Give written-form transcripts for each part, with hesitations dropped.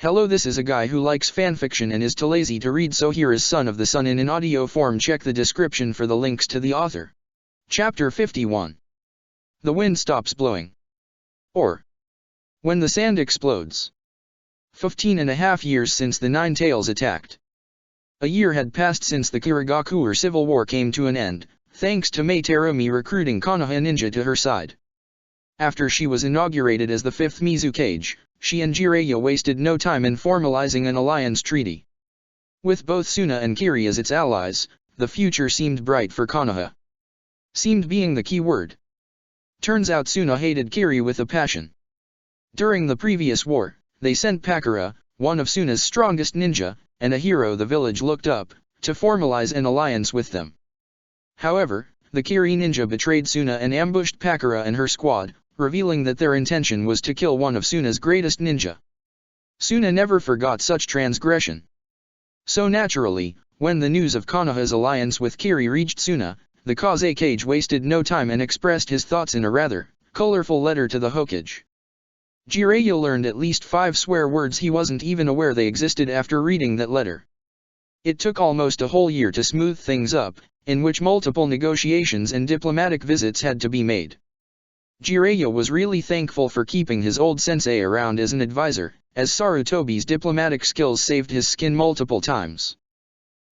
Hello, this is a guy who likes fanfiction and is too lazy to read, so here is Son of the Sun in audio form. Check the description for the links to the author. Chapter 51. The wind stops blowing. Or, when the sand explodes. 15.5 years since the Nine Tails attacked. A year had passed since the Kirigakuer civil war came to an end, thanks to Mei Terumi recruiting Konoha ninja to her side. After she was inaugurated as the 5th Mizukage, she and Jiraiya wasted no time in formalizing an alliance treaty. With both Suna and Kiri as its allies, the future seemed bright for Konoha. Seemed being the key word. Turns out Suna hated Kiri with a passion. During the previous war, they sent Pakura, one of Suna's strongest ninja, and a hero the village looked up, to formalize an alliance with them. However, the Kiri ninja betrayed Suna and ambushed Pakura and her squad, revealing that their intention was to kill one of Suna's greatest ninja. Suna never forgot such transgression. So naturally, when the news of Konoha's alliance with Kiri reached Suna, the Kazekage wasted no time and expressed his thoughts in a rather colorful letter to the Hokage. Jiraiya learned at least 5 swear words he wasn't even aware they existed after reading that letter. It took almost a whole year to smooth things up, in which multiple negotiations and diplomatic visits had to be made. Jiraiya was really thankful for keeping his old sensei around as an advisor, as Sarutobi's diplomatic skills saved his skin multiple times.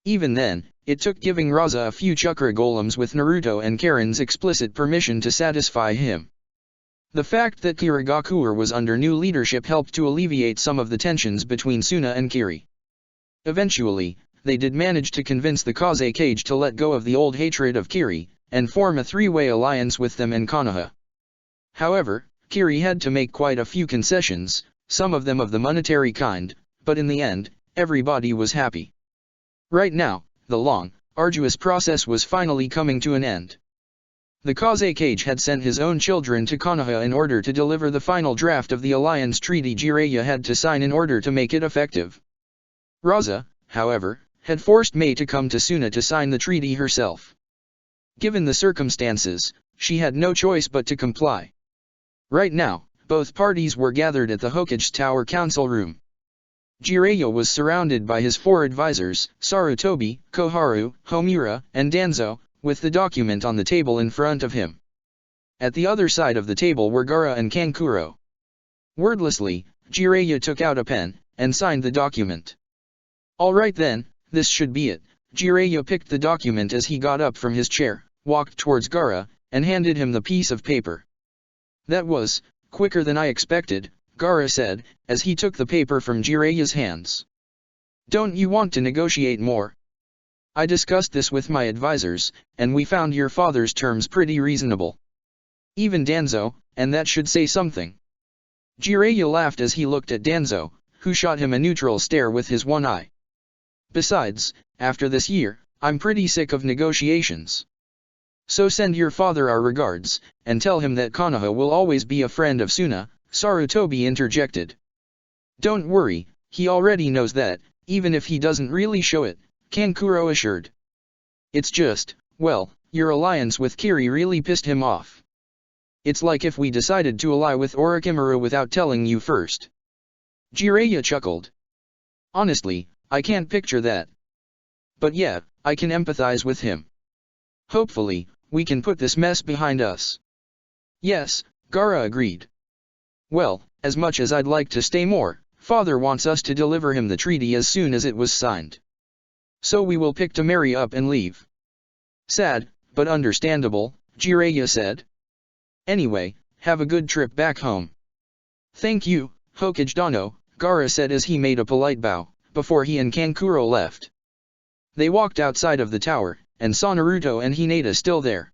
Even then, it took giving Raza a few chakra golems with Naruto and Karen's explicit permission to satisfy him. The fact that Kirigakuer was under new leadership helped to alleviate some of the tensions between Suna and Kiri. Eventually, they did manage to convince the Kazekage to let go of the old hatred of Kiri, and form a 3-way alliance with them and Konoha. However, Kiri had to make quite a few concessions, some of them of the monetary kind, but in the end, everybody was happy. Right now, the long, arduous process was finally coming to an end. The Kazekage had sent his own children to Konoha in order to deliver the final draft of the alliance treaty Jiraiya had to sign in order to make it effective. Raza, however, had forced Mei to come to Suna to sign the treaty herself. Given the circumstances, she had no choice but to comply. Right now, both parties were gathered at the Hokage's Tower Council Room. Jiraiya was surrounded by his 4 advisors, Sarutobi, Koharu, Homura, and Danzo, with the document on the table in front of him. At the other side of the table were Gaara and Kankuro. Wordlessly, Jiraiya took out a pen, and signed the document. Alright then, this should be it. Jiraiya picked the document as he got up from his chair, walked towards Gaara, and handed him the piece of paper. That was quicker than I expected, Gaara said, as he took the paper from Jiraiya's hands. Don't you want to negotiate more? I discussed this with my advisors, and we found your father's terms pretty reasonable. Even Danzo, and that should say something. Jiraiya laughed as he looked at Danzo, who shot him a neutral stare with his one eye. Besides, after this year, I'm pretty sick of negotiations. So send your father our regards, and tell him that Konoha will always be a friend of Suna, Sarutobi interjected. Don't worry, he already knows that, even if he doesn't really show it, Kankuro assured. It's just, well, your alliance with Kiri really pissed him off. It's like if we decided to ally with Orochimaru without telling you first. Jiraiya chuckled. Honestly, I can't picture that. But yeah, I can empathize with him. Hopefully, we can put this mess behind us. Yes, Gaara agreed. Well, as much as I'd like to stay more, father wants us to deliver him the treaty as soon as it was signed. So we will pick to marry up and leave. Sad, but understandable, Jiraiya said. Anyway, have a good trip back home. Thank you, Hokage Dano, Gaara said as he made a polite bow, before he and Kankuro left. They walked outside of the tower, and saw Naruto and Hinata still there.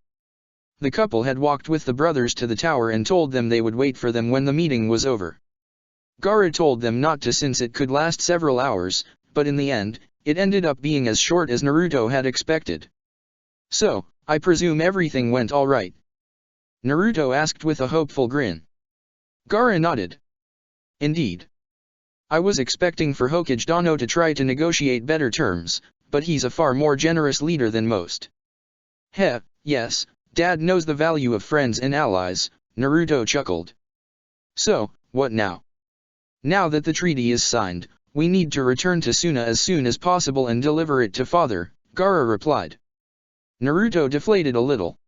The couple had walked with the brothers to the tower and told them they would wait for them when the meeting was over. Gaara told them not to since it could last several hours, but in the end, it ended up being as short as Naruto had expected. So, I presume everything went alright? Naruto asked with a hopeful grin. Gaara nodded. Indeed. I was expecting for Hokage Dano to try to negotiate better terms, but he's a far more generous leader than most. Heh, yes, Dad knows the value of friends and allies, Naruto chuckled. So, what now? Now that the treaty is signed, we need to return to Suna as soon as possible and deliver it to father, Gaara replied. Naruto deflated a little.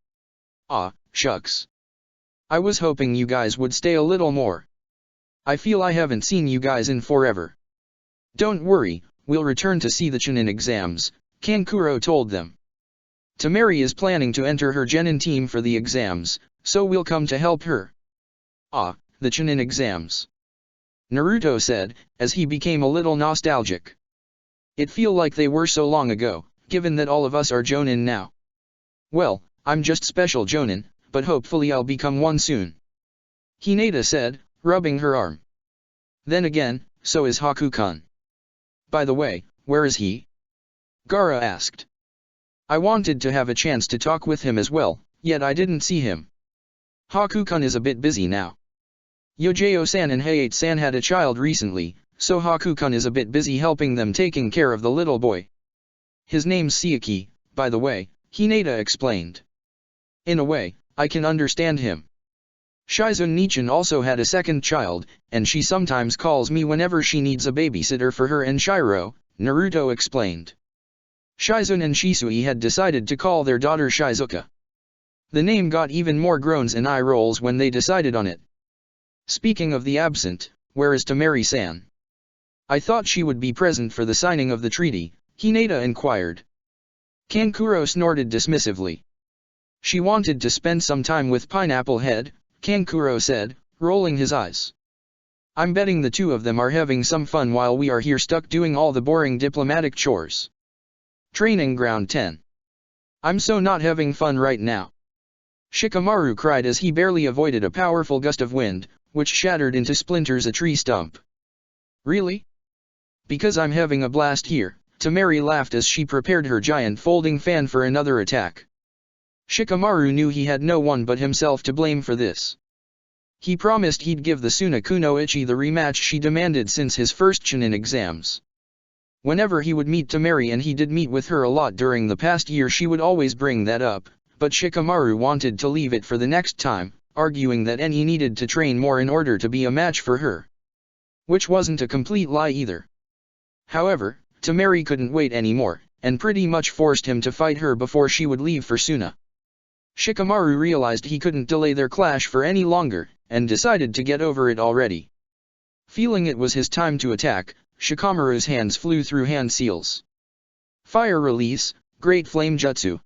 Ah, shucks. I was hoping you guys would stay a little more. I feel I haven't seen you guys in forever. Don't worry, we'll return to see the Chunin exams, Kankuro told them. Temari is planning to enter her Genin team for the exams, so we'll come to help her. Ah, the Chunin exams. Naruto said, as he became a little nostalgic. It feel like they were so long ago, given that all of us are Jonin now. Well, I'm just special Jonin, but hopefully I'll become one soon. Hinata said, rubbing her arm. Then again, so is Haku-kun. By the way, where is he? Gaara asked. I wanted to have a chance to talk with him as well, yet I didn't see him. Haku-kun is a bit busy now. Yojo-san and Hayate-san had a child recently, so Haku-kun is a bit busy helping them taking care of the little boy. His name's Siaki, by the way, Hinata explained. In a way, I can understand him. Shizune Nichan also had a second child, and she sometimes calls me whenever she needs a babysitter for her and Shiro, Naruto explained. Shizune and Shisui had decided to call their daughter Shizuka. The name got even more groans and eye rolls when they decided on it. Speaking of the absent, where is Temari-san? I thought she would be present for the signing of the treaty, Hinata inquired. Kankuro snorted dismissively. She wanted to spend some time with Pineapple Head, Kankuro said, rolling his eyes. I'm betting the two of them are having some fun while we are here stuck doing all the boring diplomatic chores. Training Ground 10. I'm so not having fun right now. Shikamaru cried as he barely avoided a powerful gust of wind, which shattered into splinters a tree stump. Really? Because I'm having a blast here, Temari laughed as she prepared her giant folding fan for another attack. Shikamaru knew he had no one but himself to blame for this. He promised he'd give the Suna Kunoichi the rematch she demanded since his first Chunin exams. Whenever he would meet Temari, and he did meet with her a lot during the past year, she would always bring that up, but Shikamaru wanted to leave it for the next time, arguing that he needed to train more in order to be a match for her. Which wasn't a complete lie either. However, Temari couldn't wait anymore, and pretty much forced him to fight her before she would leave for Suna. Shikamaru realized he couldn't delay their clash for any longer, and decided to get over it already. Feeling it was his time to attack, Shikamaru's hands flew through hand seals. Fire release, Great Flame Jutsu.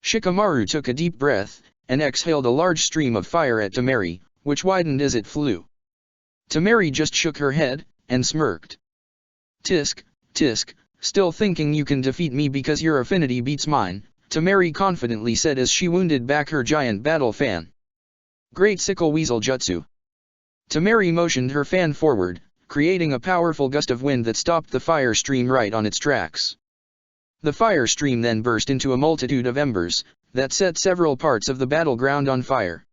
Shikamaru took a deep breath, and exhaled a large stream of fire at Temari, which widened as it flew. Temari just shook her head, and smirked. Tisk, tisk, still thinking you can defeat me because your affinity beats mine, Temari confidently said as she wounded back her giant battle fan. Great Sickle Weasel Jutsu. Temari motioned her fan forward, creating a powerful gust of wind that stopped the fire stream right on its tracks. The fire stream then burst into a multitude of embers, that set several parts of the battleground on fire.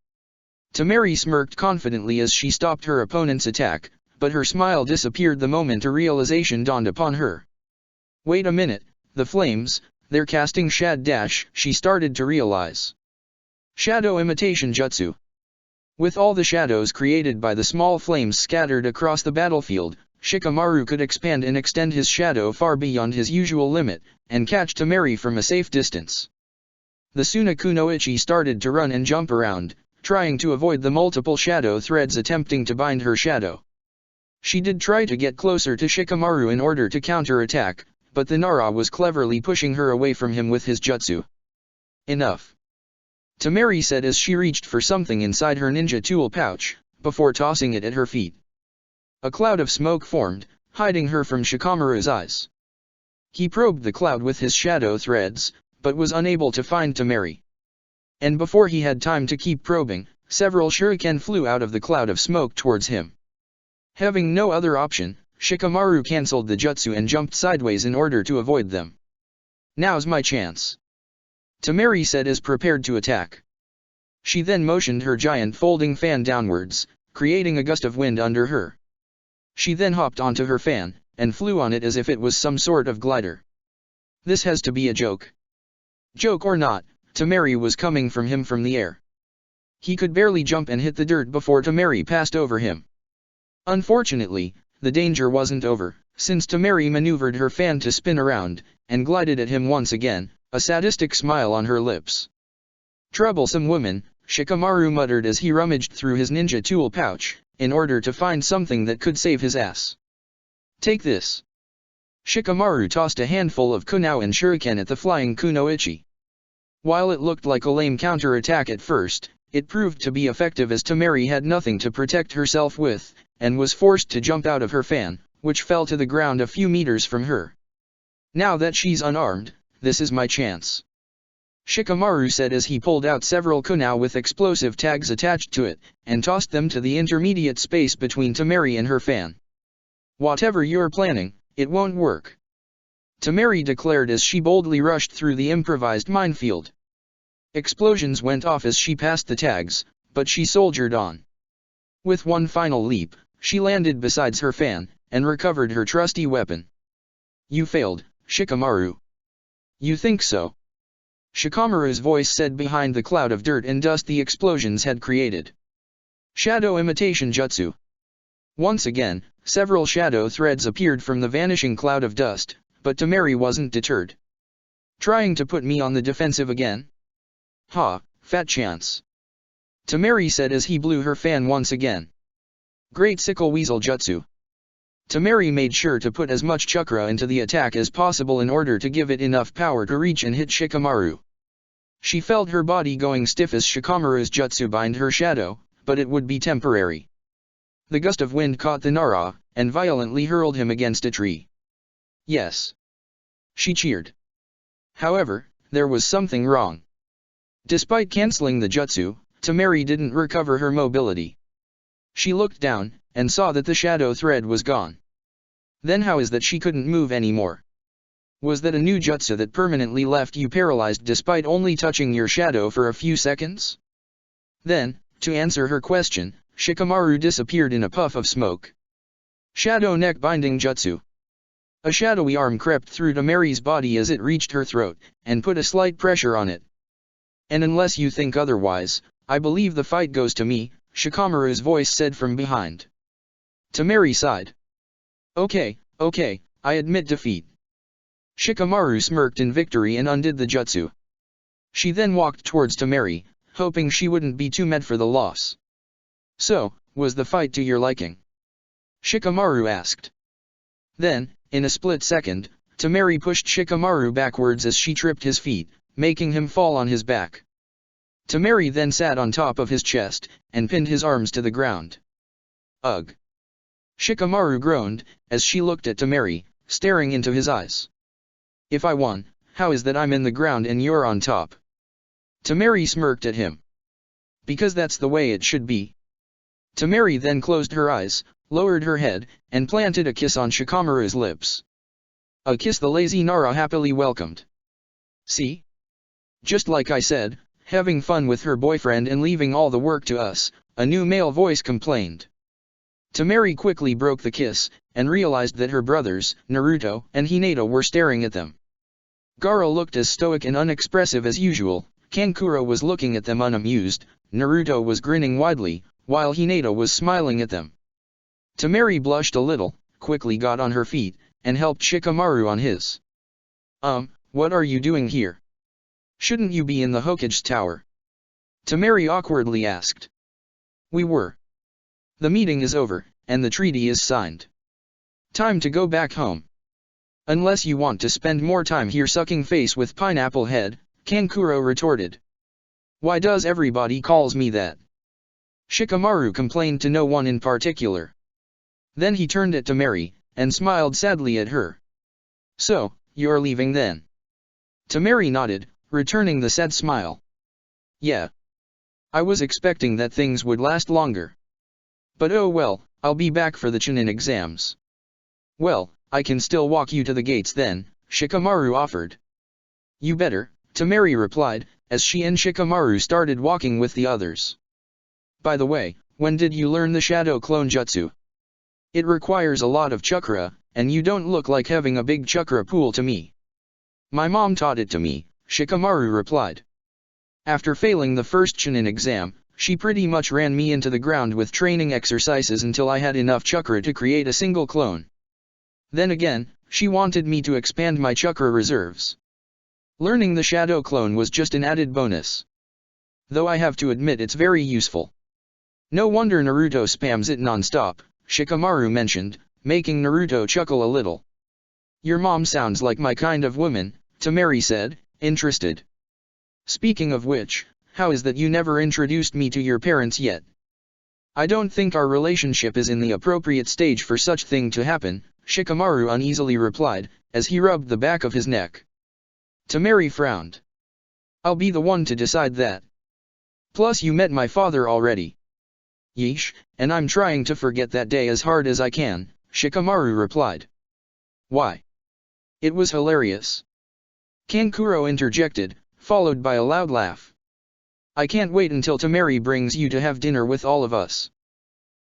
Temari smirked confidently as she stopped her opponent's attack, but her smile disappeared the moment a realization dawned upon her. Wait a minute, the flames, they're casting Shad-dash, she started to realize. Shadow Imitation Jutsu. With all the shadows created by the small flames scattered across the battlefield, Shikamaru could expand and extend his shadow far beyond his usual limit, and catch Temari from a safe distance. The Suna Kunoichi started to run and jump around, trying to avoid the multiple shadow threads attempting to bind her shadow. She did try to get closer to Shikamaru in order to counter-attack, but the Nara was cleverly pushing her away from him with his jutsu. Enough. Temari said as she reached for something inside her ninja tool pouch, before tossing it at her feet. A cloud of smoke formed, hiding her from Shikamaru's eyes. He probed the cloud with his shadow threads, but was unable to find Temari. And before he had time to keep probing, several shuriken flew out of the cloud of smoke towards him. Having no other option, Shikamaru cancelled the jutsu and jumped sideways in order to avoid them. Now's my chance. Temari said as prepared to attack. She then motioned her giant folding fan downwards, creating a gust of wind under her. She then hopped onto her fan, and flew on it as if it was some sort of glider. This has to be a joke. Joke or not, Temari was coming from him from the air. He could barely jump and hit the dirt before Temari passed over him. Unfortunately, the danger wasn't over, since Temari maneuvered her fan to spin around, and glided at him once again, a sadistic smile on her lips. "Troublesome woman," Shikamaru muttered as he rummaged through his ninja tool pouch, in order to find something that could save his ass. "Take this." Shikamaru tossed a handful of kunao and shuriken at the flying kunoichi. While it looked like a lame counter-attack at first, it proved to be effective as Temari had nothing to protect herself with, and was forced to jump out of her fan, which fell to the ground a few meters from her. "Now that she's unarmed, this is my chance," Shikamaru said as he pulled out several kunao with explosive tags attached to it, and tossed them to the intermediate space between Temari and her fan. "Whatever you're planning, it won't work," Temari declared as she boldly rushed through the improvised minefield. Explosions went off as she passed the tags, but she soldiered on. With one final leap, she landed beside her fan, and recovered her trusty weapon. "You failed, Shikamaru." "You think so?" Shikamaru's voice said behind the cloud of dirt and dust the explosions had created. Shadow imitation jutsu. Once again, several shadow threads appeared from the vanishing cloud of dust, but Temari wasn't deterred. "Trying to put me on the defensive again? Ha, fat chance," Temari said as he blew her fan once again. "Great sickle weasel jutsu." Temari made sure to put as much chakra into the attack as possible in order to give it enough power to reach and hit Shikamaru. She felt her body going stiff as Shikamaru's jutsu bind her shadow, but it would be temporary. The gust of wind caught the Nara, and violently hurled him against a tree. "Yes," she cheered. However, there was something wrong. Despite cancelling the jutsu, Temari didn't recover her mobility. She looked down, and saw that the shadow thread was gone. Then how is that she couldn't move anymore? Was that a new jutsu that permanently left you paralyzed despite only touching your shadow for a few seconds? Then, to answer her question, Shikamaru disappeared in a puff of smoke. Shadow neck binding jutsu. A shadowy arm crept through Temari's body as it reached her throat, and put a slight pressure on it. "And unless you think otherwise, I believe the fight goes to me," Shikamaru's voice said from behind. Temari sighed. Okay, I admit defeat." Shikamaru smirked in victory and undid the jutsu. She then walked towards Temari, hoping she wouldn't be too mad for the loss. "So, was the fight to your liking?" Shikamaru asked. Then, in a split second, Temari pushed Shikamaru backwards as she tripped his feet, making him fall on his back. Temari then sat on top of his chest, and pinned his arms to the ground. "Ugh!" Shikamaru groaned, as she looked at Temari, staring into his eyes. "If I won, how is that I'm in the ground and you're on top?" Temari smirked at him. "Because that's the way it should be." Temari then closed her eyes, lowered her head, and planted a kiss on Shikamaru's lips. A kiss the lazy Nara happily welcomed. "See? Just like I said, having fun with her boyfriend and leaving all the work to us," a new male voice complained. Temari quickly broke the kiss, and realized that her brothers, Naruto and Hinata, were staring at them. Gaara looked as stoic and unexpressive as usual, Kankuro was looking at them unamused, Naruto was grinning widely, while Hinata was smiling at them. Temari blushed a little, quickly got on her feet, and helped Shikamaru on his. What are you doing here? Shouldn't you be in the Hokage's tower?" Temari awkwardly asked. "We were. The meeting is over, and the treaty is signed. Time to go back home. Unless you want to spend more time here sucking face with Pineapple Head," Kankuro retorted. "Why does everybody calls me that?" Shikamaru complained to no one in particular. Then he turned at Temari, and smiled sadly at her. "So, you're leaving then?" Temari nodded, returning the sad smile. "Yeah. I was expecting that things would last longer. But oh well, I'll be back for the Chunin exams." "Well, I can still walk you to the gates then," Shikamaru offered. "You better," Temari replied, as she and Shikamaru started walking with the others. "By the way, when did you learn the Shadow Clone Jutsu? It requires a lot of chakra, and you don't look like having a big chakra pool to me." "My mom taught it to me," Shikamaru replied. After failing the first Chunin exam, she pretty much ran me into the ground with training exercises until I had enough chakra to create a single clone. Then again, she wanted me to expand my chakra reserves. Learning the shadow clone was just an added bonus. Though I have to admit it's very useful. No wonder Naruto spams it non-stop, Shikamaru mentioned, making Naruto chuckle a little. Your mom sounds like my kind of woman, Temari said, interested. Speaking of which, how is that you never introduced me to your parents yet? I don't think our relationship is in the appropriate stage for such thing to happen, Shikamaru uneasily replied, as he rubbed the back of his neck. Temari frowned. I'll be the one to decide that. Plus you met my father already. Yeesh, and I'm trying to forget that day as hard as I can, Shikamaru replied. Why? It was hilarious. Kankuro interjected, followed by a loud laugh. I can't wait until Temari brings you to have dinner with all of us.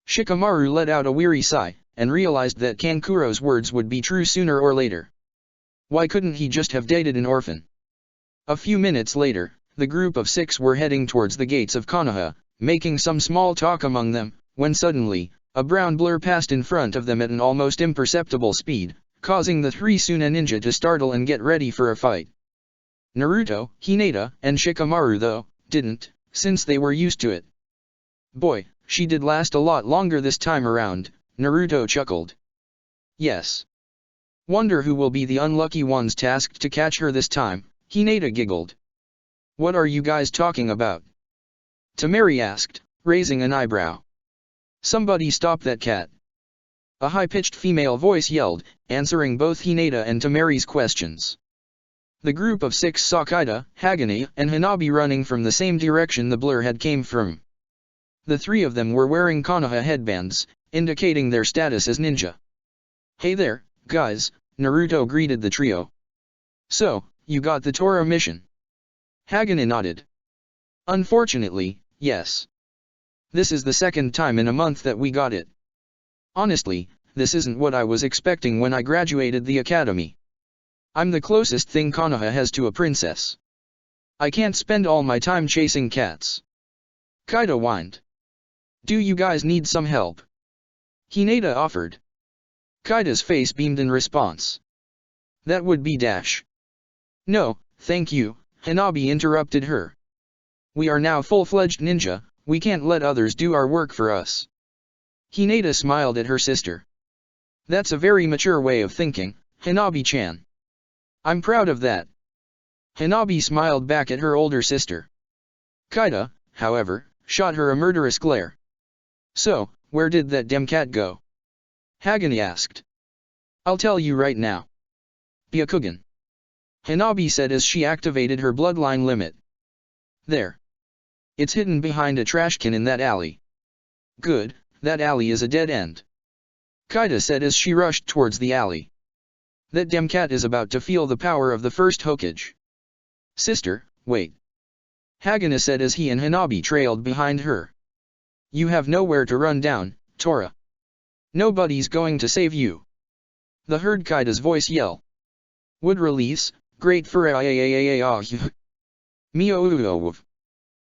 Shikamaru let out a weary sigh, and realized that Kankuro's words would be true sooner or later. Why couldn't he just have dated an orphan? A few minutes later, the group of 6 were heading towards the gates of Konoha, making some small talk among them, when suddenly, a brown blur passed in front of them at an almost imperceptible speed, causing the 3 Suna ninja to startle and get ready for a fight. Naruto, Hinata, and Shikamaru though, didn't, since they were used to it. Boy, she did last a lot longer this time around, Naruto chuckled. Yes. Wonder who will be the unlucky ones tasked to catch her this time, Hinata giggled. What are you guys talking about? Temari asked, raising an eyebrow. Somebody stop that cat. A high-pitched female voice yelled, answering both Hinata and Temari's questions. The group of 6 saw Kaida, Hagane, and Hanabi running from the same direction the blur had came from. The 3 of them were wearing Konoha headbands, indicating their status as ninja. Hey there, guys, Naruto greeted the trio. So, you got the Tora mission? Hagane nodded. Unfortunately, yes. This is the second time in a month that we got it. Honestly, this isn't what I was expecting when I graduated the academy. I'm the closest thing Konoha has to a princess. I can't spend all my time chasing cats. Kaida whined. Do you guys need some help? Hinata offered. Kaida's face beamed in response. That would be dash. No, thank you, Hanabi interrupted her. We are now full-fledged ninja, we can't let others do our work for us. Hinata smiled at her sister. That's a very mature way of thinking, Hanabi-chan. I'm proud of that. Hanabi smiled back at her older sister. Kaida, however, shot her a murderous glare. So, where did that dem cat go? Hagane asked. I'll tell you right now. Byakugan. Hanabi said as she activated her bloodline limit. There. It's hidden behind a trash can in that alley. Good, that alley is a dead end. Kaida said as she rushed towards the alley. That dem cat is about to feel the power of the first Hokage. Sister, wait. Hagane said as he and Hanabi trailed behind her. You have nowhere to run down, Tora. Nobody's going to save you. The heard Kaida's voice yell. Would release, great for Mio.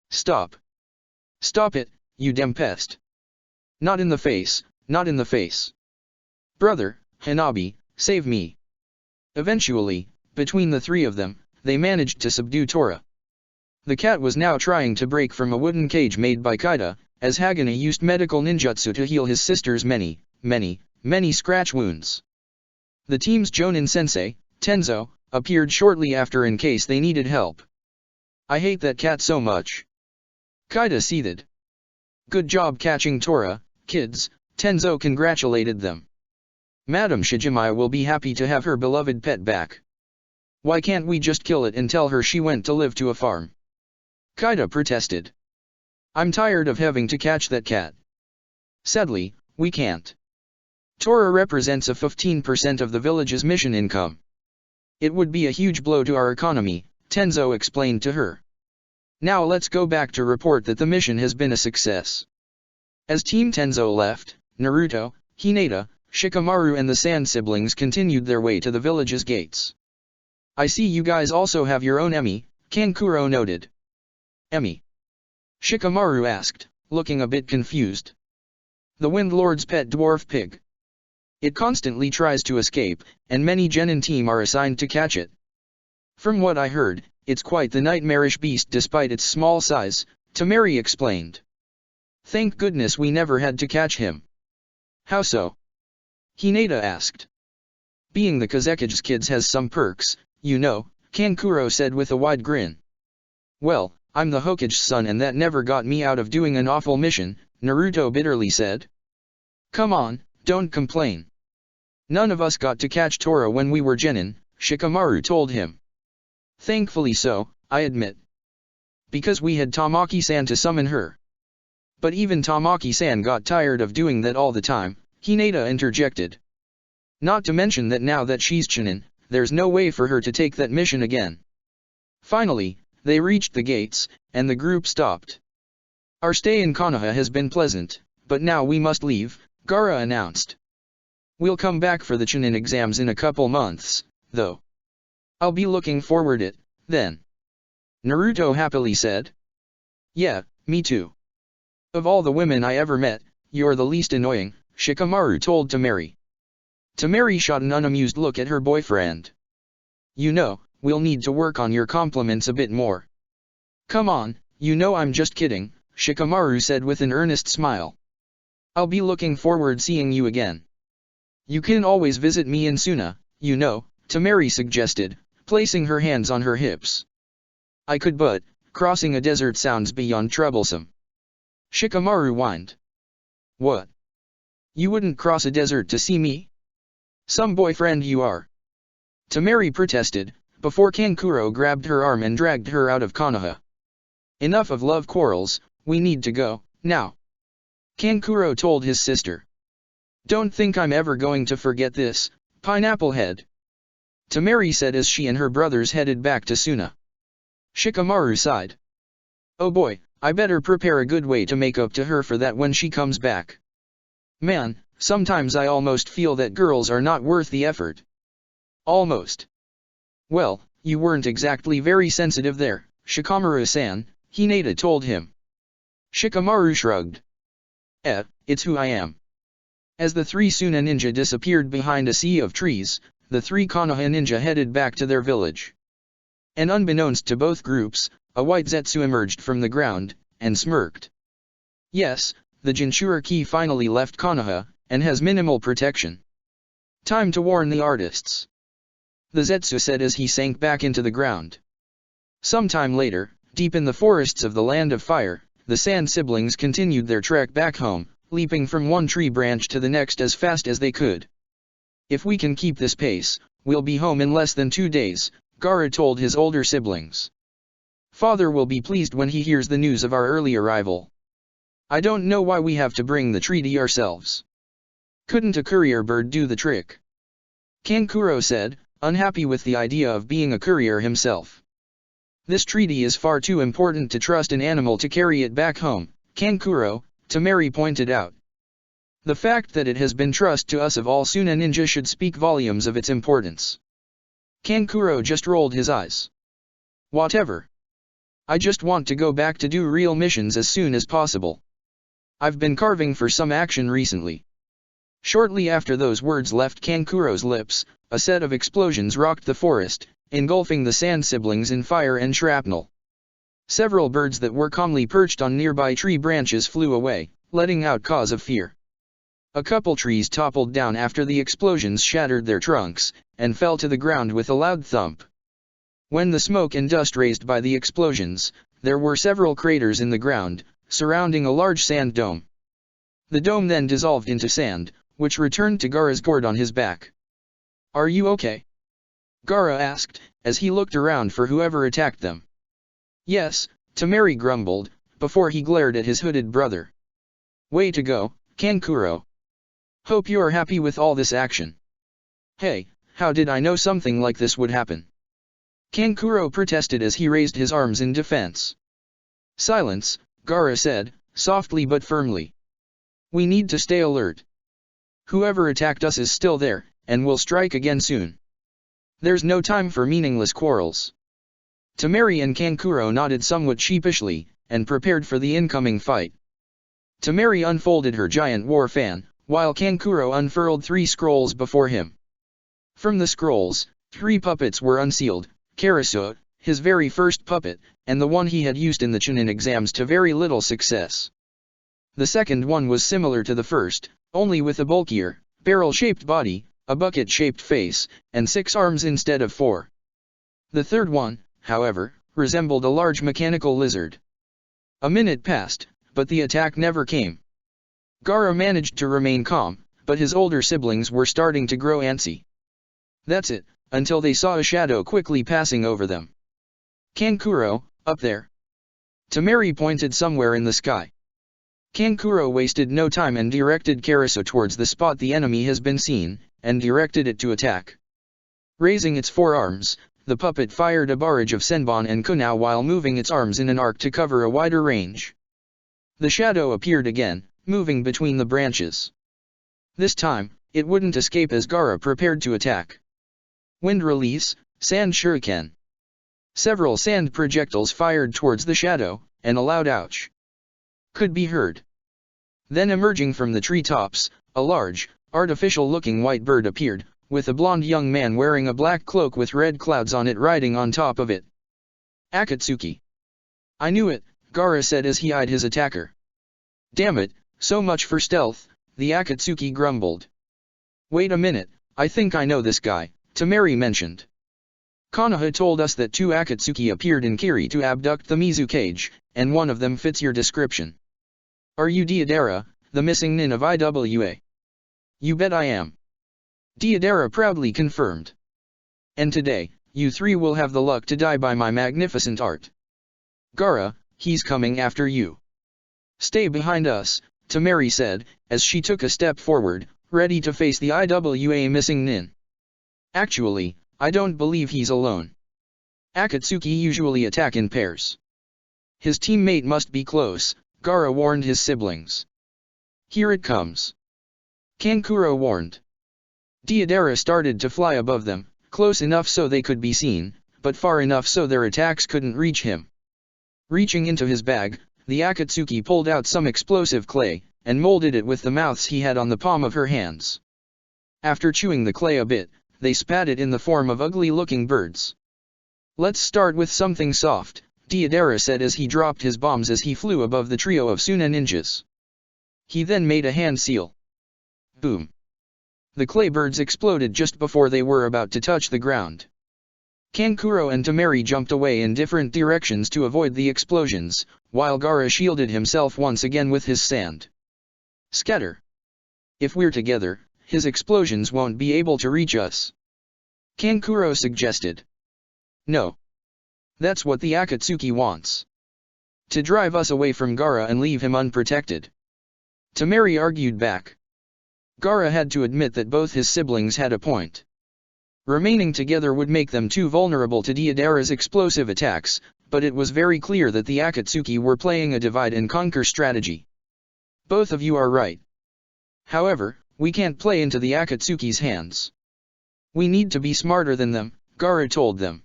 Stop. Stop it, you dem pest. Not in the face, not in the face. Brother, Hanabi, save me. Eventually, between the 3 of them, they managed to subdue Tora. The cat was now trying to break from a wooden cage made by Kaida, as Hagane used medical ninjutsu to heal his sister's many scratch wounds. The team's Jonin sensei, Tenzo, appeared shortly after in case they needed help. I hate that cat so much. Kaida seethed. Good job catching Tora, kids, Tenzo congratulated them. Madame Shijimai will be happy to have her beloved pet back. Why can't we just kill it and tell her she went to live to a farm? Kaida protested. I'm tired of having to catch that cat. Sadly, we can't. Tora represents a 15% of the village's mission income. It would be a huge blow to our economy, Tenzo explained to her. Now let's go back to report that the mission has been a success. As Team Tenzo left, Naruto, Hinata, Shikamaru and the Sand siblings continued their way to the village's gates. I see you guys also have your own Emi, Kankuro noted. Emi. Shikamaru asked, looking a bit confused. The Wind Lord's pet dwarf pig. It constantly tries to escape, and many genin team are assigned to catch it. From what I heard, it's quite the nightmarish beast despite its small size, Tamari explained. Thank goodness we never had to catch him. How so? Hinata asked. Being the Kazekige's kids has some perks, you know, Kankuro said with a wide grin. Well, I'm the Hokage's son and that never got me out of doing an awful mission, Naruto bitterly said. Come on, don't complain. None of us got to catch Tora when we were genin, Shikamaru told him. Thankfully so, I admit. Because we had Tamaki-san to summon her. But even Tamaki-san got tired of doing that all the time, Hinata interjected. Not to mention that now that she's Chunin, there's no way for her to take that mission again. Finally, they reached the gates, and the group stopped. Our stay in Konoha has been pleasant, but now we must leave, Gaara announced. We'll come back for the Chunin exams in a couple months, though. I'll be looking forward it, then. Naruto happily said. Yeah, me too. Of all the women I ever met, you're the least annoying, Shikamaru told Tamari. Tamari shot an unamused look at her boyfriend. You know, we'll need to work on your compliments a bit more. Come on, you know I'm just kidding, Shikamaru said with an earnest smile. I'll be looking forward seeing you again. You can always visit me in Suna, you know, Tamari suggested, placing her hands on her hips. I could but, crossing a desert sounds beyond troublesome. Shikamaru whined. What? You wouldn't cross a desert to see me? Some boyfriend you are. Tamari protested, before Kankuro grabbed her arm and dragged her out of Konoha. Enough of love quarrels, we need to go, now. Kankuro told his sister. Don't think I'm ever going to forget this, Pineapple Head. Tamari said as she and her brothers headed back to Suna. Shikamaru sighed. Oh boy, I better prepare a good way to make up to her for that when she comes back. Man, sometimes I almost feel that girls are not worth the effort. Almost. Well, you weren't exactly very sensitive there, Shikamaru-san, Hinata told him. Shikamaru shrugged. It's who I am. As the three Suna ninja disappeared behind a sea of trees, the three Konoha ninja headed back to their village. And unbeknownst to both groups, a white Zetsu emerged from the ground, and smirked. Yes, the Jinchuriki finally left Konoha, and has minimal protection. Time to warn the artists. The Zetsu said as he sank back into the ground. Sometime later, deep in the forests of the Land of Fire, the Sand siblings continued their trek back home, leaping from one tree branch to the next as fast as they could. If we can keep this pace, we'll be home in less than 2 days, Gaara told his older siblings. Father will be pleased when he hears the news of our early arrival. I don't know why we have to bring the treaty ourselves. Couldn't a courier bird do the trick? Kankuro said, unhappy with the idea of being a courier himself. This treaty is far too important to trust an animal to carry it back home, Kankuro, Tamari pointed out. The fact that it has been trust to us of all Suna ninja should speak volumes of its importance. Kankuro just rolled his eyes. Whatever. I just want to go back to do real missions as soon as possible. I've been carving for some action recently. Shortly after those words left Kankuro's lips, a set of explosions rocked the forest, engulfing the Sand siblings in fire and shrapnel. Several birds that were calmly perched on nearby tree branches flew away, letting out cause of fear. A couple trees toppled down after the explosions shattered their trunks, and fell to the ground with a loud thump. When the smoke and dust raised by the explosions, there were several craters in the ground, surrounding a large sand dome. The dome then dissolved into sand, which returned to Gaara's gourd on his back. Are you okay? Gaara asked, as he looked around for whoever attacked them. Yes, Tamari grumbled, before he glared at his hooded brother. Way to go, Kankuro. Hope you're happy with all this action. Hey, how did I know something like this would happen? Kankuro protested as he raised his arms in defense. Silence, Gaara said, softly but firmly. We need to stay alert. Whoever attacked us is still there, and will strike again soon. There's no time for meaningless quarrels. Tamari and Kankuro nodded somewhat sheepishly, and prepared for the incoming fight. Temari unfolded her giant war fan, while Kankuro unfurled 3 scrolls before him. From the scrolls, 3 puppets were unsealed, Karasu, his very first puppet, and the one he had used in the Chunin exams to very little success. The second one was similar to the first, only with a bulkier, barrel-shaped body, a bucket-shaped face, and 6 arms instead of 4. The third one, however, resembled a large mechanical lizard. A minute passed, but the attack never came. Gaara managed to remain calm, but his older siblings were starting to grow antsy. That's it, until they saw a shadow quickly passing over them. Kankuro, up there. Temari pointed somewhere in the sky. Kankuro wasted no time and directed Karasu towards the spot the enemy has been seen, and directed it to attack. Raising its 4 arms, the puppet fired a barrage of Senbon and Kunao while moving its arms in an arc to cover a wider range. The shadow appeared again, moving between the branches. This time, it wouldn't escape as Gaara prepared to attack. Wind release, sand shuriken. Several sand projectiles fired towards the shadow, and a loud ouch could be heard. Then emerging from the treetops, a large, artificial-looking white bird appeared, with a blond young man wearing a black cloak with red clouds on it riding on top of it. Akatsuki. I knew it, Gaara said as he eyed his attacker. Damn it, so much for stealth, the Akatsuki grumbled. Wait a minute, I think I know this guy, Temari mentioned. Konoha told us that 2 Akatsuki appeared in Kiri to abduct the Mizu cage, and one of them fits your description. Are you Deidara, the missing nin of IWA? You bet I am. Deidara proudly confirmed. And today, you 3 will have the luck to die by my magnificent art. Gaara, he's coming after you. Stay behind us, Temari said, as she took a step forward, ready to face the IWA missing nin. Actually, I don't believe he's alone. Akatsuki usually attack in pairs. His teammate must be close, Gaara warned his siblings. Here it comes. Kankuro warned. Deidara started to fly above them, close enough so they could be seen, but far enough so their attacks couldn't reach him. Reaching into his bag, the Akatsuki pulled out some explosive clay, and molded it with the mouths he had on the palm of her hands. After chewing the clay a bit, they spat it in the form of ugly-looking birds. Let's start with something soft, Deidara said as he dropped his bombs as he flew above the trio of Suna ninjas. He then made a hand seal. Boom. The clay birds exploded just before they were about to touch the ground. Kankuro and Temari jumped away in different directions to avoid the explosions, while Gaara shielded himself once again with his sand. Scatter. If we're together, his explosions won't be able to reach us. Kankuro suggested. No. That's what the Akatsuki wants. To drive us away from Gaara and leave him unprotected. Temari argued back. Gaara had to admit that both his siblings had a point. Remaining together would make them too vulnerable to Deidara's explosive attacks, but it was very clear that the Akatsuki were playing a divide-and-conquer strategy. Both of you are right. However, we can't play into the Akatsuki's hands. We need to be smarter than them, Gaara told them.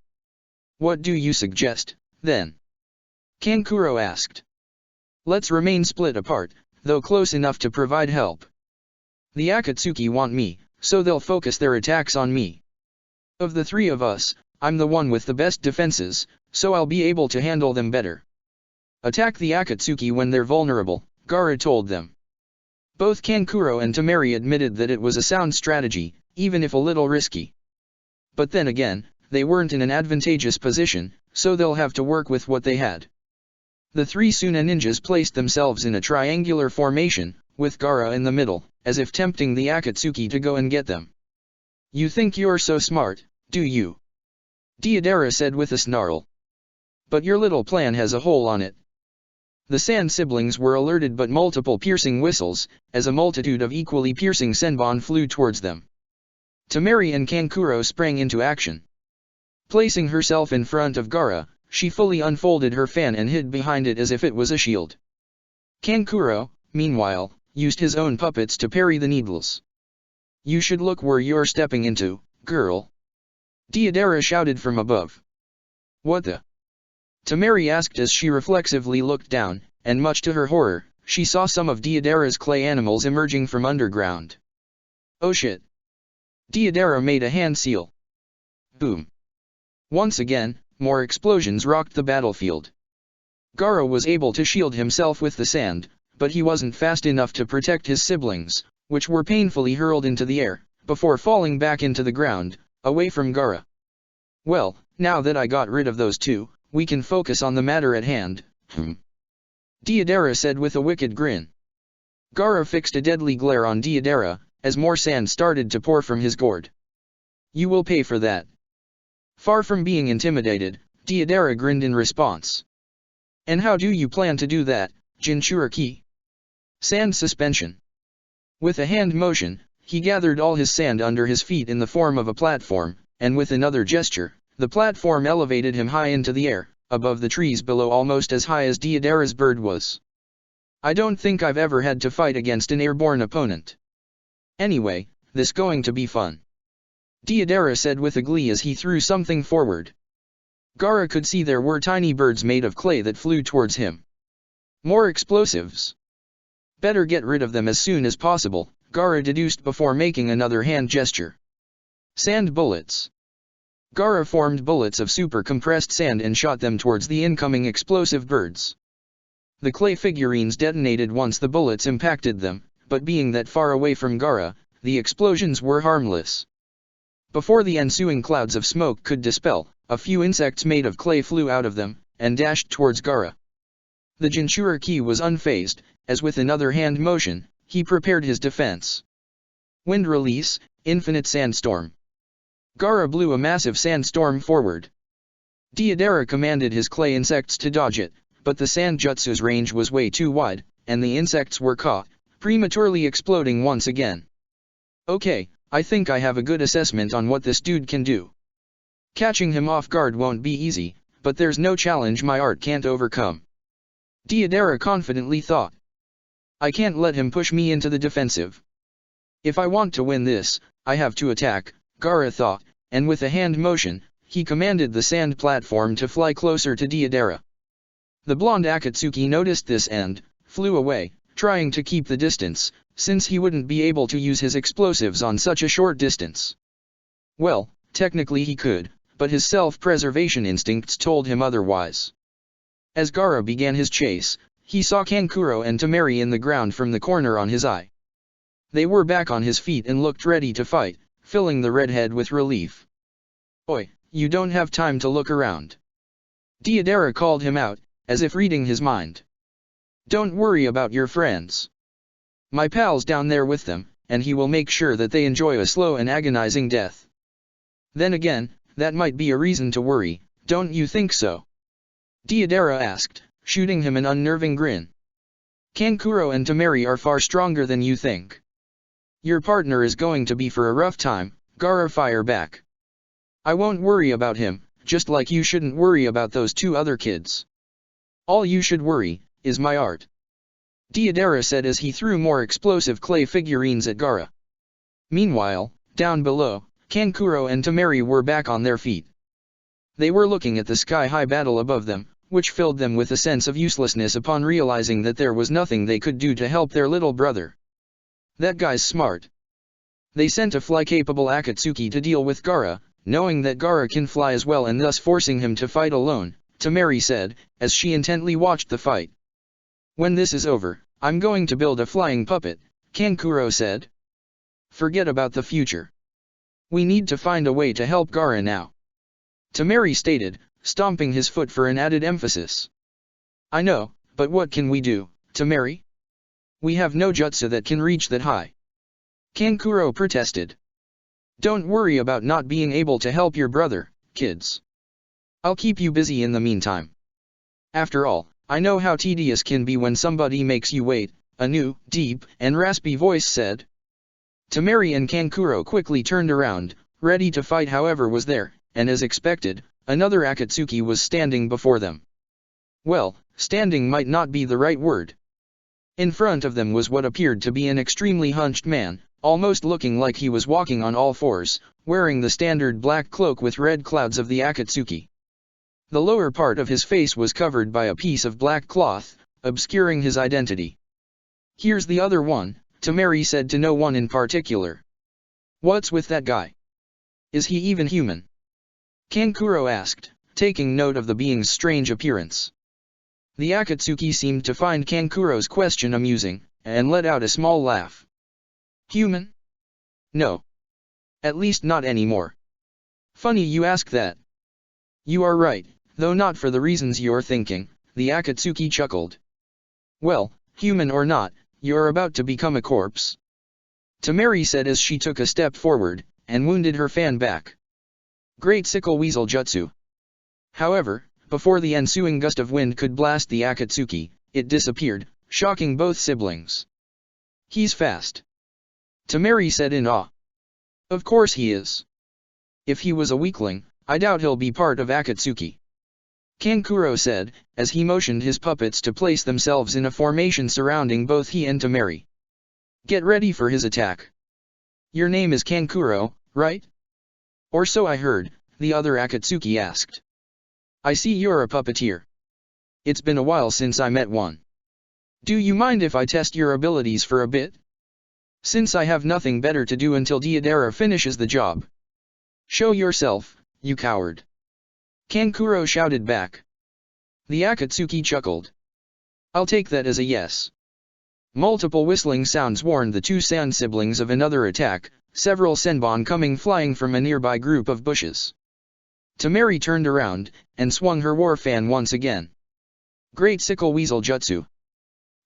What do you suggest, then? Kankuro asked. Let's remain split apart, though close enough to provide help. The Akatsuki want me, so they'll focus their attacks on me. Of the 3 of us, I'm the one with the best defenses, so I'll be able to handle them better. Attack the Akatsuki when they're vulnerable, Gaara told them. Both Kankuro and Temari admitted that it was a sound strategy, even if a little risky. But then again, they weren't in an advantageous position, so they'll have to work with what they had. The 3 Suna ninjas placed themselves in a triangular formation, with Gaara in the middle, as if tempting the Akatsuki to go and get them. You think you're so smart, do you? Deidara said with a snarl. But your little plan has a hole on it. The Sand siblings were alerted but multiple piercing whistles, as a multitude of equally piercing Senbon flew towards them. Temari and Kankuro sprang into action. Placing herself in front of Gaara, she fully unfolded her fan and hid behind it as if it was a shield. Kankuro, meanwhile, used his own puppets to parry the needles. You should look where you're stepping into, girl. Deidara shouted from above. What the? Tamari asked as she reflexively looked down, and much to her horror, she saw some of Deidara's clay animals emerging from underground. Oh shit! Deidara made a hand seal. Boom! Once again, more explosions rocked the battlefield. Gaara was able to shield himself with the sand, but he wasn't fast enough to protect his siblings, which were painfully hurled into the air, before falling back into the ground, away from Gaara. Well, now that I got rid of those two, we can focus on the matter at hand, Deidara said with a wicked grin. Gaara fixed a deadly glare on Deidara, as more sand started to pour from his gourd. You will pay for that. Far from being intimidated, Deidara grinned in response. And how do you plan to do that, Jinchuriki? Sand suspension. With a hand motion, he gathered all his sand under his feet in the form of a platform, and with another gesture, the platform elevated him high into the air, above the trees below, almost as high as Deidara's bird was. I don't think I've ever had to fight against an airborne opponent. Anyway, this going to be fun. Deidara said with a glee as he threw something forward. Gaara could see there were tiny birds made of clay that flew towards him. More explosives. Better get rid of them as soon as possible, Gaara deduced before making another hand gesture. Sand bullets. Gaara formed bullets of super compressed sand and shot them towards the incoming explosive birds. The clay figurines detonated once the bullets impacted them, but being that far away from Gaara, the explosions were harmless. Before the ensuing clouds of smoke could dispel, a few insects made of clay flew out of them, and dashed towards Gaara. The Jinchuriki was unfazed, as with another hand motion, he prepared his defense. Wind release, infinite sandstorm. Gaara blew a massive sandstorm forward. Deidara commanded his clay insects to dodge it, but the sand jutsu's range was way too wide, and the insects were caught, prematurely exploding once again. Okay, I think I have a good assessment on what this dude can do. Catching him off guard won't be easy, but there's no challenge my art can't overcome. Deidara confidently thought. I can't let him push me into the defensive. If I want to win this, I have to attack, Gaara thought, and with a hand motion, he commanded the sand platform to fly closer to Deidara. The blonde Akatsuki noticed this and flew away, trying to keep the distance, since he wouldn't be able to use his explosives on such a short distance. Well, technically he could, but his self-preservation instincts told him otherwise. As Gaara began his chase, he saw Kankuro and Tamari in the ground from the corner on his eye. They were back on his feet and looked ready to fight, filling the redhead with relief. Oi, you don't have time to look around. Deidara called him out, as if reading his mind. Don't worry about your friends. My pal's down there with them, and he will make sure that they enjoy a slow and agonizing death. Then again, that might be a reason to worry, don't you think so? Deidara asked, shooting him an unnerving grin. Kankuro and Tamari are far stronger than you think. Your partner is going to be for a rough time, Gaara fired back. I won't worry about him, just like you shouldn't worry about those two other kids. All you should worry is my art. Deidara said as he threw more explosive clay figurines at Gaara. Meanwhile, down below, Kankuro and Tamari were back on their feet. They were looking at the sky-high battle above them, which filled them with a sense of uselessness upon realizing that there was nothing they could do to help their little brother. That guy's smart. They sent a fly-capable Akatsuki to deal with Gaara, knowing that Gaara can fly as well and thus forcing him to fight alone, Tamari said, as she intently watched the fight. When this is over, I'm going to build a flying puppet, Kankuro said. Forget about the future. We need to find a way to help Gaara now. Tamari stated, stomping his foot for an added emphasis. I know, but what can we do, Tamari? We have no jutsu that can reach that high. Kankuro protested. Don't worry about not being able to help your brother, kids. I'll keep you busy in the meantime. After all, I know how tedious can be when somebody makes you wait, a new, deep, and raspy voice said. Tamari and Kankuro quickly turned around, ready to fight however was there, and as expected, another Akatsuki was standing before them. Well, standing might not be the right word. In front of them was what appeared to be an extremely hunched man, almost looking like he was walking on all fours, wearing the standard black cloak with red clouds of the Akatsuki. The lower part of his face was covered by a piece of black cloth, obscuring his identity. "Here's the other one," Temari said to no one in particular. "What's with that guy? Is he even human?" Kankuro asked, taking note of the being's strange appearance. The Akatsuki seemed to find Kankuro's question amusing, and let out a small laugh. "Human? No. At least not anymore. Funny you ask that." "You are right, though not for the reasons you're thinking," the Akatsuki chuckled. "Well, human or not, you're about to become a corpse," Temari said as she took a step forward, and wounded her fan back. Great sickle weasel jutsu. However, before the ensuing gust of wind could blast the Akatsuki, it disappeared, shocking both siblings. "He's fast," Temari said in awe. "Of course he is. If he was a weakling, I doubt he'll be part of Akatsuki," Kankuro said, as he motioned his puppets to place themselves in a formation surrounding both he and Temari. "Get ready for his attack." "Your name is Kankuro, right?" "Or so I heard," the other Akatsuki asked. "I see you're a puppeteer. It's been a while since I met one. Do you mind if I test your abilities for a bit? Since I have nothing better to do until Deidara finishes the job." "Show yourself, you coward," Kankuro shouted back. The Akatsuki chuckled. "I'll take that as a yes." Multiple whistling sounds warned the two San siblings of another attack, several senbon coming flying from a nearby group of bushes. Temari turned around, and swung her war fan once again. Great sickle weasel jutsu.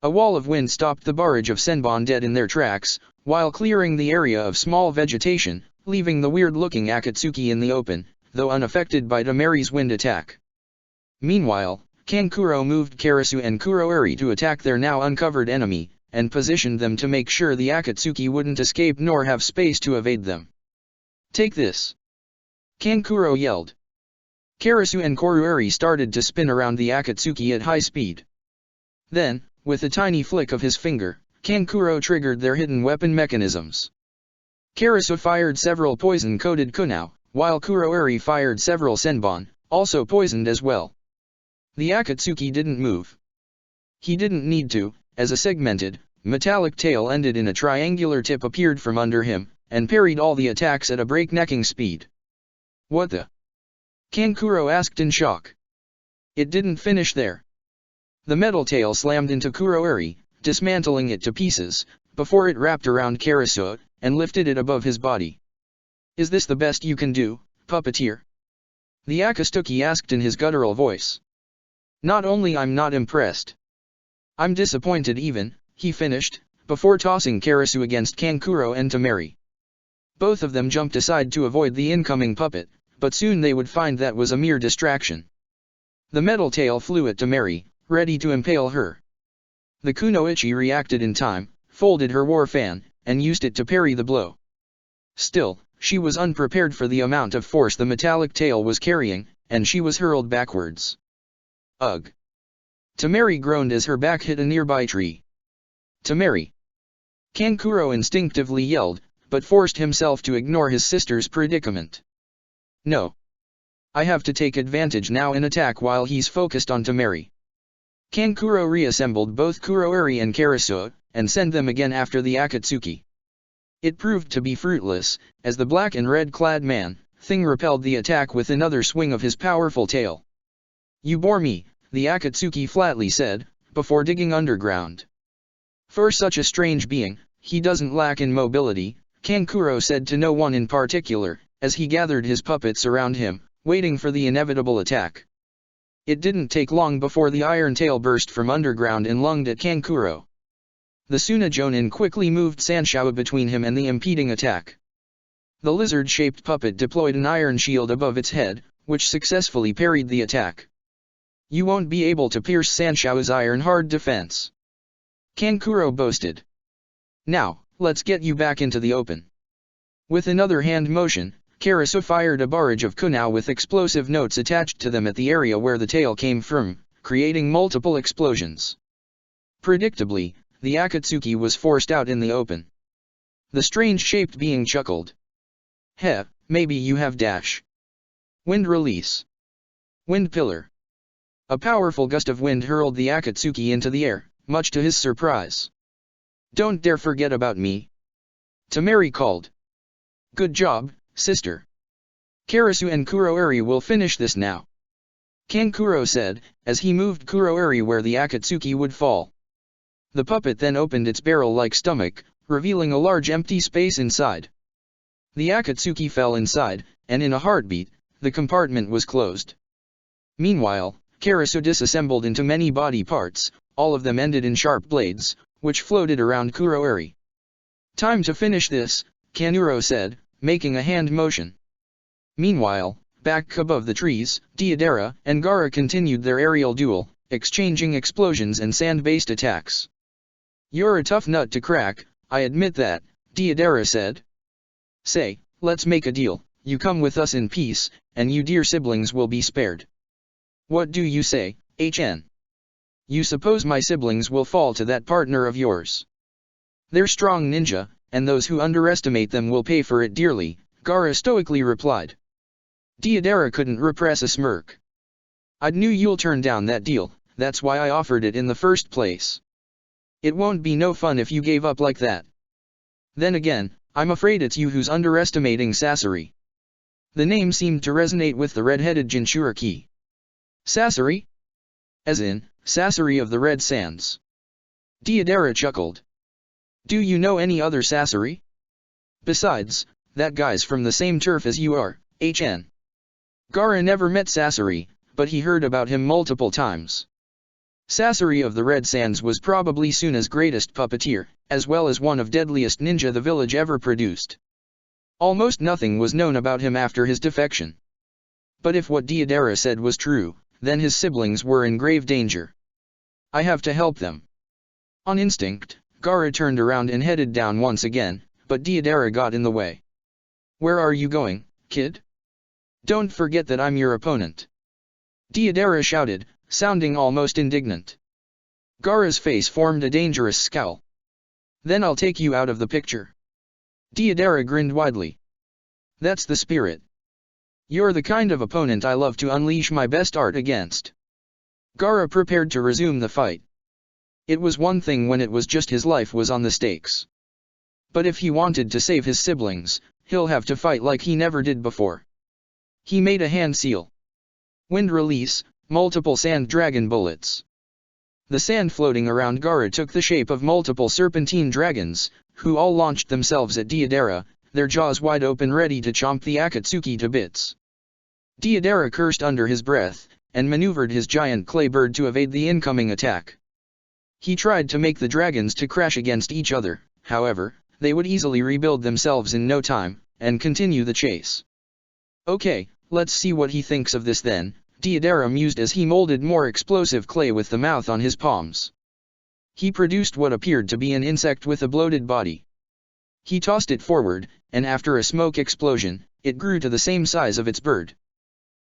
A wall of wind stopped the barrage of senbon dead in their tracks, while clearing the area of small vegetation, leaving the weird-looking Akatsuki in the open, though unaffected by Temari's wind attack. Meanwhile, Kankuro moved Karasu and Kuroeri to attack their now uncovered enemy, and positioned them to make sure the Akatsuki wouldn't escape nor have space to evade them. "Take this!" Kankuro yelled. Karasu and Kuroeri started to spin around the Akatsuki at high speed. Then, with a tiny flick of his finger, Kankuro triggered their hidden weapon mechanisms. Karasu fired several poison-coated kunao, while Kuroeri fired several senbon, also poisoned as well. The Akatsuki didn't move. He didn't need to, as a segmented, metallic tail ended in a triangular tip appeared from under him, and parried all the attacks at a breaknecking speed. "What the?" Kankuro asked in shock. It didn't finish there. The metal tail slammed into Kuroeri, dismantling it to pieces, before it wrapped around Karasu, and lifted it above his body. "Is this the best you can do, puppeteer?" the Akatsuki asked in his guttural voice. "Not only I'm not impressed. I'm disappointed even," he finished, before tossing Karasu against Kankuro and Temari. Both of them jumped aside to avoid the incoming puppet, but soon they would find that was a mere distraction. The metal tail flew at Temari, ready to impale her. The Kunoichi reacted in time, folded her war fan, and used it to parry the blow. Still, she was unprepared for the amount of force the metallic tail was carrying, and she was hurled backwards. "Ugh!" Temari groaned as her back hit a nearby tree. "Temari!" Kankuro instinctively yelled, but forced himself to ignore his sister's predicament. "No. I have to take advantage now and attack while he's focused on Temari." Kankuro reassembled both Kuroeri and Karasu, and sent them again after the Akatsuki. It proved to be fruitless, as the black and red-clad man-thing repelled the attack with another swing of his powerful tail. "You bore me," the Akatsuki flatly said, before digging underground. "For such a strange being, he doesn't lack in mobility," Kankuro said to no one in particular, as he gathered his puppets around him, waiting for the inevitable attack. It didn't take long before the iron tail burst from underground and lunged at Kankuro. The Sunajonin quickly moved Sanshao between him and the impeding attack. The lizard-shaped puppet deployed an iron shield above its head, which successfully parried the attack. "You won't be able to pierce Sanshao's iron-hard defense," Kankuro boasted. "Now, let's get you back into the open." With another hand motion, Karasu fired a barrage of kunao with explosive notes attached to them at the area where the tail came from, creating multiple explosions. Predictably, the Akatsuki was forced out in the open. The strange-shaped being chuckled. "Heh, maybe you have dash. Wind release." Wind pillar. A powerful gust of wind hurled the Akatsuki into the air, much to his surprise. Don't dare forget about me. Tamari called. Good job, sister. Karasu and Kuroeri will finish this now. Kankuro said, as he moved Kuroeri where the Akatsuki would fall. The puppet then opened its barrel-like stomach, revealing a large empty space inside. The Akatsuki fell inside, and in a heartbeat, the compartment was closed. Meanwhile, Karasu disassembled into many body parts, all of them ended in sharp blades, which floated around Kuroeri. Time to finish this, Kanuro said, making a hand motion. Meanwhile, back above the trees, Deidara and Gaara continued their aerial duel, exchanging explosions and sand-based attacks. You're a tough nut to crack, I admit that, Deidara said. Say, let's make a deal, you come with us in peace, and you dear siblings will be spared. What do you say, HN? You suppose my siblings will fall to that partner of yours? They're strong ninja, and those who underestimate them will pay for it dearly, Gaara stoically replied. Deidara couldn't repress a smirk. I knew you'll turn down that deal, that's why I offered it in the first place. It won't be no fun if you gave up like that. Then again, I'm afraid it's you who's underestimating Sasori. The name seemed to resonate with the red-headed Jinchuriki. Sasori? As in, Sasori of the Red Sands. Deidara chuckled. Do you know any other Sasori? Besides, that guy's from the same turf as you are, HN. Gaara never met Sasori, but he heard about him multiple times. Sasori of the Red Sands was probably Suna's greatest puppeteer, as well as one of deadliest ninja the village ever produced. Almost nothing was known about him after his defection. But if what Deidara said was true, then his siblings were in grave danger. I have to help them. On instinct, Gaara turned around and headed down once again, but Deidara got in the way. Where are you going, kid? Don't forget that I'm your opponent. Deidara shouted, sounding almost indignant. Gaara's face formed a dangerous scowl. Then I'll take you out of the picture. Deidara grinned widely. That's the spirit. You're the kind of opponent I love to unleash my best art against. Gaara prepared to resume the fight. It was one thing when it was just his life was on the stakes. But if he wanted to save his siblings, he'll have to fight like he never did before. He made a hand seal. Wind release, multiple sand dragon bullets. The sand floating around Gaara took the shape of multiple serpentine dragons, who all launched themselves at Deidara, their jaws wide open ready to chomp the Akatsuki to bits. Deidara cursed under his breath, and maneuvered his giant clay bird to evade the incoming attack. He tried to make the dragons to crash against each other, however, they would easily rebuild themselves in no time, and continue the chase. Okay, let's see what he thinks of this then, Deidara mused as he molded more explosive clay with the mouth on his palms. He produced what appeared to be an insect with a bloated body. He tossed it forward, and after a smoke explosion, it grew to the same size of its bird.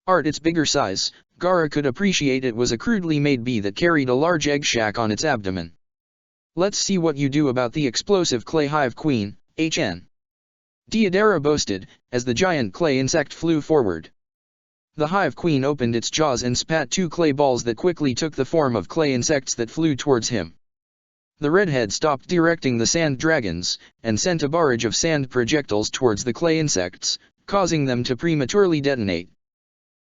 At its bigger size, Gaara could appreciate it was a crudely made bee that carried a large egg sac on its abdomen. Let's see what you do about the explosive clay hive queen, HN. Deidara boasted, as the giant clay insect flew forward. The hive queen opened its jaws and spat two clay balls that quickly took the form of clay insects that flew towards him. The redhead stopped directing the sand dragons, and sent a barrage of sand projectiles towards the clay insects, causing them to prematurely detonate.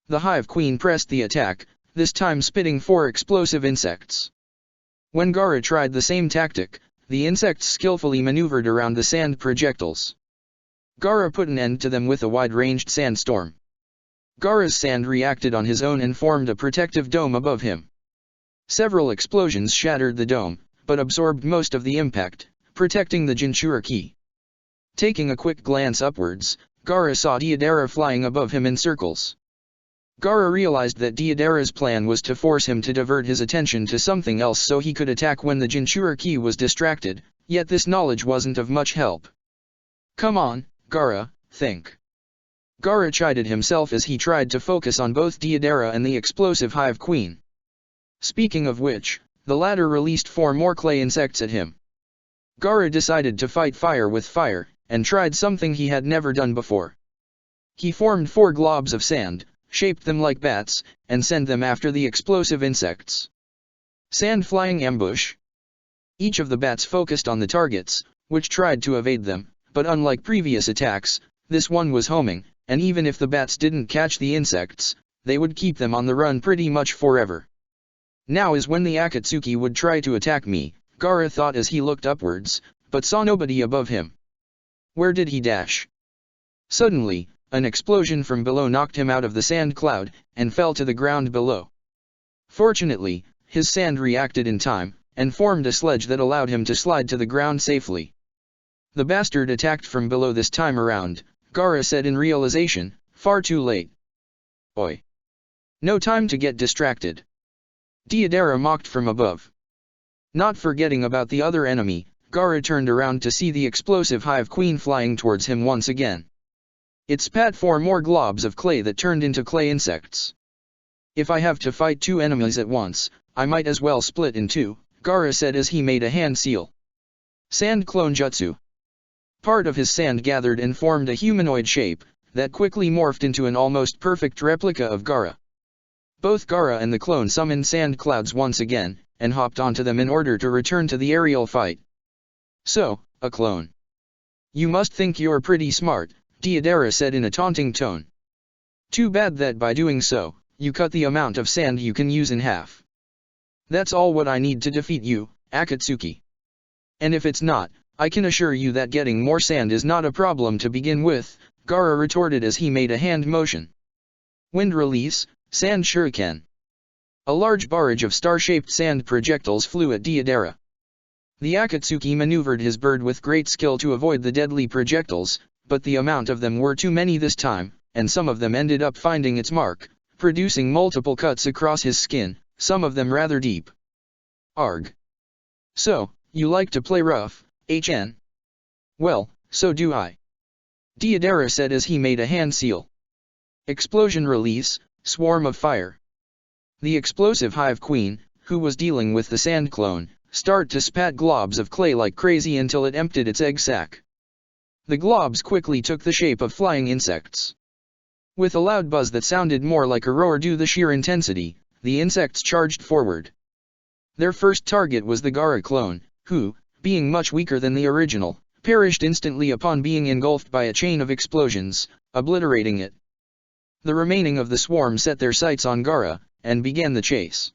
The hive queen pressed the attack, this time spitting 4 explosive insects. When Gaara tried the same tactic, the insects skillfully maneuvered around the sand projectiles. Gaara put an end to them with a wide-ranged sandstorm. Gaara's sand reacted on his own and formed a protective dome above him. Several explosions shattered the dome, but absorbed most of the impact, protecting the Jinchuriki. Taking a quick glance upwards, Gaara saw Deidara flying above him in circles. Gaara realized that Deidara's plan was to force him to divert his attention to something else so he could attack when the Jinchuriki was distracted, yet this knowledge wasn't of much help. Come on, Gaara, think. Gaara chided himself as he tried to focus on both Deidara and the explosive hive queen. Speaking of which, the latter released 4 more clay insects at him. Gaara decided to fight fire with fire, and tried something he had never done before. He formed 4 globs of sand, shaped them like bats, and sent them after the explosive insects. Sand flying ambush. Each of the bats focused on the targets, which tried to evade them, but unlike previous attacks, this one was homing, and even if the bats didn't catch the insects, they would keep them on the run pretty much forever. Now is when the Akatsuki would try to attack me, Gaara thought as he looked upwards, but saw nobody above him. Where did he dash? Suddenly, an explosion from below knocked him out of the sand cloud, and fell to the ground below. Fortunately, his sand reacted in time, and formed a sledge that allowed him to slide to the ground safely. The bastard attacked from below this time around, Gaara said in realization, far too late. Oi! No time to get distracted. Deidara mocked from above. Not forgetting about the other enemy, Gaara turned around to see the explosive hive queen flying towards him once again. It spat 4 more globs of clay that turned into clay insects. If I have to fight 2 enemies at once, I might as well split in 2, Gaara said as he made a hand seal. Sand clone jutsu. Part of his sand gathered and formed a humanoid shape, that quickly morphed into an almost perfect replica of Gaara. Both Gaara and the clone summoned sand clouds once again, and hopped onto them in order to return to the aerial fight. So, a clone. You must think you're pretty smart, Deidara said in a taunting tone. Too bad that by doing so, you cut the amount of sand you can use in half. That's all what I need to defeat you, Akatsuki. And if it's not, I can assure you that getting more sand is not a problem to begin with, Gaara retorted as he made a hand motion. Wind release, sand shuriken. A large barrage of star-shaped sand projectiles flew at Deidara. The Akatsuki maneuvered his bird with great skill to avoid the deadly projectiles, but the amount of them were too many this time, and some of them ended up finding its mark, producing multiple cuts across his skin, some of them rather deep. Arg. So, you like to play rough, HN? Well, so do I. Deidara said as he made a hand seal. Explosion release, swarm of fire. The explosive hive queen, who was dealing with the sand clone, started to spat globs of clay like crazy until it emptied its egg sac. The globs quickly took the shape of flying insects. With a loud buzz that sounded more like a roar due to the sheer intensity, the insects charged forward. Their first target was the Gaara clone, who, being much weaker than the original, perished instantly upon being engulfed by a chain of explosions, obliterating it. The remaining of the swarm set their sights on Gaara, and began the chase.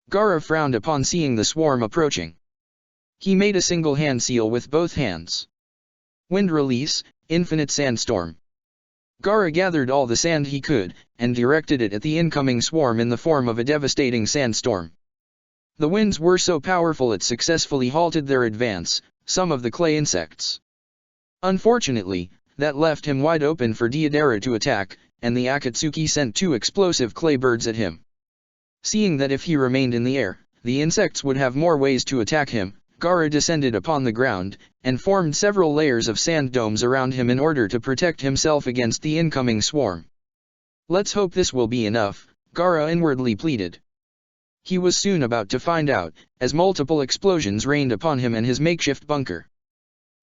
Gaara frowned upon seeing the swarm approaching. He made a single hand seal with both hands. Wind release, infinite sandstorm. Gaara gathered all the sand he could, and directed it at the incoming swarm in the form of a devastating sandstorm. The winds were so powerful it successfully halted their advance, some of the clay insects. Unfortunately, that left him wide open for Deidara to attack, and the Akatsuki sent 2 explosive clay birds at him. Seeing that if he remained in the air, the insects would have more ways to attack him, Gaara descended upon the ground, and formed several layers of sand domes around him in order to protect himself against the incoming swarm. Let's hope this will be enough, Gaara inwardly pleaded. He was soon about to find out, as multiple explosions rained upon him and his makeshift bunker.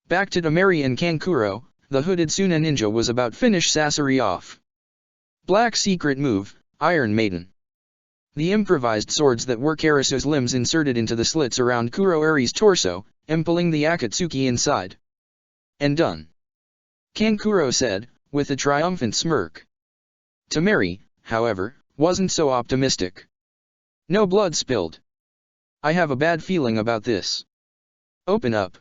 Back to Tamari and Kankuro, the hooded Suna ninja was about finish Sasori off. Black secret move, Iron Maiden. The improvised swords that were Karasu's limbs inserted into the slits around Kuroeri's torso, impaling the Akatsuki inside. And done. Kankuro said, with a triumphant smirk. Tamari, however, wasn't so optimistic. No blood spilled. I have a bad feeling about this. Open up.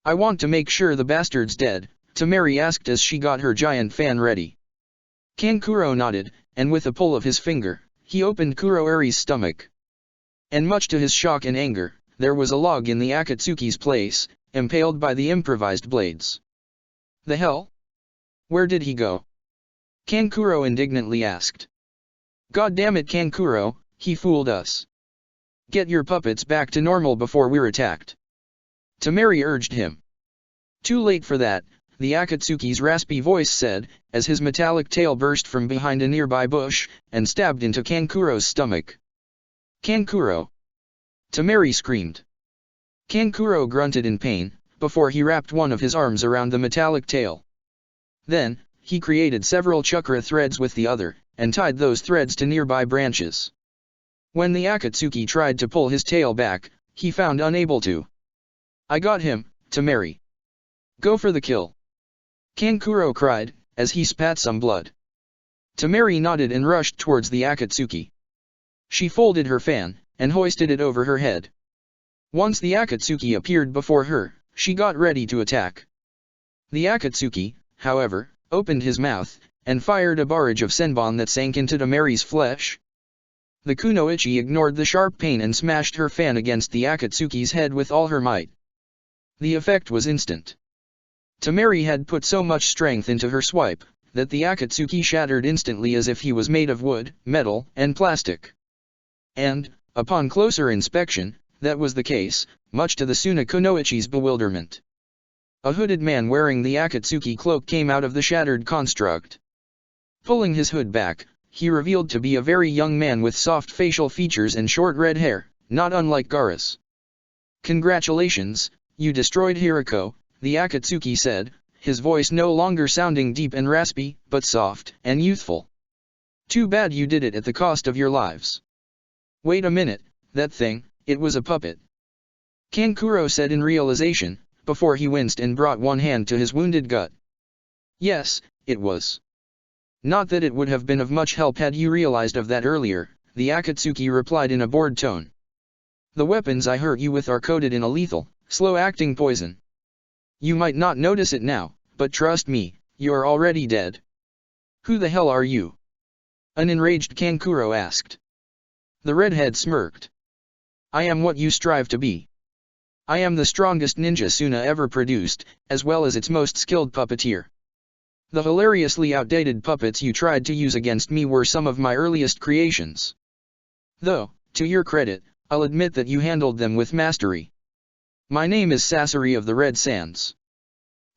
I want to make sure the bastard's dead, Tamari asked as she got her giant fan ready. Kankuro nodded, and with a pull of his finger, he opened Kuroeri's stomach. And much to his shock and anger, there was a log in the Akatsuki's place, impaled by the improvised blades. The hell? Where did he go? Kankuro indignantly asked. God damn it, Kankuro, he fooled us. Get your puppets back to normal before we're attacked. Tamari urged him. Too late for that, the Akatsuki's raspy voice said, as his metallic tail burst from behind a nearby bush, and stabbed into Kankuro's stomach. Kankuro! Tamari screamed. Kankuro grunted in pain, before he wrapped one of his arms around the metallic tail. Then, he created several chakra threads with the other, and tied those threads to nearby branches. When the Akatsuki tried to pull his tail back, he found unable to. "I got him, Tamari. Go for the kill!" Kankuro cried, as he spat some blood. Tamari nodded and rushed towards the Akatsuki. She folded her fan, and hoisted it over her head. Once the Akatsuki appeared before her, she got ready to attack. The Akatsuki, however, opened his mouth, and fired a barrage of senbon that sank into Tamari's flesh. The kunoichi ignored the sharp pain and smashed her fan against the Akatsuki's head with all her might. The effect was instant. Tamari had put so much strength into her swipe, that the Akatsuki shattered instantly as if he was made of wood, metal, and plastic. And, upon closer inspection, that was the case, much to the Suna kunoichi's bewilderment. A hooded man wearing the Akatsuki cloak came out of the shattered construct. Pulling his hood back, he revealed to be a very young man with soft facial features and short red hair, not unlike Gaara's. "Congratulations, you destroyed Hirako," the Akatsuki said, his voice no longer sounding deep and raspy, but soft and youthful. "Too bad you did it at the cost of your lives." "Wait a minute, that thing, it was a puppet," Kankuro said in realization, before he winced and brought one hand to his wounded gut. "Yes, it was. Not that it would have been of much help had you realized of that earlier," the Akatsuki replied in a bored tone. "The weapons I hurt you with are coated in a lethal, slow-acting poison. You might not notice it now, but trust me, you're already dead." "Who the hell are you?" an enraged Kankuro asked. The redhead smirked. "I am what you strive to be. I am the strongest ninja Suna ever produced, as well as its most skilled puppeteer. The hilariously outdated puppets you tried to use against me were some of my earliest creations. Though, to your credit, I'll admit that you handled them with mastery. My name is Sasori of the Red Sands.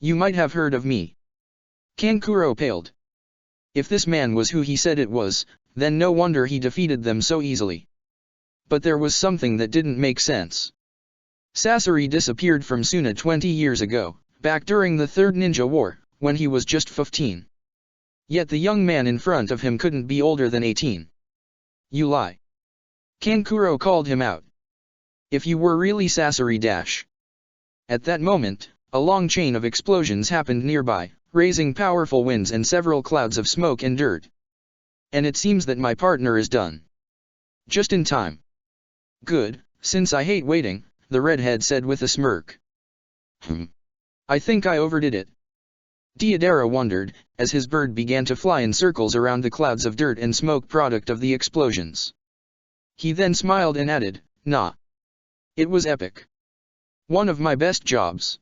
You might have heard of me." Kankuro paled. If this man was who he said it was, then no wonder he defeated them so easily. But there was something that didn't make sense. Sasori disappeared from Suna 20 years ago, back during the Third Ninja War, when he was just 15. Yet the young man in front of him couldn't be older than 18. "You lie." Kankuro called him out. "If you were really Sasori dash." At that moment, a long chain of explosions happened nearby, raising powerful winds and several clouds of smoke and dirt. "And it seems that my partner is done. Just in time." "Good, since I hate waiting," the redhead said with a smirk. "I think I overdid it." Deidara wondered, as his bird began to fly in circles around the clouds of dirt and smoke product of the explosions. He then smiled and added, "Nah. It was epic. One of my best jobs."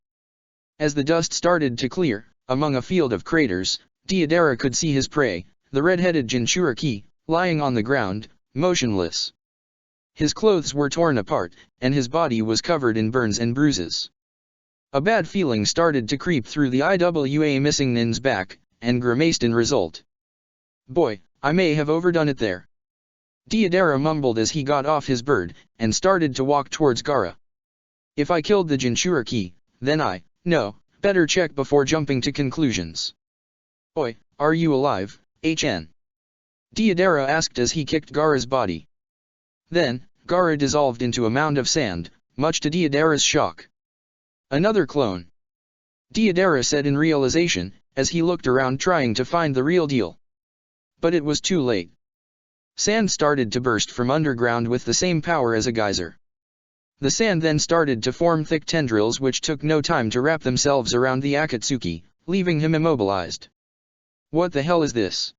As the dust started to clear, among a field of craters, Deidara could see his prey, the red-headed Jinchuriki, lying on the ground, motionless. His clothes were torn apart, and his body was covered in burns and bruises. A bad feeling started to creep through the IWA missing nin's back, and grimaced in result. "Boy, I may have overdone it there," Deidara mumbled as he got off his bird, and started to walk towards Gaara. "If I killed the Jinchuriki, then better check before jumping to conclusions." "Oi, are you alive, HN?" Deidara asked as he kicked Gaara's body. Then, Gaara dissolved into a mound of sand, much to Deidara's shock. "Another clone," Deidara said in realization, as he looked around trying to find the real deal. But it was too late. Sand started to burst from underground with the same power as a geyser. The sand then started to form thick tendrils which took no time to wrap themselves around the Akatsuki, leaving him immobilized. "What the hell is this?"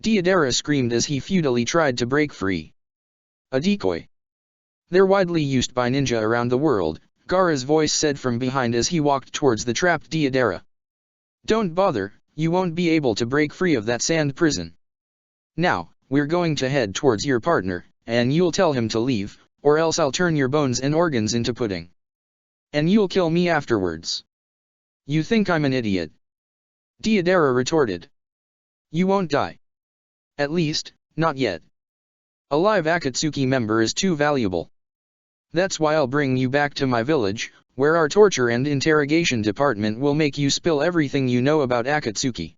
Deidara screamed as he futilely tried to break free. "A decoy. They're widely used by ninja around the world," Gaara's voice said from behind as he walked towards the trapped Deidara. "Don't bother, you won't be able to break free of that sand prison. Now, we're going to head towards your partner, and you'll tell him to leave, or else I'll turn your bones and organs into pudding. And you'll kill me afterwards." "You think I'm an idiot?" Deidara retorted. "You won't die. At least, not yet. A live Akatsuki member is too valuable. That's why I'll bring you back to my village, where our torture and interrogation department will make you spill everything you know about Akatsuki.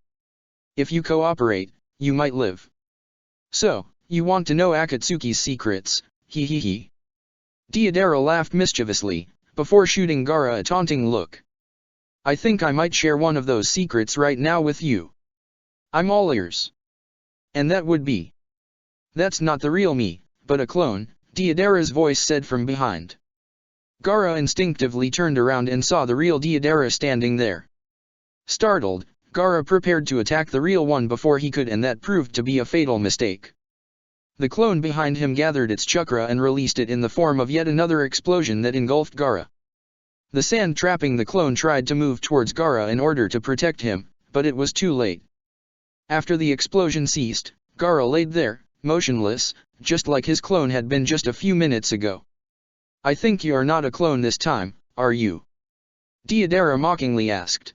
If you cooperate, you might live." So, you want to know Akatsuki's secrets, he he he. Deidara laughed mischievously, before shooting Gaara a taunting look. I think I might share one of those secrets right now with you. I'm all ears. And that would be. That's not the real me, but a clone, Deidara's voice said from behind. Gaara instinctively turned around and saw the real Deidara standing there. Startled, Gaara prepared to attack the real one before he could, and that proved to be a fatal mistake. The clone behind him gathered its chakra and released it in the form of yet another explosion that engulfed Gaara. The sand trapping the clone tried to move towards Gaara in order to protect him, but it was too late. After the explosion ceased, Gaara laid there, motionless, just like his clone had been just a few minutes ago. I think you're not a clone this time, are you? Deidara mockingly asked.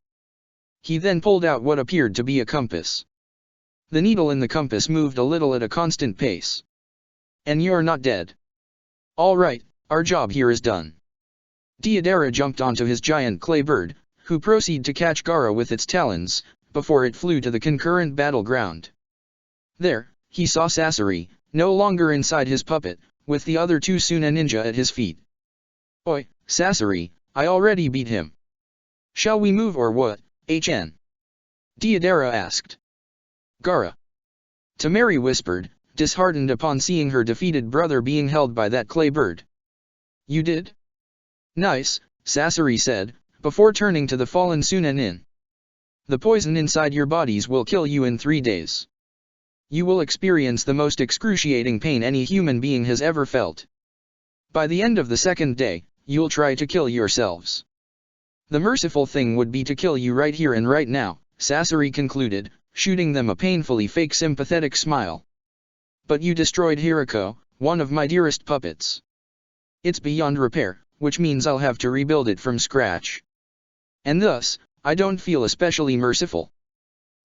He then pulled out what appeared to be a compass. The needle in the compass moved a little at a constant pace. And you're not dead. All right, our job here is done. Deidara jumped onto his giant clay bird, who proceeded to catch Gaara with its talons, before it flew to the concurrent battleground. There, he saw Sasori, no longer inside his puppet, with the other two Suna ninja at his feet. Oi, Sasori, I already beat him. Shall we move or what, HN? Deidara asked. Gaara. Temari whispered, disheartened upon seeing her defeated brother being held by that clay bird. You did? Nice, Sasori said, before turning to the fallen Sannin. The poison inside your bodies will kill you in 3 days. You will experience the most excruciating pain any human being has ever felt. By the end of the 2nd day, you'll try to kill yourselves. The merciful thing would be to kill you right here and right now, Sasori concluded, shooting them a painfully fake sympathetic smile. But you destroyed Hirako, one of my dearest puppets. It's beyond repair, which means I'll have to rebuild it from scratch. And thus, I don't feel especially merciful.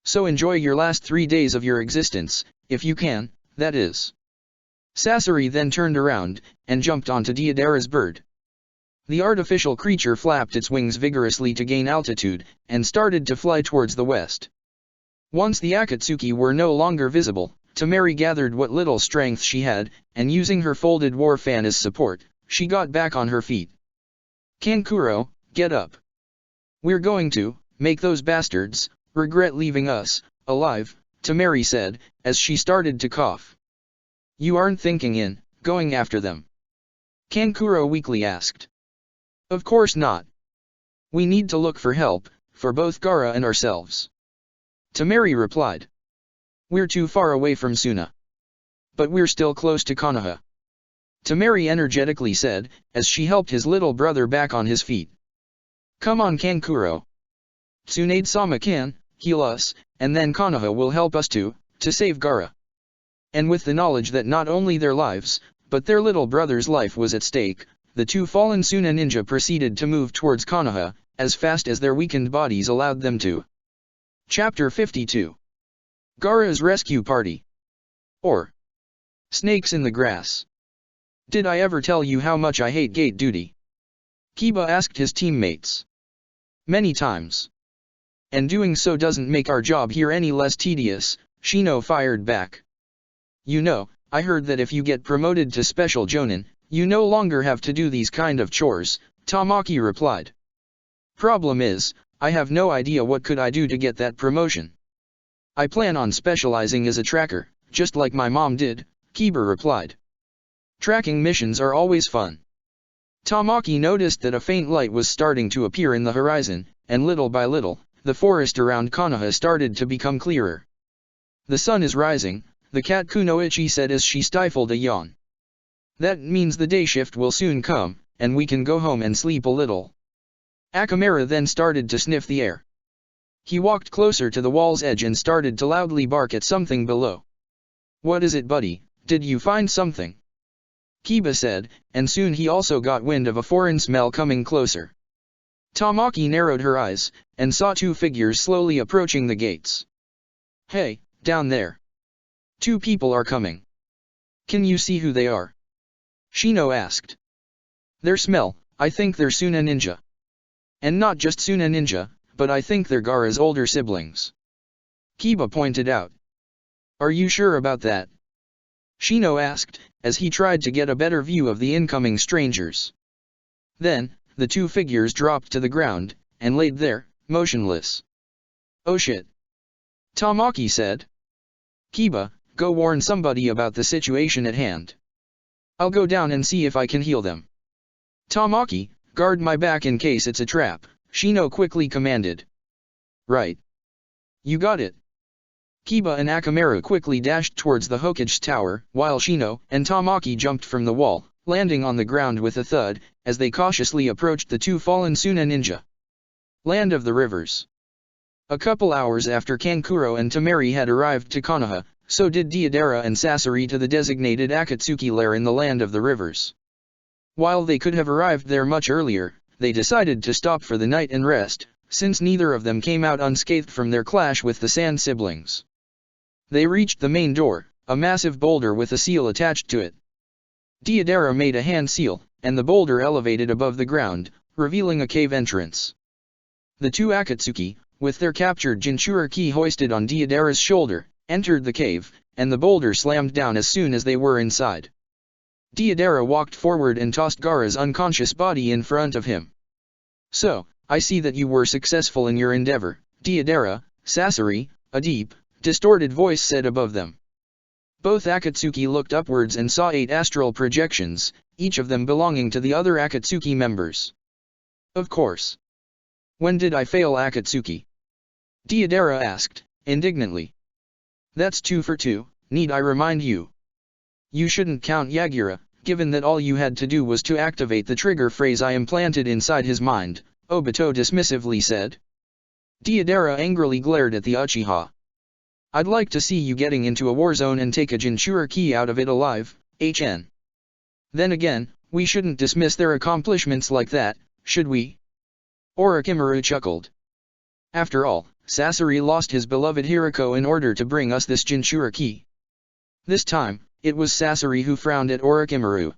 So enjoy your last 3 days of your existence, if you can, that is. Sasori then turned around, and jumped onto Deidara's bird. The artificial creature flapped its wings vigorously to gain altitude, and started to fly towards the west. Once the Akatsuki were no longer visible, Temari gathered what little strength she had, and using her folded war fan as support, she got back on her feet. Kankuro, get up. We're going to make those bastards regret leaving us alive, Temari said, as she started to cough. You aren't thinking in going after them? Kankuro weakly asked. Of course not. We need to look for help, for both Gaara and ourselves. Temari replied. We're too far away from Suna. But we're still close to Konoha. Temari energetically said, as she helped his little brother back on his feet. Come on Kankuro. Tsunade-sama can heal us, and then Konoha will help us to save Gaara. And with the knowledge that not only their lives, but their little brother's life was at stake, the two fallen Suna ninja proceeded to move towards Konoha, as fast as their weakened bodies allowed them to. Chapter 52. Gaara's Rescue Party. Or Snakes in the Grass. Did I ever tell you how much I hate gate duty? Kiba asked his teammates. Many times. And doing so doesn't make our job here any less tedious, Shino fired back. You know, I heard that if you get promoted to Special Jonin, you no longer have to do these kind of chores, Tamaki replied. Problem is, I have no idea what could I do to get that promotion. I plan on specializing as a tracker, just like my mom did, Kiba replied. Tracking missions are always fun. Tamaki noticed that a faint light was starting to appear in the horizon, and little by little, the forest around Konoha started to become clearer. The sun is rising, the cat Kunoichi said as she stifled a yawn. That means the day shift will soon come, and we can go home and sleep a little. Akamura then started to sniff the air. He walked closer to the wall's edge and started to loudly bark at something below. What is it, buddy? Did you find something? Kiba said, and soon he also got wind of a foreign smell coming closer. Tamaki narrowed her eyes, and saw two figures slowly approaching the gates. Hey, down there. 2 people are coming. Can you see who they are? Shino asked. Their smell, I think they're Suna ninja. And not just Suna ninja, but I think they're Gaara's older siblings. Kiba pointed out. Are you sure about that? Shino asked, as he tried to get a better view of the incoming strangers. Then, the two figures dropped to the ground, and laid there, motionless. "Oh shit," Tamaki said. "Kiba, go warn somebody about the situation at hand. I'll go down and see if I can heal them." "Tamaki, guard my back in case it's a trap," Shino quickly commanded. "Right. You got it." Kiba and Akamaru quickly dashed towards the Hokage tower, while Shino and Tamaki jumped from the wall, landing on the ground with a thud, as they cautiously approached the two fallen Suna ninja. Land of the Rivers. A couple hours after Kankuro and Temari had arrived to Konoha, so did Deidara and Sasori to the designated Akatsuki lair in the Land of the Rivers. While they could have arrived there much earlier, they decided to stop for the night and rest, since neither of them came out unscathed from their clash with the Sand siblings. They reached the main door, a massive boulder with a seal attached to it. Deidara made a hand seal, and the boulder elevated above the ground, revealing a cave entrance. The two Akatsuki, with their captured Jinchuriki hoisted on Deidara's shoulder, entered the cave, and the boulder slammed down as soon as they were inside. Deidara walked forward and tossed Gaara's unconscious body in front of him. "So, I see that you were successful in your endeavor, Deidara," Sasori, a deep, distorted voice said above them. Both Akatsuki looked upwards and saw 8 astral projections, each of them belonging to the other Akatsuki members. "Of course. When did I fail, Akatsuki?" Deidara asked, indignantly. "That's 2 for 2, need I remind you? You shouldn't count Yagura, given that all you had to do was to activate the trigger phrase I implanted inside his mind," Obito dismissively said. Deidara angrily glared at the Uchiha. "I'd like to see you getting into a war zone and take a Jinchuriki out of it alive, HN. Then again, we shouldn't dismiss their accomplishments like that, should we?" Orochimaru chuckled. "After all, Sasori lost his beloved Hirako in order to bring us this Jinchuriki." This time, it was Sasori who frowned at Orochimaru.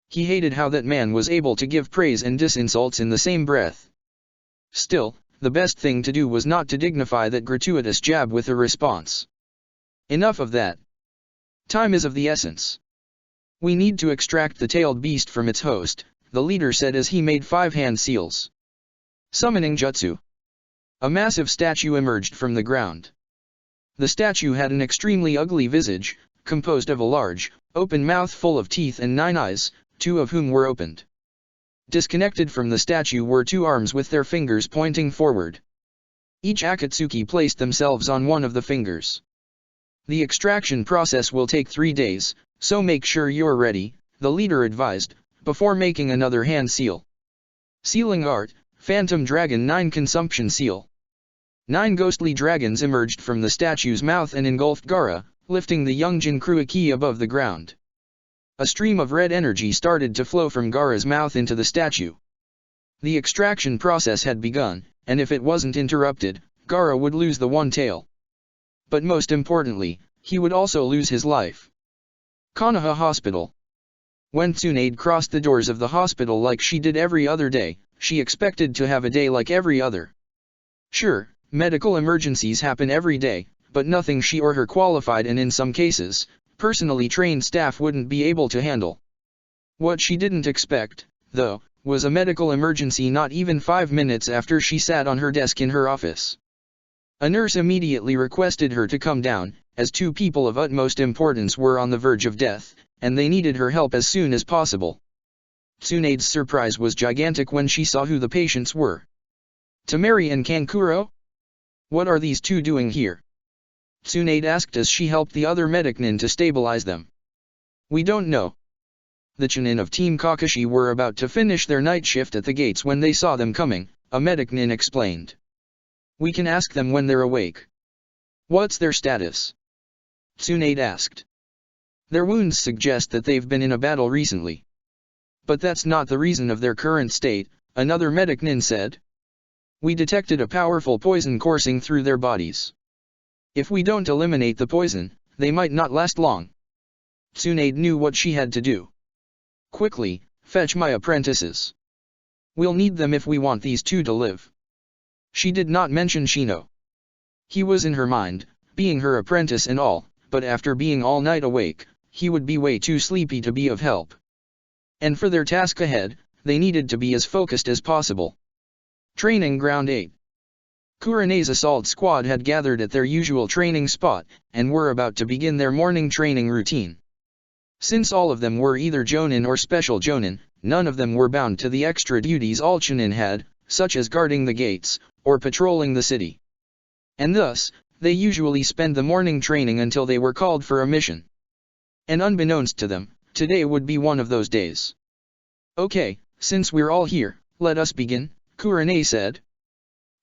He hated how that man was able to give praise and disinsults in the same breath. Still, the best thing to do was not to dignify that gratuitous jab with a response. "Enough of that. Time is of the essence. We need to extract the tailed beast from its host," the leader said as he made 5 hand seals. Summoning Jutsu. A massive statue emerged from the ground. The statue had an extremely ugly visage, composed of a large, open mouth full of teeth and 9 eyes, 2 of whom were opened. Disconnected from the statue were 2 arms with their fingers pointing forward. Each Akatsuki placed themselves on one of the fingers. "The extraction process will take 3 days, so make sure you're ready," the leader advised, before making another hand seal. Sealing art, Phantom Dragon 9 Consumption Seal. 9 ghostly dragons emerged from the statue's mouth and engulfed Gaara, lifting the young Jinchuriki above the ground. A stream of red energy started to flow from Gaara's mouth into the statue. The extraction process had begun, and if it wasn't interrupted, Gaara would lose the one tail. But most importantly, he would also lose his life. Konoha Hospital. When Tsunade crossed the doors of the hospital like she did every other day, she expected to have a day like every other. Sure, medical emergencies happen every day, but nothing she or her qualified and in some cases, personally trained staff wouldn't be able to handle. What she didn't expect, though, was a medical emergency not even 5 minutes after she sat on her desk in her office. A nurse immediately requested her to come down, as 2 people of utmost importance were on the verge of death, and they needed her help as soon as possible. Tsunade's surprise was gigantic when she saw who the patients were. Temari and Kankuro? What are these 2 doing here? Tsunade asked as she helped the other medicnin to stabilize them. We don't know. The Chunin of Team Kakashi were about to finish their night shift at the gates when they saw them coming, a medicnin explained. We can ask them when they're awake. What's their status? Tsunade asked. Their wounds suggest that they've been in a battle recently. But that's not the reason of their current state, another medicnin said. We detected a powerful poison coursing through their bodies. If we don't eliminate the poison, they might not last long. Tsunade knew what she had to do. Quickly, fetch my apprentices. We'll need them if we want these 2 to live. She did not mention Shino. He was in her mind, being her apprentice and all, but after being all night awake, he would be way too sleepy to be of help. And for their task ahead, they needed to be as focused as possible. Training Ground 8. Kurene's assault squad had gathered at their usual training spot, and were about to begin their morning training routine. Since all of them were either Jonin or Special Jonin, none of them were bound to the extra duties all Chunin had, such as guarding the gates, or patrolling the city. And thus, they usually spend the morning training until they were called for a mission. And unbeknownst to them, today would be one of those days. Okay, since we're all here, let us begin, Kurene said.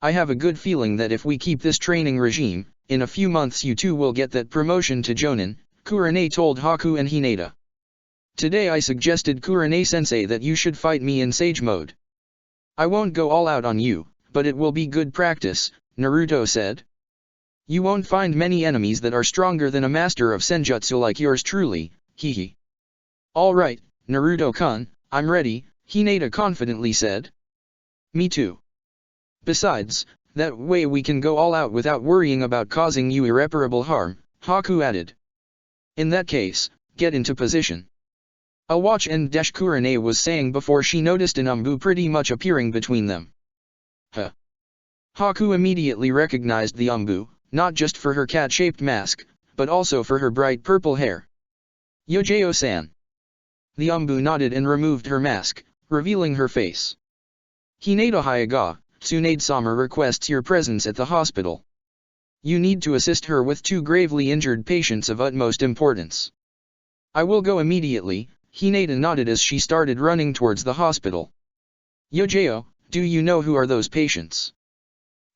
I have a good feeling that if we keep this training regime, in a few months you two will get that promotion to Jonin, Kurene told Haku and Hinata. Today I suggested Kurene-sensei that you should fight me in Sage mode. I won't go all out on you, but it will be good practice, Naruto said. You won't find many enemies that are stronger than a master of senjutsu like yours truly, hehe. Alright, Naruto-kun, I'm ready, Hinata confidently said. Me too. Besides, that way we can go all out without worrying about causing you irreparable harm, Haku added. In that case, get into position. I'll watch and Kurene was saying before she noticed an Umbu pretty much appearing between them. Huh. Haku immediately recognized the Umbu, not just for her cat-shaped mask, but also for her bright purple hair. Yojeo-san. The Umbu nodded and removed her mask, revealing her face. Hinata Hyuga, Tsunade-sama requests your presence at the hospital. You need to assist her with 2 gravely injured patients of utmost importance. I will go immediately, Hinata nodded as she started running towards the hospital. Yojeo, do you know who are those patients?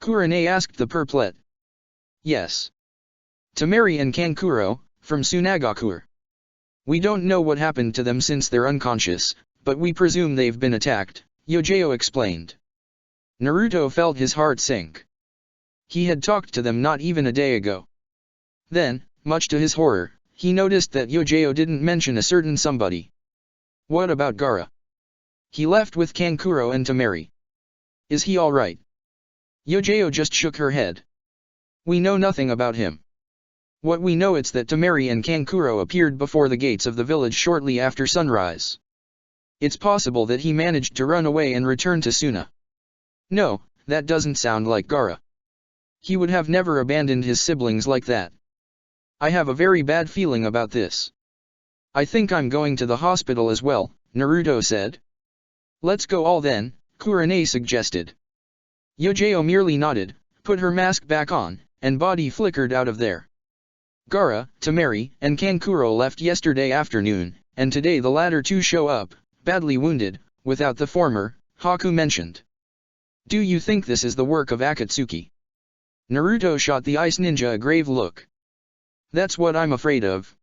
Kurene asked the perplet. Yes. Temari and Kankuro, from Tsunagakur. We don't know what happened to them since they're unconscious, but we presume they've been attacked, Yojeo explained. Naruto felt his heart sink. He had talked to them not even a day ago. Then, much to his horror, he noticed that Yojeo didn't mention a certain somebody. What about Gaara? He left with Kankuro and Temari. Is he alright? Yojeo just shook her head. We know nothing about him. What we know is that Temari and Kankuro appeared before the gates of the village shortly after sunrise. It's possible that he managed to run away and return to Suna. No, that doesn't sound like Gaara. He would have never abandoned his siblings like that. I have a very bad feeling about this. I think I'm going to the hospital as well, Naruto said. Let's go all then, Kurene suggested. Yojeo merely nodded, put her mask back on, and body flickered out of there. Gaara, Temari, and Kankuro left yesterday afternoon, and today the latter two show up, badly wounded, without the former, Haku mentioned. Do you think this is the work of Akatsuki? Naruto shot the ice ninja a grave look. That's what I'm afraid of.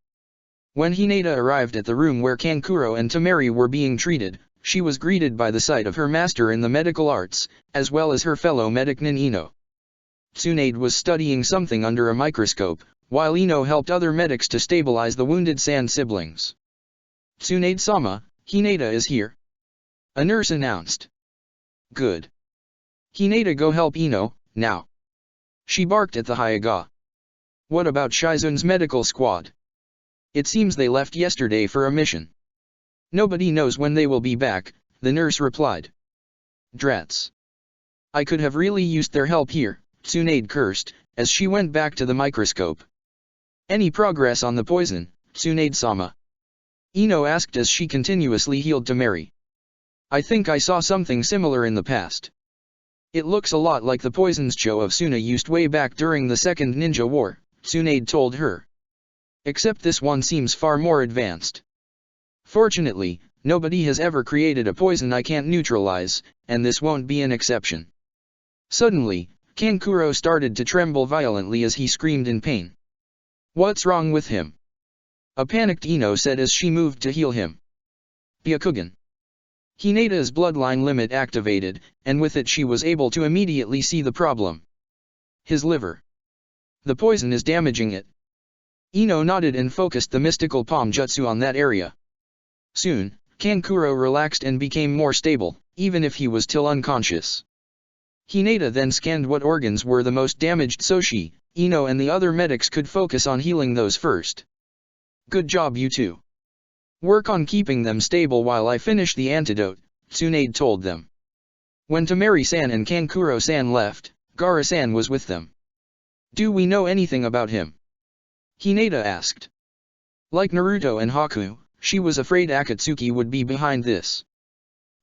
When Hinata arrived at the room where Kankuro and Temari were being treated, she was greeted by the sight of her master in the medical arts, as well as her fellow medic Nin Ino. Tsunade was studying something under a microscope, while Ino helped other medics to stabilize the wounded Sand siblings. Tsunade-sama, Hinata is here. A nurse announced. Good. Hinata, go help Ino, now. She barked at the Hyuga. What about Shizun's medical squad? It seems they left yesterday for a mission. Nobody knows when they will be back, the nurse replied. Drats. I could have really used their help here, Tsunade cursed, as she went back to the microscope. Any progress on the poison, Tsunade-sama? Ino asked as she continuously healed Temari. I think I saw something similar in the past. It looks a lot like the poisons Cho of Suna used way back during the Second Ninja War, Tsunade told her. Except this one seems far more advanced. Fortunately, nobody has ever created a poison I can't neutralize, and this won't be an exception. Suddenly, Kankuro started to tremble violently as he screamed in pain. What's wrong with him? A panicked Ino said as she moved to heal him. Byakugan. Hinata's bloodline limit activated, and with it she was able to immediately see the problem. His liver. The poison is damaging it. Ino nodded and focused the mystical palm jutsu on that area. Soon, Kankuro relaxed and became more stable, even if he was still unconscious. Hinata then scanned what organs were the most damaged so she, Ino and the other medics could focus on healing those first. Good job you two. Work on keeping them stable while I finish the antidote, Tsunade told them. When Tamari-san and Kankuro-san left, Gaara-san was with them. Do we know anything about him? Hinata asked. Like Naruto and Haku, she was afraid Akatsuki would be behind this.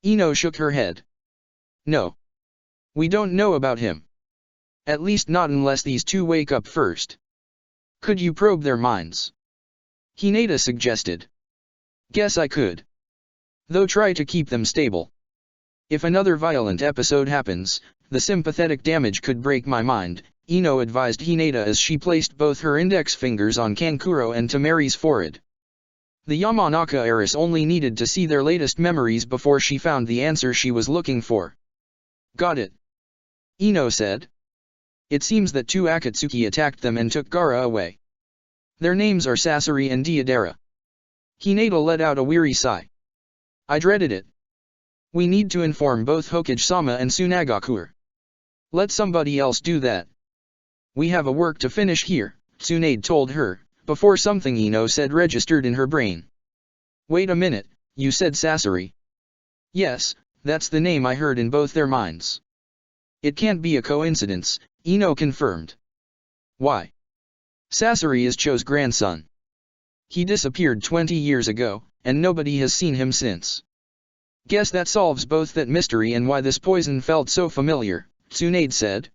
Ino shook her head. No. We don't know about him. At least not unless these two wake up first. Could you probe their minds? Hinata suggested. Guess I could. Though try to keep them stable. If another violent episode happens, the sympathetic damage could break my mind, Ino advised Hinata as she placed both her index fingers on Kankuro and Tamari's forehead. The Yamanaka heiress only needed to see their latest memories before she found the answer she was looking for. Got it. Ino said. It seems that two Akatsuki attacked them and took Gaara away. Their names are Sasori and Deidara. Hinata let out a weary sigh. I dreaded it. We need to inform both Hokage-sama and Tsunagakuer. Let somebody else do that. We have a work to finish here, Tsunade told her, before something Ino said registered in her brain. Wait a minute, you said Sasori. Yes, that's the name I heard in both their minds. It can't be a coincidence, Ino confirmed. Why? Sasori is Cho's grandson. He disappeared 20 years ago, and nobody has seen him since. Guess that solves both that mystery and why this poison felt so familiar, Tsunade said.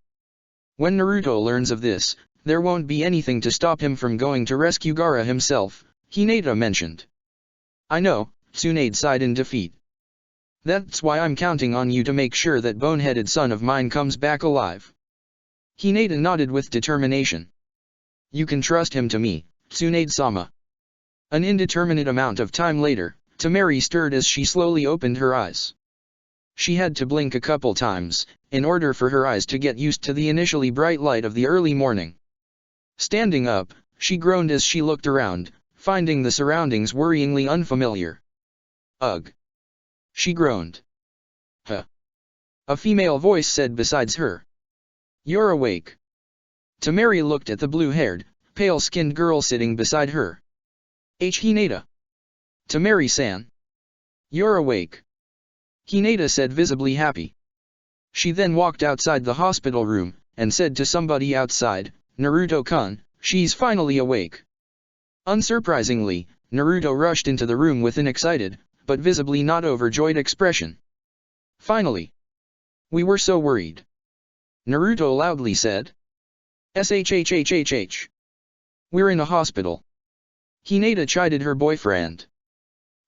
When Naruto learns of this, there won't be anything to stop him from going to rescue Gaara himself, Hinata mentioned. I know, Tsunade sighed in defeat. That's why I'm counting on you to make sure that boneheaded son of mine comes back alive. Hinata nodded with determination. You can trust him to me, Tsunade-sama. An indeterminate amount of time later, Tamari stirred as she slowly opened her eyes. She had to blink a couple times, in order for her eyes to get used to the initially bright light of the early morning. Standing up, she groaned as she looked around, finding the surroundings worryingly unfamiliar. Ugh! She groaned. Huh! A female voice said besides her. You're awake. Tamari looked at the blue-haired, pale-skinned girl sitting beside her. Hinata. Tamari-san. You're awake. Hinata said, visibly happy. She then walked outside the hospital room, and said to somebody outside, Naruto-kun, she's finally awake. Unsurprisingly, Naruto rushed into the room with an excited, but visibly not overjoyed expression. Finally. We were so worried. Naruto loudly said. Shhhhhh. We're in a hospital. Hinata chided her boyfriend.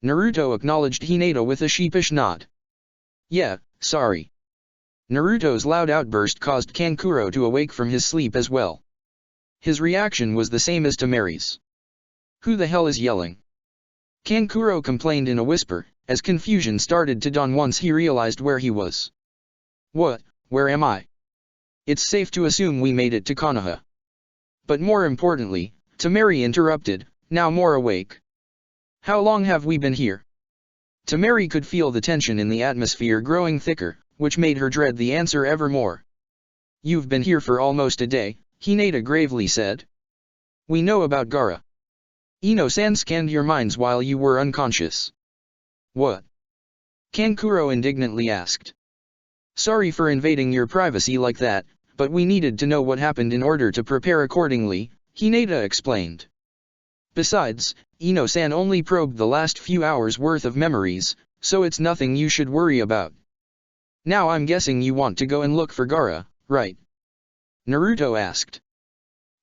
Naruto acknowledged Hinata with a sheepish nod. Yeah, sorry. Naruto's loud outburst caused Kankuro to awake from his sleep as well. His reaction was the same as Tamari's. Who the hell is yelling? Kankuro complained in a whisper, as confusion started to dawn once he realized where he was. What, where am I? It's safe to assume we made it to Konoha. But more importantly, Tamari interrupted, now more awake. How long have we been here? Tamari could feel the tension in the atmosphere growing thicker, which made her dread the answer ever more. You've been here for almost a day, Hinata gravely said. We know about Gaara. Ino-san scanned your minds while you were unconscious. What? Kankuro indignantly asked. Sorry for invading your privacy like that, but we needed to know what happened in order to prepare accordingly, Hinata explained. Besides, Ino-san only probed the last few hours worth of memories, so it's nothing you should worry about. Now I'm guessing you want to go and look for Gaara, right? Naruto asked.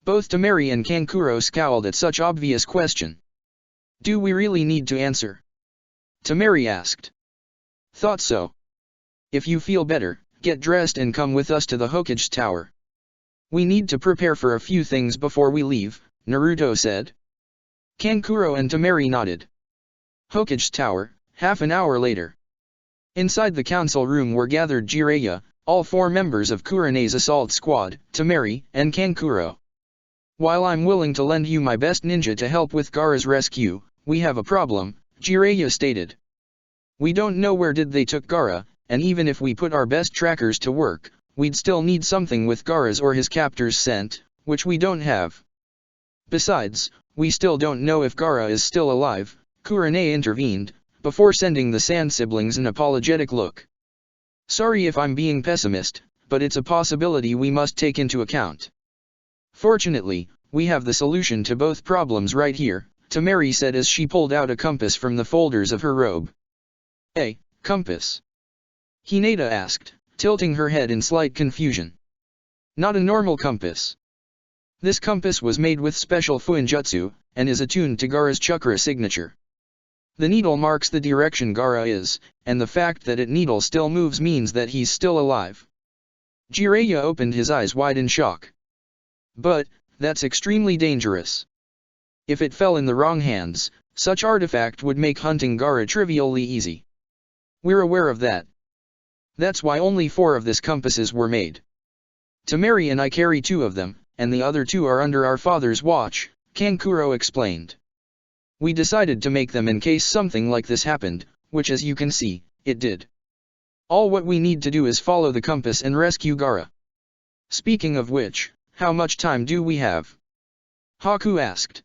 Both Tamari and Kankuro scowled at such obvious question. Do we really need to answer? Tamari asked. Thought so. If you feel better, get dressed and come with us to the Hokage Tower. We need to prepare for a few things before we leave, Naruto said. Kankuro and Tamari nodded. Hokage Tower, half an hour later. Inside the council room were gathered Jiraiya, all four members of Kurene's assault squad, Tamari, and Kankuro. While I'm willing to lend you my best ninja to help with Gaara's rescue, we have a problem, Jiraiya stated. We don't know where did they took Gaara, and even if we put our best trackers to work, we'd still need something with Gaara's or his captor's scent, which we don't have. Besides, We still don't know if Gaara is still alive, Kurenai intervened, before sending the Sand siblings an apologetic look. Sorry if I'm being pessimist, but it's a possibility we must take into account. Fortunately, we have the solution to both problems right here, Tamari said as she pulled out a compass from the folders of her robe. A compass? Hinata asked, tilting her head in slight confusion. Not a normal compass. This compass was made with special fuinjutsu, and is attuned to Gaara's chakra signature. The needle marks the direction Gaara is, and the fact that it needle still moves means that he's still alive. Jiraiya opened his eyes wide in shock. But, that's extremely dangerous. If it fell in the wrong hands, such artifact would make hunting Gaara trivially easy. We're aware of that. That's why only 4 of these compasses were made. Tamari and I carry 2 of them, and the other 2 are under our father's watch, Kankuro explained. We decided to make them in case something like this happened, which as you can see, it did. All what we need to do is follow the compass and rescue Gaara. Speaking of which, how much time do we have? Haku asked.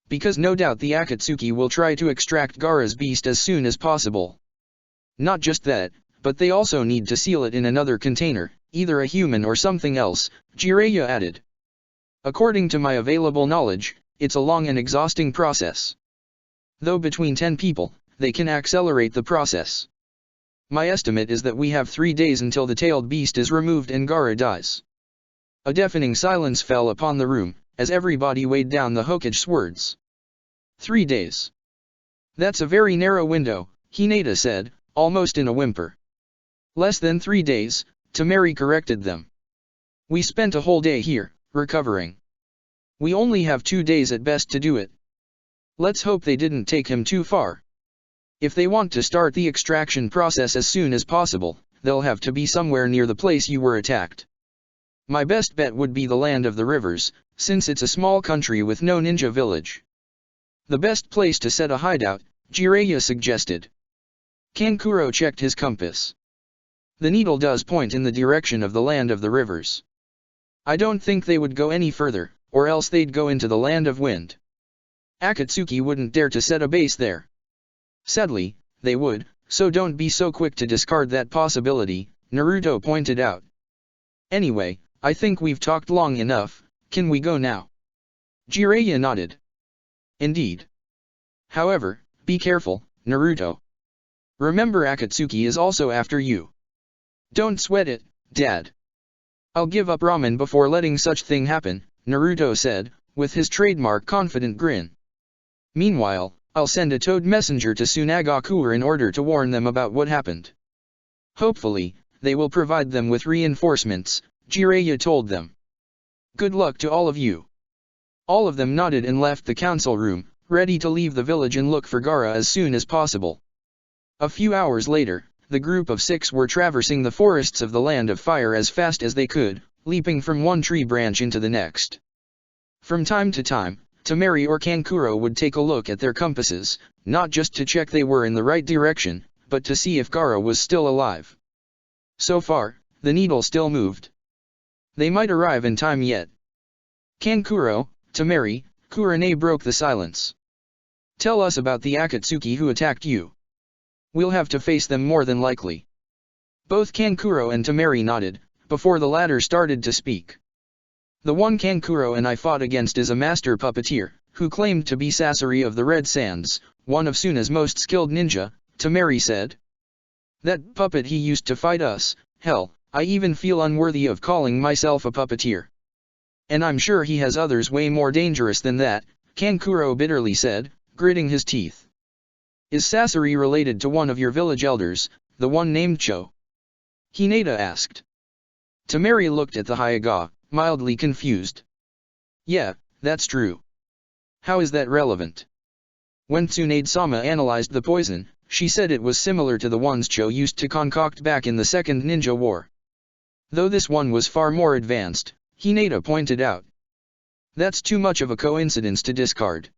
Because no doubt the Akatsuki will try to extract Gaara's beast as soon as possible. Not just that, but they also need to seal it in another container, either a human or something else, Jiraiya added. According to my available knowledge, it's a long and exhausting process. Though between 10 people, they can accelerate the process. My estimate is that we have 3 days until the tailed beast is removed and Gaara dies. A deafening silence fell upon the room, as everybody weighed down the Hokage's words. 3 days. That's a very narrow window, Hinata said, almost in a whimper. Less than 3 days, Tamari corrected them. We spent a whole day here, recovering. We only have 2 days at best to do it. Let's hope they didn't take him too far. If they want to start the extraction process as soon as possible, they'll have to be somewhere near the place you were attacked. My best bet would be the land of the rivers, since it's a small country with no ninja village. The best place to set a hideout, Jiraiya suggested. Kankuro checked his compass. The needle does point in the direction of the land of the rivers. I don't think they would go any further, or else they'd go into the land of wind. Akatsuki wouldn't dare to set a base there. Sadly, they would, so don't be so quick to discard that possibility, Naruto pointed out. Anyway, I think we've talked long enough, can we go now? Jiraiya nodded. Indeed. However, be careful, Naruto. Remember Akatsuki is also after you. Don't sweat it, Dad. I'll give up ramen before letting such thing happen, Naruto said, with his trademark confident grin. Meanwhile, I'll send a toad messenger to Tsunagakuer in order to warn them about what happened. Hopefully, they will provide them with reinforcements, Jiraiya told them. Good luck to all of you. All of them nodded and left the council room, ready to leave the village and look for Gaara as soon as possible. A few hours later, the group of 6 were traversing the forests of the Land of Fire as fast as they could, leaping from one tree branch into the next. From time to time, Tamari or Kankuro would take a look at their compasses, not just to check they were in the right direction, but to see if Gaara was still alive. So far, the needle still moved. They might arrive in time yet. Kankuro, Tamari, Kurenai broke the silence. Tell us about the Akatsuki who attacked you. We'll have to face them more than likely. Both Kankuro and Tamari nodded, before the latter started to speak. The one Kankuro and I fought against is a master puppeteer, who claimed to be Sasori of the Red Sands, one of Suna's most skilled ninja, Tamari said. That puppet he used to fight us, hell, I even feel unworthy of calling myself a puppeteer. And I'm sure he has others way more dangerous than that, Kankuro bitterly said, gritting his teeth. Is Sasori related to one of your village elders, the one named Cho? Hinata asked. Tamari looked at the Hyuga, mildly confused. Yeah, that's true. How is that relevant? When Tsunade-sama analyzed the poison, she said it was similar to the ones Cho used to concoct back in the Second Ninja War. Though this one was far more advanced, Hinata pointed out. That's too much of a coincidence to discard.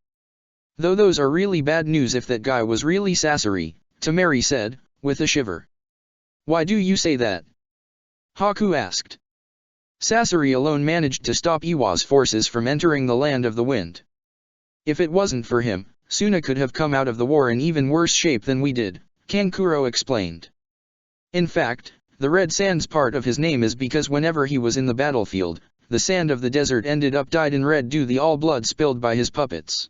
Though those are really bad news if that guy was really Sasori, Tamari said, with a shiver. Why do you say that? Haku asked. Sasori alone managed to stop Iwa's forces from entering the Land of the Wind. If it wasn't for him, Suna could have come out of the war in even worse shape than we did, Kankuro explained. In fact, the red sands part of his name is because whenever he was in the battlefield, the sand of the desert ended up dyed in red due to the all blood spilled by his puppets.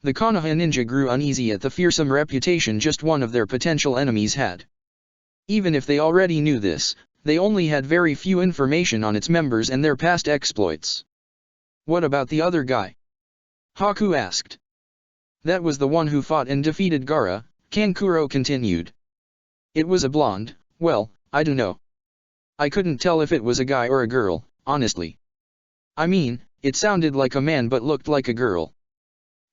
The Konoha ninja grew uneasy at the fearsome reputation just one of their potential enemies had. Even if they already knew this, they only had very few information on its members and their past exploits. What about the other guy? Haku asked. That was the one who fought and defeated Gaara, Kankuro continued. It was a blonde. Well, I don't know. I couldn't tell if it was a guy or a girl, honestly. I mean, it sounded like a man but looked like a girl.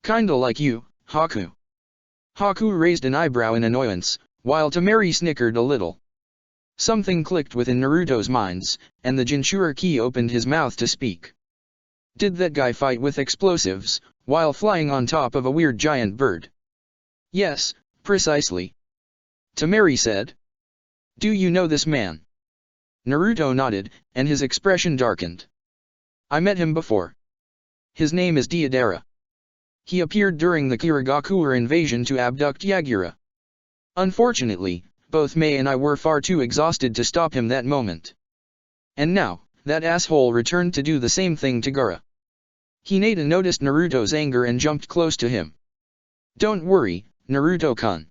Kinda like you, Haku. Haku raised an eyebrow in annoyance, while Temari snickered a little. Something clicked within Naruto's minds, and the Jinchuriki opened his mouth to speak. Did that guy fight with explosives, while flying on top of a weird giant bird? Yes, precisely. Temari said. Do you know this man? Naruto nodded, and his expression darkened. I met him before. His name is Deidara. He appeared during the Kirigakure invasion to abduct Yagura. Unfortunately, both Mei and I were far too exhausted to stop him that moment. And now, that asshole returned to do the same thing to Gaara. Hinata noticed Naruto's anger and jumped close to him. Don't worry, Naruto-kun.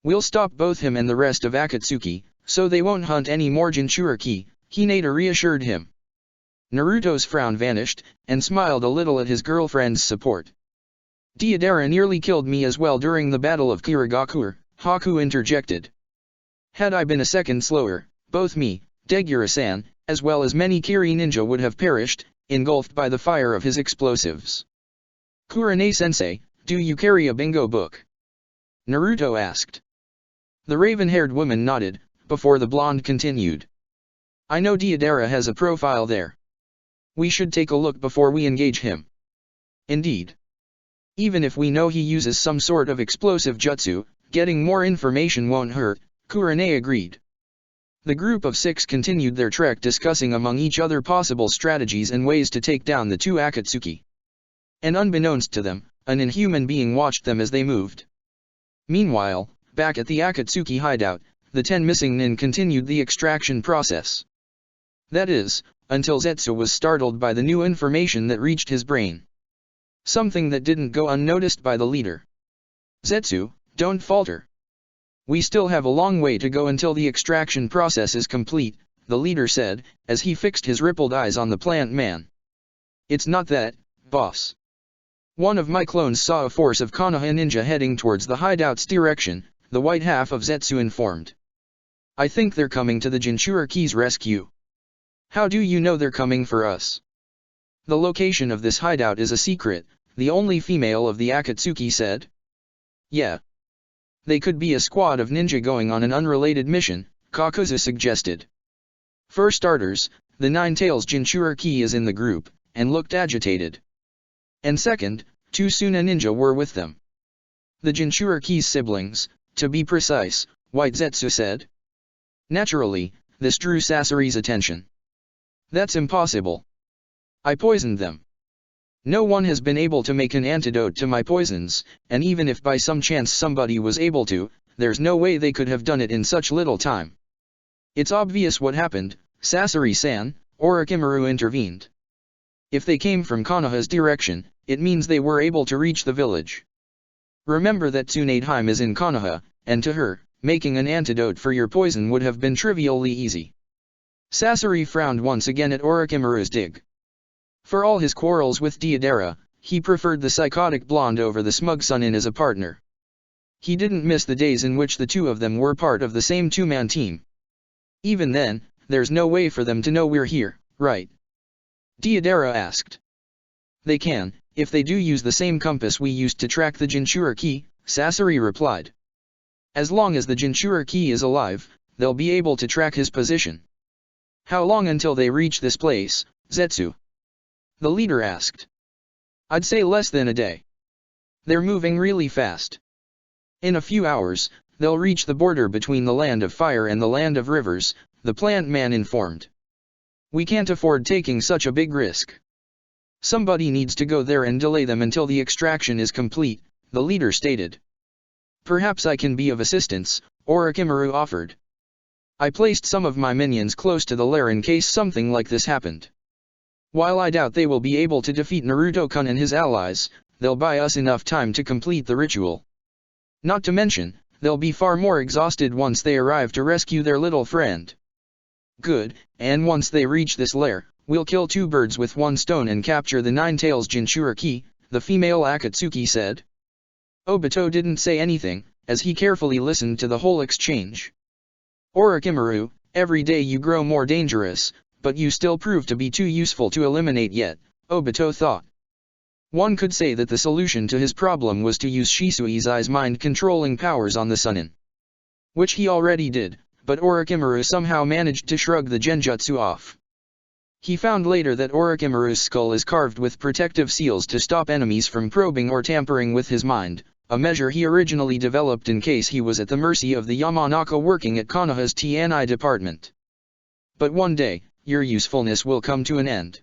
We'll stop both him and the rest of Akatsuki, so they won't hunt any more Jinchuriki, Hinata reassured him. Naruto's frown vanished, and smiled a little at his girlfriend's support. Deidara nearly killed me as well during the Battle of Kirigakure, Haku interjected. Had I been a second slower, both me, Deidara-san, as well as many Kiri ninja would have perished, engulfed by the fire of his explosives. Kurane-sensei, do you carry a bingo book? Naruto asked. The raven-haired woman nodded, before the blonde continued. I know Deidara has a profile there. We should take a look before we engage him. Indeed. Even if we know he uses some sort of explosive jutsu, getting more information won't hurt, Kurane agreed. The group of 6 continued their trek discussing among each other possible strategies and ways to take down the 2 Akatsuki. And unbeknownst to them, an inhuman being watched them as they moved. Meanwhile, back at the Akatsuki hideout, the 10 missing nin continued the extraction process. That is, until Zetsu was startled by the new information that reached his brain. Something that didn't go unnoticed by the leader. Zetsu, don't falter. We still have a long way to go until the extraction process is complete, the leader said, as he fixed his rippled eyes on the plant man. It's not that, boss. One of my clones saw a force of Konoha ninja heading towards the hideout's direction, the white half of Zetsu informed. I think they're coming to the Jinchuriki's rescue. How do you know they're coming for us? The location of this hideout is a secret, the only female of the Akatsuki said. Yeah. They could be a squad of ninja going on an unrelated mission, Kakuzu suggested. For starters, the Nine-Tails Jinchuriki is in the group, and looked agitated. And second, 2 Suna ninja were with them. The Jinchuriki's siblings, to be precise, White Zetsu said. Naturally, this drew Sasori's attention. That's impossible. I poisoned them. No one has been able to make an antidote to my poisons, and even if by some chance somebody was able to, there's no way they could have done it in such little time. It's obvious what happened, Sasori-san, Orochimaru intervened. If they came from Konoha's direction, it means they were able to reach the village. Remember that Tsunadeheim is in Konoha, and to her, making an antidote for your poison would have been trivially easy. Sasori frowned once again at Orochimaru's dig. For all his quarrels with Deidara, he preferred the psychotic blonde over the smug Sannin as a partner. He didn't miss the days in which the 2 of them were part of the same 2-man team. Even then, there's no way for them to know we're here, right? Deidara asked. They can, if they do use the same compass we used to track the Jinchuriki, Sasori replied. As long as the Jinchuriki is alive, they'll be able to track his position. How long until they reach this place, Zetsu? The leader asked. I'd say less than a day. They're moving really fast. In a few hours, they'll reach the border between the land of fire and the land of rivers, the plant man informed. We can't afford taking such a big risk. Somebody needs to go there and delay them until the extraction is complete, the leader stated. Perhaps I can be of assistance, Orochimaru offered. I placed some of my minions close to the lair in case something like this happened. While I doubt they will be able to defeat Naruto-kun and his allies, they'll buy us enough time to complete the ritual. Not to mention, they'll be far more exhausted once they arrive to rescue their little friend. Good, and once they reach this lair, we'll kill two birds with one stone and capture the Nine-Tails Jinchuriki, the female Akatsuki said. Obito didn't say anything, as he carefully listened to the whole exchange. Orochimaru, every day you grow more dangerous, but you still prove to be too useful to eliminate yet, Obito thought. One could say that the solution to his problem was to use Shisui's mind-controlling powers on the Sannin. Which he already did, but Orochimaru somehow managed to shrug the genjutsu off. He found later that Orochimaru's skull is carved with protective seals to stop enemies from probing or tampering with his mind, a measure he originally developed in case he was at the mercy of the Yamanaka working at Konoha's TNI department. But one day, your usefulness will come to an end.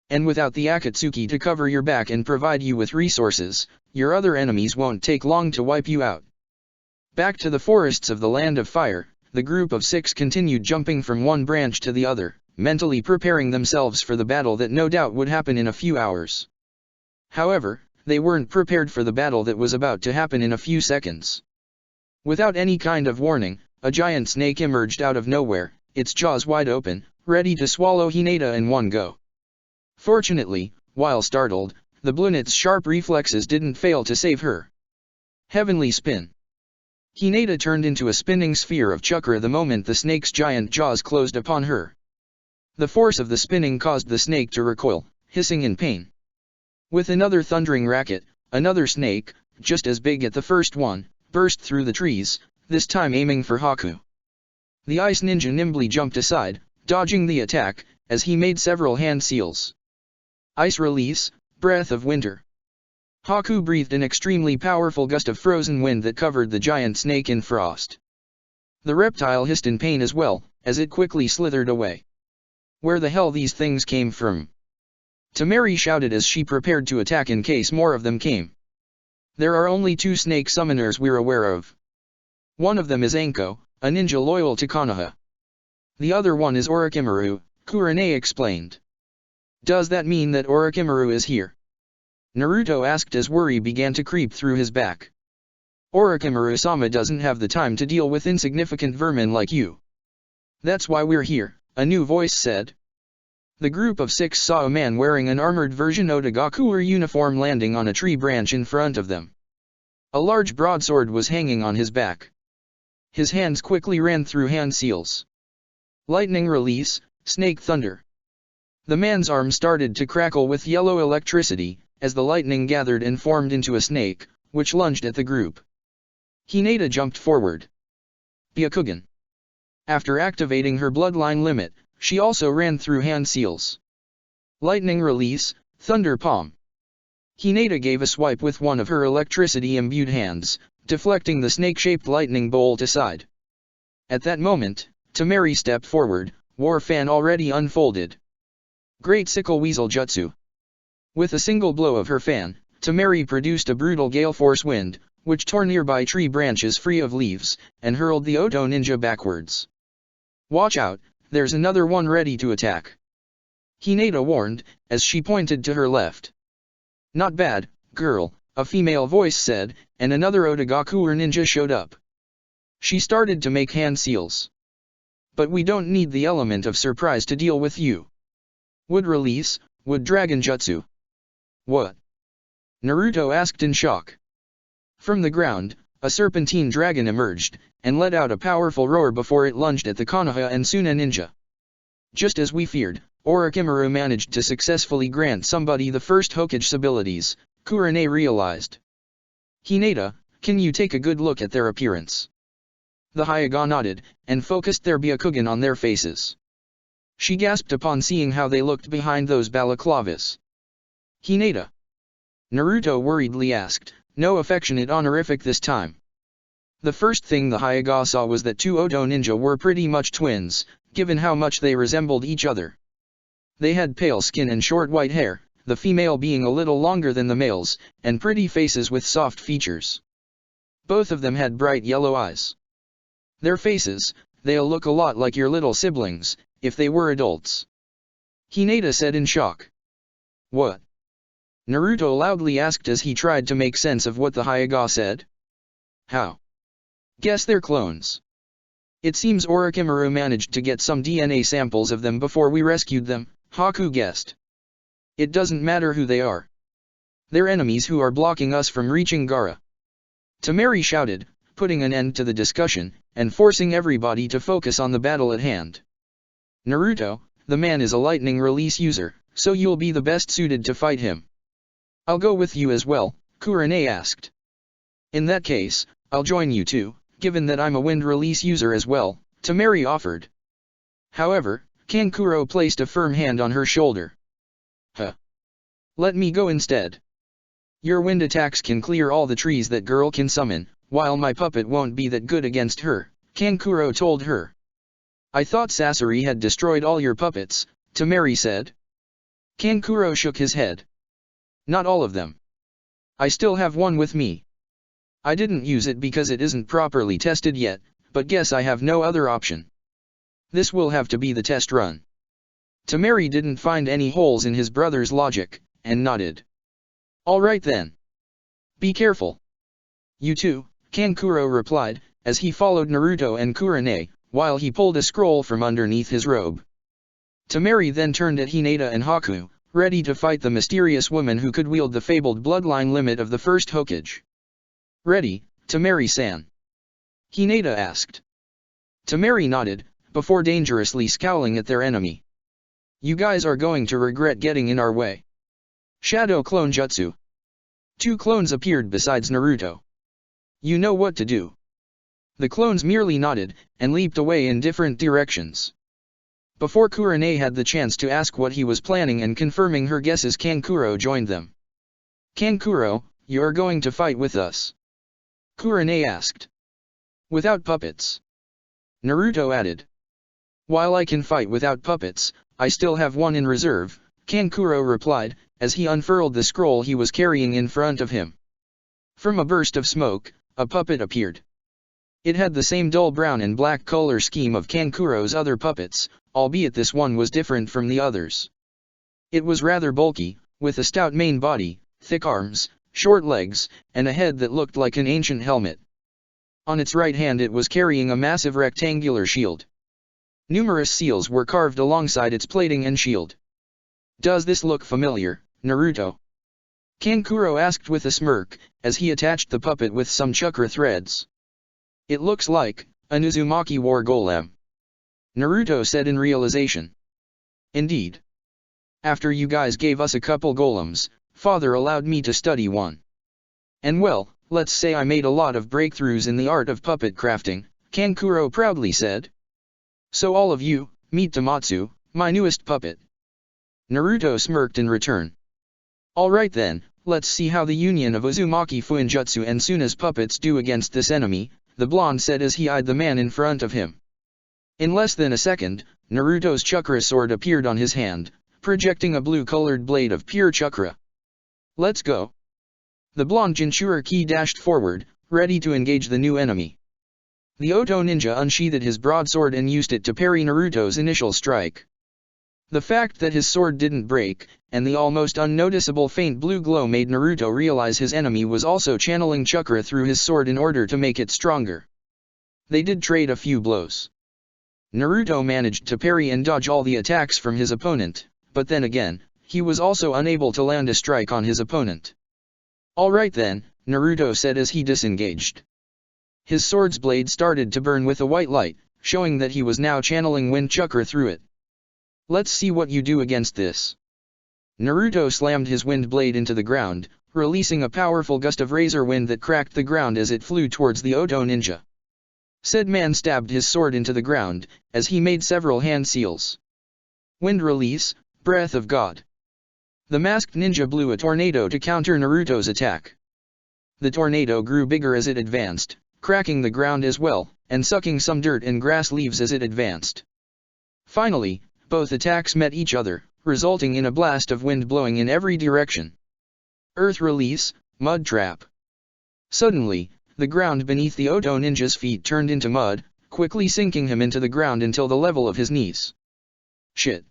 And without the Akatsuki to cover your back and provide you with resources, your other enemies won't take long to wipe you out. Back to the forests of the Land of Fire, the group of 6 continued jumping from one branch to the other, mentally preparing themselves for the battle that no doubt would happen in a few hours. However, they weren't prepared for the battle that was about to happen in a few seconds. Without any kind of warning, a giant snake emerged out of nowhere, its jaws wide open, ready to swallow Hinata in one go. Fortunately, while startled, the Blunet's sharp reflexes didn't fail to save her. Heavenly spin. Hinata turned into a spinning sphere of chakra the moment the snake's giant jaws closed upon her. The force of the spinning caused the snake to recoil, hissing in pain. With another thundering racket, another snake, just as big as the first one, burst through the trees, this time aiming for Haku. The ice ninja nimbly jumped aside, dodging the attack, as he made several hand seals. Ice release, breath of winter. Haku breathed an extremely powerful gust of frozen wind that covered the giant snake in frost. The reptile hissed in pain as well, as it quickly slithered away. Where the hell these things came from? Temari shouted as she prepared to attack in case more of them came. There are only 2 snake summoners we're aware of. One of them is Anko, a ninja loyal to Konoha. The other one is Orochimaru, Kurane explained. Does that mean that Orochimaru is here? Naruto asked as worry began to creep through his back. Orochimaru-sama doesn't have the time to deal with insignificant vermin like you. That's why we're here, a new voice said. The group of 6 saw a man wearing an armored version Otogakuer uniform landing on a tree branch in front of them. A large broadsword was hanging on his back. His hands quickly ran through hand seals. Lightning release, snake thunder. The man's arm started to crackle with yellow electricity, as the lightning gathered and formed into a snake, which lunged at the group. Hinata jumped forward. Byakugan. After activating her bloodline limit, she also ran through hand seals. Lightning release, thunder palm. Hinata gave a swipe with one of her electricity-imbued hands, deflecting the snake-shaped lightning bolt aside. At that moment, Temari stepped forward, war fan already unfolded. Great sickle weasel jutsu. With a single blow of her fan, Temari produced a brutal gale force wind, which tore nearby tree branches free of leaves, and hurled the Oto ninja backwards. Watch out, there's another one ready to attack. Hinata warned, as she pointed to her left. Not bad, girl, a female voice said, and another Otogakuer ninja showed up. She started to make hand seals. But we don't need the element of surprise to deal with you. Wood release, wood dragon jutsu. What? Naruto asked in shock. From the ground, a serpentine dragon emerged, and let out a powerful roar before it lunged at the Konoha and Suna ninja. Just as we feared, Orochimaru managed to successfully grant somebody the first Hokage abilities, Kurane realized. Hinata, can you take a good look at their appearance? The Hyuga nodded, and focused their Byakugan on their faces. She gasped upon seeing how they looked behind those balaclavas. Hinata. Naruto worriedly asked, no affectionate honorific this time. The first thing the Hyuga saw was that 2 Oto ninja were pretty much twins, given how much they resembled each other. They had pale skin and short white hair, the female being a little longer than the males, and pretty faces with soft features. Both of them had bright yellow eyes. Their faces, they'll look a lot like your little siblings, if they were adults. Hinata said in shock. What? Naruto loudly asked as he tried to make sense of what the Hyuga said. How? Guess they're clones. It seems Orochimaru managed to get some DNA samples of them before we rescued them, Haku guessed. It doesn't matter who they are. They're enemies who are blocking us from reaching Gaara. Temari shouted, putting an end to the discussion, and forcing everybody to focus on the battle at hand. Naruto, the man is a lightning release user, so you'll be the best suited to fight him. I'll go with you as well, Kurane asked. In that case, I'll join you too, given that I'm a wind release user as well, Temari offered. However, Kankuro placed a firm hand on her shoulder. Huh. Let me go instead. Your wind attacks can clear all the trees that girl can summon, while my puppet won't be that good against her, Kankuro told her. I thought Sasori had destroyed all your puppets, Temari said. Kankuro shook his head. Not all of them. I still have one with me. I didn't use it because it isn't properly tested yet, but guess I have no other option. This will have to be the test run. Temari didn't find any holes in his brother's logic, and nodded. Alright then. Be careful. You too, Kankuro replied, as he followed Naruto and Kurane, while he pulled a scroll from underneath his robe. Temari then turned at Hinata and Haku, ready to fight the mysterious woman who could wield the fabled bloodline limit of the first Hokage. Ready, Temari-san? Hinata asked. Temari nodded, before dangerously scowling at their enemy. You guys are going to regret getting in our way. Shadow Clone Jutsu. 2 clones appeared besides Naruto. You know what to do. The clones merely nodded, and leaped away in different directions. Before Kurane had the chance to ask what he was planning and confirming her guesses, Kankuro joined them. Kankuro, you're going to fight with us? Kurane asked. Without puppets. Naruto added. While I can fight without puppets, I still have one in reserve, Kankuro replied, as he unfurled the scroll he was carrying in front of him. From a burst of smoke, a puppet appeared. It had the same dull brown and black color scheme of Kankuro's other puppets, albeit this one was different from the others. It was rather bulky, with a stout main body, thick arms, short legs, and a head that looked like an ancient helmet. On its right hand it was carrying a massive rectangular shield. Numerous seals were carved alongside its plating and shield. Does this look familiar, Naruto? Kankuro asked with a smirk, as he attached the puppet with some chakra threads. It looks like an Uzumaki war golem. Naruto said in realization. Indeed. After you guys gave us a couple golems, father allowed me to study one. And well, let's say I made a lot of breakthroughs in the art of puppet crafting, Kankuro proudly said. So all of you, meet Tamatsu, my newest puppet. Naruto smirked in return. Alright then, let's see how the union of Uzumaki Fuinjutsu and Suna's puppets do against this enemy, the blonde said as he eyed the man in front of him. In less than a second, Naruto's chakra sword appeared on his hand, projecting a blue-colored blade of pure chakra. Let's go. The blonde Jinchuriki dashed forward, ready to engage the new enemy. The Oto ninja unsheathed his broadsword and used it to parry Naruto's initial strike. The fact that his sword didn't break, and the almost unnoticeable faint blue glow made Naruto realize his enemy was also channeling chakra through his sword in order to make it stronger. They did trade a few blows. Naruto managed to parry and dodge all the attacks from his opponent, but then again, he was also unable to land a strike on his opponent. Alright then, Naruto said as he disengaged. His sword's blade started to burn with a white light, showing that he was now channeling wind chakra through it. Let's see what you do against this. Naruto slammed his wind blade into the ground, releasing a powerful gust of razor wind that cracked the ground as it flew towards the Oto ninja. Said man stabbed his sword into the ground, as he made several hand seals. Wind release, breath of God. The masked ninja blew a tornado to counter Naruto's attack. The tornado grew bigger as it advanced, cracking the ground as well, and sucking some dirt and grass leaves as it advanced. Finally, both attacks met each other, resulting in a blast of wind blowing in every direction. Earth release, mud trap. Suddenly, the ground beneath the Oto ninja's feet turned into mud, quickly sinking him into the ground until the level of his knees. Shit!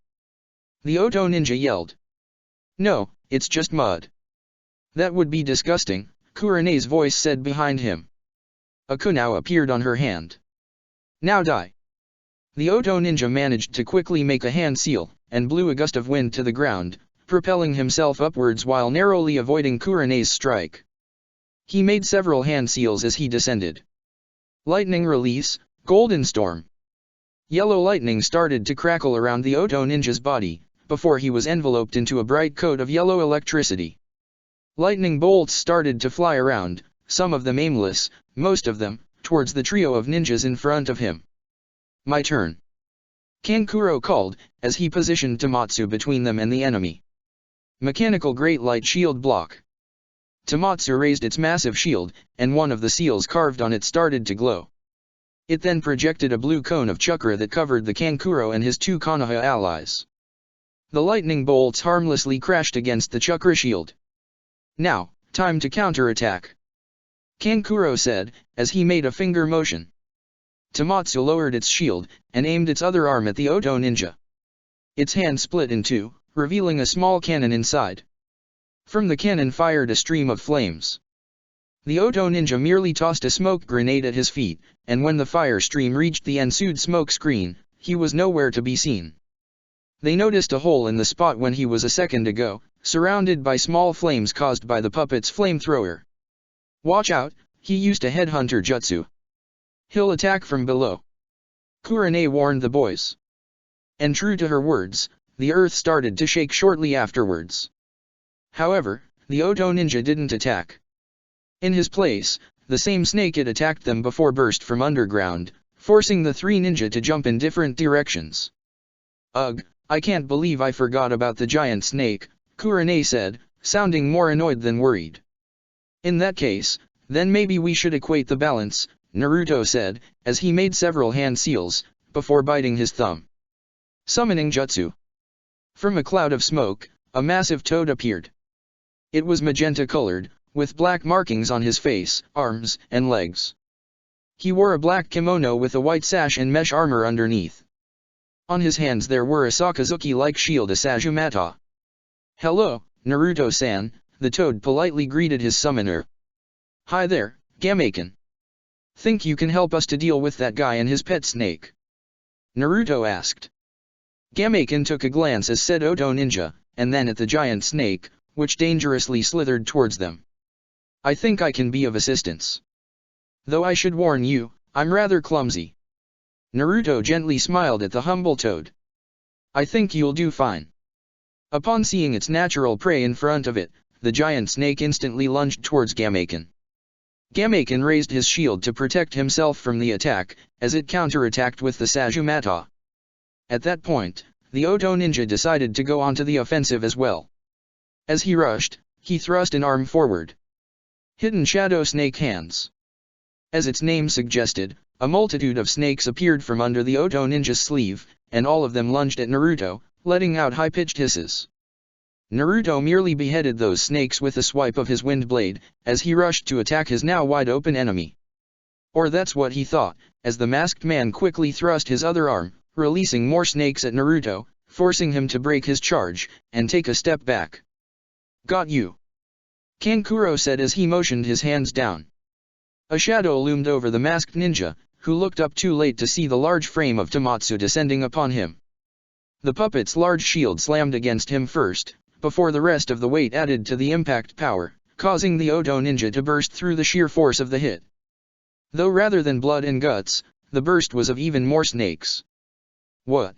The Oto ninja yelled. No, it's just mud. That would be disgusting, Kurene's voice said behind him. A kunao appeared on her hand. Now die. The Oto ninja managed to quickly make a hand seal, and blew a gust of wind to the ground, propelling himself upwards while narrowly avoiding Kurene's strike. He made several hand seals as he descended. Lightning release, golden storm. Yellow lightning started to crackle around the Oto ninja's body, before he was enveloped into a bright coat of yellow electricity. Lightning bolts started to fly around, some of them aimless, most of them, towards the trio of ninjas in front of him. My turn. Kankuro called, as he positioned Tomatsu between them and the enemy. Mechanical Great Light Shield Block. Tomatsu raised its massive shield, and one of the seals carved on it started to glow. It then projected a blue cone of chakra that covered the Kankuro and his two Konoha allies. The lightning bolts harmlessly crashed against the chakra shield. Now, time to counterattack, Kankuro said, as he made a finger motion. Tomatsu lowered its shield, and aimed its other arm at the Oto ninja. Its hand split in two, revealing a small cannon inside. From the cannon fired a stream of flames. The Oto ninja merely tossed a smoke grenade at his feet, and when the fire stream reached the ensued smoke screen, he was nowhere to be seen. They noticed a hole in the spot when he was a second ago, surrounded by small flames caused by the puppet's flamethrower. Watch out, he used a headhunter jutsu. He'll attack from below, Kurane warned the boys. And true to her words, the earth started to shake shortly afterwards. However, the Oto ninja didn't attack. In his place, the same snake it attacked them before burst from underground, forcing the three ninja to jump in different directions. Ugh, I can't believe I forgot about the giant snake, Kurane said, sounding more annoyed than worried. In that case, then maybe we should equate the balance, Naruto said, as he made several hand seals, before biting his thumb. Summoning Jutsu. From a cloud of smoke, a massive toad appeared. It was magenta-colored, with black markings on his face, arms, and legs. He wore a black kimono with a white sash and mesh armor underneath. On his hands there were a Sakazuki-like shield, a Sajumata. Hello, Naruto-san, the toad politely greeted his summoner. Hi there, Gameiken. Think you can help us to deal with that guy and his pet snake? Naruto asked. Gameiken took a glance as said Oto ninja, and then at the giant snake, which dangerously slithered towards them. I think I can be of assistance. Though I should warn you, I'm rather clumsy. Naruto gently smiled at the humble toad. I think you'll do fine. Upon seeing its natural prey in front of it, the giant snake instantly lunged towards Gameiken. Gameiken raised his shield to protect himself from the attack, as it counterattacked with the Sajumata. At that point, the Oto ninja decided to go onto the offensive as well. As he rushed, he thrust an arm forward. Hidden Shadow Snake Hands. As its name suggested, a multitude of snakes appeared from under the Oto ninja's sleeve, and all of them lunged at Naruto, letting out high-pitched hisses. Naruto merely beheaded those snakes with a swipe of his wind blade, as he rushed to attack his now wide-open enemy. Or that's what he thought, as the masked man quickly thrust his other arm, releasing more snakes at Naruto, forcing him to break his charge, and take a step back. Got you, Kankuro said as he motioned his hands down. A shadow loomed over the masked ninja, who looked up too late to see the large frame of Tomatsu descending upon him. The puppet's large shield slammed against him first, before the rest of the weight added to the impact power, causing the Oto ninja to burst through the sheer force of the hit. Though rather than blood and guts, the burst was of even more snakes. What?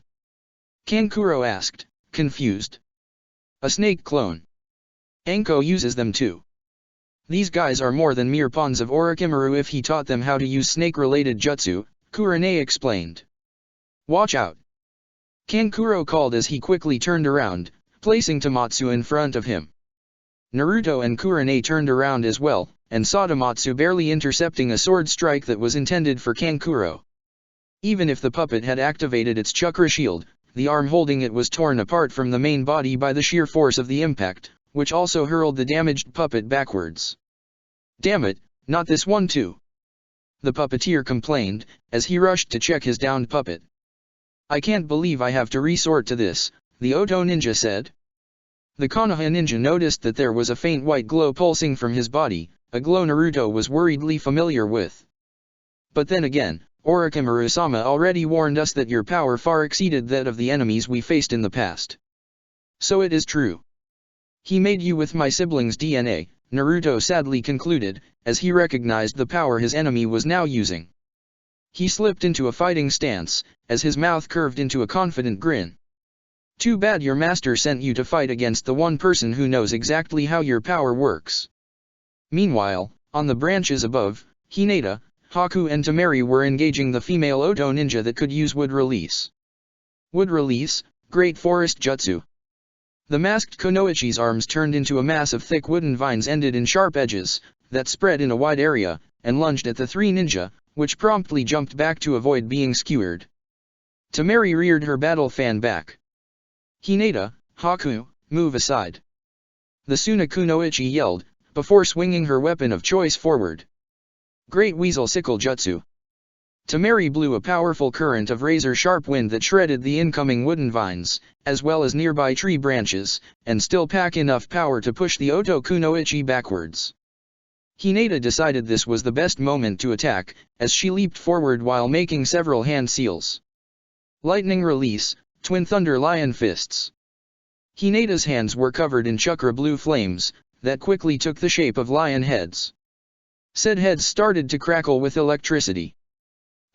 Kankuro asked, confused. A snake clone. Anko uses them too. These guys are more than mere pawns of Orochimaru if he taught them how to use snake-related jutsu, Kurane explained. Watch out! Kankuro called as he quickly turned around, placing Tomatsu in front of him. Naruto and Kurane turned around as well, and saw Tomatsu barely intercepting a sword strike that was intended for Kankuro. Even if the puppet had activated its chakra shield, the arm holding it was torn apart from the main body by the sheer force of the impact, which also hurled the damaged puppet backwards. "Damn it, not this one too!" the puppeteer complained, as he rushed to check his downed puppet. "I can't believe I have to resort to this," the Oto ninja said. The Konoha ninja noticed that there was a faint white glow pulsing from his body, a glow Naruto was worriedly familiar with. "But then again, Orochimaru-sama already warned us that your power far exceeded that of the enemies we faced in the past. So it is true. He made you with my sibling's DNA," Naruto sadly concluded, as he recognized the power his enemy was now using. He slipped into a fighting stance, as his mouth curved into a confident grin. "Too bad your master sent you to fight against the one person who knows exactly how your power works." Meanwhile, on the branches above, Hinata, Haku and Temari were engaging the female Oto ninja that could use Wood Release. Wood Release, Great Forest Jutsu. The masked Kunoichi's arms turned into a mass of thick wooden vines ended in sharp edges, that spread in a wide area, and lunged at the three ninja, which promptly jumped back to avoid being skewered. Temari reared her battle fan back. "Hinata, Haku, move aside." The Suna Kunoichi yelled, before swinging her weapon of choice forward. Great Weasel Sickle Jutsu. Temari blew a powerful current of razor-sharp wind that shredded the incoming wooden vines, as well as nearby tree branches, and still pack enough power to push the Oto Kunoichi backwards. Hinata decided this was the best moment to attack, as she leaped forward while making several hand seals. Lightning Release, Twin Thunder Lion Fists. Hinata's hands were covered in chakra blue flames, that quickly took the shape of lion heads. Said heads started to crackle with electricity.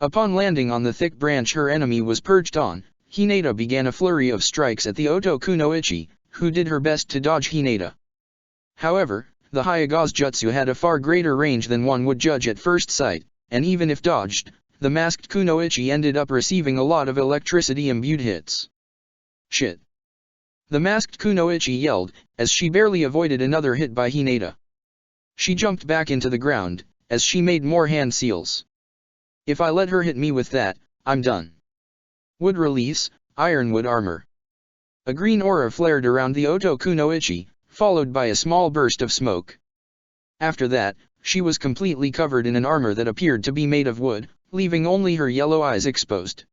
Upon landing on the thick branch her enemy was perched on, Hinata began a flurry of strikes at the Oto Kunoichi, who did her best to dodge Hinata. However, the Hyaga's jutsu had a far greater range than one would judge at first sight, and even if dodged, the masked Kunoichi ended up receiving a lot of electricity-imbued hits. "Shit!" the masked Kunoichi yelled, as she barely avoided another hit by Hinata. She jumped back into the ground, as she made more hand seals. "If I let her hit me with that, I'm done." Wood Release, Ironwood Armor. A green aura flared around the Oto Kunoichi, followed by a small burst of smoke. After that, she was completely covered in an armor that appeared to be made of wood, leaving only her yellow eyes exposed.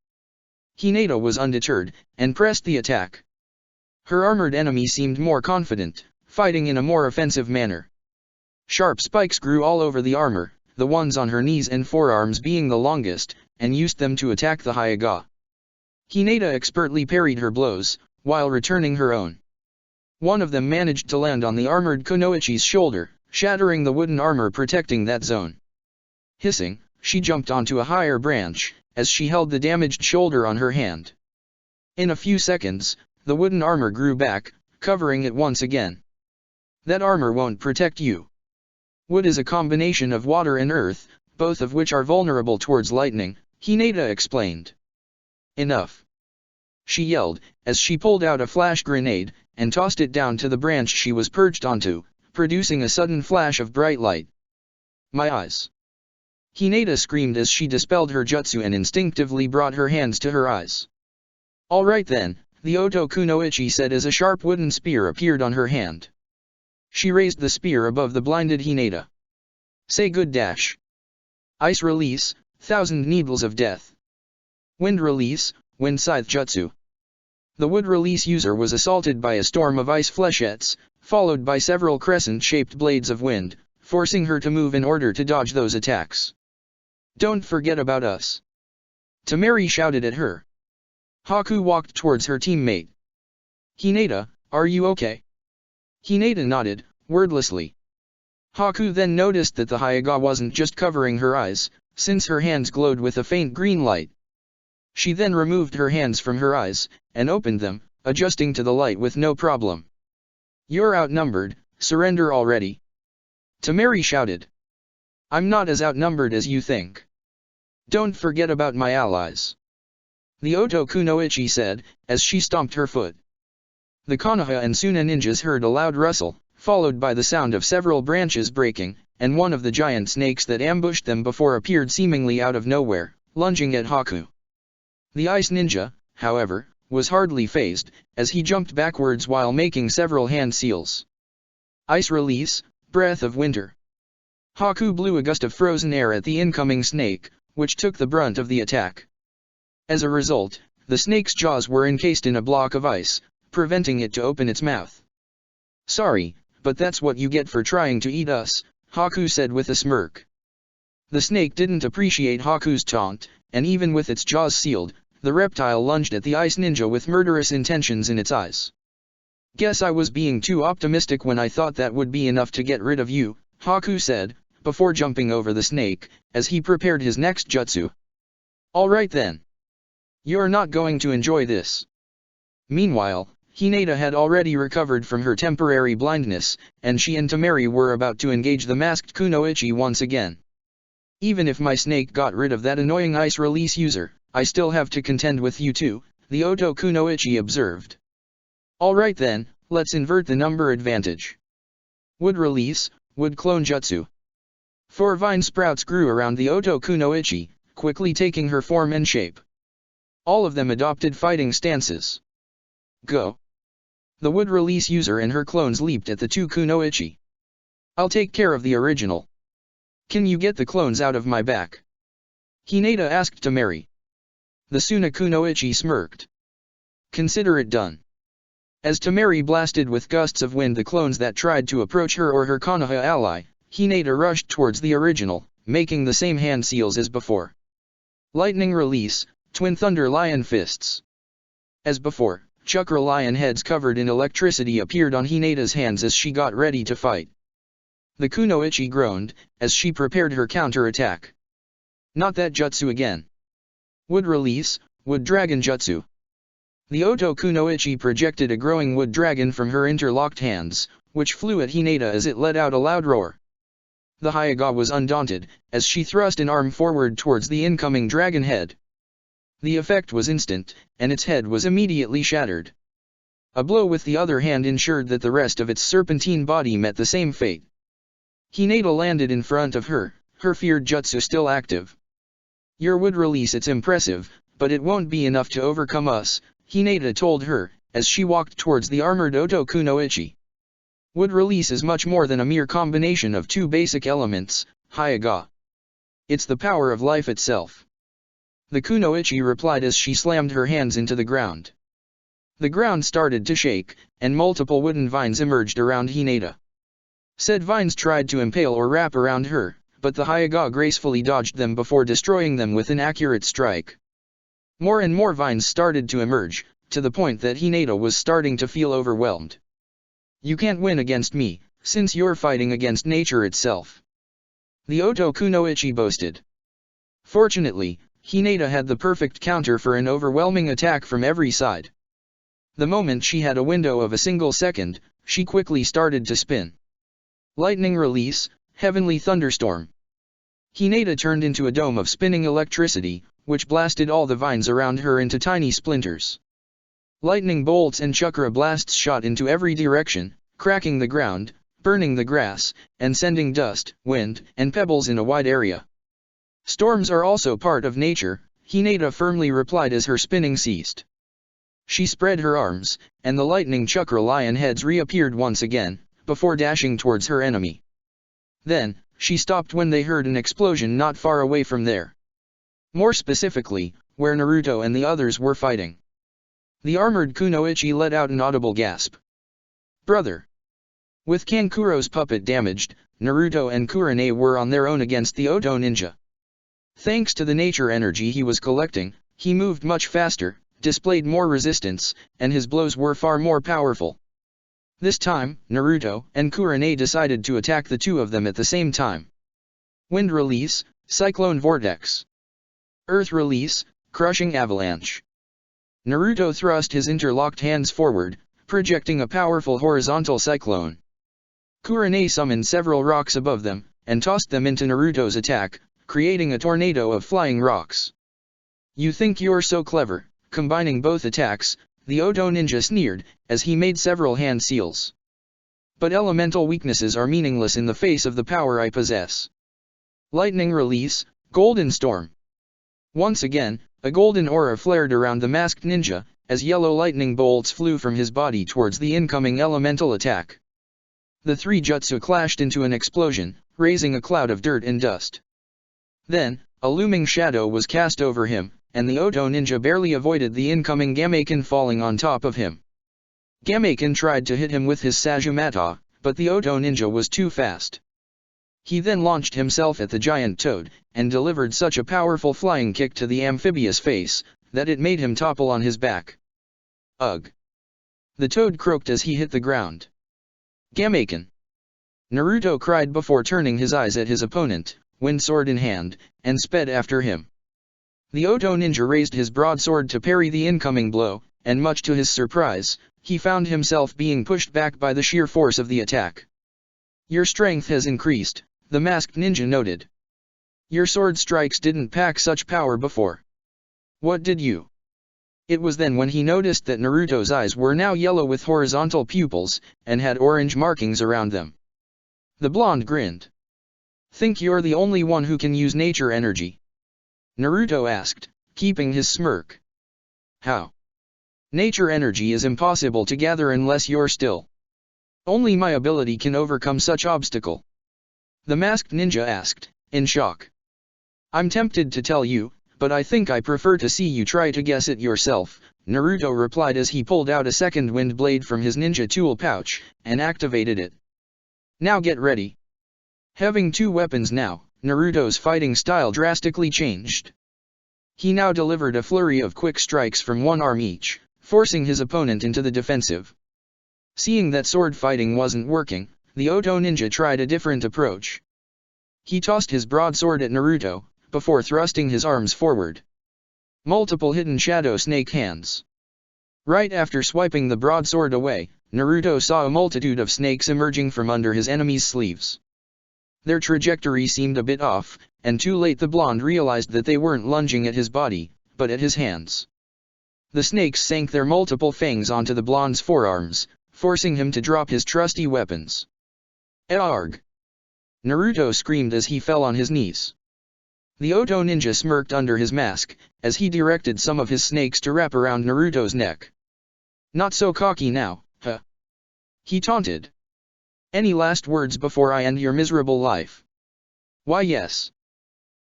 Hinata was undeterred, and pressed the attack. Her armored enemy seemed more confident, fighting in a more offensive manner. Sharp spikes grew all over the armor, the ones on her knees and forearms being the longest, and used them to attack the Hyaga. Hinata expertly parried her blows, while returning her own. One of them managed to land on the armored Kunoichi's shoulder, shattering the wooden armor protecting that zone. Hissing, she jumped onto a higher branch, as she held the damaged shoulder on her hand. In a few seconds, the wooden armor grew back, covering it once again. "That armor won't protect you. Wood is a combination of water and earth, both of which are vulnerable towards lightning," Hinata explained. "Enough!" she yelled, as she pulled out a flash grenade, and tossed it down to the branch she was perched onto, producing a sudden flash of bright light. "My eyes!" Hinata screamed as she dispelled her jutsu and instinctively brought her hands to her eyes. "All right then," the Oto Kunoichi said as a sharp wooden spear appeared on her hand. She raised the spear above the blinded Hinata. "Say good dash." Ice Release, 1,000 Needles of Death. Wind Release, Wind Scythe Jutsu. The Wood Release user was assaulted by a storm of ice flechettes, followed by several crescent-shaped blades of wind, forcing her to move in order to dodge those attacks. "Don't forget about us!" Temari shouted at her. Haku walked towards her teammate. "Hinata, are you okay?" Hinata nodded, wordlessly. Haku then noticed that the Hyaga wasn't just covering her eyes, since her hands glowed with a faint green light. She then removed her hands from her eyes, and opened them, adjusting to the light with no problem. "You're outnumbered, surrender already!" Temari shouted. "I'm not as outnumbered as you think. Don't forget about my allies," the Oto Kunoichi said, as she stomped her foot. The Konoha and Suna ninjas heard a loud rustle, followed by the sound of several branches breaking, and one of the giant snakes that ambushed them before appeared seemingly out of nowhere, lunging at Haku. The Ice Ninja, however, was hardly phased, as he jumped backwards while making several hand seals. Ice release, breath of winter. Haku blew a gust of frozen air at the incoming snake, which took the brunt of the attack. As a result, the snake's jaws were encased in a block of ice, preventing it to open its mouth. "Sorry, but that's what you get for trying to eat us," Haku said with a smirk. The snake didn't appreciate Haku's taunt, and even with its jaws sealed, the reptile lunged at the ice ninja with murderous intentions in its eyes. "Guess I was being too optimistic when I thought that would be enough to get rid of you," Haku said, before jumping over the snake, as he prepared his next jutsu. "Alright then. You're not going to enjoy this." Meanwhile, Hinata had already recovered from her temporary blindness, and she and Tamari were about to engage the masked kunoichi once again. "Even if my snake got rid of that annoying ice release user, I still have to contend with you two," the Oto kunoichi observed. "Alright then, let's invert the number advantage. Wood release, wood clone jutsu." 4 vine sprouts grew around the Oto kunoichi, quickly taking her form and shape. All of them adopted fighting stances. "Go!" The wood release user and her clones leaped at the 2 kunoichi. "I'll take care of the original. Can you get the clones out of my back?" Hinata asked Tamari. The Suna kunoichi smirked. "Consider it done." As Tamari blasted with gusts of wind the clones that tried to approach her or her Konoha ally, Hinata rushed towards the original, making the same hand seals as before. Lightning release, twin thunder lion fists. As before, chakra lion heads covered in electricity appeared on Hinata's hands as she got ready to fight. The kunoichi groaned, as she prepared her counter-attack. "Not that jutsu again." Wood release, wood dragon jutsu. The Oto kunoichi projected a growing wood dragon from her interlocked hands, which flew at Hinata as it let out a loud roar. The Hyaga was undaunted, as she thrust an arm forward towards the incoming dragon head. The effect was instant, and its head was immediately shattered. A blow with the other hand ensured that the rest of its serpentine body met the same fate. Hinata landed in front of her, her feared jutsu still active. "Your wood release, it's impressive, but it won't be enough to overcome us," Hinata told her, as she walked towards the armored Oto kunoichi. "Wood release is much more than a mere combination of 2 basic elements, Hyaga. It's the power of life itself." The kunoichi replied as she slammed her hands into the ground. The ground started to shake, and multiple wooden vines emerged around Hinata. Said vines tried to impale or wrap around her, but the Hyaga gracefully dodged them before destroying them with an accurate strike. More and more vines started to emerge, to the point that Hinata was starting to feel overwhelmed. "You can't win against me, since you're fighting against nature itself," the Oto kunoichi boasted. Fortunately, Hinata had the perfect counter for an overwhelming attack from every side. The moment she had a window of a single second, she quickly started to spin. Lightning release, heavenly thunderstorm. Hinata turned into a dome of spinning electricity, which blasted all the vines around her into tiny splinters. Lightning bolts and chakra blasts shot into every direction, cracking the ground, burning the grass, and sending dust, wind, and pebbles in a wide area. "Storms are also part of nature," Hinata firmly replied as her spinning ceased. She spread her arms, and the lightning chakra lion heads reappeared once again, before dashing towards her enemy. Then, she stopped when they heard an explosion not far away from there. More specifically, where Naruto and the others were fighting. The armored kunoichi let out an audible gasp. "Brother!" With Kankuro's puppet damaged, Naruto and Kurane were on their own against the Oto ninja. Thanks to the nature energy he was collecting, he moved much faster, displayed more resistance, and his blows were far more powerful. This time, Naruto and Kurane decided to attack the two of them at the same time. Wind release, cyclone vortex. Earth release, crushing avalanche. Naruto thrust his interlocked hands forward, projecting a powerful horizontal cyclone. Kurane summoned several rocks above them, and tossed them into Naruto's attack, creating a tornado of flying rocks. "You think you're so clever, combining both attacks," the Oto ninja sneered, as he made several hand seals. "But elemental weaknesses are meaningless in the face of the power I possess." Lightning release, golden storm. Once again, a golden aura flared around the masked ninja, as yellow lightning bolts flew from his body towards the incoming elemental attack. The three jutsu clashed into an explosion, raising a cloud of dirt and dust. Then, a looming shadow was cast over him, and the Oto ninja barely avoided the incoming Gameiken falling on top of him. Gameiken tried to hit him with his Sajumata, but the Oto ninja was too fast. He then launched himself at the giant toad, and delivered such a powerful flying kick to the amphibious face, that it made him topple on his back. Ugh! The toad croaked as he hit the ground. Gameiken! Naruto cried before turning his eyes at his opponent, wind sword in hand, and sped after him. The Oto ninja raised his broadsword to parry the incoming blow, and much to his surprise, he found himself being pushed back by the sheer force of the attack. Your strength has increased, the masked ninja noted. Your sword strikes didn't pack such power before. What did you? It was then when he noticed that Naruto's eyes were now yellow with horizontal pupils, and had orange markings around them. The blonde grinned. Think you're the only one who can use nature energy? Naruto asked, keeping his smirk. How? Nature energy is impossible to gather unless you're still. Only my ability can overcome such obstacle. The masked ninja asked, in shock. I'm tempted to tell you, but I think I prefer to see you try to guess it yourself, Naruto replied as he pulled out a second wind blade from his ninja tool pouch, and activated it. Now get ready. Having two weapons now, Naruto's fighting style drastically changed. He now delivered a flurry of quick strikes from one arm each, forcing his opponent into the defensive. Seeing that sword fighting wasn't working, the Oto ninja tried a different approach. He tossed his broadsword at Naruto, before thrusting his arms forward. Multiple hidden shadow snake hands. Right after swiping the broadsword away, Naruto saw a multitude of snakes emerging from under his enemy's sleeves. Their trajectory seemed a bit off, and too late the blonde realized that they weren't lunging at his body, but at his hands. The snakes sank their multiple fangs onto the blonde's forearms, forcing him to drop his trusty weapons. Arg! Naruto screamed as he fell on his knees. The Oto ninja smirked under his mask, as he directed some of his snakes to wrap around Naruto's neck. Not so cocky now, huh? He taunted. Any last words before I end your miserable life? Why yes.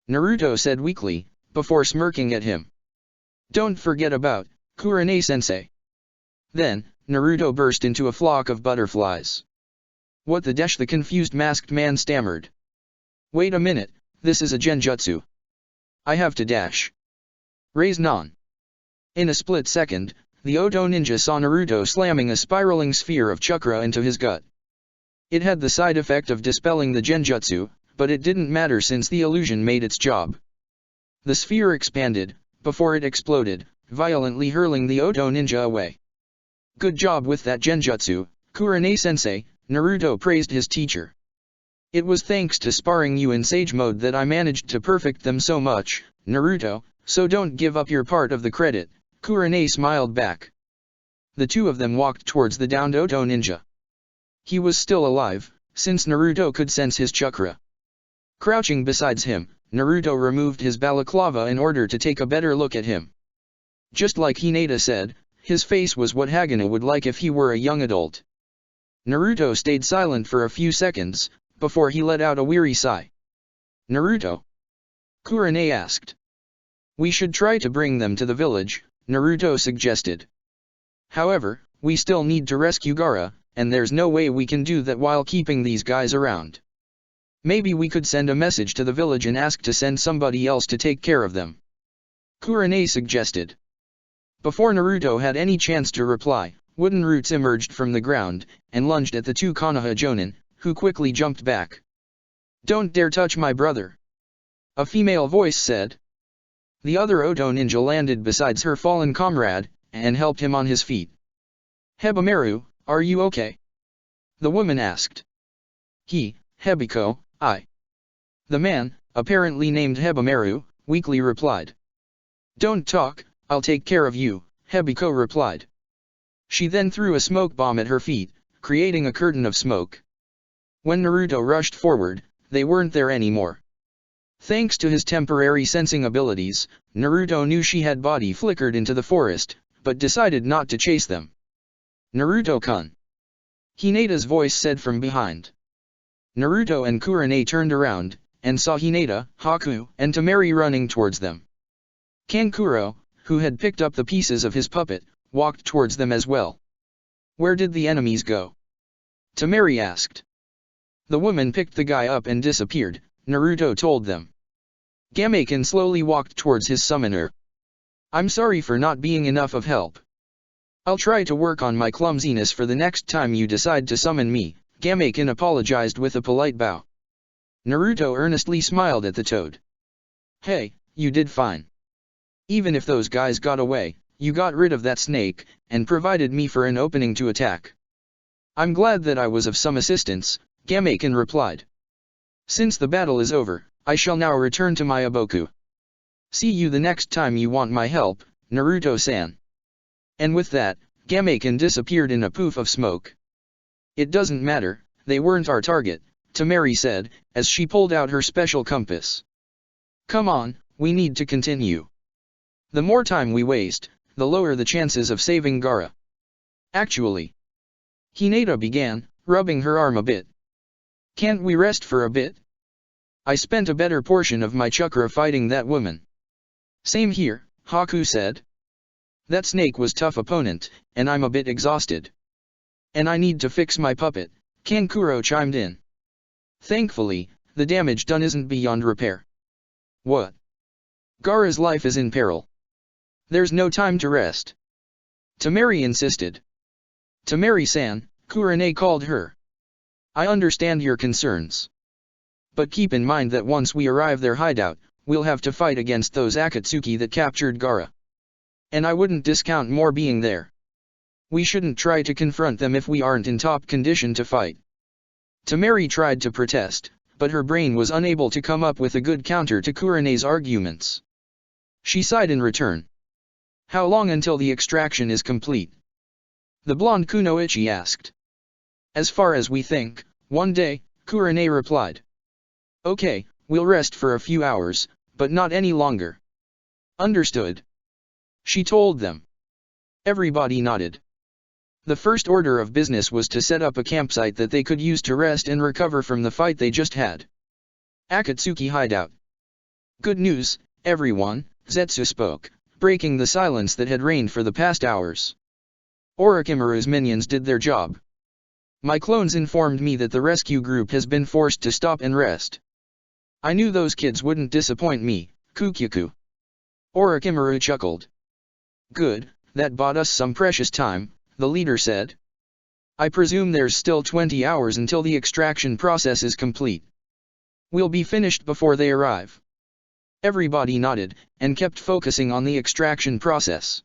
Naruto said weakly, before smirking at him. Don't forget about Kurenai-sensei. Then, Naruto burst into a flock of butterflies. What the desh, the confused masked man stammered. Wait a minute, this is a genjutsu. I have to dash. Raise non. In a split second, the Oto ninja saw Naruto slamming a spiraling sphere of chakra into his gut. It had the side effect of dispelling the genjutsu, but it didn't matter since the illusion made its job. The sphere expanded, before it exploded, violently hurling the Oto ninja away. Good job with that genjutsu, Kurenai-sensei, Naruto praised his teacher. It was thanks to sparring you in Sage mode that I managed to perfect them so much, Naruto, so don't give up your part of the credit, Kurenai smiled back. The two of them walked towards the downed Oto ninja. He was still alive, since Naruto could sense his chakra. Crouching beside him, Naruto removed his balaclava in order to take a better look at him. Just like Hinata said, his face was what Hagana would like if he were a young adult. Naruto stayed silent for a few seconds, before he let out a weary sigh. Naruto? Kurenai asked. We should try to bring them to the village, Naruto suggested. However, we still need to rescue Gaara, and there's no way we can do that while keeping these guys around. Maybe we could send a message to the village and ask to send somebody else to take care of them. Kurenai suggested. Before Naruto had any chance to reply, wooden roots emerged from the ground, and lunged at the two Konoha Jonin, who quickly jumped back. Don't dare touch my brother! A female voice said. The other Oto ninja landed beside her fallen comrade, and helped him on his feet. Hebimaru, are you okay? The woman asked. Hebiko, I. The man, apparently named Hebimaru, weakly replied. Don't talk, I'll take care of you, Hebiko replied. She then threw a smoke bomb at her feet, creating a curtain of smoke. When Naruto rushed forward, they weren't there anymore. Thanks to his temporary sensing abilities, Naruto knew she had body flickered into the forest, but decided not to chase them. Naruto-kun. Hinata's voice said from behind. Naruto and Kurane turned around, and saw Hinata, Haku, and Temari running towards them. Kankuro, who had picked up the pieces of his puppet, walked towards them as well. Where did the enemies go? Temari asked. The woman picked the guy up and disappeared, Naruto told them. Gamaken slowly walked towards his summoner. I'm sorry for not being enough of help. I'll try to work on my clumsiness for the next time you decide to summon me, Gamaken apologized with a polite bow. Naruto earnestly smiled at the toad. Hey, you did fine. Even if those guys got away, you got rid of that snake, and provided me for an opening to attack. I'm glad that I was of some assistance, Gamaken replied. Since the battle is over, I shall now return to my Aboku. See you the next time you want my help, Naruto-san. And with that, Gamaken disappeared in a poof of smoke. It doesn't matter, they weren't our target, Temari said, as she pulled out her special compass. Come on, we need to continue. The more time we waste, the lower the chances of saving Gaara. Actually, Hinata began, rubbing her arm a bit. Can't we rest for a bit? I spent a better portion of my chakra fighting that woman. Same here, Haku said. That snake was tough opponent, and I'm a bit exhausted. And I need to fix my puppet, Kankuro chimed in. Thankfully, the damage done isn't beyond repair. What? Gaara's life is in peril. There's no time to rest. Temari insisted. Temari-san, Kurane called her. I understand your concerns. But keep in mind that once we arrive their hideout, we'll have to fight against those Akatsuki that captured Gaara. And I wouldn't discount more being there. We shouldn't try to confront them if we aren't in top condition to fight. Temari tried to protest, but her brain was unable to come up with a good counter to Kurane's arguments. She sighed in return. How long until the extraction is complete? The blonde Kunoichi asked. As far as we think, one day, Kurane replied. Okay, we'll rest for a few hours, but not any longer. Understood. She told them. Everybody nodded. The first order of business was to set up a campsite that they could use to rest and recover from the fight they just had. Akatsuki hideout. Good news, everyone, Zetsu spoke, breaking the silence that had reigned for the past hours. Orochimaru's minions did their job. My clones informed me that the rescue group has been forced to stop and rest. I knew those kids wouldn't disappoint me, Kukyaku. Orochimaru chuckled. Good, that bought us some precious time, the leader said. I presume there's still 20 hours until the extraction process is complete. We'll be finished before they arrive. Everybody nodded, and kept focusing on the extraction process.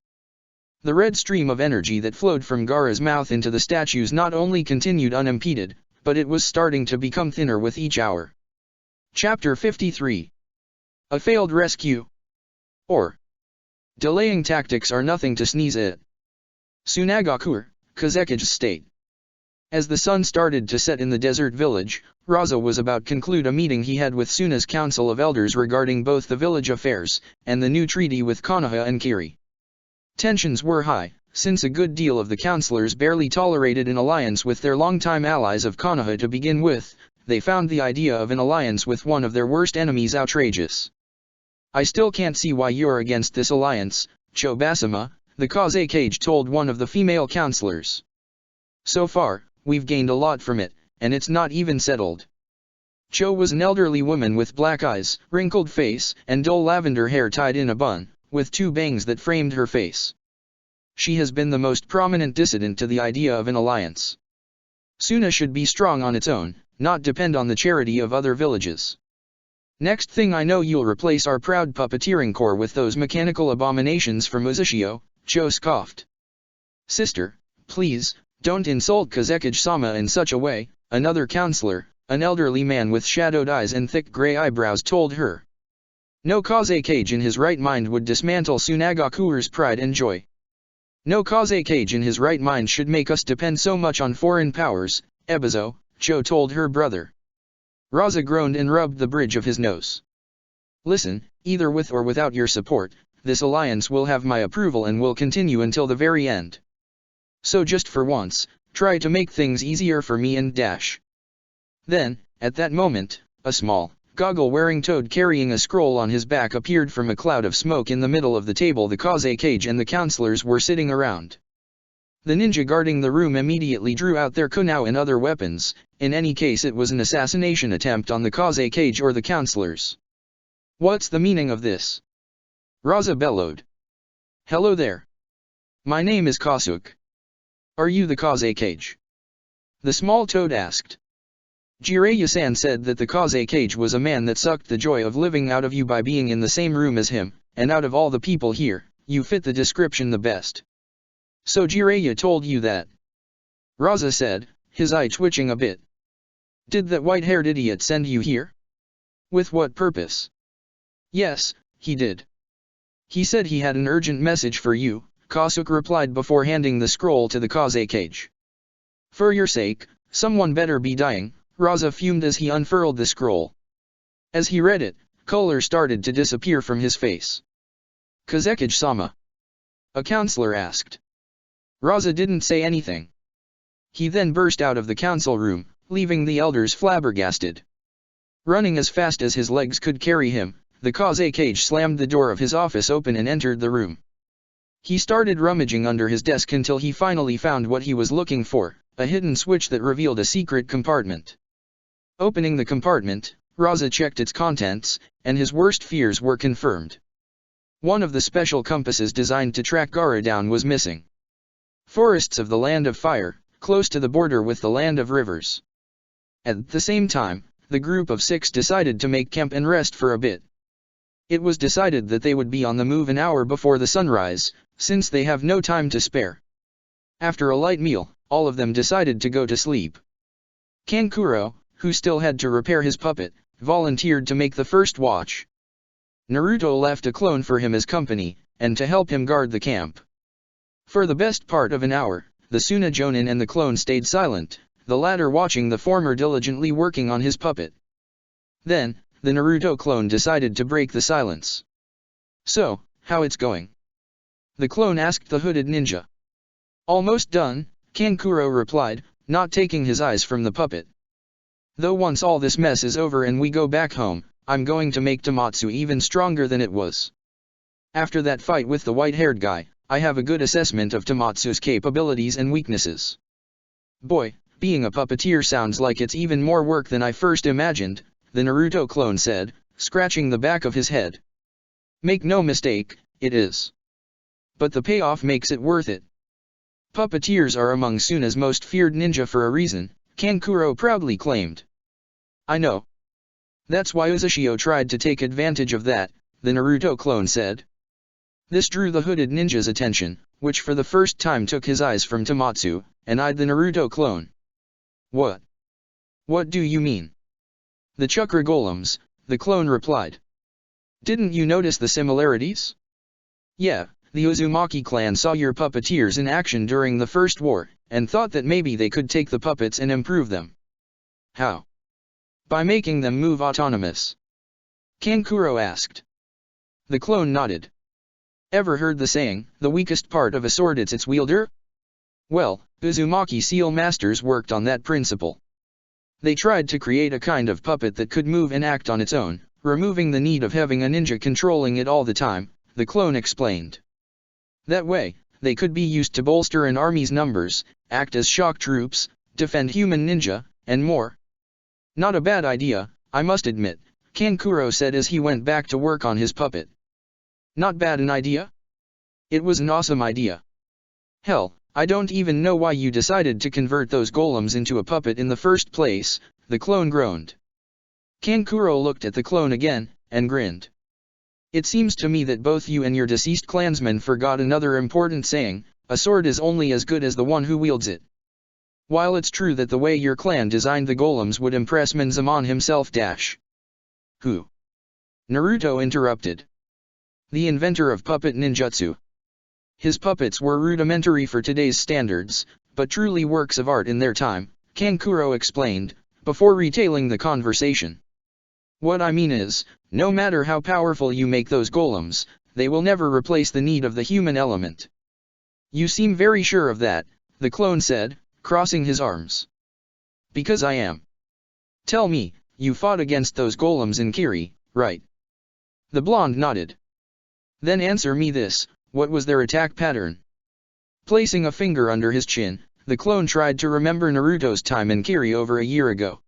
The red stream of energy that flowed from Gaara's mouth into the statues not only continued unimpeded, but it was starting to become thinner with each hour. Chapter 53. A failed rescue. Or, delaying tactics are nothing to sneeze at. Tsunagakur, Kazekige's state. As the sun started to set in the desert village, Raza was about to conclude a meeting he had with Suna's council of elders regarding both the village affairs, and the new treaty with Konoha and Kiri. Tensions were high, since a good deal of the councillors barely tolerated an alliance with their longtime allies of Konoha to begin with. They found the idea of an alliance with one of their worst enemies outrageous. I still can't see why you're against this alliance, Chobasama, the Kazekage told one of the female councillors. So far, we've gained a lot from it, and it's not even settled. Cho was an elderly woman with black eyes, wrinkled face, and dull lavender hair tied in a bun, with two bangs that framed her face. She has been the most prominent dissident to the idea of an alliance. Suna should be strong on its own, not depend on the charity of other villages. Next thing I know you'll replace our proud puppeteering corps with those mechanical abominations from Uzushio, Cho scoffed. Sister, please, don't insult Kazekage-sama in such a way, another counselor, an elderly man with shadowed eyes and thick gray eyebrows told her. No Kazekage in his right mind would dismantle Tsunagakur's pride and joy. No Kazekage in his right mind should make us depend so much on foreign powers, Ebizo, Cho told her brother. Raza groaned and rubbed the bridge of his nose. Listen, either with or without your support, this alliance will have my approval and will continue until the very end. So just for once, try to make things easier for me and dash. Then, at that moment, a small, goggle-wearing toad carrying a scroll on his back appeared from a cloud of smoke in the middle of the table the Kaze cage and the counselors were sitting around. The ninja guarding the room immediately drew out their kunao and other weapons. In any case, it was an assassination attempt on the Kaze cage or the counselors. What's the meaning of this? Raza bellowed. Hello there. My name is Kasuk. Are you the Kaze cage? The small toad asked. Jiraiya-san said that the Kaze cage was a man that sucked the joy of living out of you by being in the same room as him, and out of all the people here, you fit the description the best. So Jiraiya told you that? Raza said, his eye twitching a bit. Did that white-haired idiot send you here? With what purpose? Yes, he did. He said he had an urgent message for you, Kasuk replied before handing the scroll to the Kaze cage. For your sake, someone better be dying, Raza fumed as he unfurled the scroll. As he read it, color started to disappear from his face. Kazekage-sama? A counselor asked. Raza didn't say anything. He then burst out of the council room, leaving the elders flabbergasted. Running as fast as his legs could carry him, the Kaze cage slammed the door of his office open and entered the room. He started rummaging under his desk until he finally found what he was looking for, a hidden switch that revealed a secret compartment. Opening the compartment, Raza checked its contents, and his worst fears were confirmed. One of the special compasses designed to track Gaara down was missing. Forests of the Land of Fire, close to the border with the Land of Rivers. At the same time, the group of 6 decided to make camp and rest for a bit. It was decided that they would be on the move an hour before the sunrise, since they have no time to spare. After a light meal, all of them decided to go to sleep. Kankuro, who still had to repair his puppet, volunteered to make the first watch. Naruto left a clone for him as company, and to help him guard the camp. For the best part of an hour, the Suna Jonin and the clone stayed silent, the latter watching the former diligently working on his puppet. Then, the Naruto clone decided to break the silence. So, how it's going? The clone asked the hooded ninja. Almost done, Kankuro replied, not taking his eyes from the puppet. Though once all this mess is over and we go back home, I'm going to make Tomatsu even stronger than it was. After that fight with the white-haired guy, I have a good assessment of Tomatsu's capabilities and weaknesses. Boy, being a puppeteer sounds like it's even more work than I first imagined, the Naruto clone said, scratching the back of his head. Make no mistake, it is. But the payoff makes it worth it. Puppeteers are among Suna's most feared ninja for a reason, Kankuro proudly claimed. I know. That's why Uzushio tried to take advantage of that, the Naruto clone said. This drew the hooded ninja's attention, which for the first time took his eyes from Tomatsu, and eyed the Naruto clone. What? What do you mean? The chakra golems, the clone replied. Didn't you notice the similarities? Yeah, the Uzumaki clan saw your puppeteers in action during the First War, and thought that maybe they could take the puppets and improve them. How? By making them move autonomous. Kankuro asked. The clone nodded. Ever heard the saying, the weakest part of a sword is its wielder? Well, Uzumaki seal masters worked on that principle. They tried to create a kind of puppet that could move and act on its own, removing the need of having a ninja controlling it all the time, the clone explained. That way, they could be used to bolster an army's numbers, act as shock troops, defend human ninja, and more. Not a bad idea, I must admit, Kankuro said as he went back to work on his puppet. Not bad an idea? It was an awesome idea. Hell, I don't even know why you decided to convert those golems into a puppet in the first place, the clone groaned. Kankuro looked at the clone again, and grinned. It seems to me that both you and your deceased clansmen forgot another important saying, a sword is only as good as the one who wields it. While it's true that the way your clan designed the golems would impress Menzamon himself Who? Naruto interrupted. The inventor of puppet ninjutsu. His puppets were rudimentary for today's standards, but truly works of art in their time, Kankuro explained, before retailing the conversation. What I mean is, no matter how powerful you make those golems, they will never replace the need of the human element. You seem very sure of that, the clone said, crossing his arms. Because I am. Tell me, you fought against those golems in Kiri, right? The blonde nodded. Then answer me this, what was their attack pattern? Placing a finger under his chin, the clone tried to remember Naruto's time in Kiri over a year ago.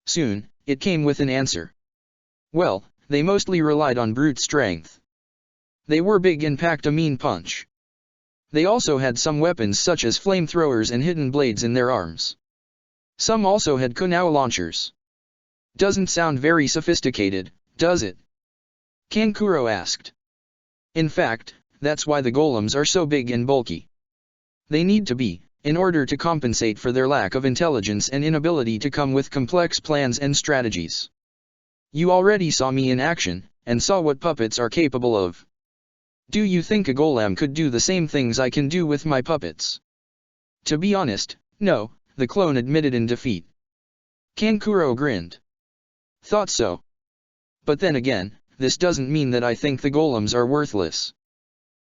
Soon, it came with an answer. Well, they mostly relied on brute strength. They were big and packed a mean punch. They also had some weapons such as flamethrowers and hidden blades in their arms. Some also had kunai launchers. Doesn't sound very sophisticated, does it? Kankuro asked. In fact, that's why the golems are so big and bulky. They need to be, in order to compensate for their lack of intelligence and inability to come with complex plans and strategies. You already saw me in action, and saw what puppets are capable of. Do you think a golem could do the same things I can do with my puppets? To be honest, no, the clone admitted in defeat. Kankuro grinned. Thought so. But then again, this doesn't mean that I think the golems are worthless.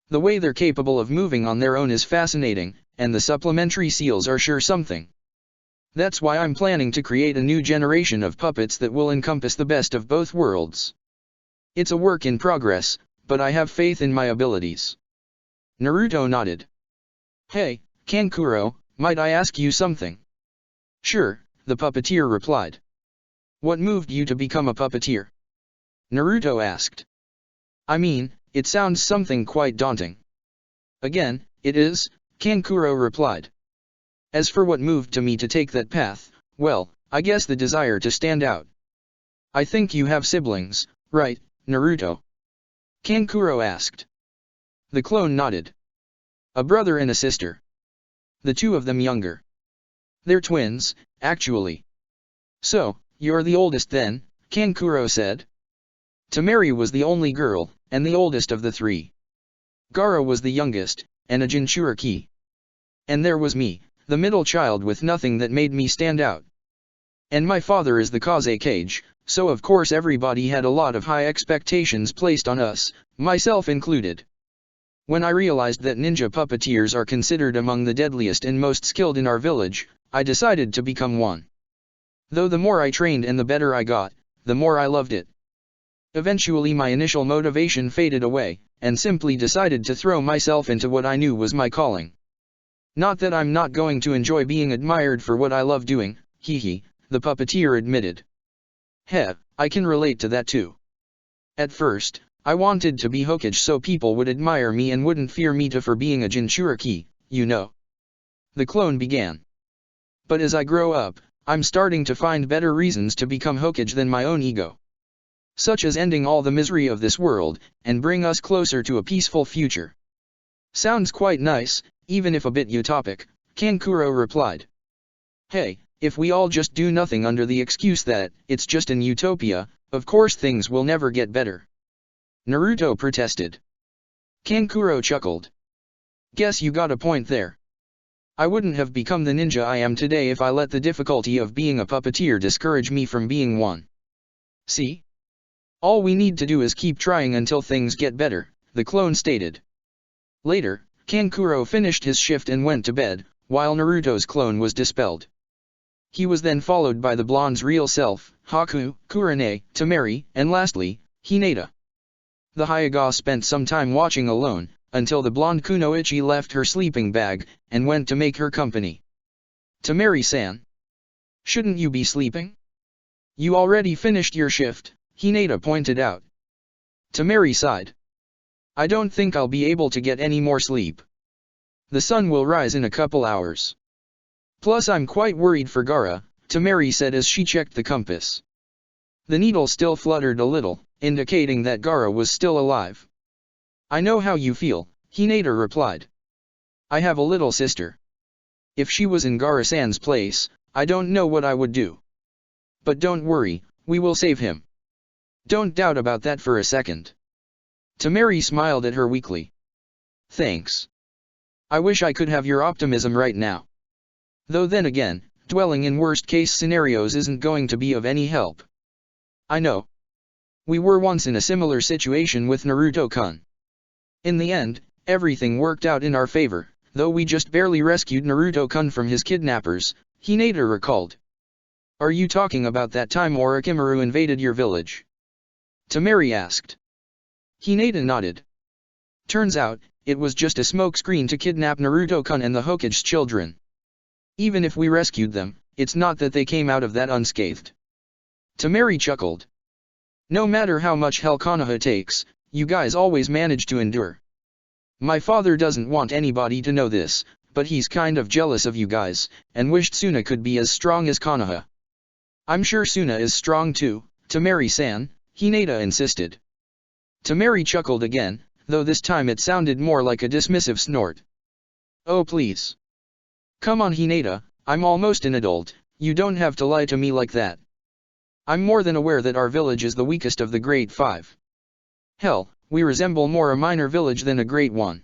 The way they're capable of moving on their own is fascinating, and the supplementary seals are sure something. That's why I'm planning to create a new generation of puppets that will encompass the best of both worlds. It's a work in progress, but I have faith in my abilities. Naruto nodded. Hey, Kankuro, might I ask you something? Sure, the puppeteer replied. What moved you to become a puppeteer? Naruto asked. I mean, it sounds something quite daunting. Again, it is, Kankuro replied. As for what moved me to take that path, well, I guess the desire to stand out. I think you have siblings, right, Naruto? Kankuro asked. The clone nodded. A brother and a sister. The two of them younger. They're twins, actually. So, you're the oldest then, Kankuro said. Temari was the only girl, and the oldest of the three. Gaara was the youngest, and a Jinchuriki. And there was me, the middle child with nothing that made me stand out. And my father is the Kazekage, so of course everybody had a lot of high expectations placed on us, myself included. When I realized that ninja puppeteers are considered among the deadliest and most skilled in our village, I decided to become one. Though the more I trained and the better I got, the more I loved it. Eventually my initial motivation faded away, and simply decided to throw myself into what I knew was my calling. Not that I'm not going to enjoy being admired for what I love doing, hehe, the puppeteer admitted. Heh, I can relate to that too. At first, I wanted to be Hokage so people would admire me and wouldn't fear me for being a Jinchuriki, you know. The clone began. But as I grow up, I'm starting to find better reasons to become Hokage than my own ego. Such as ending all the misery of this world, and bring us closer to a peaceful future. Sounds quite nice, even if a bit utopic, Kankuro replied. Hey, if we all just do nothing under the excuse that it's just an utopia, of course things will never get better. Naruto protested. Kankuro chuckled. Guess you got a point there. I wouldn't have become the ninja I am today if I let the difficulty of being a puppeteer discourage me from being one. See? All we need to do is keep trying until things get better, the clone stated. Later, Kankuro finished his shift and went to bed, while Naruto's clone was dispelled. He was then followed by the blonde's real self, Haku, Kurane, Temari, and lastly, Hinata. The Hyuga spent some time watching alone, until the blonde Kunoichi left her sleeping bag, and went to make her company. Temari-san. Shouldn't you be sleeping? You already finished your shift, Hinata pointed out. Temari sighed. I don't think I'll be able to get any more sleep. The sun will rise in a couple hours. Plus I'm quite worried for Gaara, Temari said as she checked the compass. The needle still fluttered a little, indicating that Gaara was still alive. I know how you feel, Hinata replied. I have a little sister. If she was in Gaara-san's place, I don't know what I would do. But don't worry, we will save him. Don't doubt about that for a second. Temari smiled at her weakly. Thanks. I wish I could have your optimism right now. Though then again, dwelling in worst-case scenarios isn't going to be of any help. I know. We were once in a similar situation with Naruto-kun. In the end, everything worked out in our favor, though we just barely rescued Naruto-kun from his kidnappers, Hinata recalled. Are you talking about that time Orochimaru invaded your village? Temari asked. Hinata nodded. Turns out, it was just a smokescreen to kidnap Naruto-kun and the Hokage's children. Even if we rescued them, it's not that they came out of that unscathed. Temari chuckled. No matter how much hell Konoha takes, you guys always manage to endure. My father doesn't want anybody to know this, but he's kind of jealous of you guys, and wished Suna could be as strong as Konoha. I'm sure Suna is strong too, Temari-san, Hinata insisted. Temari chuckled again, though this time it sounded more like a dismissive snort. Oh please. Come on Hinata, I'm almost an adult, you don't have to lie to me like that. I'm more than aware that our village is the weakest of the Great Five. Hell, we resemble more a minor village than a great one.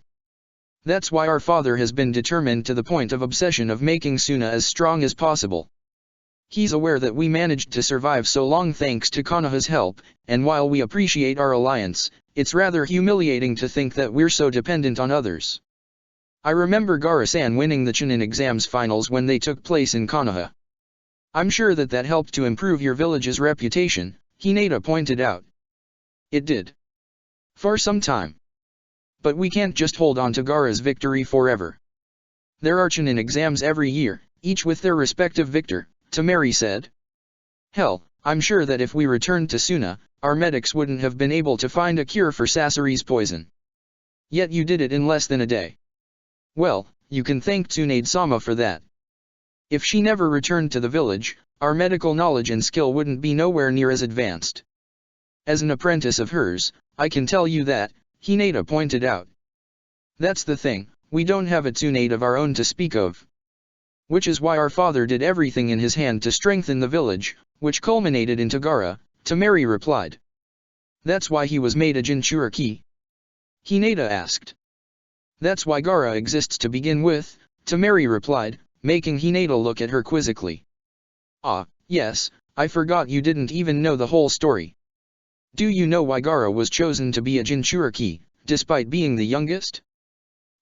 That's why our father has been determined to the point of obsession of making Suna as strong as possible. He's aware that we managed to survive so long thanks to Konoha's help, and while we appreciate our alliance, it's rather humiliating to think that we're so dependent on others. I remember Gaara-san winning the Chunin exams finals when they took place in Konoha. I'm sure that helped to improve your village's reputation, Hinata pointed out. It did. For some time. But we can't just hold on to Gaara's victory forever. There are Chunin exams every year, each with their respective victor, Temari said. Hell, I'm sure that if we returned to Suna, our medics wouldn't have been able to find a cure for Sasori's poison. Yet you did it in less than a day. Well, you can thank Tsunade-sama for that. If she never returned to the village, our medical knowledge and skill wouldn't be nowhere near as advanced. As an apprentice of hers, I can tell you that, Hinata pointed out. That's the thing, we don't have a Tsunade of our own to speak of. Which is why our father did everything in his hand to strengthen the village, which culminated in Gaara, Temari replied. That's why he was made a Jinchuriki? Hinata asked. That's why Gaara exists to begin with, Temari replied, making Hinata look at her quizzically. Ah, yes, I forgot you didn't even know the whole story. Do you know why Gaara was chosen to be a Jinchuriki, despite being the youngest?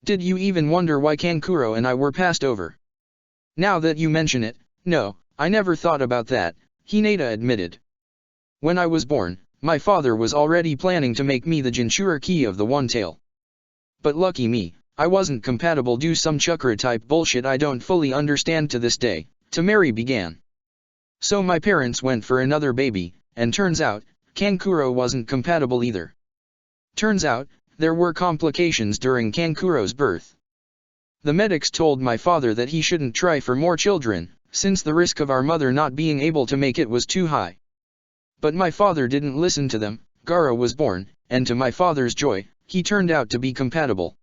Did you even wonder why Kankuro and I were passed over? Now that you mention it, no, I never thought about that, Hinata admitted. When I was born, my father was already planning to make me the Jinchuriki of the One Tail. But lucky me, I wasn't compatible due some chakra-type bullshit I don't fully understand to this day, Temari began. So my parents went for another baby, and turns out, Kankuro wasn't compatible either. Turns out, there were complications during Kankuro's birth. The medics told my father that he shouldn't try for more children, since the risk of our mother not being able to make it was too high. But my father didn't listen to them, Gaara was born, and to my father's joy, he turned out to be compatible.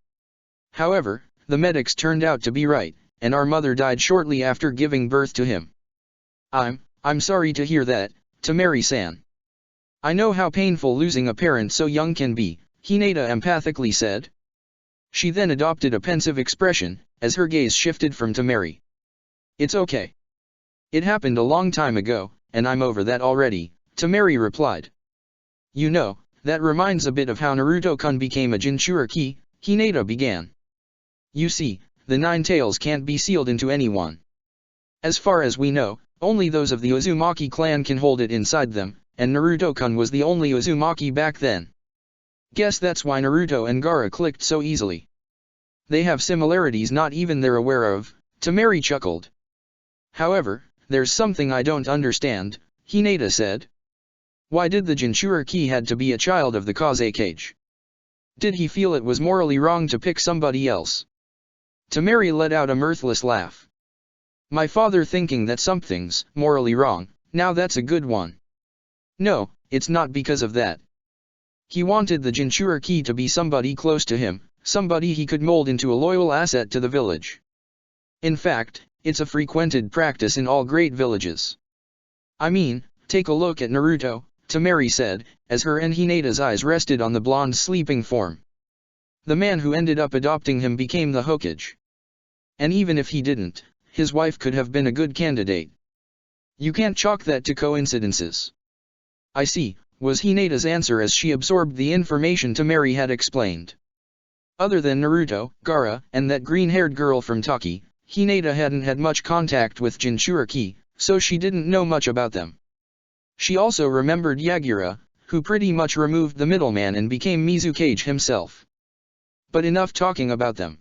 However, the medics turned out to be right, and our mother died shortly after giving birth to him. I'm sorry to hear that, Temari-san. I know how painful losing a parent so young can be, Hinata empathically said. She then adopted a pensive expression, as her gaze shifted from Temari. It's okay. It happened a long time ago, and I'm over that already, Temari replied. You know, that reminds a bit of how Naruto-kun became a Jinchuriki, Hinata began. You see, the Nine Tails can't be sealed into anyone. As far as we know, only those of the Uzumaki clan can hold it inside them, and Naruto-kun was the only Uzumaki back then. Guess that's why Naruto and Gaara clicked so easily. They have similarities not even they're aware of, Temari chuckled. However, there's something I don't understand, Hinata said. Why did the Jinchuriki had to be a child of the Kazekage? Did he feel it was morally wrong to pick somebody else? Temari let out a mirthless laugh. My father thinking that something's morally wrong, now that's a good one. No, it's not because of that. He wanted the Jinchuriki to be somebody close to him, somebody he could mold into a loyal asset to the village. In fact, it's a frequented practice in all great villages. I mean, take a look at Naruto, Temari said, as her and Hinata's eyes rested on the blonde sleeping form. The man who ended up adopting him became the Hokage. And even if he didn't, his wife could have been a good candidate. You can't chalk that to coincidences. I see, was Hinata's answer as she absorbed the information Temari had explained. Other than Naruto, Gaara, and that green-haired girl from Taki, Hinata hadn't had much contact with Jinchuriki, so she didn't know much about them. She also remembered Yagura, who pretty much removed the middleman and became Mizukage himself. But enough talking about them.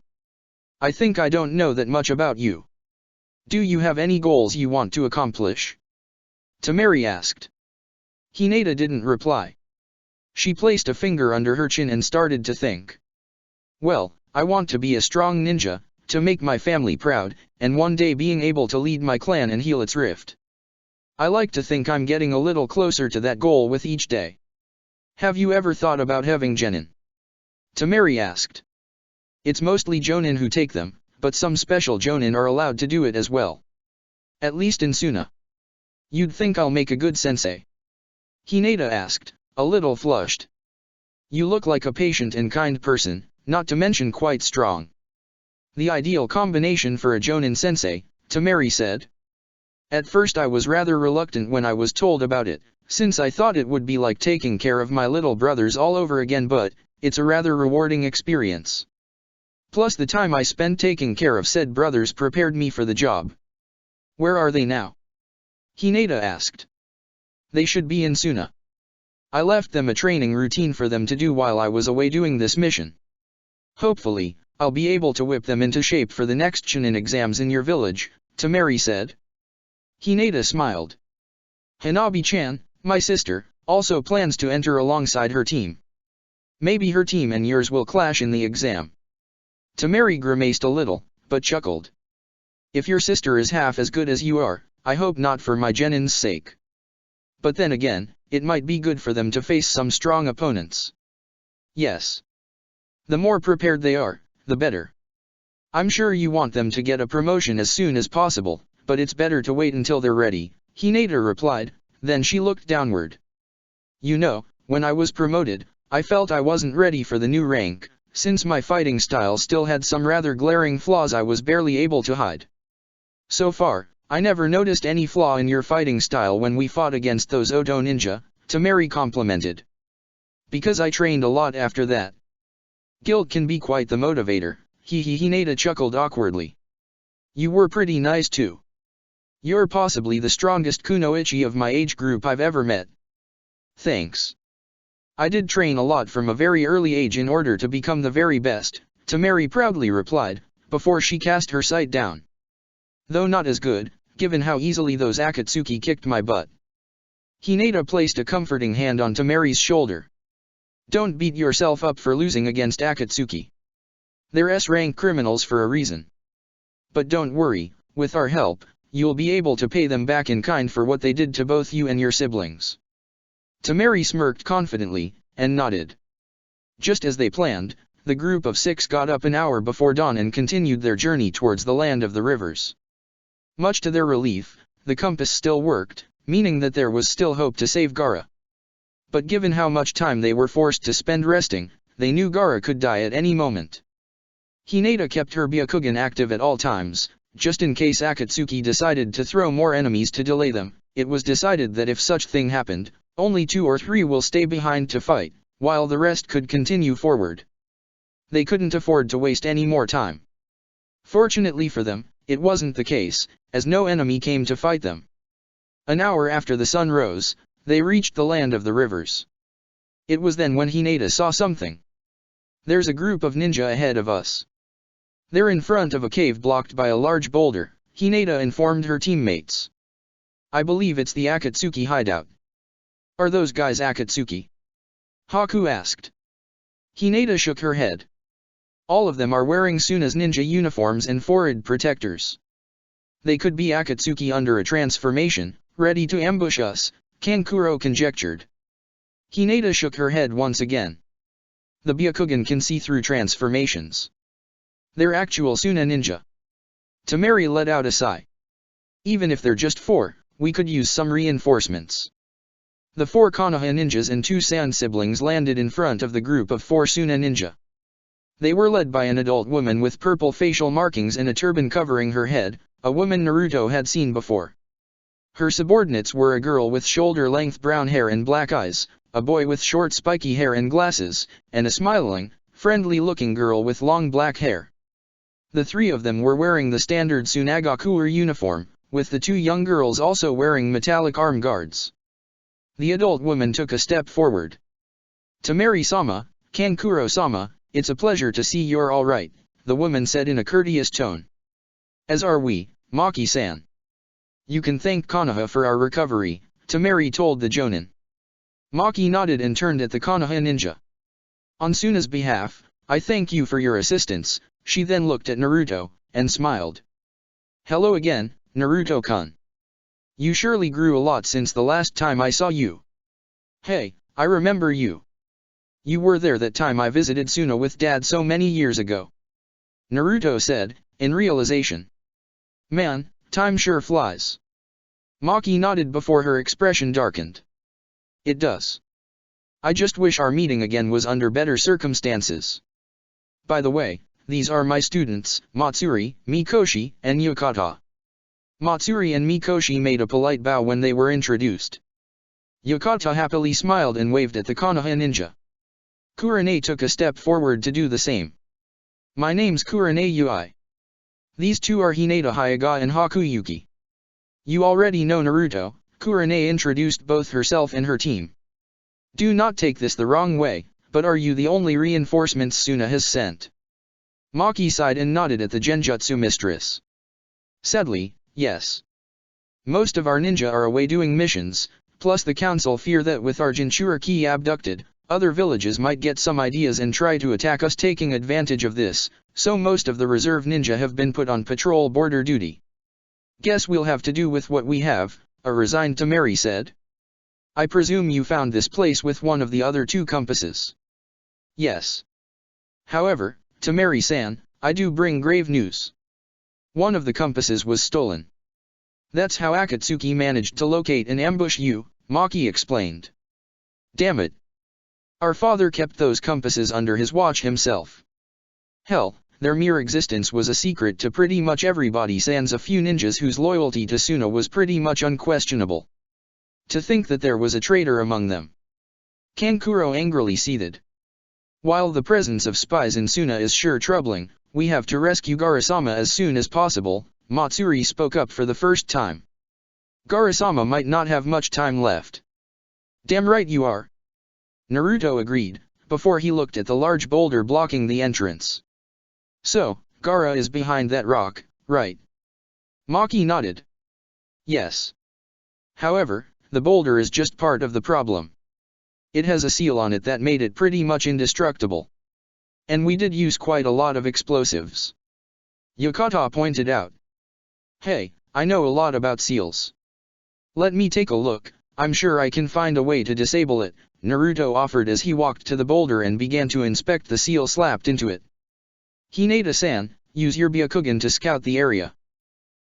I think I don't know that much about you. Do you have any goals you want to accomplish? Temari asked. Hinata didn't reply. She placed a finger under her chin and started to think. Well, I want to be a strong ninja, to make my family proud, and one day being able to lead my clan and heal its rift. I like to think I'm getting a little closer to that goal with each day. Have you ever thought about having genin? Temari asked. It's mostly jonin who take them, but some special jonin are allowed to do it as well. At least in Suna. You'd think I'll make a good sensei? Hinata asked, a little flushed. You look like a patient and kind person, not to mention quite strong. The ideal combination for a jonin sensei, Temari said. At first I was rather reluctant when I was told about it, since I thought it would be like taking care of my little brothers all over again, but it's a rather rewarding experience. Plus the time I spent taking care of said brothers prepared me for the job. Where are they now? Hinata asked. They should be in Suna. I left them a training routine for them to do while I was away doing this mission. Hopefully, I'll be able to whip them into shape for the next Chunin exams in your village, Temari said. Hinata smiled. Hanabi-chan, my sister, also plans to enter alongside her team. Maybe her team and yours will clash in the exam. Temari grimaced a little, but chuckled. If your sister is half as good as you are, I hope not for my genin's sake. But then again, it might be good for them to face some strong opponents. Yes. The more prepared they are, the better. I'm sure you want them to get a promotion as soon as possible, but it's better to wait until they're ready, Hinata replied, then she looked downward. You know, when I was promoted, I felt I wasn't ready for the new rank, since my fighting style still had some rather glaring flaws I was barely able to hide. So far, I never noticed any flaw in your fighting style when we fought against those Odo ninja, Temari complimented. Because I trained a lot after that. Guilt can be quite the motivator, Hinata chuckled awkwardly. You were pretty nice too. You're possibly the strongest kunoichi of my age group I've ever met. Thanks. I did train a lot from a very early age in order to become the very best, Temari proudly replied, before she cast her sight down. Though not as good, given how easily those Akatsuki kicked my butt. Hinata placed a comforting hand on Temari's shoulder. Don't beat yourself up for losing against Akatsuki. They're S-rank criminals for a reason. But don't worry, with our help, you'll be able to pay them back in kind for what they did to both you and your siblings. Temari smirked confidently, and nodded. Just as they planned, the group of 6 got up an hour before dawn and continued their journey towards the land of the rivers. Much to their relief, the compass still worked, meaning that there was still hope to save Gaara. But given how much time they were forced to spend resting, they knew Gaara could die at any moment. Hinata kept her Byakugan active at all times, just in case Akatsuki decided to throw more enemies to delay them. It was decided that if such thing happened, only 2 or 3 will stay behind to fight, while the rest could continue forward. They couldn't afford to waste any more time. Fortunately for them, it wasn't the case, as no enemy came to fight them. An hour after the sun rose, they reached the land of the rivers. It was then when Hinata saw something. There's a group of ninja ahead of us. They're in front of a cave blocked by a large boulder, Hinata informed her teammates. I believe it's the Akatsuki hideout. Are those guys Akatsuki? Haku asked. Hinata shook her head. All of them are wearing Suna's ninja uniforms and forehead protectors. They could be Akatsuki under a transformation, ready to ambush us, Kankuro conjectured. Hinata shook her head once again. The Byakugan can see through transformations. They're actual Suna ninja. Temari let out a sigh. Even if they're just 4, we could use some reinforcements. The 4 Konoha ninjas and 2 San siblings landed in front of the group of 4 Suna ninja. They were led by an adult woman with purple facial markings and a turban covering her head, a woman Naruto had seen before. Her subordinates were a girl with shoulder-length brown hair and black eyes, a boy with short spiky hair and glasses, and a smiling, friendly-looking girl with long black hair. The three of them were wearing the standard Tsunagakuer uniform, with the two young girls also wearing metallic arm guards. The adult woman took a step forward. "Tamari-sama, Kankuro-sama, it's a pleasure to see you're all right," the woman said in a courteous tone. "As are we, Maki-san. You can thank Konoha for our recovery," Tamari told the Jonin. Maki nodded and turned at the Konoha ninja. "On Suna's behalf, I thank you for your assistance." She then looked at Naruto, and smiled. "Hello again, Naruto-kun. You surely grew a lot since the last time I saw you." "Hey, I remember you. You were there that time I visited Suna with Dad so many years ago," Naruto said, in realization. "Man, time sure flies." Maki nodded before her expression darkened. "It does. I just wish our meeting again was under better circumstances. By the way, these are my students, Matsuri, Mikoshi, and Yukata." Matsuri and Mikoshi made a polite bow when they were introduced. Yukata happily smiled and waved at the Konoha ninja. Kurane took a step forward to do the same. "My name's Kurane Ui. These two are Hinata Hyuga and Hakuyuki. You already know Naruto." Kurane introduced both herself and her team. "Do not take this the wrong way, but are you the only reinforcements Suna has sent?" Maki sighed and nodded at the Genjutsu mistress. "Sadly, yes. Most of our ninja are away doing missions, plus the council fear that with our Jinchuriki abducted, other villages might get some ideas and try to attack us, taking advantage of this, so most of the reserve ninja have been put on patrol border duty. Guess we'll have to do with what we have," a resigned Tamari said. "I presume you found this place with one of the other two compasses." "Yes. However, Tamari-san, I do bring grave news. One of the compasses was stolen. That's how Akatsuki managed to locate and ambush you," Maki explained. "Damn it. Our father kept those compasses under his watch himself. Hell, their mere existence was a secret to pretty much everybody sans a few ninjas whose loyalty to Suna was pretty much unquestionable. To think that there was a traitor among them." Kankuro angrily seethed. "While the presence of spies in Suna is sure troubling, we have to rescue Gaara-sama as soon as possible," Matsuri spoke up for the first time. "Gaara-sama might not have much time left." "Damn right you are," Naruto agreed, before he looked at the large boulder blocking the entrance. "So, Gaara is behind that rock, right?" Maki nodded. "Yes. However, the boulder is just part of the problem. It has a seal on it that made it pretty much indestructible. And we did use quite a lot of explosives," Yukata pointed out. "Hey, I know a lot about seals. Let me take a look, I'm sure I can find a way to disable it," Naruto offered as he walked to the boulder and began to inspect the seal slapped into it. "Hinata-san, use your Byakugan to scout the area.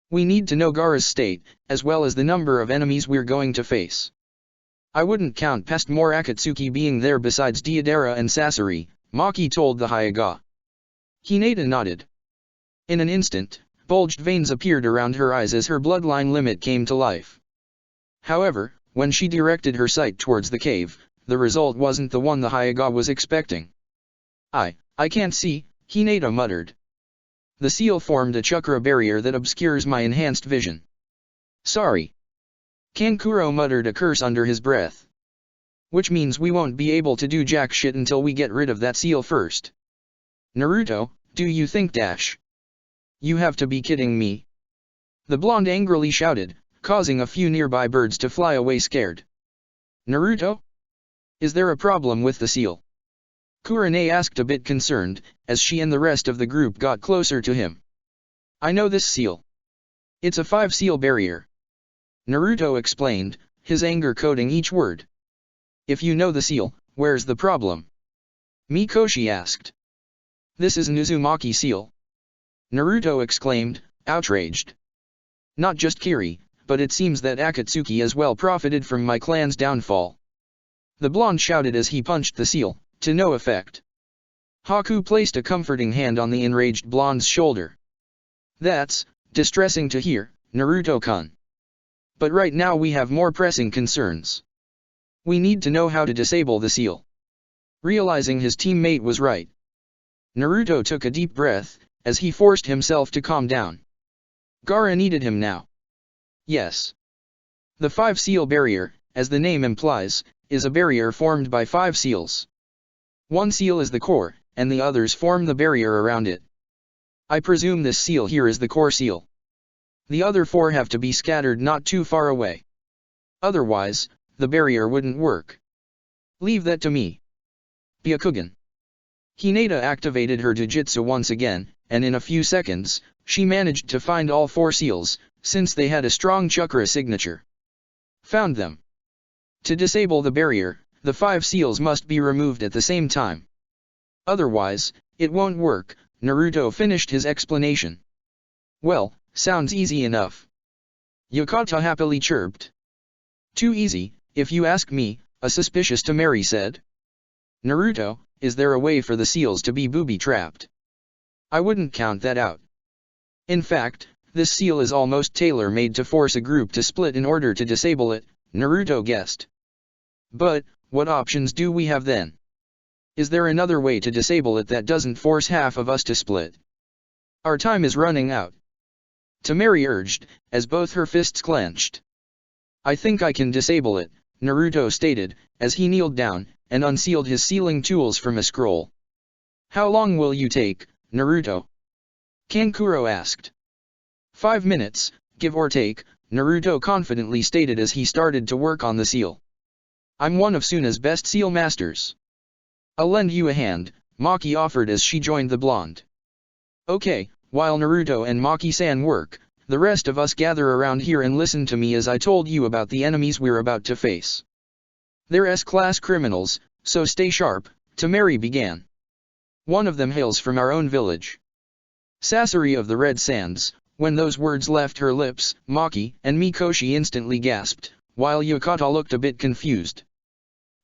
We need to know Gaara's state, as well as the number of enemies we're going to face. I wouldn't count past more Akatsuki being there besides Deidara and Sasori," Maki told the Hyuga. Hinata nodded. In an instant, bulged veins appeared around her eyes as her bloodline limit came to life. However, when she directed her sight towards the cave, the result wasn't the one the Hyuga was expecting. I can't see," Hinata muttered. "The seal formed a chakra barrier that obscures my enhanced vision." "Sorry." Kankuro muttered a curse under his breath. "Which means we won't be able to do jack shit until we get rid of that seal first." "Naruto, do you think dash? You have to be kidding me." The blonde angrily shouted, causing a few nearby birds to fly away scared. "Naruto? Is there a problem with the seal?" Kurane asked a bit concerned, as she and the rest of the group got closer to him. "I know this seal. It's a 5-seal barrier," Naruto explained, his anger coding each word. "If you know the seal, where's the problem?" Mikoshi asked. "This is Uzumaki seal," Naruto exclaimed, outraged. "Not just Kiri, but it seems that Akatsuki as well profited from my clan's downfall." The blonde shouted as he punched the seal, to no effect. Haku placed a comforting hand on the enraged blonde's shoulder. "That's distressing to hear, Naruto-kun. But right now we have more pressing concerns. We need to know how to disable the seal." Realizing his teammate was right, Naruto took a deep breath, as he forced himself to calm down. Gaara needed him now. Yes. The 5-seal barrier, as the name implies, is a barrier formed by 5 seals. One seal is the core, and the others form the barrier around it. I presume this seal here is the core seal. The other 4 have to be scattered not too far away. Otherwise, the barrier wouldn't work. Leave that to me. Byakugan. Hinata activated her Jujutsu once again, and in a few seconds, she managed to find all 4 seals, since they had a strong chakra signature. Found them. To disable the barrier, the 5 seals must be removed at the same time. Otherwise, it won't work. Naruto finished his explanation. Well, sounds easy enough. Yokota happily chirped. Too easy, if you ask me, a suspicious Temari said. Naruto, is there a way for the seals to be booby-trapped? I wouldn't count that out. In fact, this seal is almost tailor-made to force a group to split in order to disable it, Naruto guessed. But, what options do we have then? Is there another way to disable it that doesn't force half of us to split? Our time is running out. Temari urged, as both her fists clenched. I think I can disable it, Naruto stated, as he kneeled down, and unsealed his sealing tools from a scroll. How long will you take, Naruto? Kankuro asked. 5 minutes, give or take, Naruto confidently stated as he started to work on the seal. I'm one of Suna's best seal masters. I'll lend you a hand, Maki offered as she joined the blonde. Okay, while Naruto and Maki-san work, the rest of us gather around here and listen to me as I told you about the enemies we're about to face. They're S-class criminals, so stay sharp, Temari began. One of them hails from our own village. Sasori of the Red Sands. When those words left her lips, Maki and Mikoshi instantly gasped, while Yokota looked a bit confused.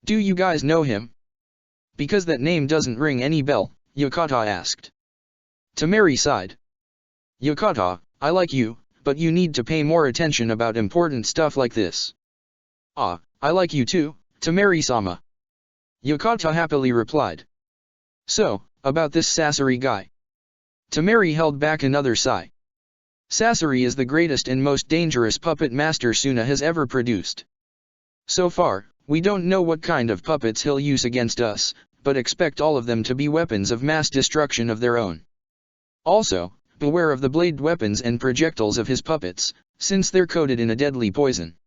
Do you guys know him? Because that name doesn't ring any bell, Yokota asked. Temari sighed. Yokota, I like you, but you need to pay more attention about important stuff like this. Ah, I like you too, Temari-sama. Yokota happily replied. So, about this Sasori guy. Temari held back another sigh. Sasori is the greatest and most dangerous puppet master Suna has ever produced. So far, we don't know what kind of puppets he'll use against us, but expect all of them to be weapons of mass destruction of their own. Also, beware of the blade weapons and projectiles of his puppets, since they're coated in a deadly poison.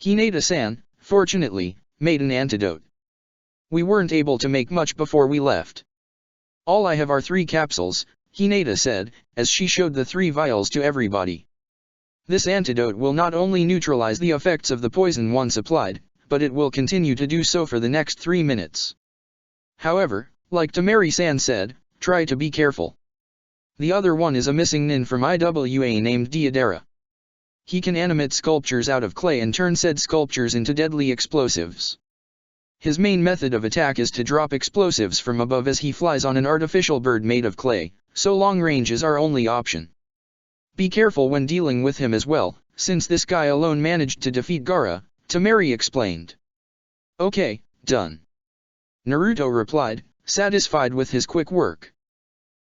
Hinata-san, fortunately, made an antidote. We weren't able to make much before we left. All I have are 3 capsules, Hinata said, as she showed the 3 vials to everybody. This antidote will not only neutralize the effects of the poison once applied, but it will continue to do so for the next 3 minutes. However, like Temari-san said, try to be careful. The other one is a missing nin from IWA named Deidara. He can animate sculptures out of clay and turn said sculptures into deadly explosives. His main method of attack is to drop explosives from above as he flies on an artificial bird made of clay, so long range is our only option. Be careful when dealing with him as well, since this guy alone managed to defeat Gaara, Temari explained. Okay, done. Naruto replied, satisfied with his quick work.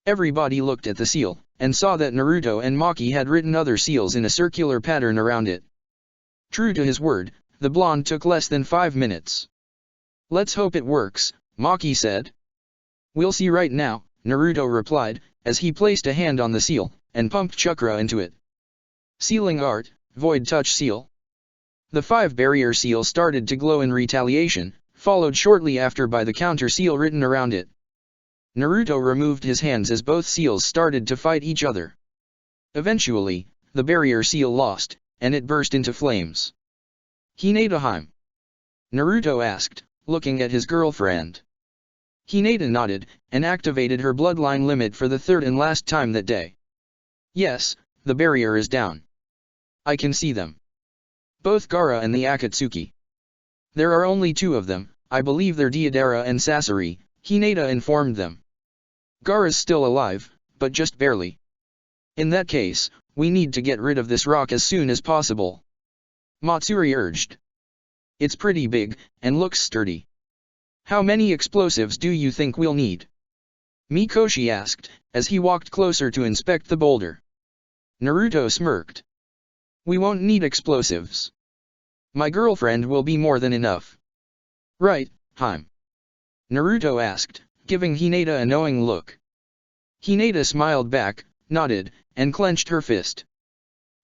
Everybody looked at the seal, and saw that Naruto and Maki had written other seals in a circular pattern around it. True to his word, the blonde took less than 5 minutes. Let's hope it works, Maki said. We'll see right now, Naruto replied, as he placed a hand on the seal, and pumped chakra into it. Sealing art, void touch seal. The 5 barrier seal started to glow in retaliation, followed shortly after by the counter seal written around it. Naruto removed his hands as both seals started to fight each other. Eventually, the barrier seal lost, and it burst into flames. Hinata-hime? Naruto asked, looking at his girlfriend. Hinata nodded, and activated her bloodline limit for the 3rd and last time that day. Yes, the barrier is down. I can see them. Both Gaara and the Akatsuki. There are only 2 of them, I believe they're Deidara and Sasori, Hinata informed them. Gaara's still alive, but just barely. In that case, we need to get rid of this rock as soon as possible. Matsuri urged. It's pretty big, and looks sturdy. How many explosives do you think we'll need? Mikoshi asked, as he walked closer to inspect the boulder. Naruto smirked. We won't need explosives. My girlfriend will be more than enough. Right, Haim? Naruto asked, giving Hinata a knowing look. Hinata smiled back, nodded, and clenched her fist.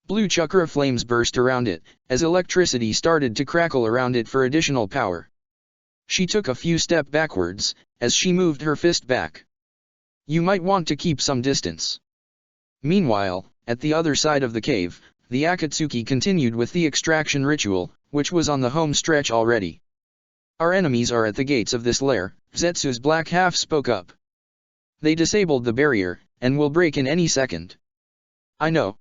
Blue chakra flames burst around it, as electricity started to crackle around it for additional power. She took a few steps backwards, as she moved her fist back. You might want to keep some distance. Meanwhile, at the other side of the cave, the Akatsuki continued with the extraction ritual, which was on the home stretch already. Our enemies are at the gates of this lair, Zetsu's black half spoke up. They disabled the barrier, and will break in any second. I know.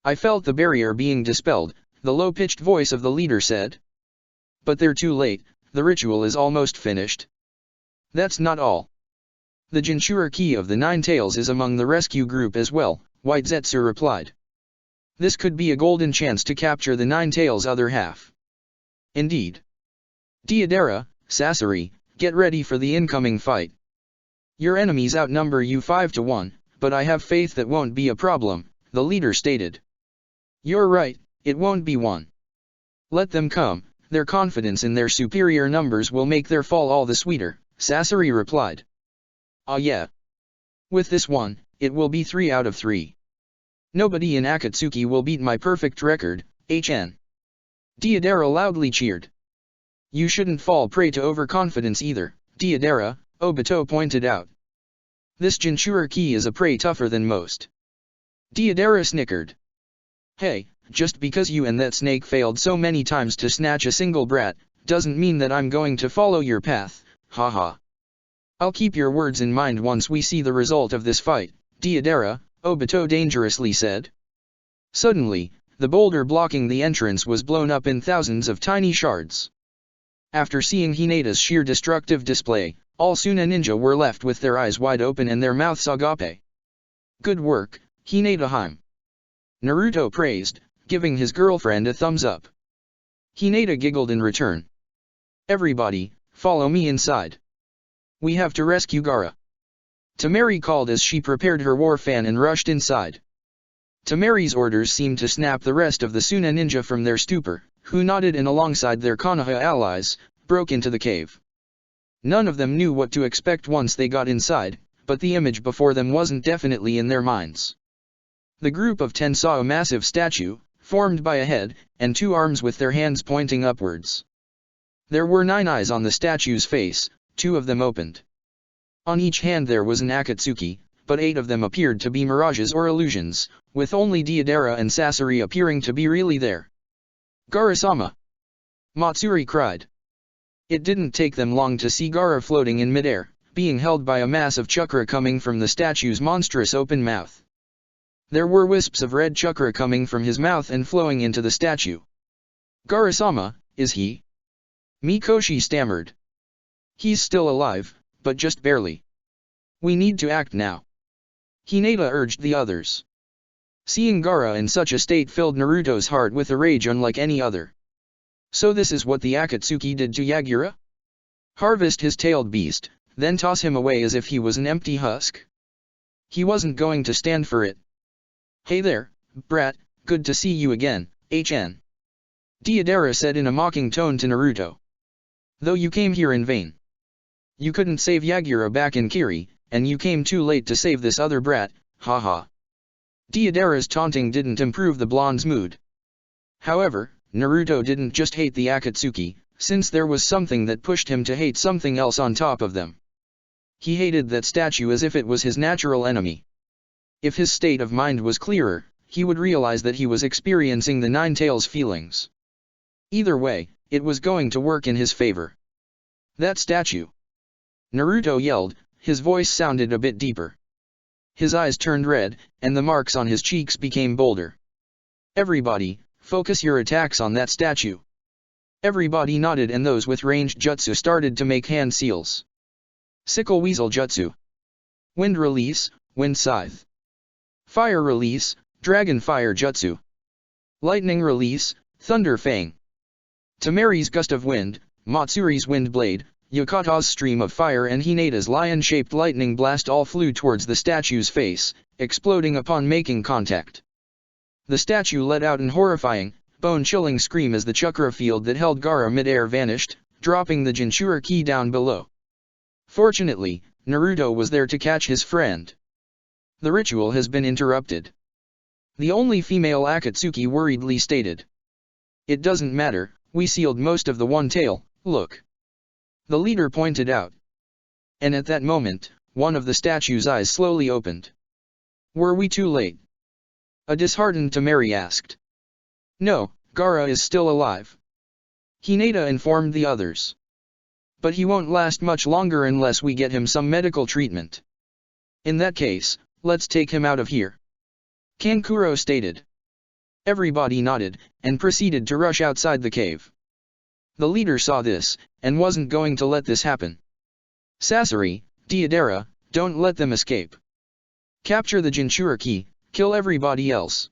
I felt the barrier being dispelled, the low-pitched voice of the leader said. But they're too late, the ritual is almost finished. That's not all. The Jinchuriki key of the Nine Tails is among the rescue group as well, White Zetsu replied. This could be a golden chance to capture the Nine Tails' other half. Indeed. Deidara, Sasori, get ready for the incoming fight. Your enemies outnumber you 5-1, but I have faith that won't be a problem, the leader stated. You're right, it won't be one. Let them come, their confidence in their superior numbers will make their fall all the sweeter, Sasori replied. Ah yeah. With this one, it will be 3 out of 3. Nobody in Akatsuki will beat my perfect record, HN. Deidara loudly cheered. You shouldn't fall prey to overconfidence either, Deidara, Obito pointed out. This Jinchuriki is a prey tougher than most. Deidara snickered. Hey, just because you and that snake failed so many times to snatch a single brat, doesn't mean that I'm going to follow your path, haha. I'll keep your words in mind once we see the result of this fight, Deidara, Obito dangerously said. Suddenly, the boulder blocking the entrance was blown up in thousands of tiny shards. After seeing Hinata's sheer destructive display, all Suna ninja were left with their eyes wide open and their mouths agape. Good work, Hinata Haim. Naruto praised, giving his girlfriend a thumbs up. Hinata giggled in return. Everybody, follow me inside. We have to rescue Gaara. Tamari called as she prepared her war fan and rushed inside. Tamari's orders seemed to snap the rest of the Suna ninja from their stupor, who nodded and alongside their Konoha allies, broke into the cave. None of them knew what to expect once they got inside, but the image before them wasn't definitely in their minds. The group of 10 saw a massive statue, formed by a head, and 2 arms with their hands pointing upwards. There were 9 eyes on the statue's face, 2 of them opened. On each hand there was an Akatsuki, but 8 of them appeared to be mirages or illusions, with only Deidara and Sasori appearing to be really there. Gaara-sama! Matsuri cried. It didn't take them long to see Gaara floating in midair, being held by a mass of chakra coming from the statue's monstrous open mouth. There were wisps of red chakra coming from his mouth and flowing into the statue. Gaara-sama, is he? Mikoshi stammered. He's still alive, but just barely. We need to act now. Hinata urged the others. Seeing Gaara in such a state filled Naruto's heart with a rage unlike any other. So this is what the Akatsuki did to Yagura? Harvest his tailed beast, then toss him away as if he was an empty husk? He wasn't going to stand for it. Hey there, brat, good to see you again, HN. Deidara said in a mocking tone to Naruto. Though you came here in vain. You couldn't save Yagura back in Kiri, and you came too late to save this other brat, haha. Deidara's taunting didn't improve the blonde's mood. However, Naruto didn't just hate the Akatsuki, since there was something that pushed him to hate something else on top of them. He hated that statue as if it was his natural enemy. If his state of mind was clearer, he would realize that he was experiencing the Nine Tails feelings. Either way, it was going to work in his favor. That statue! Naruto yelled, his voice sounded a bit deeper. His eyes turned red, and the marks on his cheeks became bolder. Everybody, focus your attacks on that statue. Everybody nodded and those with ranged jutsu started to make hand seals. Sickle Weasel Jutsu. Wind Release, Wind Scythe. Fire Release, Dragon Fire Jutsu. Lightning Release, Thunder Fang. Tamari's Gust of Wind, Matsuri's Wind Blade, Yokata's stream of fire and Hinata's lion-shaped lightning blast all flew towards the statue's face, exploding upon making contact. The statue let out an horrifying, bone-chilling scream as the chakra field that held Gaara mid-air vanished, dropping the Jinchuriki down below. Fortunately, Naruto was there to catch his friend. The ritual has been interrupted. The only female Akatsuki worriedly stated. It doesn't matter, we sealed most of the one tail, look. The leader pointed out. And at that moment, one of the statue's eyes slowly opened. Were we too late? A disheartened Temari asked. No, Gaara is still alive. Hinata informed the others. But he won't last much longer unless we get him some medical treatment. In that case, let's take him out of here. Kankuro stated. Everybody nodded, and proceeded to rush outside the cave. The leader saw this, and wasn't going to let this happen. Sasori, Deidara, don't let them escape. Capture the Jinchuriki, kill everybody else.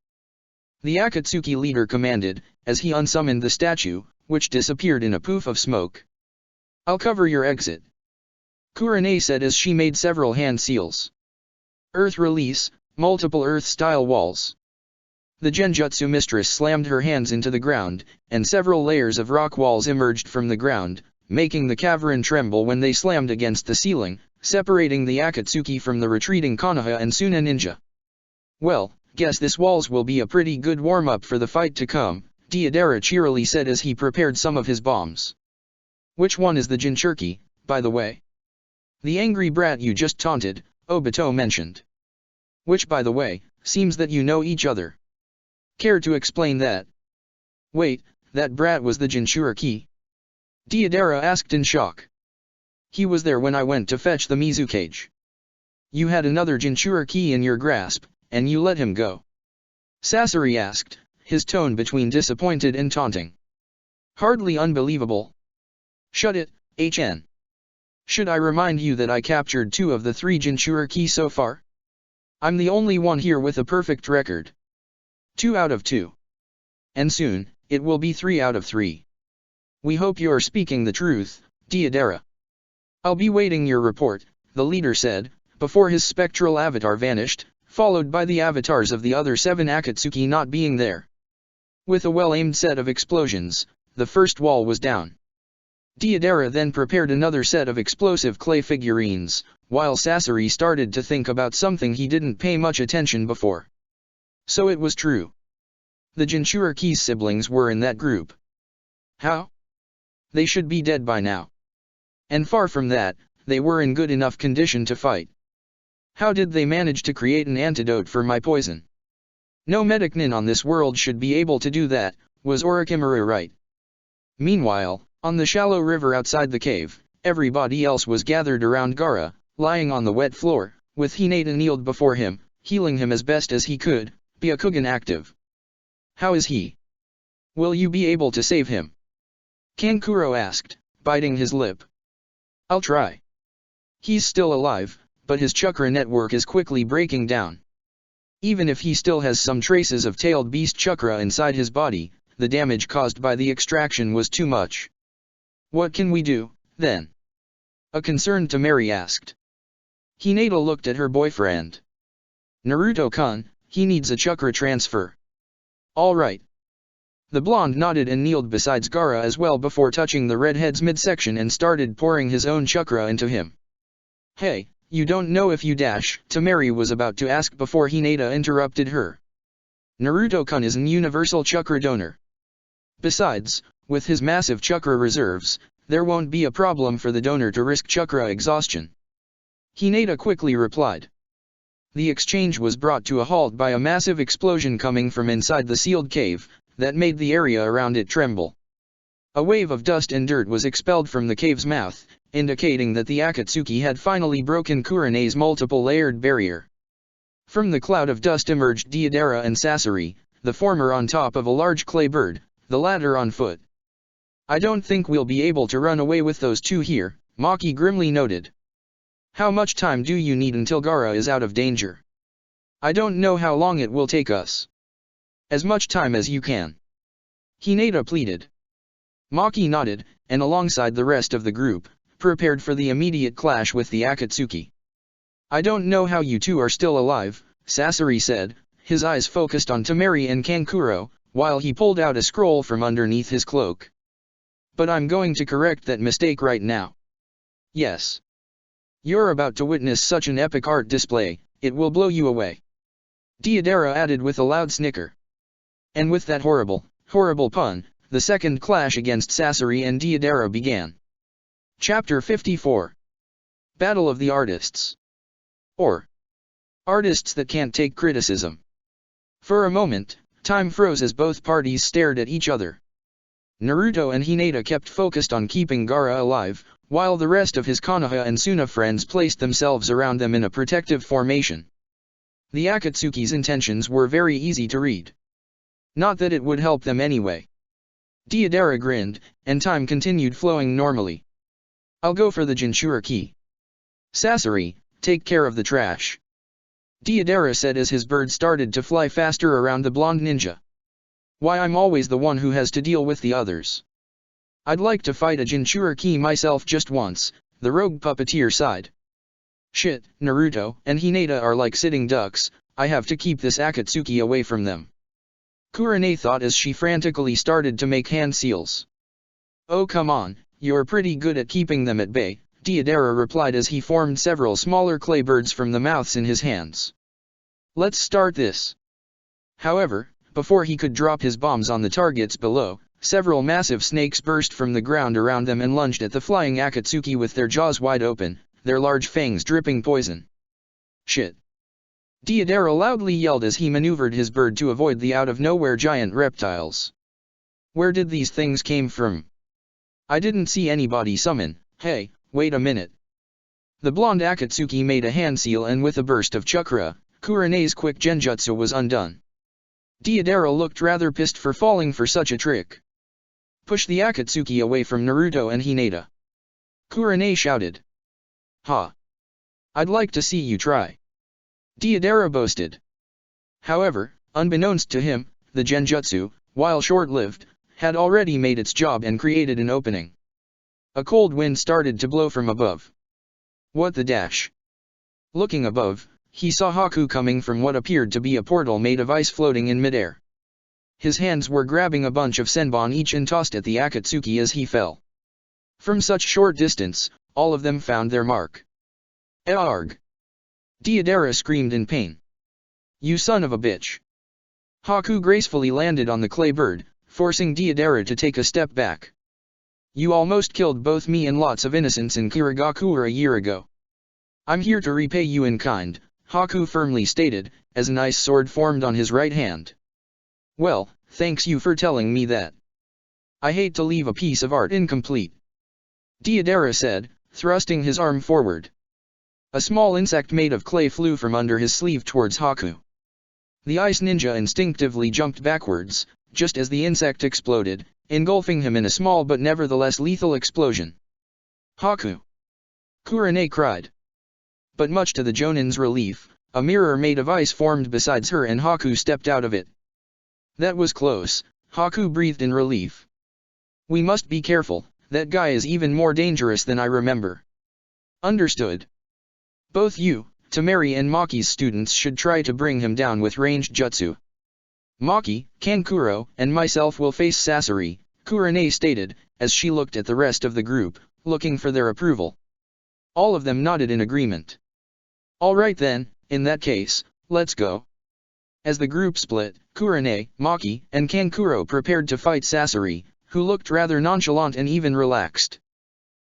The Akatsuki leader commanded, as he unsummoned the statue, which disappeared in a poof of smoke. I'll cover your exit. Kurane said as she made several hand seals. Earth release, multiple earth-style walls. The Genjutsu mistress slammed her hands into the ground, and several layers of rock walls emerged from the ground, making the cavern tremble when they slammed against the ceiling, separating the Akatsuki from the retreating Konoha and Suna ninja. Well, guess this walls will be a pretty good warm-up for the fight to come, Deidara cheerily said as he prepared some of his bombs. Which one is the Jinchuriki, by the way? The angry brat you just taunted, Obito mentioned. Which by the way, seems that you know each other. Care to explain that? Wait, that brat was the Jinchuriki? Deidara asked in shock. He was there when I went to fetch the Mizukage. You had another Jinchuriki in your grasp, and you let him go. Sasori asked, his tone between disappointed and taunting. Hardly unbelievable. Shut it, HN. Should I remind you that I captured 2 of the 3 Jinchuriki so far? I'm the only one here with a perfect record. 2 out of 2. And soon, it will be 3 out of 3. We hope you're speaking the truth, Deidara. I'll be waiting your report, the leader said, before his spectral avatar vanished, followed by the avatars of the other 7 Akatsuki not being there. With a well-aimed set of explosions, the first wall was down. Deidara then prepared another set of explosive clay figurines, while Sasori started to think about something he didn't pay much attention before. So it was true. The Jinchuriki's siblings were in that group. How? They should be dead by now. And far from that, they were in good enough condition to fight. How did they manage to create an antidote for my poison? No medic nin on this world should be able to do that, was Orochimaru right? Meanwhile, on the shallow river outside the cave, everybody else was gathered around Gaara, lying on the wet floor, with Hinata kneeled before him, healing him as best as he could, Byakugan active. How is he? Will you be able to save him? Kankuro asked, biting his lip. I'll try. He's still alive, but his chakra network is quickly breaking down. Even if he still has some traces of tailed beast chakra inside his body, the damage caused by the extraction was too much. What can we do, then? A concerned Temari asked. Hinata looked at her boyfriend. Naruto-kun, he needs a chakra transfer. All right. The blonde nodded and kneeled beside Gaara as well before touching the redhead's midsection and started pouring his own chakra into him. Hey, you don't know if you dash, Temari was about to ask before Hinata interrupted her. Naruto-kun is an universal chakra donor. Besides, with his massive chakra reserves, there won't be a problem for the donor to risk chakra exhaustion. Hinata quickly replied. The exchange was brought to a halt by a massive explosion coming from inside the sealed cave, that made the area around it tremble. A wave of dust and dirt was expelled from the cave's mouth, indicating that the Akatsuki had finally broken Kurane's multiple-layered barrier. From the cloud of dust emerged Deidara and Sasori, the former on top of a large clay bird, the latter on foot. I don't think we'll be able to run away with those 2 here, Maki grimly noted. How much time do you need until Gaara is out of danger? I don't know how long it will take us. As much time as you can. Hinata pleaded. Maki nodded, and alongside the rest of the group, prepared for the immediate clash with the Akatsuki. "I don't know how you two are still alive," Sasori said, his eyes focused on Temari and Kankuro, while he pulled out a scroll from underneath his cloak. "But I'm going to correct that mistake right now. Yes. You're about to witness such an epic art display, it will blow you away." Deidara added with a loud snicker. And with that horrible pun, the second clash against Sasori and Deidara began. Chapter 54. Battle of the Artists. Or artists that can't take criticism. For a moment, time froze as both parties stared at each other. Naruto and Hinata kept focused on keeping Gaara alive, while the rest of his Konoha and Suna friends placed themselves around them in a protective formation. The Akatsuki's intentions were very easy to read. Not that it would help them anyway. Deidara grinned, and time continued flowing normally. "I'll go for the Jinchuriki key. Sasori, take care of the trash," Deidara said as his bird started to fly faster around the blonde ninja. "Why, I'm always the one who has to deal with the others. I'd like to fight a Jinchuriki myself just once," the rogue puppeteer sighed. "Shit, Naruto and Hinata are like sitting ducks, I have to keep this Akatsuki away from them," Kurane thought as she frantically started to make hand seals. "Oh come on, you're pretty good at keeping them at bay," Deidara replied as he formed several smaller clay birds from the mouths in his hands. "Let's start this." However, before he could drop his bombs on the targets below, several massive snakes burst from the ground around them and lunged at the flying Akatsuki with their jaws wide open, their large fangs dripping poison. "Shit!" Deidara loudly yelled as he maneuvered his bird to avoid the out-of-nowhere giant reptiles. "Where did these things came from? I didn't see anybody summon. Hey, wait a minute." The blonde Akatsuki made a hand seal and with a burst of chakra, Kurane's quick genjutsu was undone. Deidara looked rather pissed for falling for such a trick. "Push the Akatsuki away from Naruto and Hinata," Kurane shouted. "Ha! I'd like to see you try," Deidara boasted. However, unbeknownst to him, the genjutsu, while short-lived, had already made its job and created an opening. A cold wind started to blow from above. What the dash? Looking above, he saw Haku coming from what appeared to be a portal made of ice floating in midair. His hands were grabbing a bunch of senbon each and tossed at the Akatsuki as he fell. From such short distance, all of them found their mark. "Arg!" Deidara screamed in pain. "You son of a bitch!" Haku gracefully landed on the clay bird, forcing Deidara to take a step back. "You almost killed both me and lots of innocents in Kirigakura a year ago. I'm here to repay you in kind," Haku firmly stated, as an ice sword formed on his right hand. "Well, thanks you for telling me that. I hate to leave a piece of art incomplete," Deidara said, thrusting his arm forward. A small insect made of clay flew from under his sleeve towards Haku. The ice ninja instinctively jumped backwards, just as the insect exploded, engulfing him in a small but nevertheless lethal explosion. "Haku!" Kurane cried. But much to the Jonin's relief, a mirror made of ice formed beside her and Haku stepped out of it. "That was close," Haku breathed in relief. "We must be careful, that guy is even more dangerous than I remember." "Understood. Both you, Temari and Maki's students should try to bring him down with ranged jutsu. Maki, Kankuro, and myself will face Sasori," Kurane stated, as she looked at the rest of the group, looking for their approval. All of them nodded in agreement. "All right then, in that case, let's go." As the group split, Kurane, Maki, and Kankuro prepared to fight Sasori, who looked rather nonchalant and even relaxed.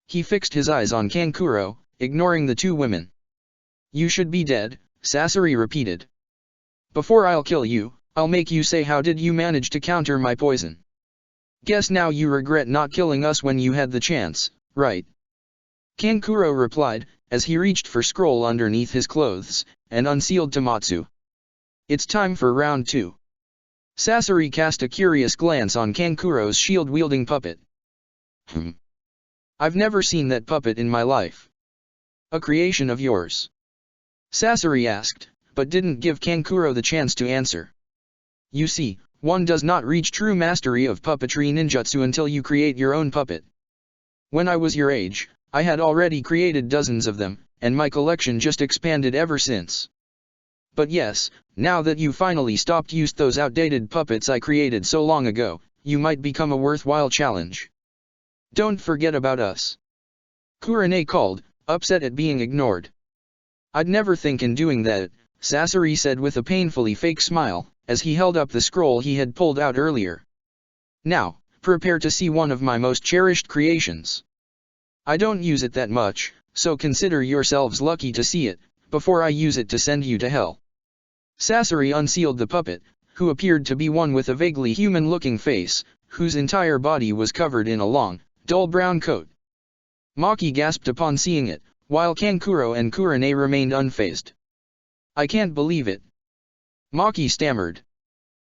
He fixed his eyes on Kankuro, ignoring the two women. "You should be dead," Sasori repeated. "Before I'll kill you, I'll make you say how did you manage to counter my poison. Guess now you regret not killing us when you had the chance, right?" Kankuro replied, as he reached for scroll underneath his clothes, and unsealed Tamatsu. "It's time for round 2. Sasori cast a curious glance on Kankuro's shield-wielding puppet. "I've never seen that puppet in my life." "A creation of yours?" Sasori asked, but didn't give Kankuro the chance to answer. "You see, one does not reach true mastery of puppetry ninjutsu until you create your own puppet. When I was your age, I had already created dozens of them, and my collection just expanded ever since. But yes, now that you finally stopped using those outdated puppets I created so long ago, you might become a worthwhile challenge. Don't forget about us. Kurane called, upset at being ignored. I'd never think in doing that, Sasori said with a painfully fake smile, as he held up the scroll he had pulled out earlier. Now, prepare to see one of my most cherished creations. I don't use it that much, so consider yourselves lucky to see it, before I use it to send you to hell. Sasori unsealed the puppet, who appeared to be one with a vaguely human-looking face, whose entire body was covered in a long, dull brown coat. Maki gasped upon seeing it, while Kankuro and Kurane remained unfazed. I can't believe it. Maki stammered.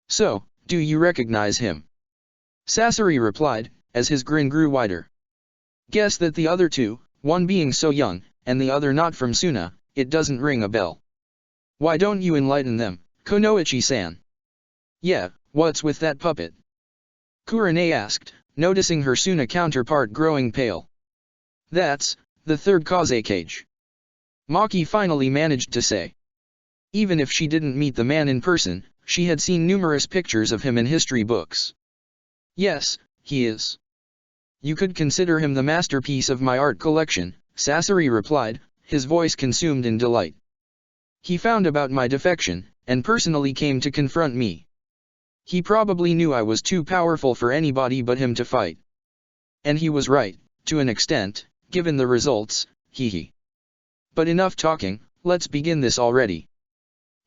So, do you recognize him? Sasori replied, as his grin grew wider. Guess that the other two, one being so young, and the other not from Suna, it doesn't ring a bell. Why don't you enlighten them, Konoichi-san? Yeah, what's with that puppet? Kurane asked, noticing her Suna counterpart growing pale. That's the third Kaze cage. Maki finally managed to say. Even if she didn't meet the man in person, she had seen numerous pictures of him in history books. Yes, he is. You could consider him the masterpiece of my art collection, Sasori replied, his voice consumed in delight. He found about my defection, and personally came to confront me. He probably knew I was too powerful for anybody but him to fight. And he was right, to an extent, given the results, hee. But enough talking, let's begin this already.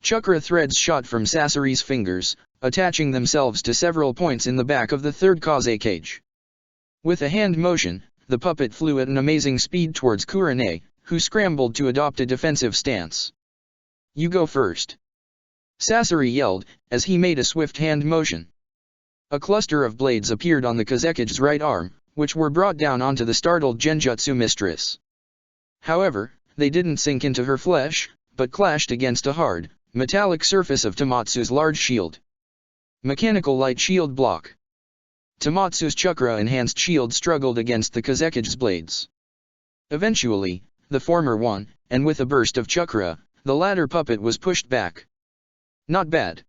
Chakra threads shot from Sasori's fingers, attaching themselves to several points in the back of the third Kaze cage. With a hand motion, the puppet flew at an amazing speed towards Kurane, who scrambled to adopt a defensive stance. You go first. Sasori yelled, as he made a swift hand motion. A cluster of blades appeared on the Kazekige's right arm, which were brought down onto the startled Genjutsu mistress. However, they didn't sink into her flesh, but clashed against a hard, metallic surface of Tomatsu's large shield. Mechanical light shield block. Tomatsu's chakra-enhanced shield struggled against the Kazekige's blades. Eventually, the former won, and with a burst of chakra, the latter puppet was pushed back. Not bad.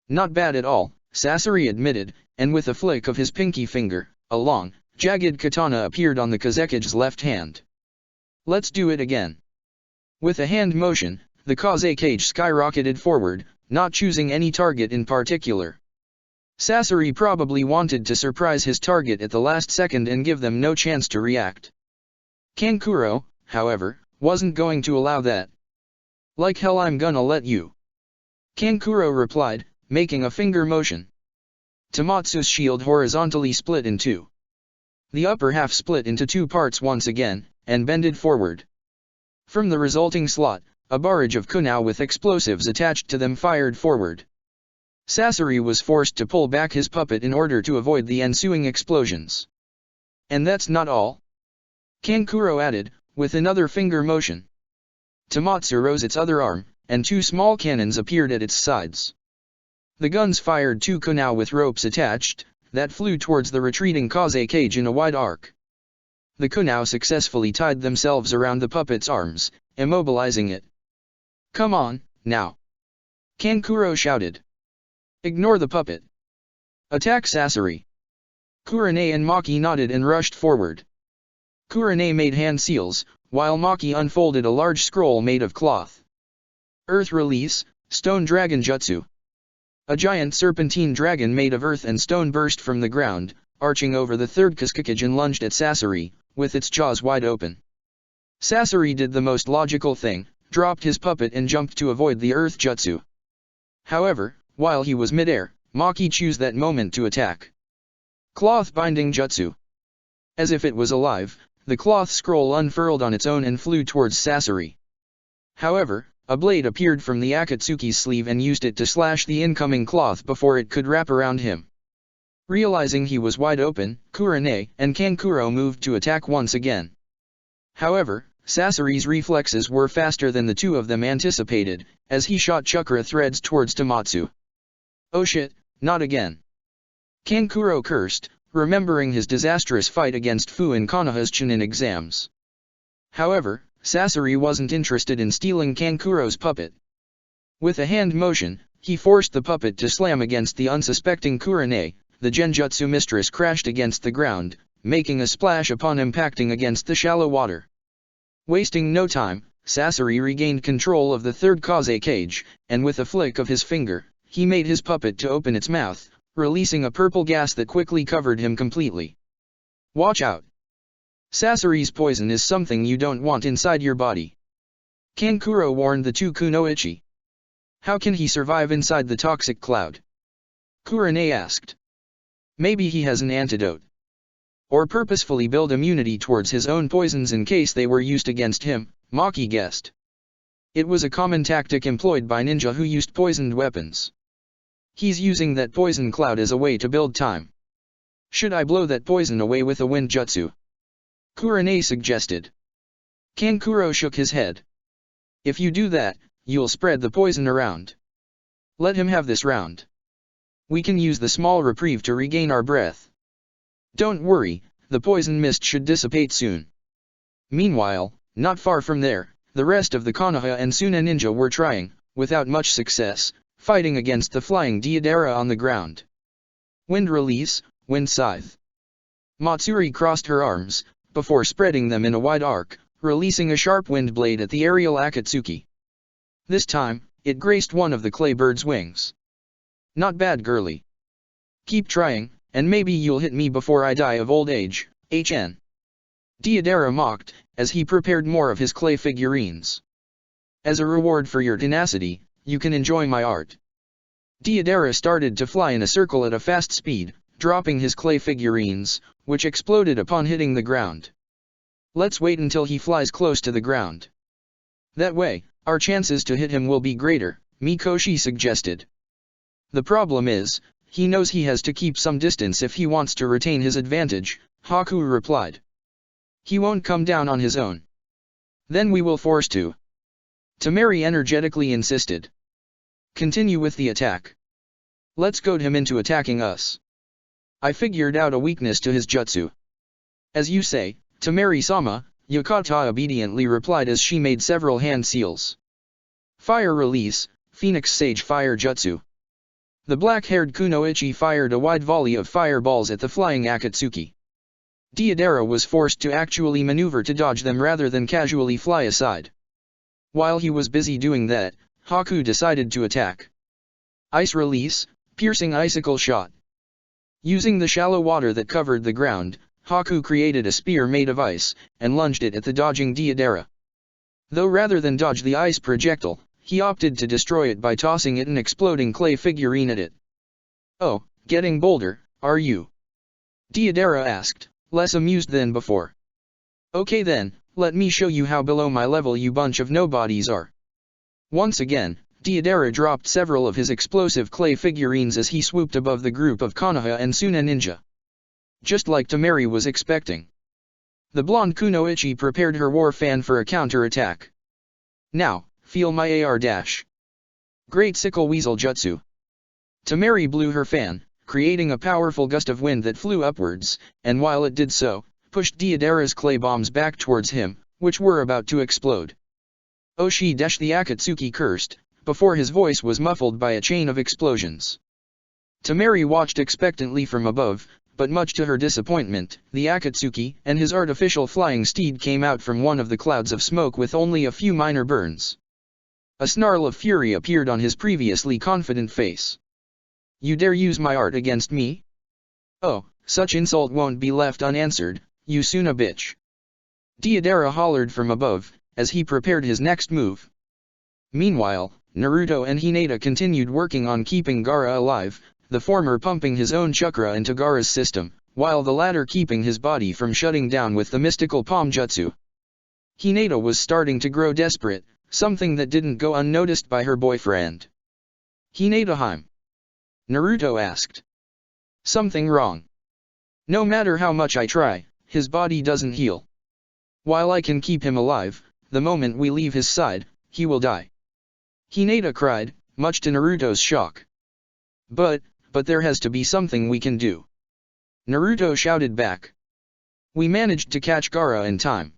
Not bad at all, Sasori admitted, and with a flick of his pinky finger, a long, jagged katana appeared on the Kazekige's left hand. Let's do it again. With a hand motion, the Kaze cage skyrocketed forward, not choosing any target in particular. Sasori probably wanted to surprise his target at the last second and give them no chance to react. Kankuro, however, wasn't going to allow that. Like hell I'm gonna let you. Kankuro replied, making a finger motion. Tomatsu's shield horizontally split in two. The upper half split into two parts once again, and bended forward. From the resulting slot, a barrage of kunai with explosives attached to them fired forward. Sasori was forced to pull back his puppet in order to avoid the ensuing explosions. And that's not all. Kankuro added, with another finger motion. Tomatsu rose its other arm, and two small cannons appeared at its sides. The guns fired two kunai with ropes attached, that flew towards the retreating Kaze cage in a wide arc. The kunai successfully tied themselves around the puppet's arms, immobilizing it. Come on, now. Kankuro shouted. Ignore the puppet. Attack Sasori. Kurane and Maki nodded and rushed forward. Kurane made hand seals, while Maki unfolded a large scroll made of cloth. Earth Release, Stone Dragon Jutsu. A giant serpentine dragon made of earth and stone burst from the ground, arching over the third Kazekage and lunged at Sasori, with its jaws wide open. Sasori did the most logical thing, dropped his puppet and jumped to avoid the earth jutsu. However, while he was midair, Maki chose that moment to attack. Cloth Binding Jutsu. As if it was alive, the cloth scroll unfurled on its own and flew towards Sasori. However, a blade appeared from the Akatsuki's sleeve and used it to slash the incoming cloth before it could wrap around him. Realizing he was wide open, Kurane and Kankuro moved to attack once again. However, Sasori's reflexes were faster than the two of them anticipated, as he shot chakra threads towards Tomatsu. Oh shit, not again. Kankuro cursed, remembering his disastrous fight against Fu in Konoha's Chunin exams. However, Sasori wasn't interested in stealing Kankuro's puppet. With a hand motion, he forced the puppet to slam against the unsuspecting Kurane. The genjutsu mistress crashed against the ground, making a splash upon impacting against the shallow water. Wasting no time, Sasori regained control of the third Kaze cage, and with a flick of his finger, he made his puppet to open its mouth, releasing a purple gas that quickly covered him completely. Watch out! Sasori's poison is something you don't want inside your body. Kankuro warned the two kunoichi. How can he survive inside the toxic cloud? Kurane asked. Maybe he has an antidote. Or purposefully build immunity towards his own poisons in case they were used against him, Maki guessed. It was a common tactic employed by ninja who used poisoned weapons. He's using that poison cloud as a way to build time. Should I blow that poison away with a wind jutsu? Kurane suggested. Kankuro shook his head. If you do that, you'll spread the poison around. Let him have this round. We can use the small reprieve to regain our breath. Don't worry, the poison mist should dissipate soon. Meanwhile, not far from there, the rest of the Konoha and Suna ninja were trying, without much success, fighting against the flying Deidara on the ground. Wind release, wind scythe. Matsuri crossed her arms, before spreading them in a wide arc, releasing a sharp wind blade at the aerial Akatsuki. This time, it graced one of the clay bird's wings. Not bad, girlie. Keep trying, and maybe you'll hit me before I die of old age, HN. Deidara mocked, as he prepared more of his clay figurines. As a reward for your tenacity, you can enjoy my art. Deidara started to fly in a circle at a fast speed, dropping his clay figurines, which exploded upon hitting the ground. Let's wait until he flies close to the ground. That way, our chances to hit him will be greater, Mikoshi suggested. The problem is, he knows he has to keep some distance if he wants to retain his advantage, Haku replied. He won't come down on his own. Then we will force to. Tamari energetically insisted. Continue with the attack. Let's goad him into attacking us. I figured out a weakness to his jutsu. As you say, Tamari-sama, Yokota obediently replied as she made several hand seals. Fire release, Phoenix Sage Fire Jutsu. The black-haired kunoichi fired a wide volley of fireballs at the flying Akatsuki. Deidara was forced to actually maneuver to dodge them rather than casually fly aside. While he was busy doing that, Haku decided to attack. Ice release, piercing icicle shot. Using the shallow water that covered the ground, Haku created a spear made of ice, and lunged it at the dodging Deidara. Though rather than dodge the ice projectile, he opted to destroy it by tossing it an exploding clay figurine at it. Oh, getting bolder, are you? Deidara asked, less amused than before. Okay then, let me show you how below my level you bunch of nobodies are. Once again, Deidara dropped several of his explosive clay figurines as he swooped above the group of Konoha and Suna ninja. Just like Tamari was expecting. The blonde kunoichi prepared her war fan for a counter-attack. Now, feel my AR dash. Great sickle weasel jutsu. Tamari blew her fan, creating a powerful gust of wind that flew upwards, and while it did so, pushed Deidara's clay bombs back towards him, which were about to explode. Oshi dash the Akatsuki cursed, before his voice was muffled by a chain of explosions. Tamari watched expectantly from above, but much to her disappointment, the Akatsuki and his artificial flying steed came out from one of the clouds of smoke with only a few minor burns. A snarl of fury appeared on his previously confident face. You dare use my art against me? Oh, such insult won't be left unanswered, you Suna bitch. Deidara hollered from above, as he prepared his next move. Meanwhile, Naruto and Hinata continued working on keeping Gaara alive, the former pumping his own chakra into Gaara's system, while the latter keeping his body from shutting down with the mystical palm jutsu. Hinata was starting to grow desperate, something that didn't go unnoticed by her boyfriend. Hinata-hime? Naruto asked. Something wrong. No matter how much I try, his body doesn't heal. While I can keep him alive, the moment we leave his side, he will die. Hinata cried, much to Naruto's shock. But there has to be something we can do. Naruto shouted back. We managed to catch Gaara in time.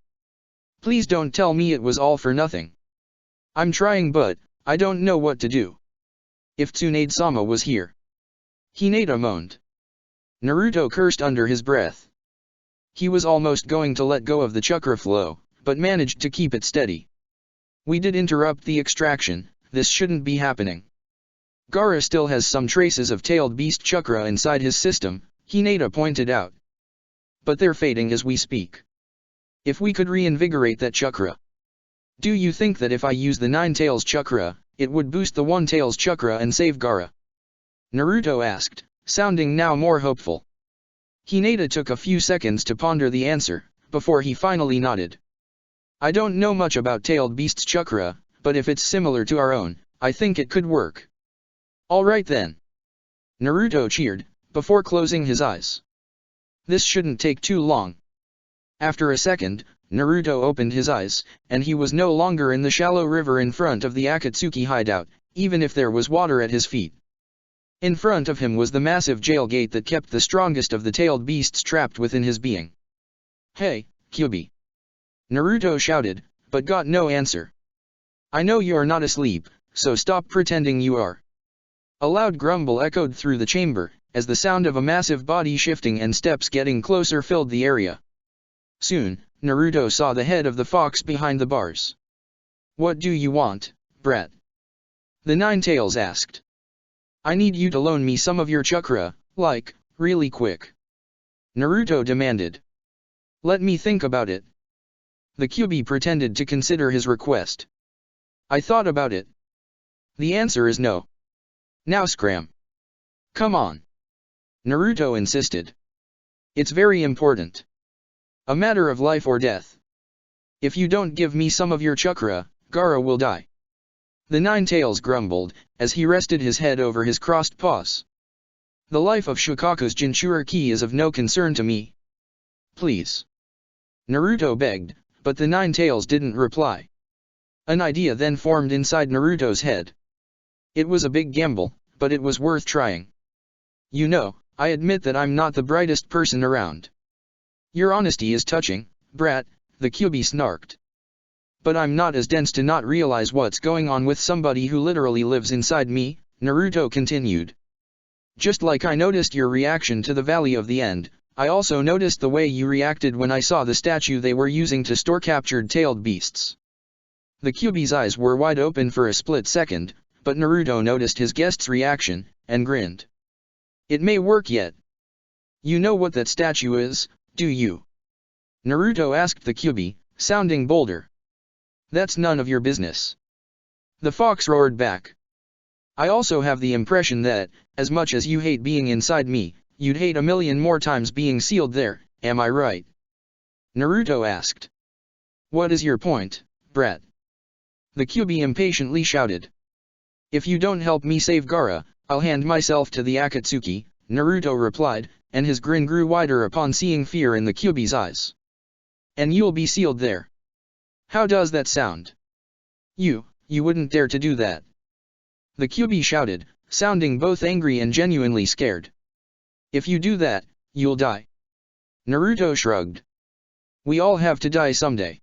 Please don't tell me it was all for nothing. I'm trying but, I don't know what to do. If Tsunade-sama was here. Hinata moaned. Naruto cursed under his breath. He was almost going to let go of the chakra flow, but managed to keep it steady. We did interrupt the extraction, this shouldn't be happening. Gaara still has some traces of tailed beast chakra inside his system, Hinata pointed out. But they're fading as we speak. If we could reinvigorate that chakra. Do you think that if I use the Nine Tails chakra, it would boost the One Tails chakra and save Gaara? Naruto asked, sounding now more hopeful. Hinata took a few seconds to ponder the answer, before he finally nodded. I don't know much about tailed beast's chakra, but if it's similar to our own, I think it could work. Alright then. Naruto cheered, before closing his eyes. This shouldn't take too long. After a second, Naruto opened his eyes, and he was no longer in the shallow river in front of the Akatsuki hideout, even if there was water at his feet. In front of him was the massive jail gate that kept the strongest of the tailed beasts trapped within his being. Hey, Kyuubi! Naruto shouted, but got no answer. I know you're not asleep, so stop pretending you are. A loud grumble echoed through the chamber, as the sound of a massive body shifting and steps getting closer filled the area. Soon, Naruto saw the head of the fox behind the bars. What do you want, brat? The Nine Tails asked. I need you to loan me some of your chakra, like, really quick. Naruto demanded. Let me think about it. The Kyuubi pretended to consider his request. I thought about it. The answer is no. Now scram. Come on. Naruto insisted. It's very important. A matter of life or death. If you don't give me some of your chakra, Gaara will die. The Nine Tails grumbled, as he rested his head over his crossed paws. The life of Shukaku's Jinchuriki is of no concern to me. Please. Naruto begged, but the Nine Tails didn't reply. An idea then formed inside Naruto's head. It was a big gamble, but it was worth trying. You know, I admit that I'm not the brightest person around. Your honesty is touching, brat, the Kyuubi snarked. But I'm not as dense to not realize what's going on with somebody who literally lives inside me, Naruto continued. Just like I noticed your reaction to the Valley of the End, I also noticed the way you reacted when I saw the statue they were using to store captured tailed beasts. The Kyuubi's eyes were wide open for a split second, but Naruto noticed his guest's reaction, and grinned. It may work yet. You know what that statue is, do you? Naruto asked the Kyuubi, sounding bolder. That's none of your business. The fox roared back. I also have the impression that, as much as you hate being inside me, you'd hate a million more times being sealed there, am I right? Naruto asked. What is your point, brat? The Kyuubi impatiently shouted. If you don't help me save Gaara, I'll hand myself to the Akatsuki, Naruto replied, and his grin grew wider upon seeing fear in the Kyuubi's eyes. And you'll be sealed there. How does that sound? You wouldn't dare to do that. The Kyuubi shouted, sounding both angry and genuinely scared. If you do that, you'll die. Naruto shrugged. We all have to die someday.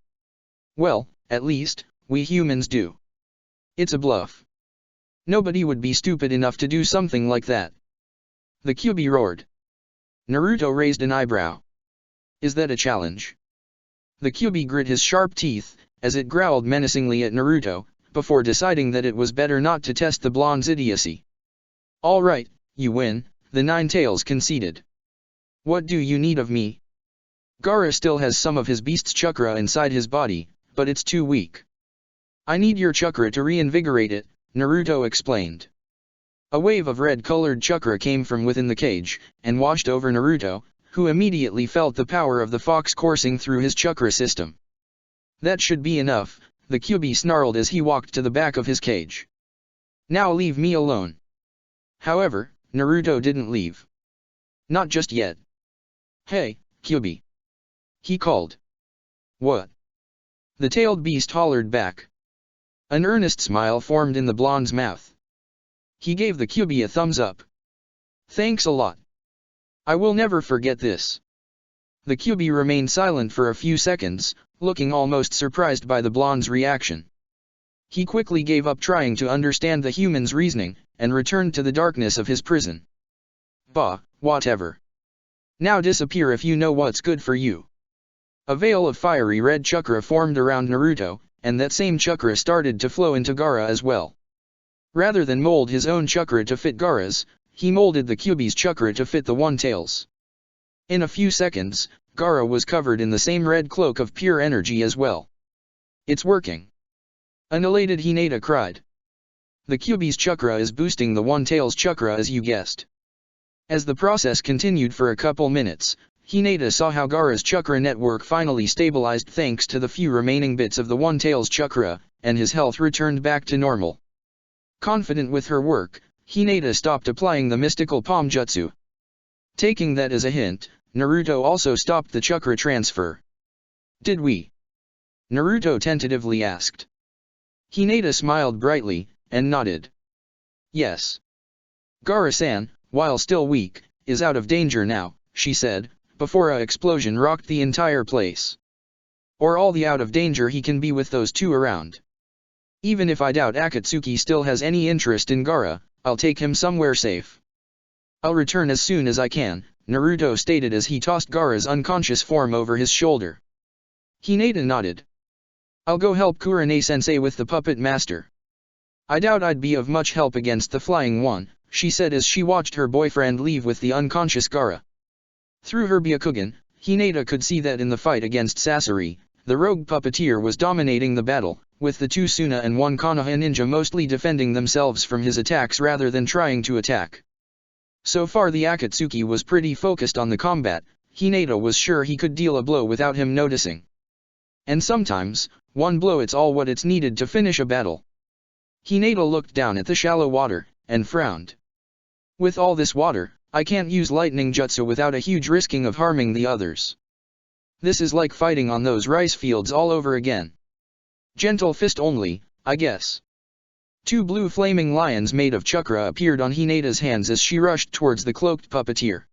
Well, at least, we humans do. It's a bluff. Nobody would be stupid enough to do something like that. The Kyuubi roared. Naruto raised an eyebrow. Is that a challenge? The Kyuubi grit his sharp teeth, as it growled menacingly at Naruto, before deciding that it was better not to test the blonde's idiocy. Alright, you win, the Nine Tails conceded. What do you need of me? Gaara still has some of his beast's chakra inside his body, but it's too weak. I need your chakra to reinvigorate it, Naruto explained. A wave of red-colored chakra came from within the cage, and washed over Naruto, who immediately felt the power of the fox coursing through his chakra system. That should be enough, the Kyuubi snarled as he walked to the back of his cage. Now leave me alone. However, Naruto didn't leave. Not just yet. Hey, Kyuubi. He called. What? The tailed beast hollered back. An earnest smile formed in the blonde's mouth. He gave the Kyuubi a thumbs up. Thanks a lot. I will never forget this. The QB remained silent for a few seconds, looking almost surprised by the blonde's reaction. He quickly gave up trying to understand the human's reasoning, and returned to the darkness of his prison. Bah, whatever. Now disappear if you know what's good for you. A veil of fiery red chakra formed around Naruto, and that same chakra started to flow into Gaara as well. Rather than mold his own chakra to fit Gaara's, he molded the QB's chakra to fit the One-Tail's. In a few seconds, Gaara was covered in the same red cloak of pure energy as well. It's working. An elated Hinata cried. The QB's chakra is boosting the One-Tail's chakra as you guessed. As the process continued for a couple minutes, Hinata saw how Gaara's chakra network finally stabilized thanks to the few remaining bits of the One-Tail's chakra, and his health returned back to normal. Confident with her work, Hinata stopped applying the mystical palm jutsu. Taking that as a hint, Naruto also stopped the chakra transfer. Did we? Naruto tentatively asked. Hinata smiled brightly, and nodded. Yes. Gaara-san, while still weak, is out of danger now, she said, before a explosion rocked the entire place. Or all the out of danger he can be with those two around. Even if I doubt Akatsuki still has any interest in Gaara, I'll take him somewhere safe. I'll return as soon as I can, Naruto stated as he tossed Gaara's unconscious form over his shoulder. Hinata nodded. I'll go help Kurane-sensei with the puppet master. I doubt I'd be of much help against the flying one, she said as she watched her boyfriend leave with the unconscious Gaara. Through her Byakugan, Hinata could see that in the fight against Sasori, the rogue puppeteer was dominating the battle, with the two Suna and one Konoha ninja mostly defending themselves from his attacks rather than trying to attack. So far the Akatsuki was pretty focused on the combat. Hinata was sure he could deal a blow without him noticing. And sometimes, one blow it's all what it's needed to finish a battle. Hinata looked down at the shallow water, and frowned. With all this water, I can't use lightning jutsu without a huge risking of harming the others. This is like fighting on those rice fields all over again. Gentle fist only, I guess. Two blue flaming lions made of chakra appeared on Hinata's hands as she rushed towards the cloaked puppeteer.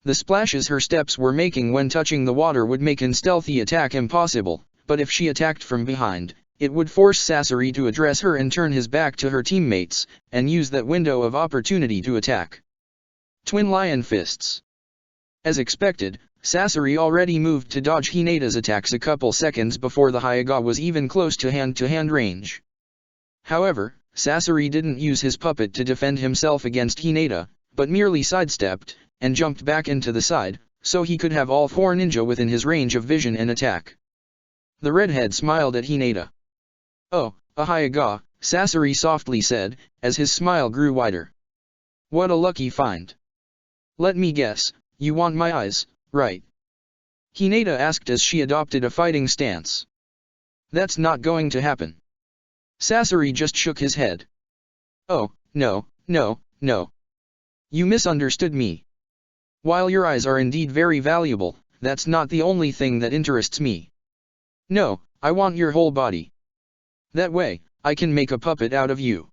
The splashes her steps were making when touching the water would make an stealthy attack impossible, but if she attacked from behind, it would force Sasori to address her and turn his back to her teammates, and use that window of opportunity to attack. Twin lion fists. As expected, Sasori already moved to dodge Hinata's attacks a couple seconds before the Hyuga was even close to hand range. However, Sasori didn't use his puppet to defend himself against Hinata, but merely sidestepped, and jumped back into the side, so he could have all four ninja within his range of vision and attack. The redhead smiled at Hinata. Oh, a Hyuga, Sasori softly said, as his smile grew wider. What a lucky find. Let me guess, you want my eyes, right? Hinata asked as she adopted a fighting stance. That's not going to happen. Sasori just shook his head. Oh, no. You misunderstood me. While your eyes are indeed very valuable, that's not the only thing that interests me. No, I want your whole body. That way, I can make a puppet out of you.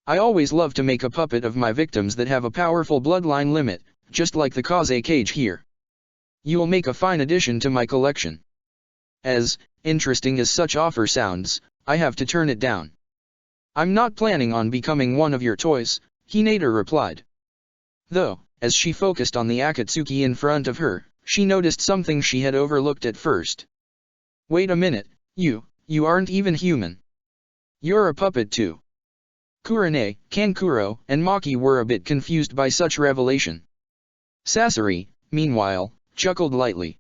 I always love to make a puppet of my victims that have a powerful bloodline limit, just like the Kaze cage here. You'll make a fine addition to my collection. As interesting as such offer sounds, I have to turn it down. I'm not planning on becoming one of your toys, Hinata replied. Though, as she focused on the Akatsuki in front of her, she noticed something she had overlooked at first. Wait a minute, you aren't even human. You're a puppet too. Kurane, Kankuro, and Maki were a bit confused by such revelation. Sasori, meanwhile, chuckled lightly.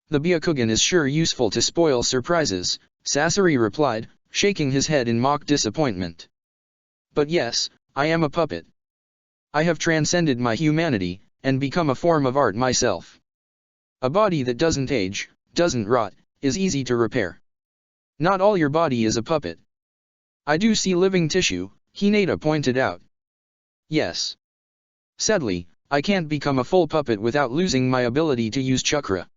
The Byakugan is sure useful to spoil surprises, Sasori replied, shaking his head in mock disappointment. But yes, I am a puppet. I have transcended my humanity, and become a form of art myself. A body that doesn't age, doesn't rot, is easy to repair. Not all your body is a puppet. I do see living tissue, Hinata pointed out. Yes. Sadly, I can't become a full puppet without losing my ability to use chakra.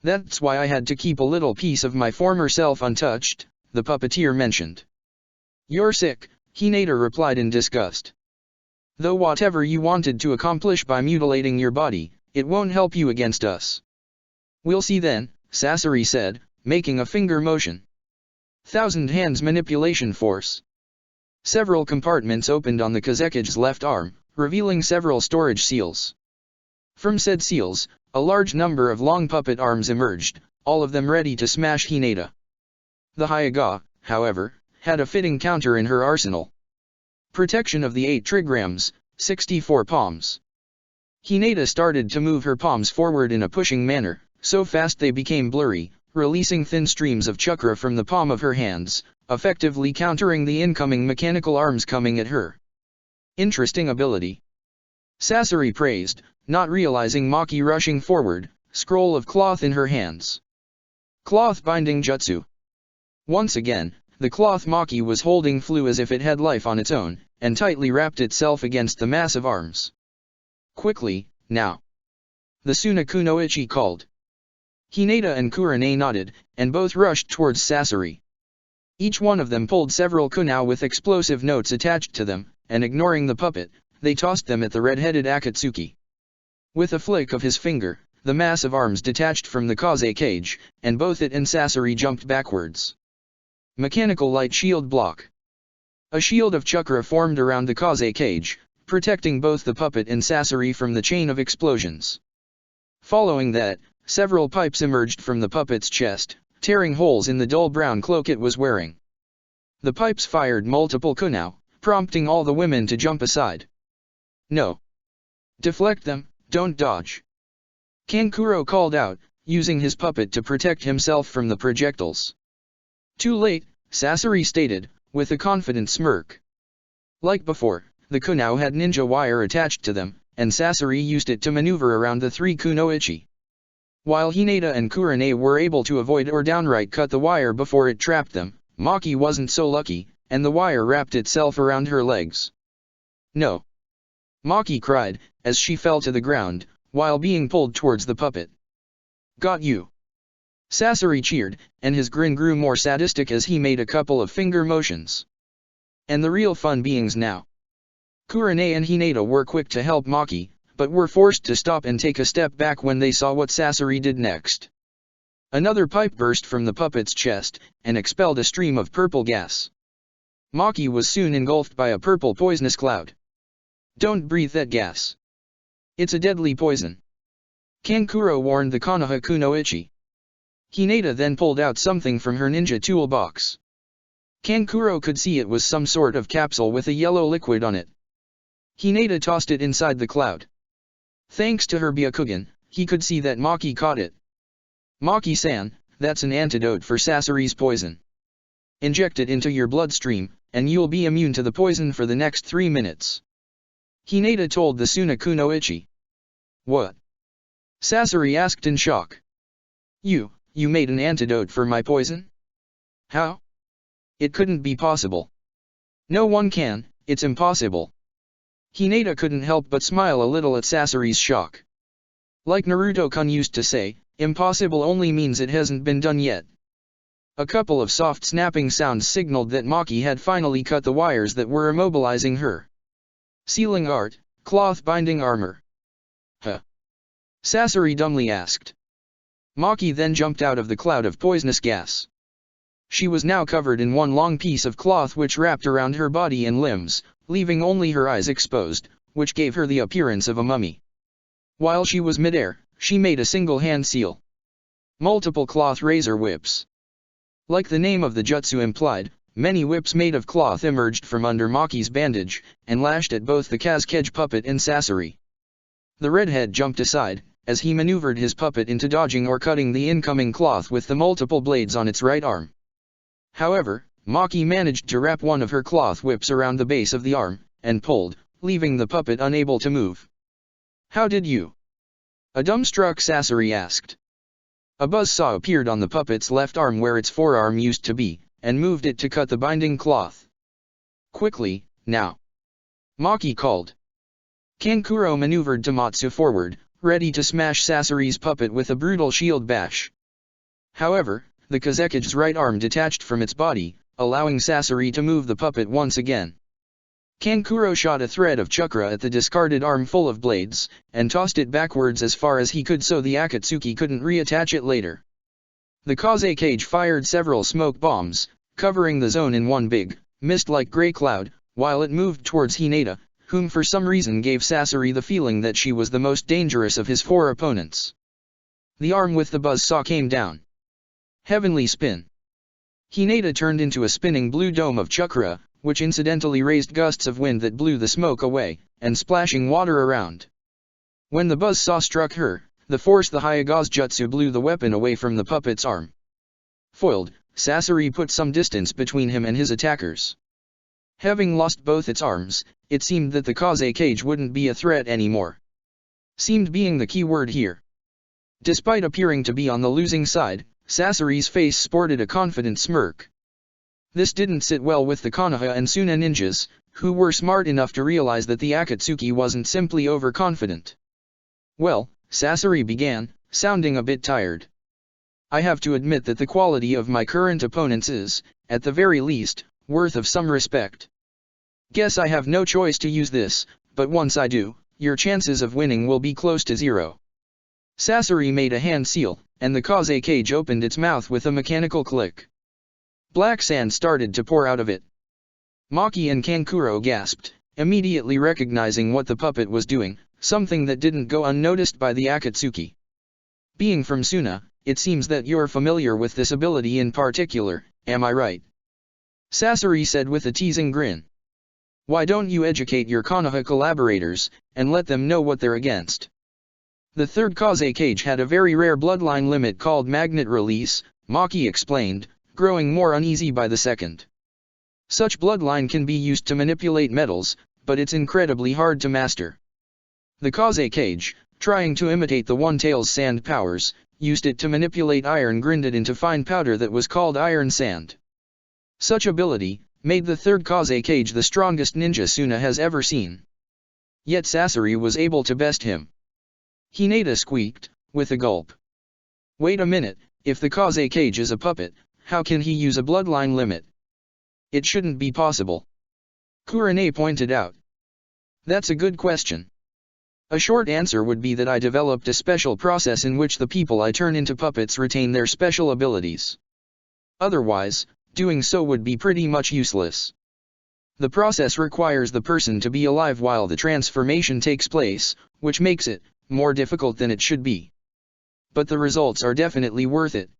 That's why I had to keep a little piece of my former self untouched, the puppeteer mentioned. You're sick, Hinata replied in disgust. Though whatever you wanted to accomplish by mutilating your body, it won't help you against us. We'll see then, Sasori said, making a finger motion. Thousand hands manipulation force. Several compartments opened on the Kazekige's left arm, revealing several storage seals. From said seals, a large number of long puppet arms emerged, all of them ready to smash Hinata. The Hyaga, however, had a fitting counter in her arsenal. Protection of the 8 trigrams, 64 palms. Hinata started to move her palms forward in a pushing manner, so fast they became blurry, releasing thin streams of chakra from the palm of her hands, effectively countering the incoming mechanical arms coming at her. Interesting ability. Sasori praised, not realizing Maki rushing forward, scroll of cloth in her hands. Cloth binding jutsu. Once again, the cloth Maki was holding flew as if it had life on its own, and tightly wrapped itself against the massive arms. Quickly, now. The Sunaku no Ichi called. Hinata and Kurane nodded, and both rushed towards Sasori. Each one of them pulled several kunao with explosive notes attached to them, and ignoring the puppet, they tossed them at the red-headed Akatsuki. With a flick of his finger, the massive arms detached from the kaze cage, and both it and Sasori jumped backwards. Mechanical light shield block. A shield of chakra formed around the kaze cage, protecting both the puppet and Sasori from the chain of explosions. Following that, several pipes emerged from the puppet's chest, tearing holes in the dull brown cloak it was wearing. The pipes fired multiple kunao, prompting all the women to jump aside. No. Deflect them, don't dodge. Kankuro called out, using his puppet to protect himself from the projectiles. Too late, Sasori stated, with a confident smirk. Like before, the kunao had ninja wire attached to them, and Sasori used it to maneuver around the 3 kunoichi. While Hinata and Kurane were able to avoid or downright cut the wire before it trapped them, Maki wasn't so lucky, and the wire wrapped itself around her legs. No! Maki cried, as she fell to the ground, while being pulled towards the puppet. Got you! Sasori cheered, and his grin grew more sadistic as he made a couple of finger motions. And the real fun beings now. Kurane and Hinata were quick to help Maki, but were forced to stop and take a step back when they saw what Sasori did next. Another pipe burst from the puppet's chest, and expelled a stream of purple gas. Maki was soon engulfed by a purple poisonous cloud. Don't breathe that gas. It's a deadly poison. Kankuro warned the Konoha kunoichi. Hinata then pulled out something from her ninja toolbox. Kankuro could see it was some sort of capsule with a yellow liquid on it. Hinata tossed it inside the cloud. Thanks to her Byakugan, he could see that Maki caught it. Maki-san, that's an antidote for Sasori's poison. Inject it into your bloodstream, and you'll be immune to the poison for the next 3 minutes. Hinata told the Sunaku no Ichi. What? Sasori asked in shock. You made an antidote for my poison? How? It couldn't be possible. No one can, it's impossible. Hinata couldn't help but smile a little at Sasori's shock. Like Naruto-kun used to say, impossible only means it hasn't been done yet. A couple of soft snapping sounds signaled that Maki had finally cut the wires that were immobilizing her. Sealing art, cloth binding armor. Huh? Sasori dumbly asked. Maki then jumped out of the cloud of poisonous gas. She was now covered in one long piece of cloth which wrapped around her body and limbs, leaving only her eyes exposed, which gave her the appearance of a mummy. While she was midair, she made a single hand seal. Multiple cloth razor whips. Like the name of the jutsu implied, many whips made of cloth emerged from under Maki's bandage, and lashed at both the Kazekage puppet and Sasori. The redhead jumped aside, as he maneuvered his puppet into dodging or cutting the incoming cloth with the multiple blades on its right arm. However, Maki managed to wrap one of her cloth whips around the base of the arm, and pulled, leaving the puppet unable to move. How did you? A dumbstruck Sasori asked. A buzzsaw appeared on the puppet's left arm where its forearm used to be, and moved it to cut the binding cloth. Quickly, now! Maki called. Kankuro maneuvered Tomatsu forward, ready to smash Sasori's puppet with a brutal shield bash. However, the Kazekige's right arm detached from its body, allowing Sasori to move the puppet once again. Kankuro shot a thread of chakra at the discarded arm full of blades, and tossed it backwards as far as he could so the Akatsuki couldn't reattach it later. The Kaze cage fired several smoke bombs, covering the zone in one big, mist-like gray cloud, while it moved towards Hinata, whom for some reason gave Sasori the feeling that she was the most dangerous of his four opponents. The arm with the buzzsaw came down. Heavenly spin. Hinata turned into a spinning blue dome of chakra, which incidentally raised gusts of wind that blew the smoke away, and splashing water around. When the buzzsaw struck her, the force the Hyaga's jutsu blew the weapon away from the puppet's arm. Foiled, Sasori put some distance between him and his attackers. Having lost both its arms, it seemed that the Kaze cage wouldn't be a threat anymore. Seemed being the key word here. Despite appearing to be on the losing side, Sasori's face sported a confident smirk. This didn't sit well with the Konoha and Suna ninjas, who were smart enough to realize that the Akatsuki wasn't simply overconfident. Well, Sasori began, sounding a bit tired. I have to admit that the quality of my current opponents is, at the very least, worth of some respect. Guess I have no choice to use this, but once I do, your chances of winning will be close to zero. Sasori made a hand seal, and the Kaze cage opened its mouth with a mechanical click. Black sand started to pour out of it. Maki and Kankuro gasped, immediately recognizing what the puppet was doing, something that didn't go unnoticed by the Akatsuki. Being from Suna, it seems that you're familiar with this ability in particular, am I right? Sasori said with a teasing grin. Why don't you educate your Konoha collaborators, and let them know what they're against? The third Kaze cage had a very rare bloodline limit called magnet release, Maki explained, growing more uneasy by the second. Such bloodline can be used to manipulate metals, but it's incredibly hard to master. The Kaze cage, trying to imitate the One-Tail's sand powers, used it to manipulate iron grinded into fine powder that was called iron sand. Such ability made the third Kaze cage the strongest ninja Suna has ever seen. Yet Sasori was able to best him. Hinata squeaked, with a gulp. Wait a minute, if the Kaze cage is a puppet, how can he use a bloodline limit? It shouldn't be possible. Kurane pointed out. That's a good question. A short answer would be that I developed a special process in which the people I turn into puppets retain their special abilities. Otherwise, doing so would be pretty much useless. The process requires the person to be alive while the transformation takes place, which makes it more difficult than it should be. But the results are definitely worth it.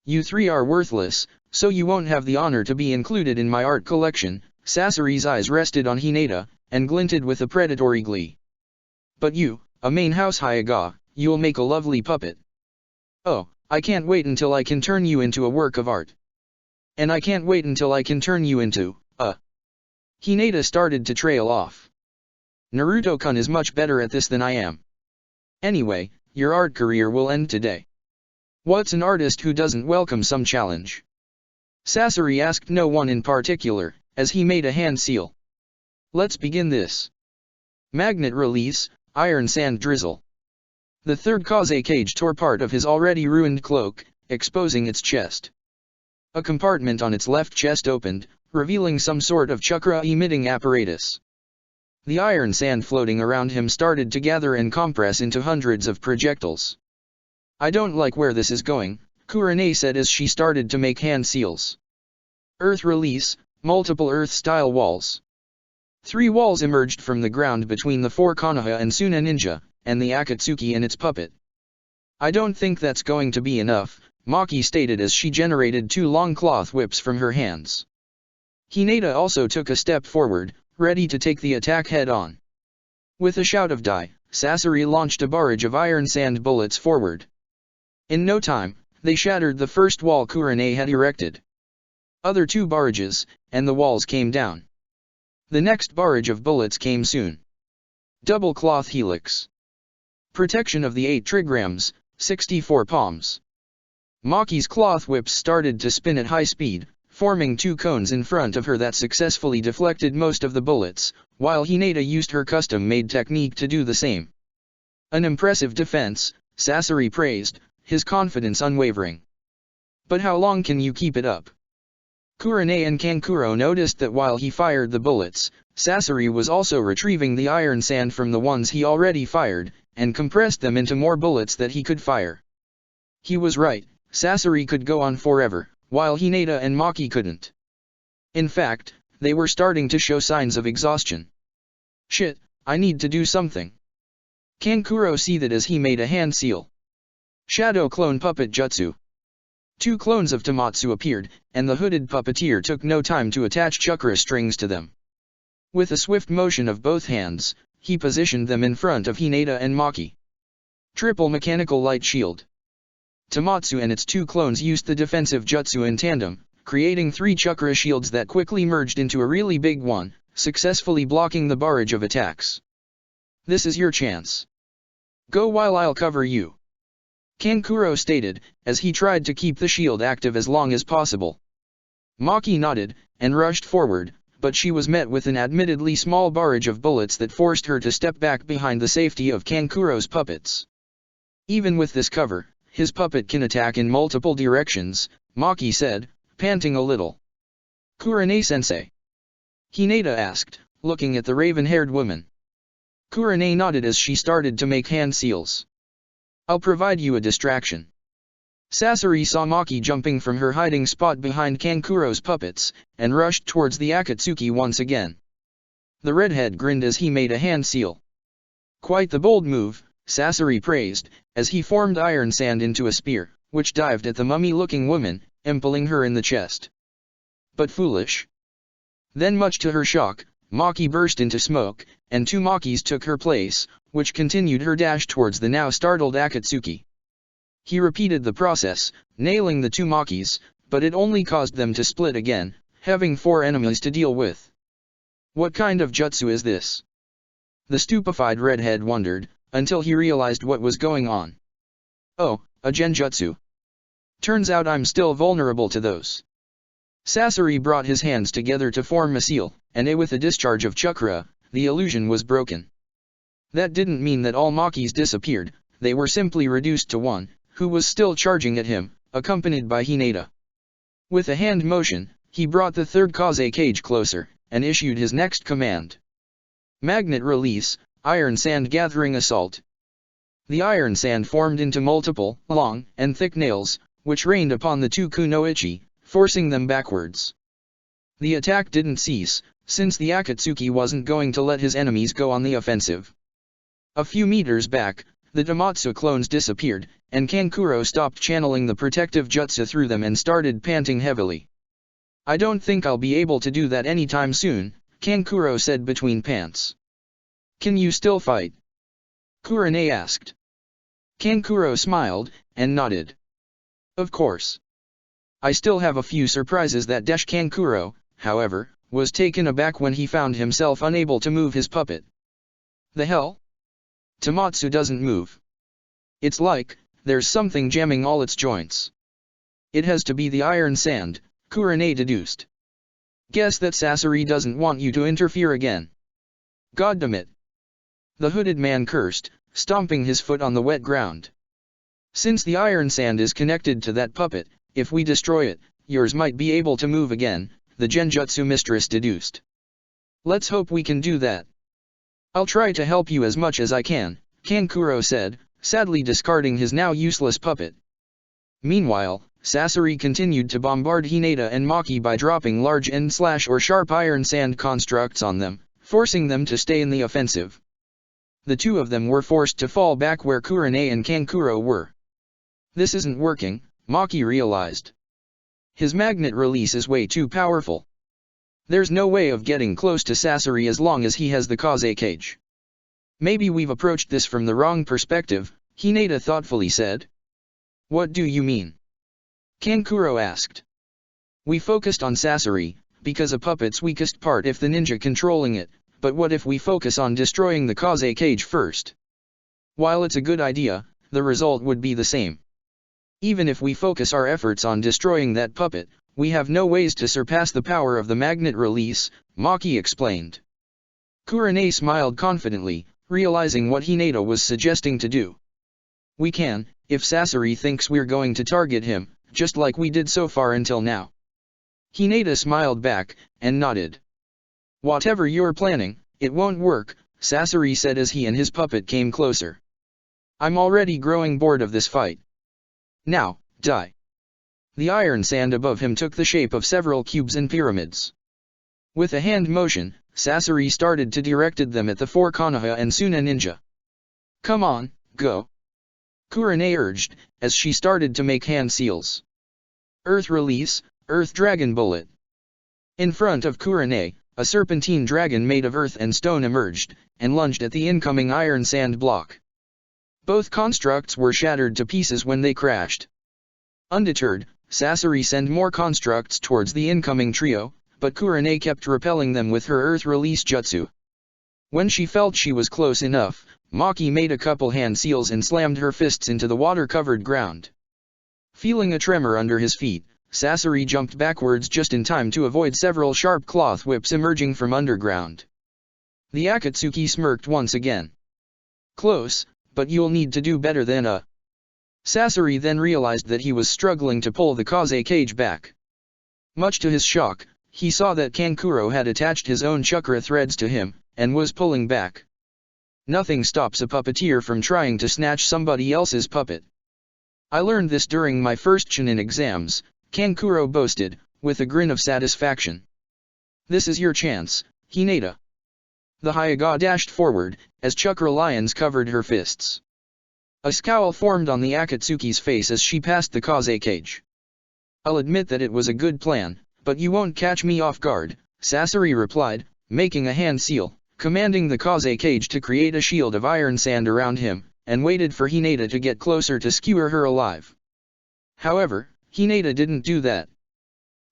You three are worthless, so you won't have the honor to be included in my art collection. Sasori's eyes rested on Hinata, and glinted with a predatory glee. But you, a main house Hyaga, you'll make a lovely puppet. Oh, I can't wait until I can turn you into a work of art. And I can't wait until I can turn you into, Hinata started to trail off. Naruto-kun is much better at this than I am. Anyway, your art career will end today. What's an artist who doesn't welcome some challenge? Sasori asked no one in particular, as he made a hand seal. Let's begin this. Magnet release, iron sand drizzle. The third Kaze cage tore part of his already ruined cloak, exposing its chest. A compartment on its left chest opened, revealing some sort of chakra-emitting apparatus. The iron sand floating around him started to gather and compress into hundreds of projectiles. I don't like where this is going, Kurane said as she started to make hand seals. Earth release, multiple Earth-style walls. 3 walls emerged from the ground between the 4 Konoha and Suna ninja, and the Akatsuki and its puppet. I don't think that's going to be enough, Maki stated as she generated 2 long cloth whips from her hands. Hinata also took a step forward, ready to take the attack head-on. With a shout of "Die!" Sasori launched a barrage of iron sand bullets forward. In no time, they shattered the first wall Kurane had erected. Other 2 barrages, and the walls came down. The next barrage of bullets came soon. Double cloth helix. Protection of the 8 trigrams, 64 palms. Maki's cloth whips started to spin at high speed, forming 2 cones in front of her that successfully deflected most of the bullets, while Hinata used her custom-made technique to do the same. An impressive defense, Sasori praised, his confidence unwavering. But how long can you keep it up? Kurenai and Kankuro noticed that while he fired the bullets, Sasori was also retrieving the iron sand from the ones he already fired, and compressed them into more bullets that he could fire. He was right, Sasori could go on forever, while Hinata and Maki couldn't. In fact, they were starting to show signs of exhaustion. Shit, I need to do something. Kankuro seethed as he made a hand seal. Shadow Clone Puppet Jutsu. 2 clones of Tamatsu appeared, and the hooded puppeteer took no time to attach chakra strings to them. With a swift motion of both hands, he positioned them in front of Hinata and Maki. Triple mechanical light shield. Tamatsu and its 2 clones used the defensive jutsu in tandem, creating 3 chakra shields that quickly merged into a really big one, successfully blocking the barrage of attacks. This is your chance. Go while I'll cover you. Kankuro stated, as he tried to keep the shield active as long as possible. Maki nodded, and rushed forward, but she was met with an admittedly small barrage of bullets that forced her to step back behind the safety of Kankuro's puppets. Even with this cover, his puppet can attack in multiple directions, Maki said, panting a little. Kurenai-sensei? Hinata asked, looking at the raven-haired woman. Kurenai nodded as she started to make hand seals. I'll provide you a distraction. Sasori saw Maki jumping from her hiding spot behind Kankuro's puppets, and rushed towards the Akatsuki once again. The redhead grinned as he made a hand seal. Quite the bold move, Sasori praised, as he formed iron sand into a spear, which dived at the mummy-looking woman, impaling her in the chest. But foolish. Then much to her shock, Maki burst into smoke, and 2 Makis took her place, which continued her dash towards the now startled Akatsuki. He repeated the process, nailing the 2 Makis, but it only caused them to split again, having 4 enemies to deal with. What kind of jutsu is this? The stupefied redhead wondered, until he realized what was going on. Oh, a genjutsu. Turns out I'm still vulnerable to those. Sasori brought his hands together to form a seal, and with a discharge of chakra, the illusion was broken. That didn't mean that all Makis disappeared, they were simply reduced to 1, who was still charging at him, accompanied by Hinata. With a hand motion, he brought the 3rd Kaze cage closer, and issued his next command. Magnet release, iron sand gathering assault. The iron sand formed into multiple, long, and thick nails, which rained upon the 2 kunoichi, forcing them backwards. The attack didn't cease, since the Akatsuki wasn't going to let his enemies go on the offensive. A few meters back, the Tamatsu clones disappeared, and Kankuro stopped channeling the protective jutsu through them and started panting heavily. I don't think I'll be able to do that anytime soon, Kankuro said between pants. Can you still fight? Kurenai asked. Kankuro smiled, and nodded. Of course. I still have a few surprises that Desh. Kankuro, however, was taken aback when he found himself unable to move his puppet. The hell? Tamatsu doesn't move. It's like, there's something jamming all its joints. It has to be the iron sand, Kurenai deduced. Guess that Sasori doesn't want you to interfere again. Goddamn. The hooded man cursed, stomping his foot on the wet ground. Since the iron sand is connected to that puppet, if we destroy it, yours might be able to move again, the genjutsu mistress deduced. Let's hope we can do that. I'll try to help you as much as I can, Kankuro said, sadly discarding his now useless puppet. Meanwhile, Sasori continued to bombard Hinata and Maki by dropping large end or sharp iron sand constructs on them, forcing them to stay in the offensive. The 2 of them were forced to fall back where Kurenai and Kankuro were. This isn't working, Maki realized. His magnet release is way too powerful. There's no way of getting close to Sasori as long as he has the Kaze cage. Maybe we've approached this from the wrong perspective, Hinata thoughtfully said. What do you mean? Kankuro asked. We focused on Sasori, because a puppet's weakest part if the ninja controlling it, but what if we focus on destroying the Kaze cage first? While it's a good idea, the result would be the same. Even if we focus our efforts on destroying that puppet, we have no ways to surpass the power of the magnet release, Maki explained. Kurenai smiled confidently, realizing what Hinata was suggesting to do. We can, if Sasori thinks we're going to target him, just like we did so far until now. Hinata smiled back, and nodded. Whatever you're planning, it won't work, Sasori said as he and his puppet came closer. I'm already growing bored of this fight. Now, die. The iron sand above him took the shape of several cubes and pyramids. With a hand motion, Sasori started to direct them at the four Konoha and Suna ninja. Come on, go. Kurane urged, as she started to make hand seals. Earth release, Earth Dragon Bullet. In front of Kurane, a serpentine dragon made of earth and stone emerged, and lunged at the incoming iron sand block. Both constructs were shattered to pieces when they crashed. Undeterred, Sasori sent more constructs towards the incoming trio, but Kurane kept repelling them with her earth release jutsu. When she felt she was close enough, Maki made a couple hand seals and slammed her fists into the water-covered ground. Feeling a tremor under his feet, Sasori jumped backwards just in time to avoid several sharp cloth whips emerging from underground. The Akatsuki smirked once again. Close, but you'll need to do better than a... Sasori then realized that he was struggling to pull the Kaze cage back. Much to his shock, he saw that Kankuro had attached his own chakra threads to him, and was pulling back. Nothing stops a puppeteer from trying to snatch somebody else's puppet. I learned this during my first Chunin exams, Kankuro boasted, with a grin of satisfaction. This is your chance, Hinata. The Hyaga dashed forward, as chakra lions covered her fists. A scowl formed on the Akatsuki's face as she passed the Kaze cage. I'll admit that it was a good plan, but you won't catch me off guard, Sasori replied, making a hand seal, commanding the Kaze cage to create a shield of iron sand around him, and waited for Hinata to get closer to skewer her alive. However, Hinata didn't do that.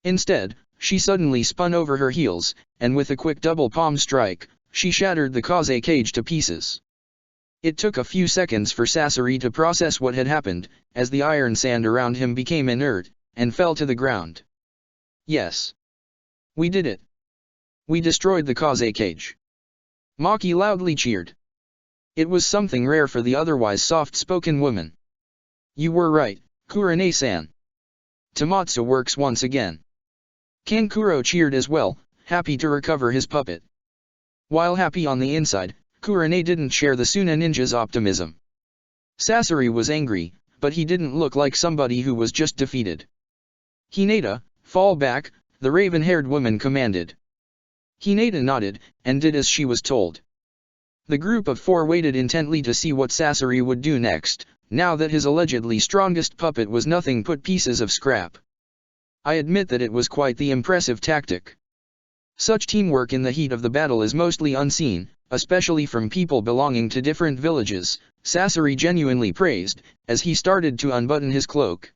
Instead, she suddenly spun over her heels, and with a quick double palm strike, she shattered the Kaze cage to pieces. It took a few seconds for Sasori to process what had happened, as the iron sand around him became inert, and fell to the ground. Yes. We did it. We destroyed the Kaze cage. Maki loudly cheered. It was something rare for the otherwise soft-spoken woman. You were right, Kurane-san. Tomatsu works once again. Kankuro cheered as well, happy to recover his puppet. While happy on the inside, Kurane didn't share the Suna ninja's optimism. Sasori was angry, but he didn't look like somebody who was just defeated. Hinata, fall back, the raven-haired woman commanded. Hinata nodded, and did as she was told. The group of four waited intently to see what Sasori would do next, now that his allegedly strongest puppet was nothing but pieces of scrap. I admit that it was quite the impressive tactic. Such teamwork in the heat of the battle is mostly unseen, especially from people belonging to different villages, Sasori genuinely praised, as he started to unbutton his cloak.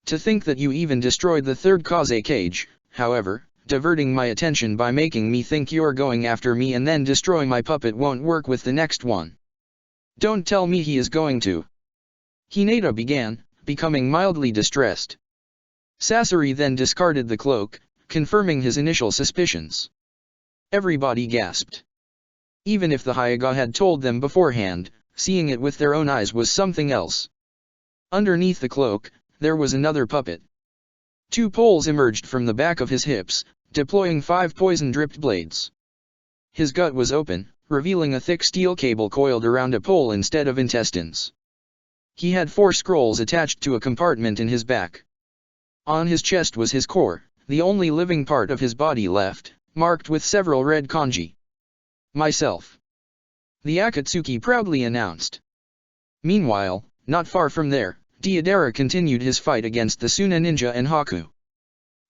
To think that you even destroyed the third Kaze cage, however, diverting my attention by making me think you're going after me and then destroy my puppet won't work with the next one. Don't tell me he is going to. Hinata began, becoming mildly distressed. Sasori then discarded the cloak, confirming his initial suspicions. Everybody gasped. Even if the Hyaga had told them beforehand, seeing it with their own eyes was something else. Underneath the cloak, there was another puppet. Two poles emerged from the back of his hips, deploying 5 poison-dripped blades. His gut was open, revealing a thick steel cable coiled around a pole instead of intestines. He had 4 scrolls attached to a compartment in his back. On his chest was his core, the only living part of his body left, marked with several red kanji. Myself. The Akatsuki proudly announced. Meanwhile, not far from there, Deidara continued his fight against the Suna ninja and Haku.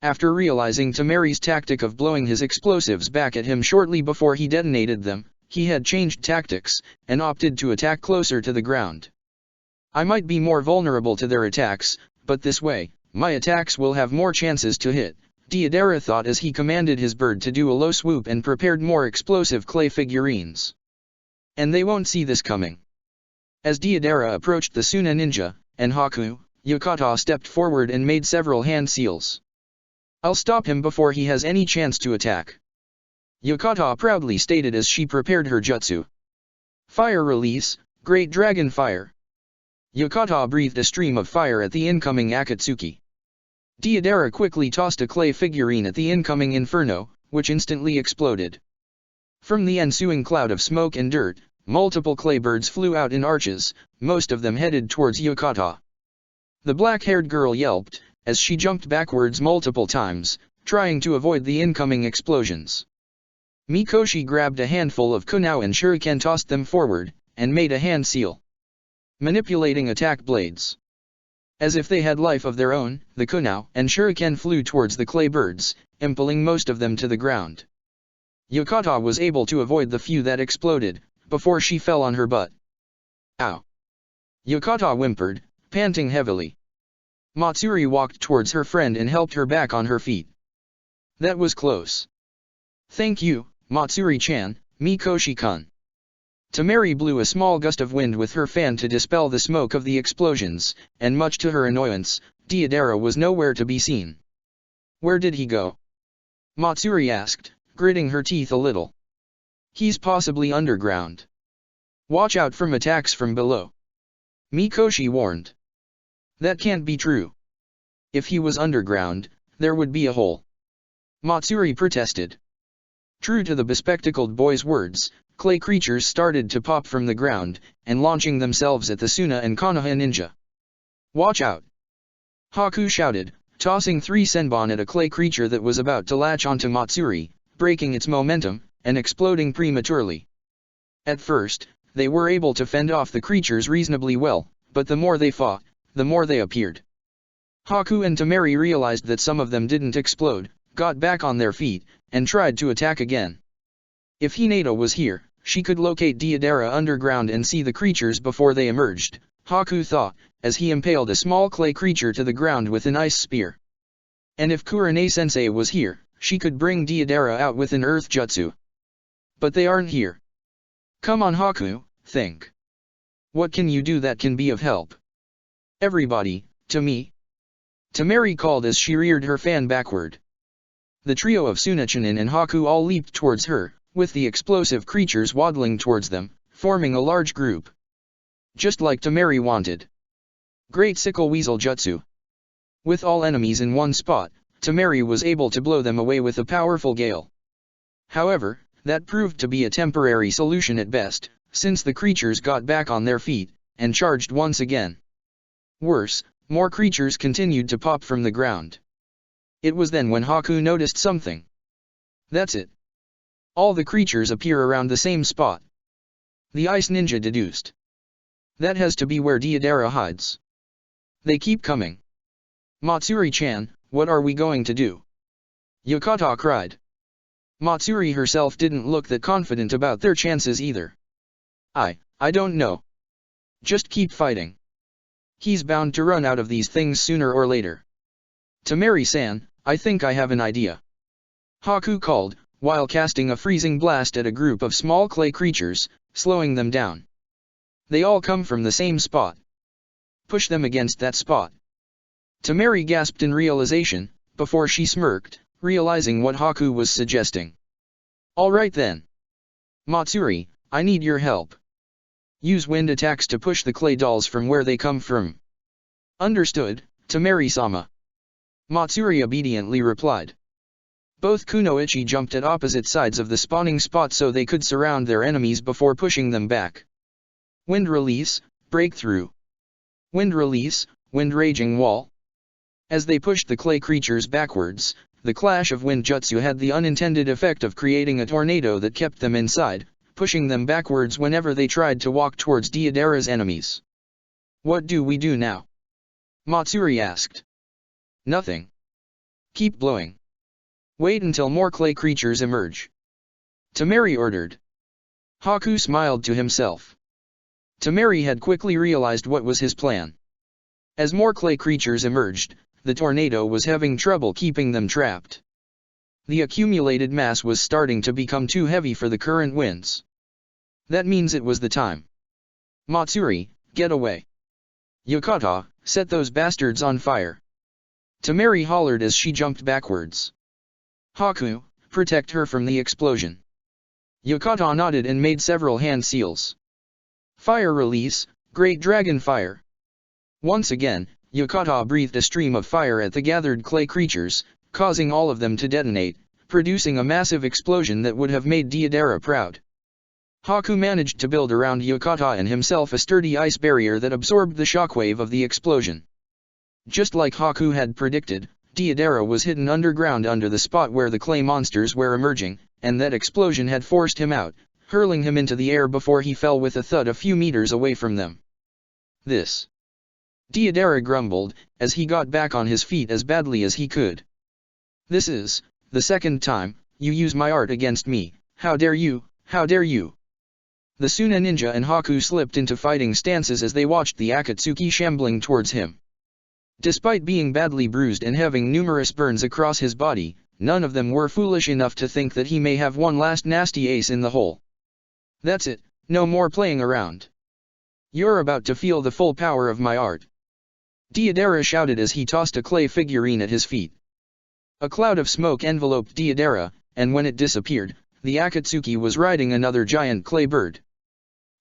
After realizing Tamari's tactic of blowing his explosives back at him shortly before he detonated them, he had changed tactics, and opted to attack closer to the ground. I might be more vulnerable to their attacks, but this way, my attacks will have more chances to hit, Deidara thought as he commanded his bird to do a low swoop and prepared more explosive clay figurines. And they won't see this coming. As Deidara approached the Suna ninja, and Haku, Yukata stepped forward and made several hand seals. I'll stop him before he has any chance to attack. Yukata proudly stated as she prepared her jutsu. Fire release, Great Dragon Fire. Yukata breathed a stream of fire at the incoming Akatsuki. Deidara quickly tossed a clay figurine at the incoming inferno, which instantly exploded. From the ensuing cloud of smoke and dirt, multiple clay birds flew out in arches, most of them headed towards Yukata. The black-haired girl yelped, as she jumped backwards multiple times, trying to avoid the incoming explosions. Mikoshi grabbed a handful of kunao and shuriken, tossed them forward, and made a hand seal, manipulating attack blades. As if they had life of their own, the kunao and shuriken flew towards the clay birds, impaling most of them to the ground. Yukata was able to avoid the few that exploded, before she fell on her butt. Ow! Yukata whimpered, panting heavily. Matsuri walked towards her friend and helped her back on her feet. That was close. Thank you, Matsuri-chan, Mikoshi-kun. Tamari blew a small gust of wind with her fan to dispel the smoke of the explosions, and much to her annoyance, Deidara was nowhere to be seen. Where did he go? Matsuri asked, gritting her teeth a little. He's possibly underground. Watch out from attacks from below. Mikoshi warned. That can't be true. If he was underground, there would be a hole. Matsuri protested. True to the bespectacled boy's words, clay creatures started to pop from the ground, and launching themselves at the Suna and Konoha ninja. Watch out! Haku shouted, tossing 3 senbon at a clay creature that was about to latch onto Matsuri, breaking its momentum, and exploding prematurely. At first, they were able to fend off the creatures reasonably well, but the more they fought, the more they appeared. Haku and Tamari realized that some of them didn't explode, got back on their feet, and tried to attack again. If Hinata was here, she could locate Deidara underground and see the creatures before they emerged, Haku thought, as he impaled a small clay creature to the ground with an ice spear. And if Kurane-sensei was here, she could bring Deidara out with an earth jutsu. But they aren't here. Come on Haku, think. What can you do that can be of help? Everybody, to me. Tamari called as she reared her fan backward. The trio of Tsunachanin and Haku all leaped towards her, with the explosive creatures waddling towards them, forming a large group. Just like Tamari wanted. Great sickle weasel jutsu. With all enemies in one spot, Tamari was able to blow them away with a powerful gale. However, that proved to be a temporary solution at best, since the creatures got back on their feet, and charged once again. Worse, more creatures continued to pop from the ground. It was then when Haku noticed something. That's it. All the creatures appear around the same spot. The ice ninja deduced. That has to be where Deidara hides. They keep coming. Matsuri-chan, what are we going to do? Yukata cried. Matsuri herself didn't look that confident about their chances either. I don't know. Just keep fighting. He's bound to run out of these things sooner or later. Tamari-san, I think I have an idea. Haku called, while casting a freezing blast at a group of small clay creatures, slowing them down. They all come from the same spot. Push them against that spot. Tamari gasped in realization, before she smirked, realizing what Haku was suggesting. All right then. Matsuri, I need your help. Use wind attacks to push the clay dolls from where they come from. Understood, Tamari-sama. Matsuri obediently replied. Both Kunoichi jumped at opposite sides of the spawning spot so they could surround their enemies before pushing them back. Wind release, breakthrough. Wind release, wind raging wall. As they pushed the clay creatures backwards, the clash of wind jutsu had the unintended effect of creating a tornado that kept them inside, pushing them backwards whenever they tried to walk towards Deidara's enemies. What do we do now? Matsuri asked. Nothing. Keep blowing. Wait until more clay creatures emerge. Tamari ordered. Haku smiled to himself. Tamari had quickly realized what was his plan. As more clay creatures emerged, the tornado was having trouble keeping them trapped. The accumulated mass was starting to become too heavy for the current winds. That means it was the time. Matsuri, get away. Yukata, set those bastards on fire. Tamari hollered as she jumped backwards. Haku, protect her from the explosion. Yukata nodded and made several hand seals. Fire release, Great Dragon Fire. Once again, Yukata breathed a stream of fire at the gathered clay creatures, causing all of them to detonate, producing a massive explosion that would have made Deidara proud. Haku managed to build around Yukata and himself a sturdy ice barrier that absorbed the shockwave of the explosion. Just like Haku had predicted, Deidara was hidden underground under the spot where the clay monsters were emerging, and that explosion had forced him out, hurling him into the air before he fell with a thud a few meters away from them. This. Deidara grumbled, as he got back on his feet as badly as he could. This is the second time you use my art against me, how dare you, how dare you. The Suna ninja and Haku slipped into fighting stances as they watched the Akatsuki shambling towards him. Despite being badly bruised and having numerous burns across his body, none of them were foolish enough to think that he may have one last nasty ace in the hole. That's it, no more playing around. You're about to feel the full power of my art. Deidara shouted as he tossed a clay figurine at his feet. A cloud of smoke enveloped Deidara, and when it disappeared, the Akatsuki was riding another giant clay bird.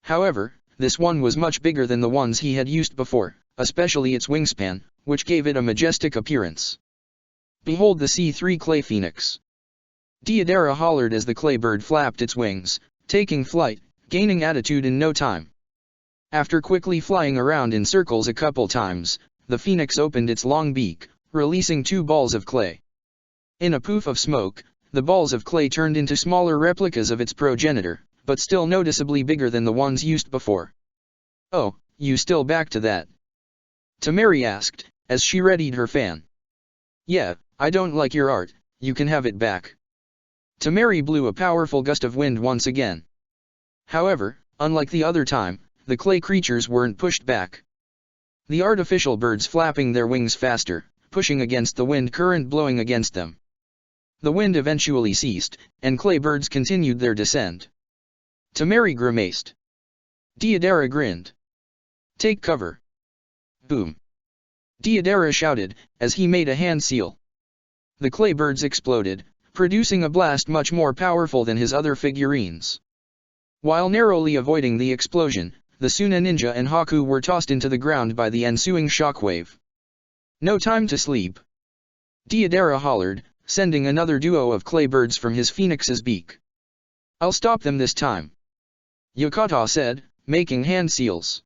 However, this one was much bigger than the ones he had used before, especially its wingspan, which gave it a majestic appearance. Behold the C3 clay phoenix! Deidara hollered as the clay bird flapped its wings, taking flight, gaining attitude in no time. After quickly flying around in circles a couple times, the phoenix opened its long beak, releasing 2 balls of clay. In a poof of smoke, the balls of clay turned into smaller replicas of its progenitor, but still noticeably bigger than the ones used before. Oh, you still back to that? Tamari asked, as she readied her fan. Yeah, I don't like your art, you can have it back. Tamari blew a powerful gust of wind once again. However, unlike the other time, the clay creatures weren't pushed back. The artificial birds flapping their wings faster, pushing against the wind current blowing against them. The wind eventually ceased, and clay birds continued their descent. Tamari grimaced. Deidara grinned. Take cover. Boom. Deidara shouted, as he made a hand seal. The clay birds exploded, producing a blast much more powerful than his other figurines. While narrowly avoiding the explosion, the Suna ninja and Haku were tossed into the ground by the ensuing shockwave. No time to sleep. Deidara hollered, sending another duo of clay birds from his phoenix's beak. I'll stop them this time. Yukata said, making hand seals.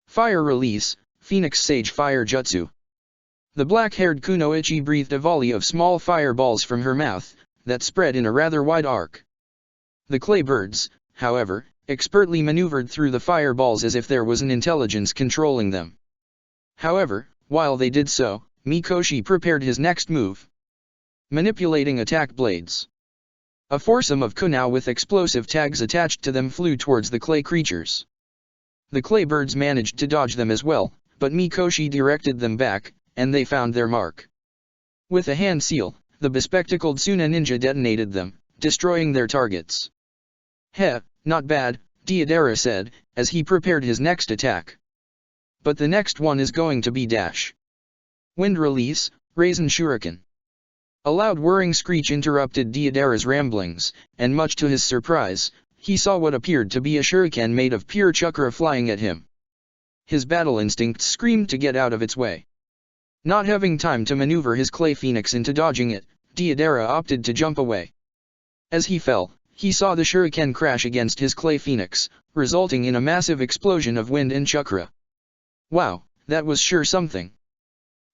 Fire release, Phoenix Sage Fire Jutsu. The black-haired Kunoichi breathed a volley of small fireballs from her mouth, that spread in a rather wide arc. The clay birds, however, expertly maneuvered through the fireballs as if there was an intelligence controlling them. However, while they did so, Mikoshi prepared his next move. Manipulating attack blades. A foursome of kunai with explosive tags attached to them flew towards the clay creatures. The clay birds managed to dodge them as well, but Mikoshi directed them back, and they found their mark. With a hand seal, the bespectacled Suna ninja detonated them, destroying their targets. Heh, not bad, Deidara said, as he prepared his next attack. But the next one is going to be dash. Wind release, Raisin Shuriken. A loud whirring screech interrupted Deidara's ramblings, and much to his surprise, he saw what appeared to be a shuriken made of pure chakra flying at him. His battle instinct screamed to get out of its way. Not having time to maneuver his clay phoenix into dodging it, Deidara opted to jump away. As he fell, he saw the shuriken crash against his clay phoenix, resulting in a massive explosion of wind and chakra. Wow, that was sure something.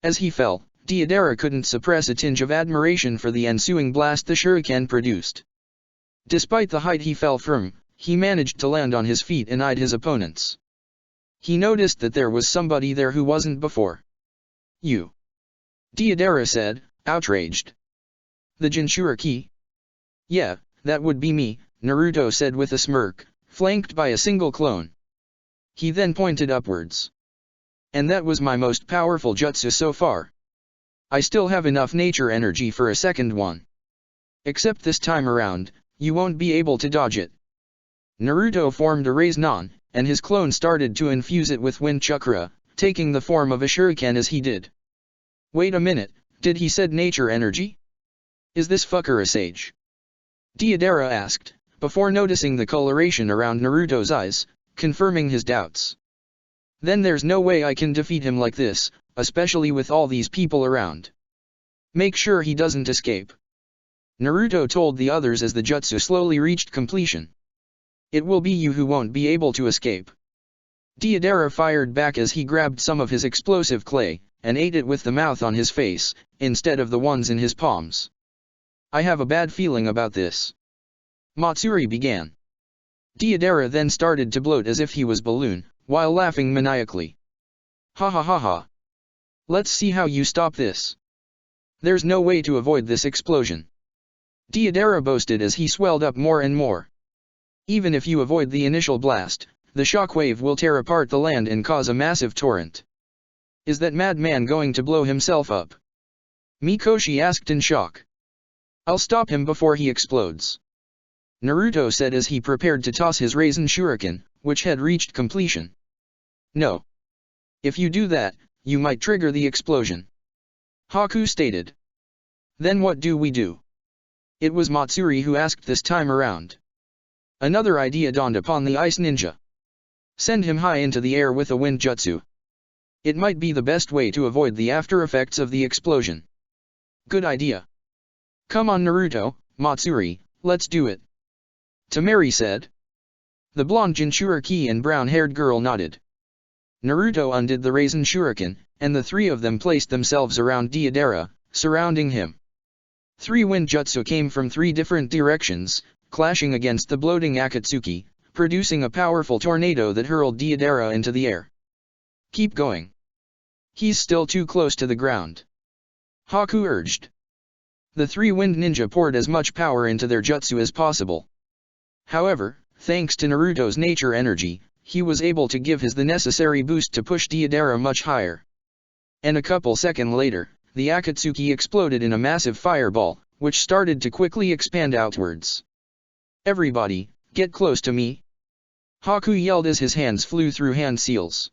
As he fell, Deidara couldn't suppress a tinge of admiration for the ensuing blast the shuriken produced. Despite the height he fell from, he managed to land on his feet and eyed his opponents. He noticed that there was somebody there who wasn't before. You. Deidara said, outraged. The Jinchuriki? Yeah, that would be me, Naruto said with a smirk, flanked by a single clone. He then pointed upwards. And that was my most powerful jutsu so far. I still have enough nature energy for a second one. Except this time around, you won't be able to dodge it. Naruto formed a Raise-Non, and his clone started to infuse it with wind chakra, taking the form of a shuriken as he did. Wait a minute, did he said nature energy? Is this fucker a sage? Deidara asked, before noticing the coloration around Naruto's eyes, confirming his doubts. Then there's no way I can defeat him like this, especially with all these people around. Make sure he doesn't escape. Naruto told the others as the jutsu slowly reached completion. It will be you who won't be able to escape. Deidara fired back as he grabbed some of his explosive clay, and ate it with the mouth on his face, instead of the ones in his palms. I have a bad feeling about this. Matsuri began. Deidara then started to bloat as if he was balloon, while laughing maniacally. Ha ha ha ha. Let's see how you stop this. There's no way to avoid this explosion. Deidara boasted as he swelled up more and more. Even if you avoid the initial blast, the shockwave will tear apart the land and cause a massive torrent. Is that madman going to blow himself up? Mikoshi asked in shock. I'll stop him before he explodes. Naruto said as he prepared to toss his Raisin Shuriken, which had reached completion. No. If you do that, you might trigger the explosion. Haku stated. Then what do we do? It was Matsuri who asked this time around. Another idea dawned upon the ice ninja. Send him high into the air with a wind jutsu. It might be the best way to avoid the after effects of the explosion. Good idea. Come on Naruto, Matsuri, let's do it. Temari said. The blonde Jinchuriki and brown-haired girl nodded. Naruto undid the Raisin Shuriken, and the three of them placed themselves around Deidara, surrounding him. 3 wind jutsu came from 3 different directions, clashing against the bloating Akatsuki, producing a powerful tornado that hurled Deidara into the air. Keep going. He's still too close to the ground. Haku urged. The 3 wind ninja poured as much power into their jutsu as possible. However, thanks to Naruto's nature energy, he was able to give his the necessary boost to push Deidara much higher. And a couple seconds later, the Akatsuki exploded in a massive fireball, which started to quickly expand outwards. Everybody, get close to me. Haku yelled as his hands flew through hand seals.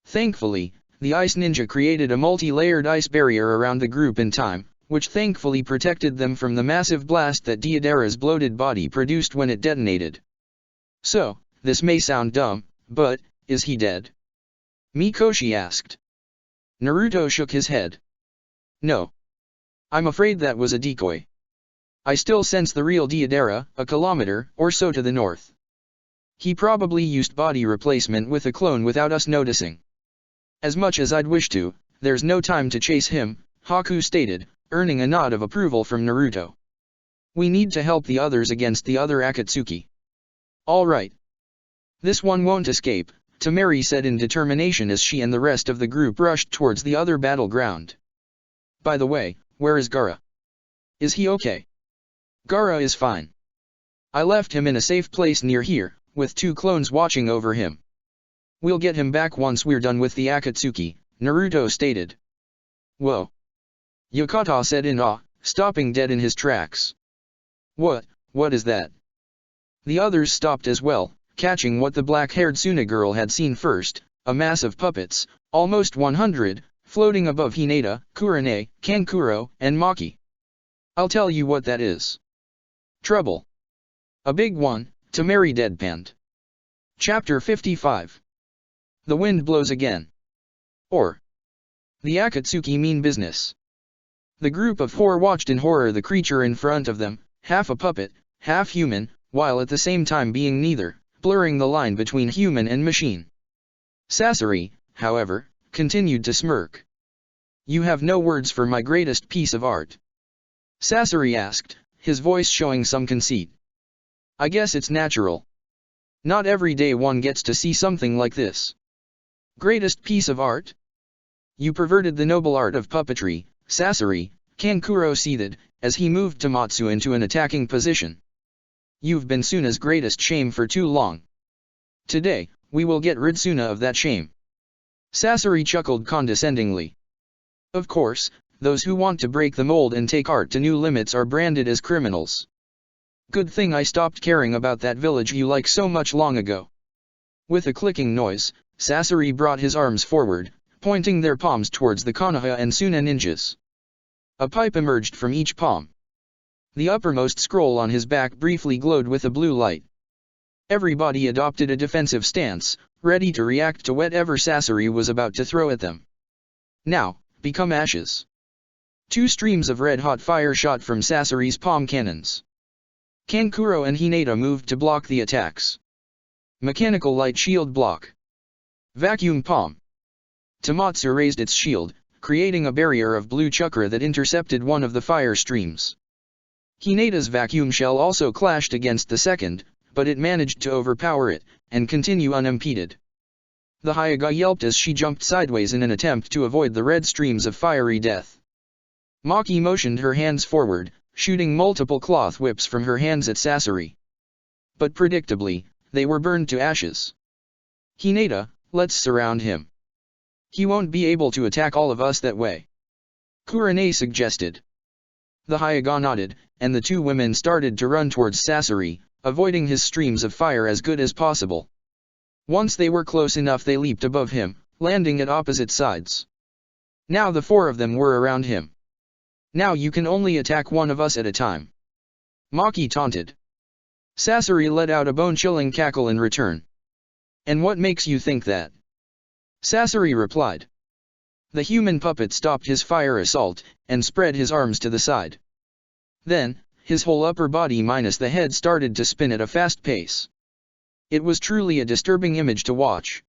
Thankfully, the ice ninja created a multi-layered ice barrier around the group in time, which thankfully protected them from the massive blast that Deidara's bloated body produced when it detonated. So, this may sound dumb, but, is he dead? Mikoshi asked. Naruto shook his head. No. I'm afraid that was a decoy. I still sense the real Deidara, a kilometer or so to the north. He probably used body replacement with a clone without us noticing. As much as I'd wish to, there's no time to chase him, Haku stated, earning a nod of approval from Naruto. We need to help the others against the other Akatsuki. All right. This one won't escape, Temari said in determination as she and the rest of the group rushed towards the other battleground. By the way, where is Gaara? Is he okay? Gaara is fine. I left him in a safe place near here, with 2 clones watching over him. We'll get him back once we're done with the Akatsuki, Naruto stated. Whoa. Yokota said in awe, stopping dead in his tracks. What is that? The others stopped as well, catching what the black-haired Suna girl had seen first, a mass of puppets, almost 100, floating above Hinata, Kurane, Kankuro, and Maki. I'll tell you what that is. Trouble. A big one, Temari deadpanned. Chapter 55. The wind blows again. Or. The Akatsuki mean business. The group of 4 watched in horror the creature in front of them, half a puppet, half human, while at the same time being neither, blurring the line between human and machine. Sasori, however, continued to smirk. You have no words for my greatest piece of art? Sasori asked, his voice showing some conceit. I guess it's natural. Not every day one gets to see something like this. Greatest piece of art? You perverted the noble art of puppetry, Sasori, Kankuro seethed, as he moved Tomatsu into an attacking position. You've been Suna's greatest shame for too long. Today, we will get rid Suna of that shame. Sasori chuckled condescendingly. Of course, those who want to break the mold and take art to new limits are branded as criminals. Good thing I stopped caring about that village you like so much long ago. With a clicking noise, Sasori brought his arms forward, pointing their palms towards the Konoha and Suna ninjas. A pipe emerged from each palm. The uppermost scroll on his back briefly glowed with a blue light. Everybody adopted a defensive stance, ready to react to whatever Sasori was about to throw at them. Now, become ashes. Two streams of red-hot fire shot from Sasori's palm cannons. Kankuro and Hinata moved to block the attacks. Mechanical light shield block. Vacuum palm. Tamatsu raised its shield, creating a barrier of blue chakra that intercepted one of the fire streams. Hinata's vacuum shell also clashed against the second, but it managed to overpower it, and continue unimpeded. The Hyaga yelped as she jumped sideways in an attempt to avoid the red streams of fiery death. Maki motioned her hands forward, shooting multiple cloth whips from her hands at Sasori. But predictably, they were burned to ashes. Hinata, let's surround him. He won't be able to attack all of us that way. Kurane suggested. The Hyaga nodded, and the two women started to run towards Sasori, avoiding his streams of fire as good as possible. Once they were close enough they leaped above him, landing at opposite sides. Now the four of them were around him. Now you can only attack one of us at a time. Maki taunted. Sasori let out a bone-chilling cackle in return. And what makes you think that? Sasori replied. The human puppet stopped his fire assault, and spread his arms to the side. Then, his whole upper body minus the head started to spin at a fast pace. It was truly a disturbing image to watch.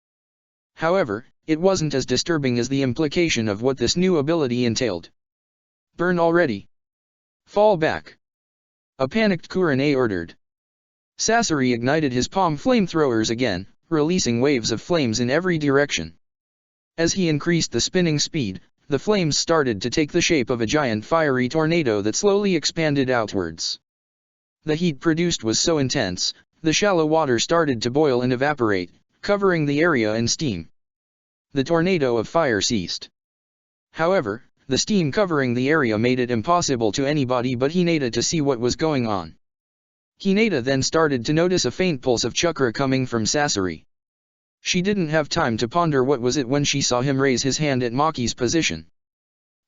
However, it wasn't as disturbing as the implication of what this new ability entailed. Burn already. Fall back. A panicked Kurane ordered. Sasori ignited his palm flamethrowers again, releasing waves of flames in every direction. As he increased the spinning speed, the flames started to take the shape of a giant fiery tornado that slowly expanded outwards. The heat produced was so intense, the shallow water started to boil and evaporate, covering the area in steam. The tornado of fire ceased. However, the steam covering the area made it impossible to anybody but Hinata to see what was going on. Hinata then started to notice a faint pulse of chakra coming from Sasori. She didn't have time to ponder what was it when she saw him raise his hand at Maki's position.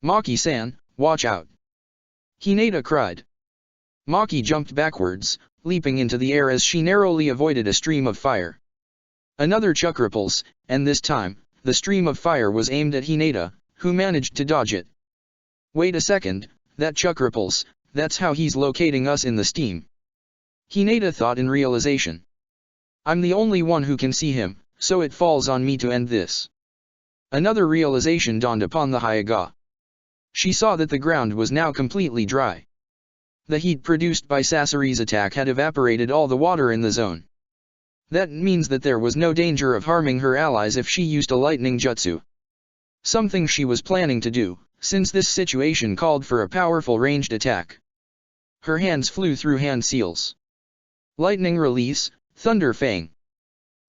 Maki-san, watch out! Hinata cried. Maki jumped backwards, leaping into the air as she narrowly avoided a stream of fire. Another chakra pulse, and this time, the stream of fire was aimed at Hinata, who managed to dodge it. Wait a second, that chakra pulse, that's how he's locating us in the steam. Hinata thought in realization. I'm the only one who can see him, so it falls on me to end this. Another realization dawned upon the Hyaga. She saw that the ground was now completely dry. The heat produced by Sasori's attack had evaporated all the water in the zone. That means that there was no danger of harming her allies if she used a lightning jutsu. Something she was planning to do, since this situation called for a powerful ranged attack. Her hands flew through hand seals. Lightning release, Thunder Fang.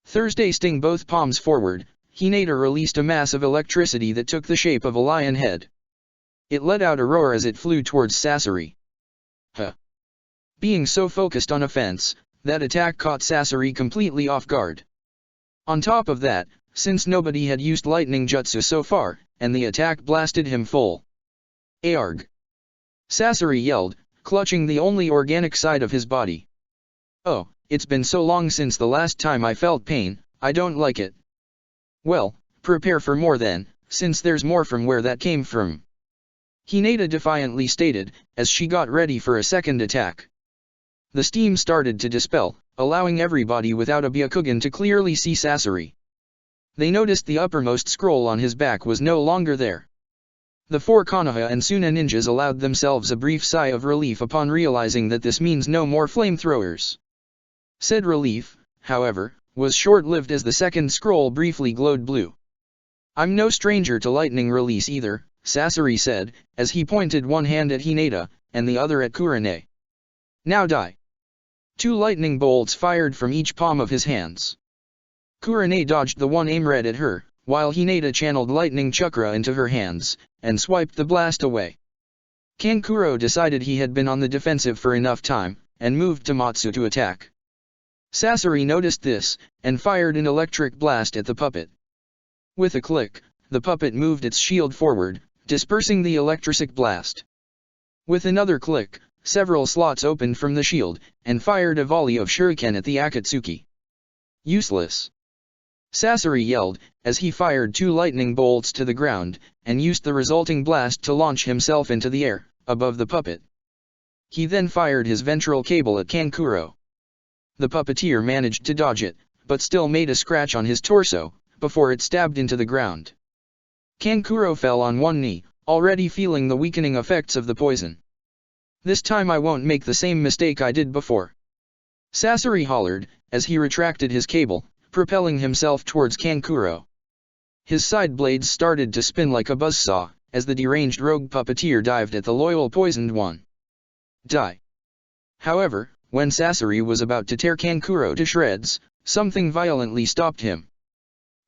Thursday sting both palms forward, Hinata released a mass of electricity that took the shape of a lion head. It let out a roar as it flew towards Sasori. Being so focused on offense, that attack caught Sasori completely off guard. On top of that, since nobody had used lightning jutsu so far, and the attack blasted him full. Aargh! Sasori yelled, clutching the only organic side of his body. Oh, it's been so long since the last time I felt pain, I don't like it. Well, prepare for more then, since there's more from where that came from. Hinata defiantly stated, as she got ready for a second attack. The steam started to dispel, allowing everybody without a Byakugan to clearly see Sasori. They noticed the uppermost scroll on his back was no longer there. The four Konoha and Suna ninjas allowed themselves a brief sigh of relief upon realizing that this means no more flamethrowers. Said relief, however, was short-lived as the second scroll briefly glowed blue. I'm no stranger to lightning release either, Sasori said, as he pointed one hand at Hinata, and the other at Kurane. Now die. 2 lightning bolts fired from each palm of his hands. Kurane dodged the one aimed at her, while Hinata channeled lightning chakra into her hands, and swiped the blast away. Kankuro decided he had been on the defensive for enough time, and moved Tamatsu to attack. Sasori noticed this, and fired an electric blast at the puppet. With a click, the puppet moved its shield forward, dispersing the electric blast. With another click, several slots opened from the shield, and fired a volley of shuriken at the Akatsuki. Useless. Sasori yelled, as he fired 2 lightning bolts to the ground, and used the resulting blast to launch himself into the air, above the puppet. He then fired his ventral cable at Kankuro. The puppeteer managed to dodge it, but still made a scratch on his torso, before it stabbed into the ground. Kankuro fell on one knee, already feeling the weakening effects of the poison. "This time I won't make the same mistake I did before," Sasori hollered, as he retracted his cable, propelling himself towards Kankuro. His side blades started to spin like a buzzsaw, as the deranged rogue puppeteer dived at the loyal poisoned one. Die. However, when Sasori was about to tear Kankuro to shreds, something violently stopped him.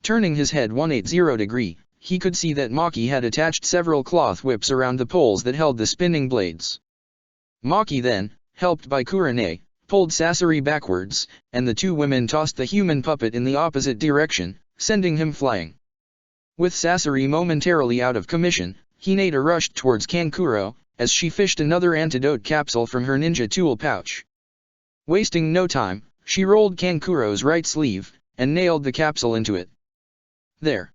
Turning his head 180 degrees, he could see that Maki had attached several cloth whips around the poles that held the spinning blades. Maki then, helped by Kurane, pulled Sasori backwards, and the 2 women tossed the human puppet in the opposite direction, sending him flying. With Sasori momentarily out of commission, Hinata rushed towards Kankuro, as she fished another antidote capsule from her ninja tool pouch. Wasting no time, she rolled Kankuro's right sleeve, and nailed the capsule into it. There.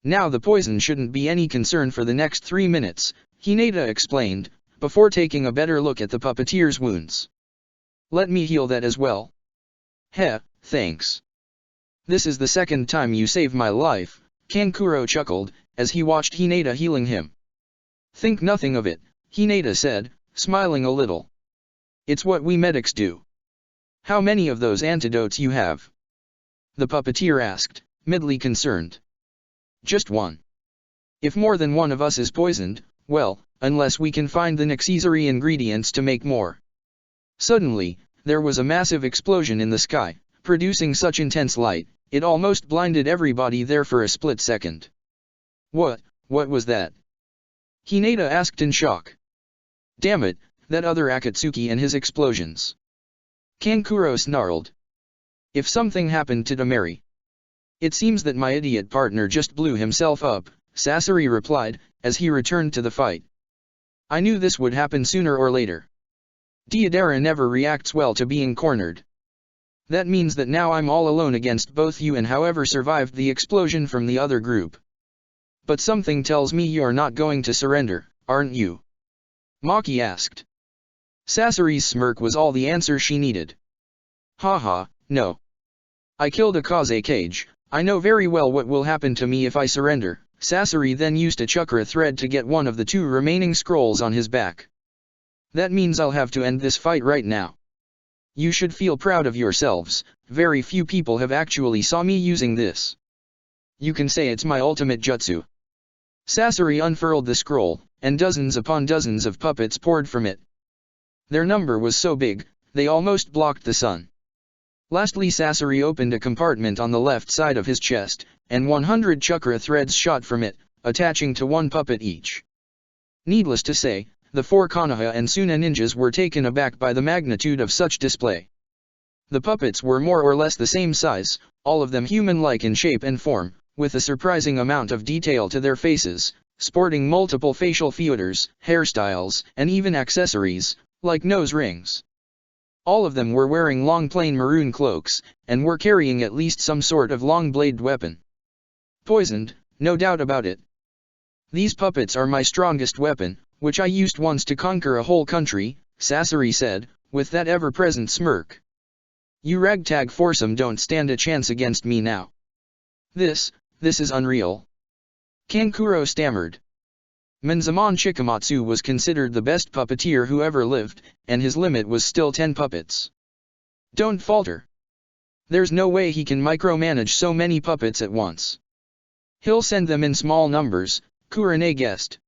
Now the poison shouldn't be any concern for the next 3 minutes, Hinata explained, before taking a better look at the puppeteer's wounds. "Let me heal that as well." "Heh, thanks. This is the second time you saved my life," Kankuro chuckled, as he watched Hinata healing him. "Think nothing of it," Hinata said, smiling a little. "It's what we medics do." "How many of those antidotes you have?" the puppeteer asked, mildly concerned. "Just one. If more than one of us is poisoned, well, unless we can find the necessary ingredients to make more." Suddenly, there was a massive explosion in the sky, producing such intense light, it almost blinded everybody there for a split second. What was that?" Hinata asked in shock. "Damn it, that other Akatsuki and his explosions." Kankuro snarled. "If something happened to Damari." "It seems that my idiot partner just blew himself up," Sasori replied, as he returned to the fight. "I knew this would happen sooner or later. Deidara never reacts well to being cornered. That means that now I'm all alone against both you and whoever survived the explosion from the other group. But something tells me you're not going to surrender, aren't you?" Maki asked. Sasori's smirk was all the answer she needed. "Haha, no. I killed a Kaze cage, I know very well what will happen to me if I surrender." Sasori then used a chakra thread to get one of the 2 remaining scrolls on his back. "That means I'll have to end this fight right now. You should feel proud of yourselves, very few people have actually saw me using this. You can say it's my ultimate jutsu." Sasori unfurled the scroll, and dozens upon dozens of puppets poured from it. Their number was so big, they almost blocked the sun. Lastly, Sasori opened a compartment on the left side of his chest, and 100 chakra threads shot from it, attaching to 1 puppet each. Needless to say, the 4 Konoha and Suna ninjas were taken aback by the magnitude of such display. The puppets were more or less the same size, all of them human-like in shape and form, with a surprising amount of detail to their faces, sporting multiple facial features, hairstyles, and even accessories, like nose rings. All of them were wearing long plain maroon cloaks, and were carrying at least some sort of long-bladed weapon. Poisoned, no doubt about it. "These puppets are my strongest weapon, which I used once to conquer a whole country," Sasori said, with that ever-present smirk. "You ragtag foursome don't stand a chance against me now. This is unreal." Kankuro stammered. Menzamon Chikamatsu was considered the best puppeteer who ever lived, and his limit was still 10 puppets. "Don't falter. There's no way he can micromanage so many puppets at once. He'll send them in small numbers," Kurane guessed.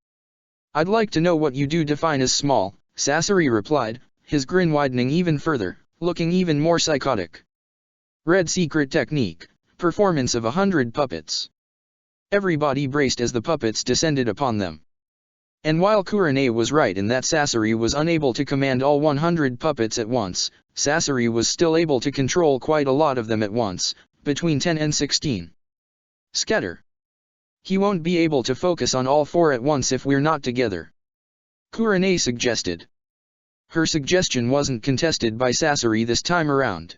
"I'd like to know what you do define as small," Sasori replied, his grin widening even further, looking even more psychotic. "Red secret technique, performance of 100 puppets." Everybody braced as the puppets descended upon them. And while Kurane was right in that Sasori was unable to command all 100 puppets at once, Sasori was still able to control quite a lot of them at once, between 10 and 16. "Scatter. He won't be able to focus on all 4 at once if we're not together," Kurane suggested. Her suggestion wasn't contested by Sasori this time around.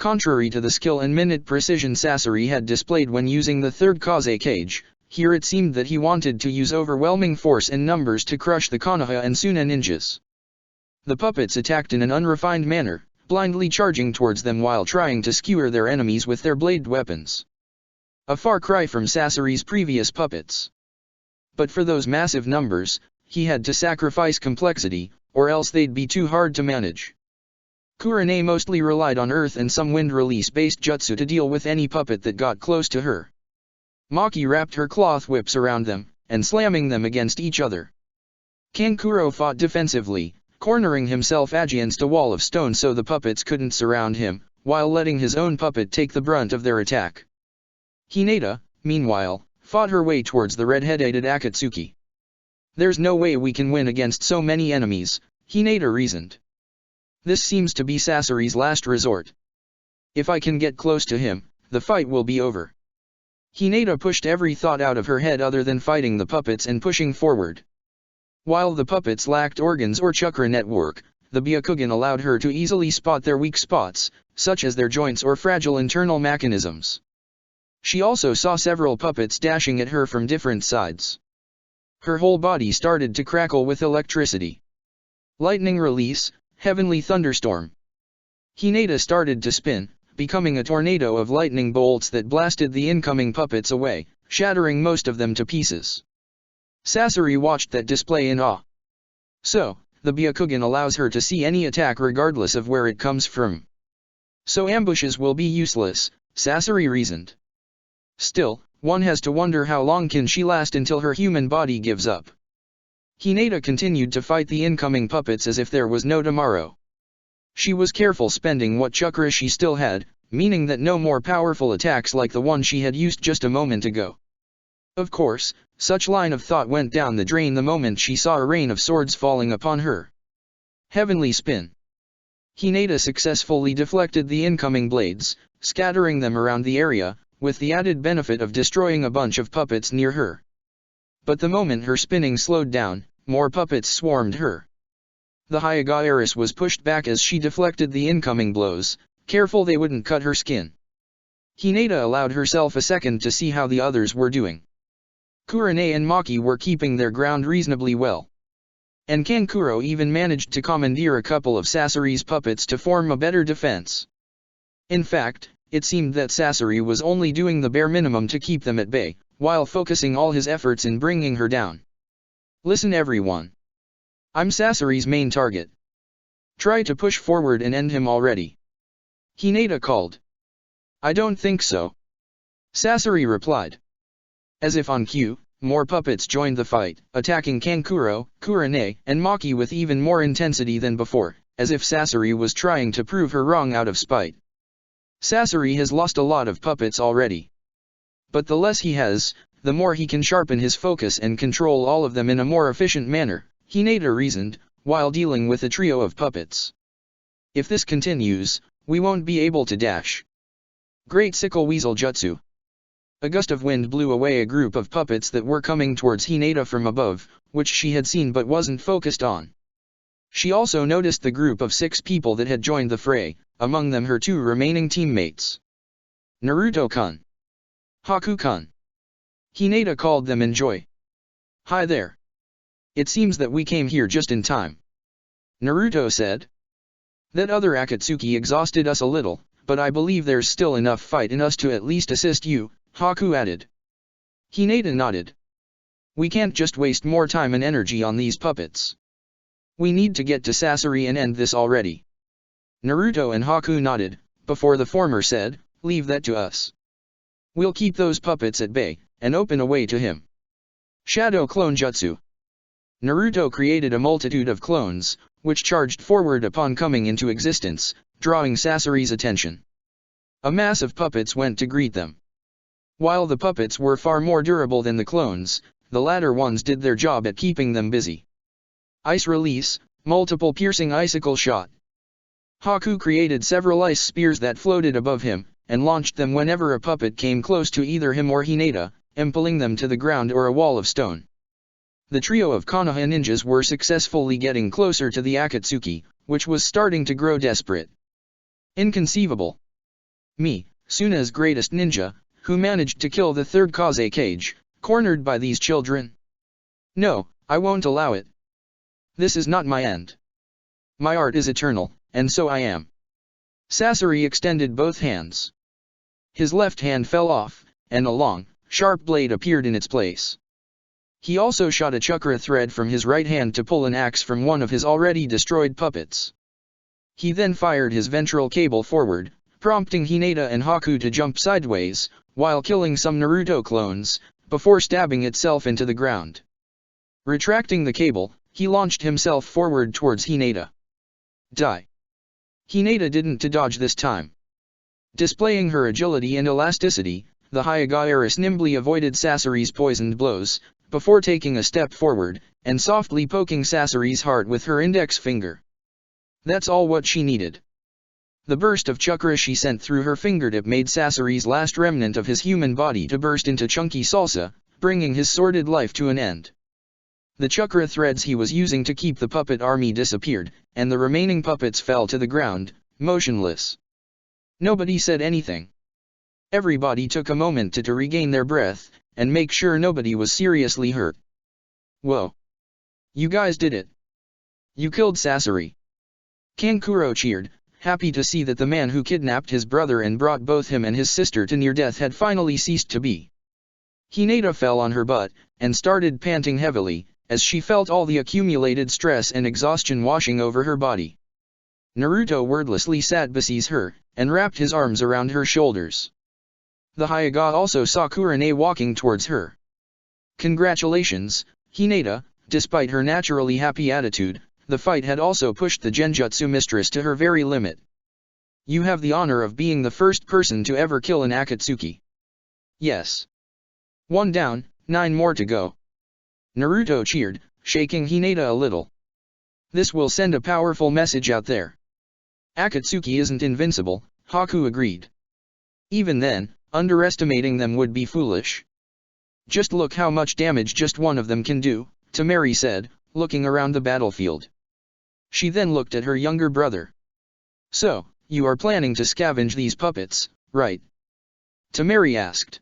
Contrary to the skill and minute precision Sasori had displayed when using the third Kaze cage, here it seemed that he wanted to use overwhelming force and numbers to crush the Konoha and Suna ninjas. The puppets attacked in an unrefined manner, blindly charging towards them while trying to skewer their enemies with their bladed weapons. A far cry from Sasori's previous puppets. But for those massive numbers, he had to sacrifice complexity, or else they'd be too hard to manage. Kurane mostly relied on earth and some wind release-based jutsu to deal with any puppet that got close to her. Maki wrapped her cloth whips around them, and slamming them against each other. Kankuro fought defensively, cornering himself against a wall of stone so the puppets couldn't surround him, while letting his own puppet take the brunt of their attack. Hinata, meanwhile, fought her way towards the red-headed Akatsuki. There's no way we can win against so many enemies, Hinata reasoned. This seems to be Sasori's last resort. If I can get close to him, the fight will be over. Hinata pushed every thought out of her head other than fighting the puppets and pushing forward. While the puppets lacked organs or chakra network, the Byakugan allowed her to easily spot their weak spots, such as their joints or fragile internal mechanisms. She also saw several puppets dashing at her from different sides. Her whole body started to crackle with electricity. Lightning release, heavenly thunderstorm. Hinata started to spin, becoming a tornado of lightning bolts that blasted the incoming puppets away, shattering most of them to pieces. Sasori watched that display in awe. So, the Byakugan allows her to see any attack regardless of where it comes from. So ambushes will be useless, Sasori reasoned. Still, one has to wonder how long can she last until her human body gives up. Hinata continued to fight the incoming puppets as if there was no tomorrow. She was careful spending what chakra she still had, meaning that no more powerful attacks like the one she had used just a moment ago. Of course, such line of thought went down the drain the moment she saw a rain of swords falling upon her. Heavenly spin. Hinata successfully deflected the incoming blades, scattering them around the area, with the added benefit of destroying a bunch of puppets near her. But the moment her spinning slowed down, more puppets swarmed her. The Hyuga heiress was pushed back as she deflected the incoming blows, careful they wouldn't cut her skin. Hinata allowed herself a second to see how the others were doing. Kurane and Maki were keeping their ground reasonably well. And Kankuro even managed to commandeer a couple of Sasori's puppets to form a better defense. In fact, it seemed that Sasori was only doing the bare minimum to keep them at bay, while focusing all his efforts in bringing her down. Listen everyone. I'm Sasori's main target. Try to push forward and end him already. Hinata called. I don't think so. Sasori replied. As if on cue, more puppets joined the fight, attacking Kankuro, Kurane, and Maki with even more intensity than before, as if Sasori was trying to prove her wrong out of spite. Sasori has lost a lot of puppets already. But the less he has, the more he can sharpen his focus and control all of them in a more efficient manner, Hinata reasoned, while dealing with a trio of puppets. If this continues, we won't be able to dash. Great Sickle Weasel Jutsu. A gust of wind blew away a group of puppets that were coming towards Hinata from above, which she had seen but wasn't focused on. She also noticed the group of 6 people that had joined the fray, among them her 2 remaining teammates. Naruto-kun. Haku-kun. Hinata called them in joy. Hi there. It seems that we came here just in time. Naruto said. That other Akatsuki exhausted us a little, but I believe there's still enough fight in us to at least assist you, Haku added. Hinata nodded. We can't just waste more time and energy on these puppets. We need to get to Sasori and end this already. Naruto and Haku nodded, before the former said, leave that to us. We'll keep those puppets at bay, and open a way to him. Shadow Clone Jutsu. Naruto created a multitude of clones, which charged forward upon coming into existence, drawing Sasori's attention. A mass of puppets went to greet them. While the puppets were far more durable than the clones, the latter ones did their job at keeping them busy. Ice release, multiple piercing icicle shot. Haku created several ice spears that floated above him, and launched them whenever a puppet came close to either him or Hinata, impaling them to the ground or a wall of stone. The trio of Konoha ninjas were successfully getting closer to the Akatsuki, which was starting to grow desperate. Inconceivable. Me, Suna's greatest ninja, who managed to kill the third Kaze Kage, cornered by these children. No, I won't allow it. This is not my end. My art is eternal, and so I am. Sasori extended both hands. His left hand fell off, and a long, sharp blade appeared in its place. He also shot a chakra thread from his right hand to pull an axe from one of his already destroyed puppets. He then fired his ventral cable forward, prompting Hinata and Haku to jump sideways, while killing some Naruto clones, before stabbing itself into the ground. Retracting the cable, he launched himself forward towards Hinata. Die. Hinata didn't to dodge this time. Displaying her agility and elasticity, the Hyuga heiress nimbly avoided Sasori's poisoned blows, before taking a step forward, and softly poking Sasori's heart with her index finger. That's all what she needed. The burst of chakra she sent through her fingertip made Sasori's last remnant of his human body to burst into chunky salsa, bringing his sordid life to an end. The chakra threads he was using to keep the puppet army disappeared, and the remaining puppets fell to the ground, motionless. Nobody said anything. Everybody took a moment to regain their breath, and make sure nobody was seriously hurt. Whoa! You guys did it! You killed Sasori! Kankuro cheered, happy to see that the man who kidnapped his brother and brought both him and his sister to near death had finally ceased to be. Hinata fell on her butt, and started panting heavily, as she felt all the accumulated stress and exhaustion washing over her body. Naruto wordlessly sat beside her, and wrapped his arms around her shoulders. The Hyuga also saw Kurane walking towards her. Congratulations, Hinata, despite her naturally happy attitude, the fight had also pushed the Genjutsu mistress to her very limit. You have the honor of being the first person to ever kill an Akatsuki. Yes. 1 down, 9 more to go. Naruto cheered, shaking Hinata a little. This will send a powerful message out there. Akatsuki isn't invincible, Haku agreed. Even then, underestimating them would be foolish. Just look how much damage just one of them can do, Temari said, looking around the battlefield. She then looked at her younger brother. So, you are planning to scavenge these puppets, right? Temari asked.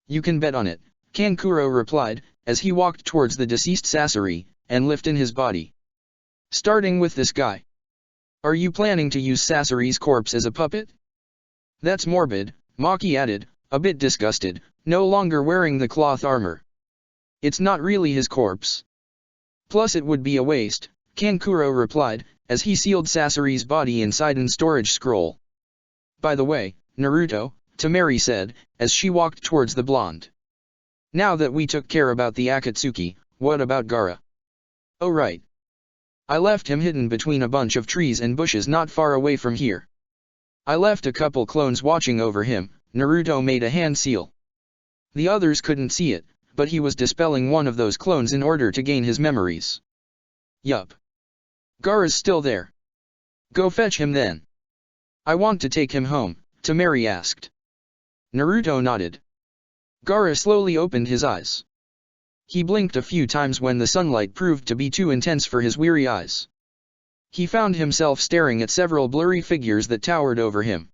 You can bet on it, Kankuro replied, as he walked towards the deceased Sasori, and lifted his body. Starting with this guy. Are you planning to use Sasori's corpse as a puppet? That's morbid, Maki added, a bit disgusted, no longer wearing the cloth armor. It's not really his corpse. Plus it would be a waste, Kankuro replied, as he sealed Sasori's body inside an storage scroll. By the way, Naruto, Temari said, as she walked towards the blonde. Now that we took care about the Akatsuki, what about Gaara? Oh right. I left him hidden between a bunch of trees and bushes not far away from here. I left a couple clones watching over him, Naruto made a hand seal. The others couldn't see it, but he was dispelling one of those clones in order to gain his memories. Yup. Gaara's still there. Go fetch him then. I want to take him home, Temari asked. Naruto nodded. Gaara slowly opened his eyes. He blinked a few times when the sunlight proved to be too intense for his weary eyes. He found himself staring at several blurry figures that towered over him.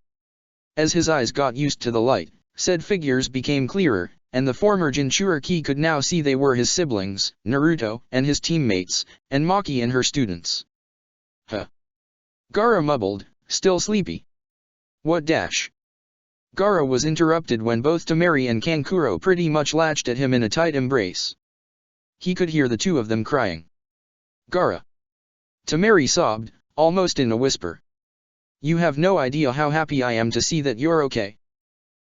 As his eyes got used to the light, said figures became clearer, and the former Jinchuriki could now see they were his siblings, Naruto and his teammates, and Maki and her students. Huh. Gaara mumbled, still sleepy. What dash? Gaara was interrupted when both Temari and Kankuro pretty much latched at him in a tight embrace. He could hear the two of them crying. Gaara. Temari sobbed, almost in a whisper. You have no idea how happy I am to see that you're okay.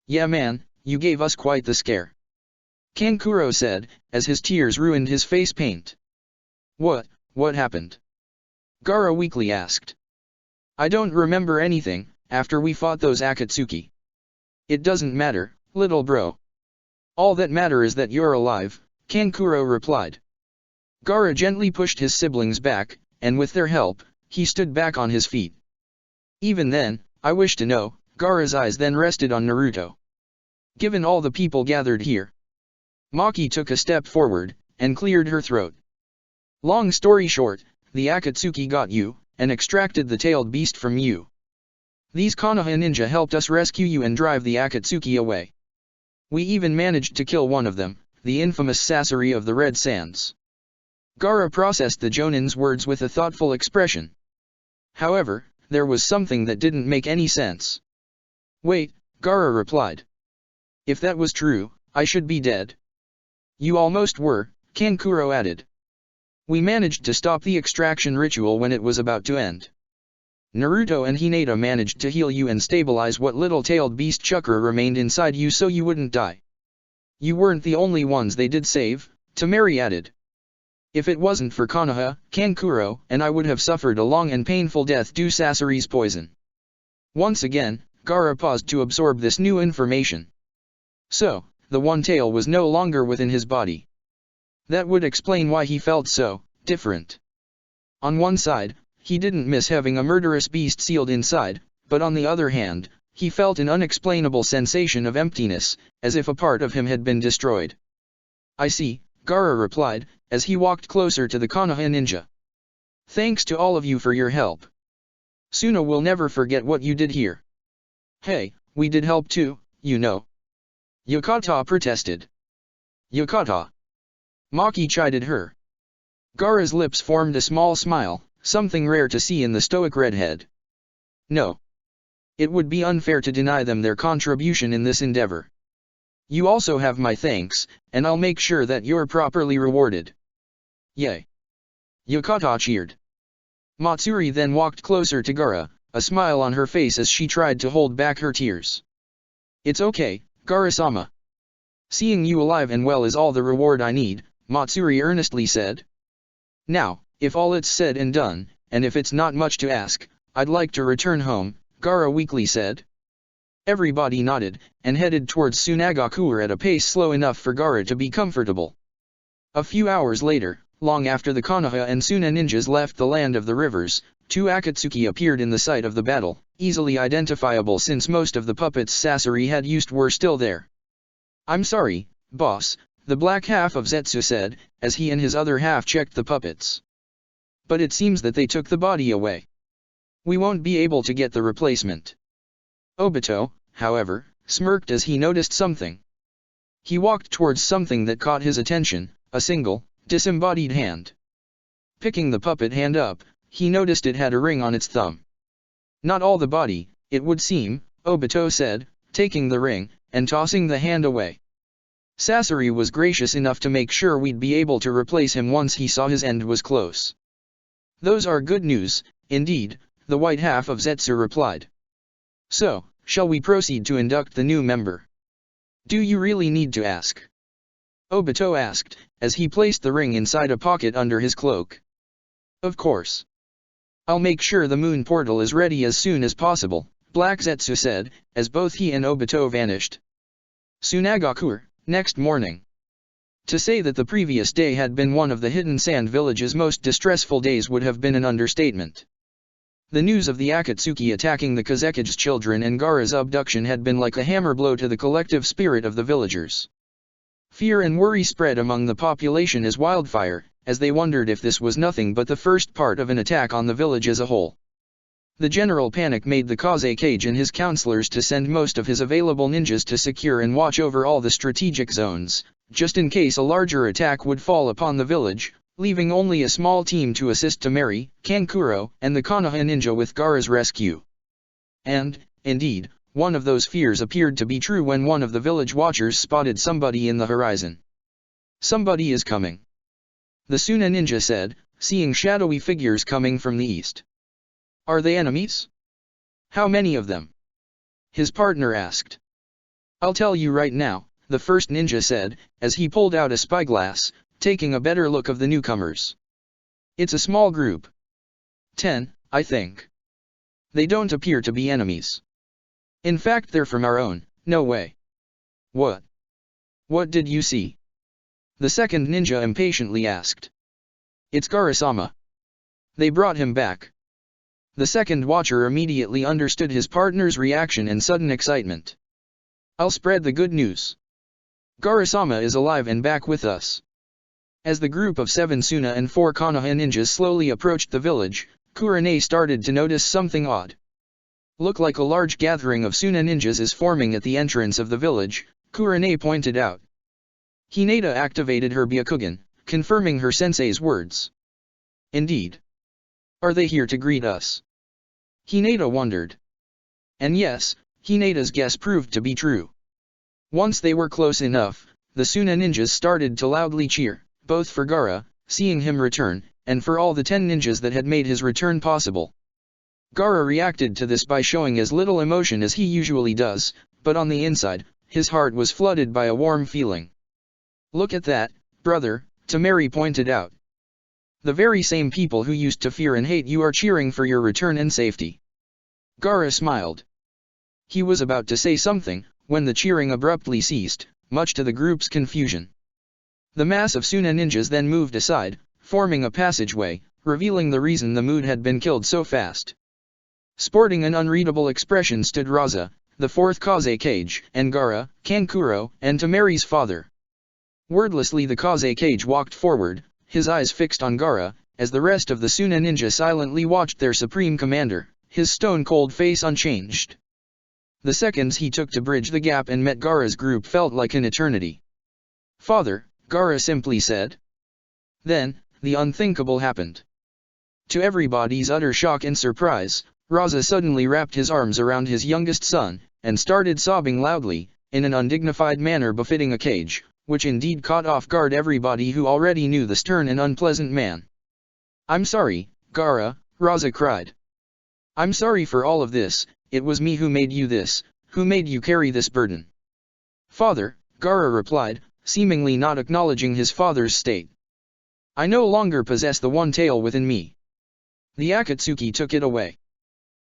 Yeah man, you gave us quite the scare. Kankuro said, as his tears ruined his face paint. What happened? Gaara weakly asked. I don't remember anything, after we fought those Akatsuki. It doesn't matter, little bro. All that matter is that you're alive, Kankuro replied. Gaara gently pushed his siblings back, and with their help, he stood back on his feet. Even then, I wish to know, Gaara's eyes then rested on Naruto. Given all the people gathered here. Maki took a step forward, and cleared her throat. Long story short, the Akatsuki got you, and extracted the tailed beast from you. These Konoha ninja helped us rescue you and drive the Akatsuki away. We even managed to kill one of them, the infamous Sasori of the Red Sands. Gaara processed the Jonin's words with a thoughtful expression. However, there was something that didn't make any sense. Wait, Gaara replied. If that was true, I should be dead. You almost were, Kankuro added. We managed to stop the extraction ritual when it was about to end. Naruto and Hinata managed to heal you and stabilize what little tailed beast chakra remained inside you so you wouldn't die. You weren't the only ones they did save, Temari added. If it wasn't for Konoha, Kankuro, and I would have suffered a long and painful death due to Sasori's poison. Once again, Gaara paused to absorb this new information. So, the one tail was no longer within his body. That would explain why he felt so different. On one side, he didn't miss having a murderous beast sealed inside, but on the other hand, he felt an unexplainable sensation of emptiness, as if a part of him had been destroyed. I see, Gaara replied, as he walked closer to the Konoha ninja. Thanks to all of you for your help. Suna will never forget what you did here. Hey, we did help too, you know. Yokota protested. Yokota. Maki chided her. Gaara's lips formed a small smile, something rare to see in the stoic redhead. No. It would be unfair to deny them their contribution in this endeavor. You also have my thanks, and I'll make sure that you're properly rewarded. Yay. Yokota cheered. Matsuri then walked closer to Gaara, a smile on her face as she tried to hold back her tears. It's okay, Gaara-sama. Seeing you alive and well is all the reward I need, Matsuri earnestly said. Now, if all it's said and done, and if it's not much to ask, I'd like to return home, Gaara weakly said. Everybody nodded, and headed towards Sunagakure at a pace slow enough for Gaara to be comfortable. A few hours later, long after the Konoha and Suna ninjas left the land of the rivers, two Akatsuki appeared in the site of the battle, easily identifiable since most of the puppets Sasori had used were still there. I'm sorry, boss, the black half of Zetsu said, as he and his other half checked the puppets. But it seems that they took the body away. We won't be able to get the replacement. Obito, however, smirked as he noticed something. He walked towards something that caught his attention, a single, disembodied hand. Picking the puppet hand up, he noticed it had a ring on its thumb. Not all the body, it would seem, Obito said, taking the ring, and tossing the hand away. Sasori was gracious enough to make sure we'd be able to replace him once he saw his end was close. Those are good news, indeed, the white half of Zetsu replied. So, shall we proceed to induct the new member? Do you really need to ask? Obito asked, as he placed the ring inside a pocket under his cloak. Of course. I'll make sure the moon portal is ready as soon as possible, Black Zetsu said, as both he and Obito vanished. Sunagakure, next morning. To say that the previous day had been one of the Hidden Sand Village's most distressful days would have been an understatement. The news of the Akatsuki attacking the Kazekige's children and Gaara's abduction had been like a hammer blow to the collective spirit of the villagers. Fear and worry spread among the population as wildfire, as they wondered if this was nothing but the first part of an attack on the village as a whole. The general panic made the Kazekage and his counselors to send most of his available ninjas to secure and watch over all the strategic zones, just in case a larger attack would fall upon the village, leaving only a small team to assist Temari, Kankuro, and the Konoha ninja with Gaara's rescue. And, indeed, one of those fears appeared to be true when one of the village watchers spotted somebody in the horizon. Somebody is coming. The Suna ninja said, seeing shadowy figures coming from the east. Are they enemies? How many of them? His partner asked. I'll tell you right now, the first ninja said, as he pulled out a spyglass, taking a better look of the newcomers. It's a small group. 10, I think. They don't appear to be enemies. In fact, they're from our own, no way. What? What did you see? The second ninja impatiently asked. It's Gaara-sama. They brought him back. The second watcher immediately understood his partner's reaction and sudden excitement. I'll spread the good news. Gaara-sama is alive and back with us. As the group of 7 Suna and 4 Konoha ninjas slowly approached the village, Kurane started to notice something odd. Look like a large gathering of Suna ninjas is forming at the entrance of the village, Kurenai pointed out. Hinata activated her Byakugan, confirming her sensei's words. Indeed. Are they here to greet us? Hinata wondered. And yes, Hinata's guess proved to be true. Once they were close enough, the Suna ninjas started to loudly cheer, both for Gaara, seeing him return, and for all the 10 ninjas that had made his return possible. Gaara reacted to this by showing as little emotion as he usually does, but on the inside, his heart was flooded by a warm feeling. Look at that, brother, Temari pointed out. The very same people who used to fear and hate you are cheering for your return and safety. Gaara smiled. He was about to say something, when the cheering abruptly ceased, much to the group's confusion. The mass of Suna ninjas then moved aside, forming a passageway, revealing the reason the mood had been killed so fast. Sporting an unreadable expression stood Raza, the 4th Kaze Cage, and Gaara, Kankuro, and Temari's father. Wordlessly the Kaze Cage walked forward, his eyes fixed on Gaara, as the rest of the Suna ninja silently watched their supreme commander, his stone-cold face unchanged. The seconds he took to bridge the gap and met Gaara's group felt like an eternity. Father, Gaara simply said. Then, the unthinkable happened. To everybody's utter shock and surprise, Raza suddenly wrapped his arms around his youngest son, and started sobbing loudly, in an undignified manner befitting a cage, which indeed caught off guard everybody who already knew the stern and unpleasant man. I'm sorry, Gaara, Raza cried. I'm sorry for all of this, it was me who made you this, who made you carry this burden. Father, Gaara replied, seemingly not acknowledging his father's state. I no longer possess the one tail within me. The Akatsuki took it away.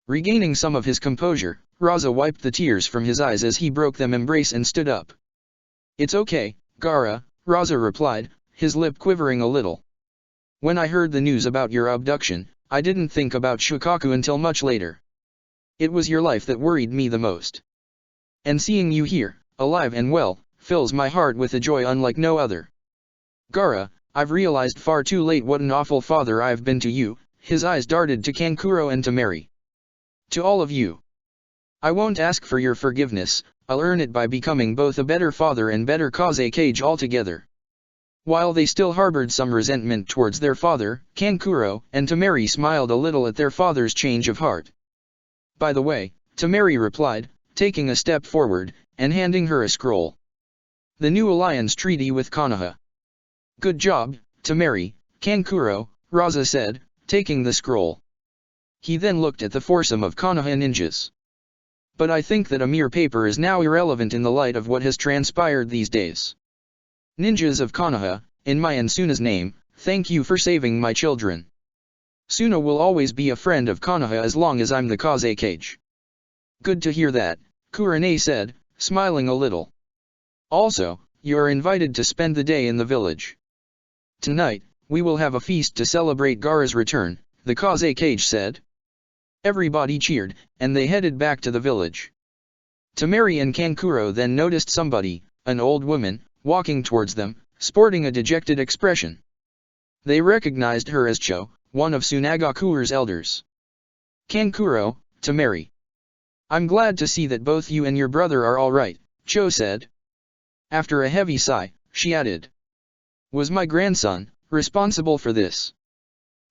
Regaining some of his composure, Raza wiped the tears from his eyes as he broke them embrace and stood up. It's okay, Gaara, Raza replied, his lip quivering a little. When I heard the news about your abduction, I didn't think about Shukaku until much later. It was your life that worried me the most. And seeing you here, alive and well, fills my heart with a joy unlike no other. Gaara, I've realized far too late what an awful father I've been to you, his eyes darted to Kankuro and Temari. To all of you. I won't ask for your forgiveness, I'll earn it by becoming both a better father and better Kaze Cage altogether. While they still harbored some resentment towards their father, Kankuro and Temari smiled a little at their father's change of heart. By the way, Temari replied, taking a step forward, and handing her a scroll. The new alliance treaty with Konoha. Good job, Temari, Kankuro, Raza said, taking the scroll. He then looked at the foursome of Konoha ninjas. But I think that a mere paper is now irrelevant in the light of what has transpired these days. Ninjas of Konoha, in my and Suna's name, thank you for saving my children. Suna will always be a friend of Konoha as long as I'm the Kaze Cage. Good to hear that, Kurenai said, smiling a little. Also, you are invited to spend the day in the village. Tonight, we will have a feast to celebrate Gaara's return, the Kaze Cage said. Everybody cheered, and they headed back to the village. Temari and Kankuro then noticed somebody, an old woman, walking towards them, sporting a dejected expression. They recognized her as Cho, one of Sunagakure's elders. Kankuro, Temari. I'm glad to see that both you and your brother are all right, Cho said. After a heavy sigh, she added. Was my grandson responsible for this?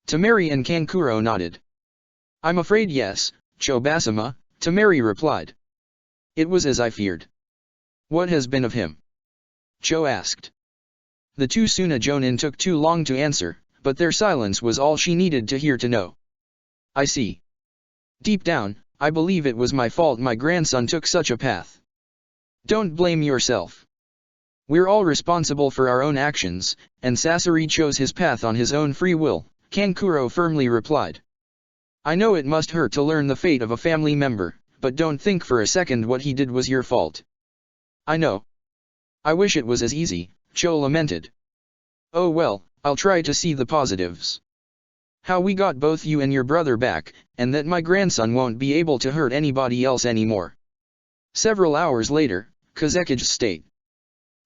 Temari and Kankuro nodded. I'm afraid yes, Cho-Basama, Temari replied. It was as I feared. What has been of him? Cho asked. The two Suna Jonin took too long to answer, but their silence was all she needed to hear to know. I see. Deep down, I believe it was my fault my grandson took such a path. Don't blame yourself. We're all responsible for our own actions, and Sasori chose his path on his own free will, Kankuro firmly replied. I know it must hurt to learn the fate of a family member, but don't think for a second what he did was your fault. I know. I wish it was as easy, Cho lamented. Oh well, I'll try to see the positives. How we got both you and your brother back, and that my grandson won't be able to hurt anybody else anymore. Several hours later, Kazekage State.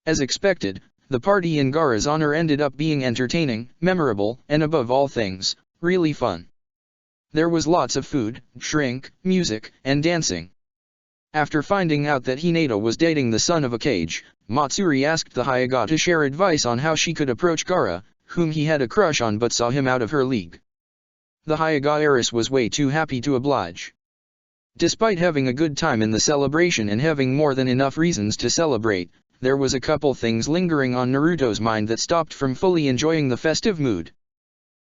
As expected, the party in Gaara's honor ended up being entertaining, memorable, and above all things, really fun. There was lots of food, drink, music, and dancing. After finding out that Hinata was dating the son of a cage, Matsuri asked the Hyuga to share advice on how she could approach Gaara, whom he had a crush on but saw him out of her league. The Hyuga heiress was way too happy to oblige. Despite having a good time in the celebration and having more than enough reasons to celebrate, there was a couple things lingering on Naruto's mind that stopped from fully enjoying the festive mood.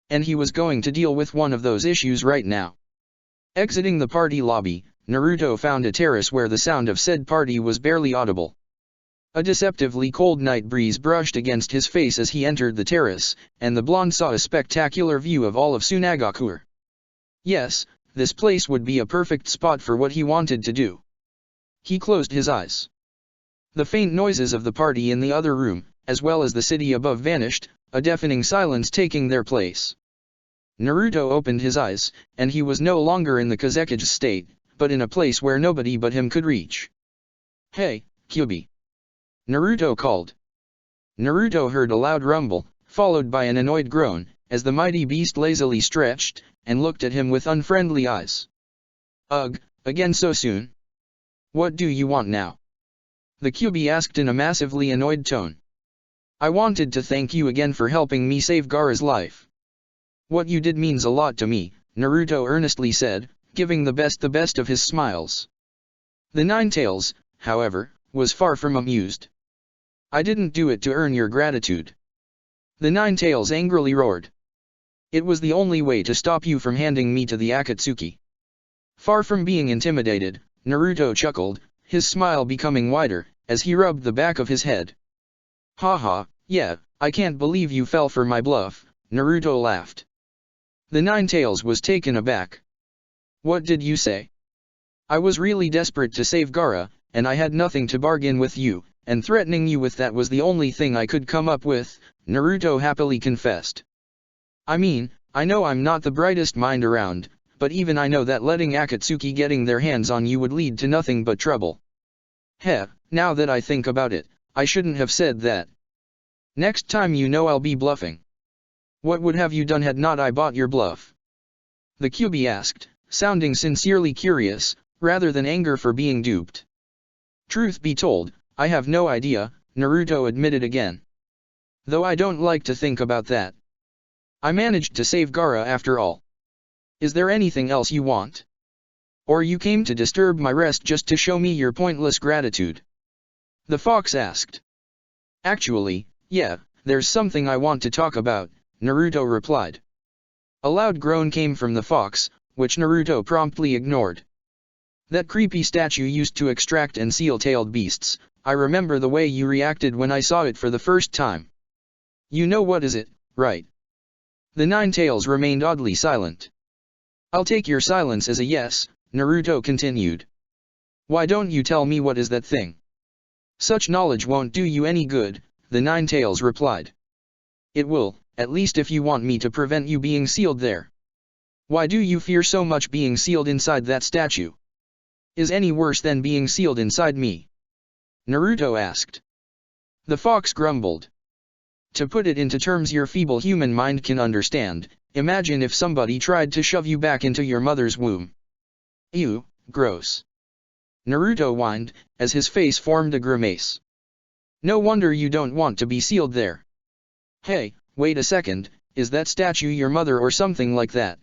And he was going to deal with one of those issues right now. Exiting the party lobby, Naruto found a terrace where the sound of said party was barely audible. A deceptively cold night breeze brushed against his face as he entered the terrace, and the blonde saw a spectacular view of all of Tsunagakuer. Yes, this place would be a perfect spot for what he wanted to do. He closed his eyes. The faint noises of the party in the other room, as well as the city above vanished, a deafening silence taking their place. Naruto opened his eyes, and he was no longer in the Kazekage state, but in a place where nobody but him could reach. "Hey, Kyubi!" Naruto called. Naruto heard a loud rumble, followed by an annoyed groan, as the mighty beast lazily stretched, and looked at him with unfriendly eyes. "Ugh, again so soon? What do you want now?" the Kyubi asked in a massively annoyed tone. "I wanted to thank you again for helping me save Gaara's life." "What you did means a lot to me," Naruto earnestly said, giving the best of his smiles. The Ninetales, however, was far from amused. "I didn't do it to earn your gratitude." The Ninetales angrily roared. "It was the only way to stop you from handing me to the Akatsuki." Far from being intimidated, Naruto chuckled, his smile becoming wider, as he rubbed the back of his head. "Haha, yeah, I can't believe you fell for my bluff," Naruto laughed. The Ninetales was taken aback. "What did you say?" "I was really desperate to save Gaara, and I had nothing to bargain with you, and threatening you with that was the only thing I could come up with," Naruto happily confessed. "I mean, I know I'm not the brightest mind around, but even I know that letting Akatsuki getting their hands on you would lead to nothing but trouble." "Heh, now that I think about it, I shouldn't have said that. Next time you know I'll be bluffing." "What would have you done had not I bought your bluff?" the Kyubi asked, sounding sincerely curious, rather than anger for being duped. "Truth be told, I have no idea," Naruto admitted again. "Though I don't like to think about that. I managed to save Gaara after all. Is there anything else you want? Or you came to disturb my rest just to show me your pointless gratitude?" the fox asked. "Actually, yeah, there's something I want to talk about," Naruto replied. A loud groan came from the fox, which Naruto promptly ignored. "That creepy statue used to extract and seal tailed beasts. I remember the way you reacted when I saw it for the first time. You know what is it, right?" The Ninetales remained oddly silent. "I'll take your silence as a yes," Naruto continued. "Why don't you tell me what is that thing?" "Such knowledge won't do you any good," the Ninetales replied. "It will, at least if you want me to prevent you being sealed there." "Why do you fear so much being sealed inside that statue? Is any worse than being sealed inside me?" Naruto asked. The fox grumbled. "To put it into terms your feeble human mind can understand, imagine if somebody tried to shove you back into your mother's womb." "Ew, gross." Naruto whined, as his face formed a grimace. "No wonder you don't want to be sealed there. Hey, wait a second, is that statue your mother or something like that?"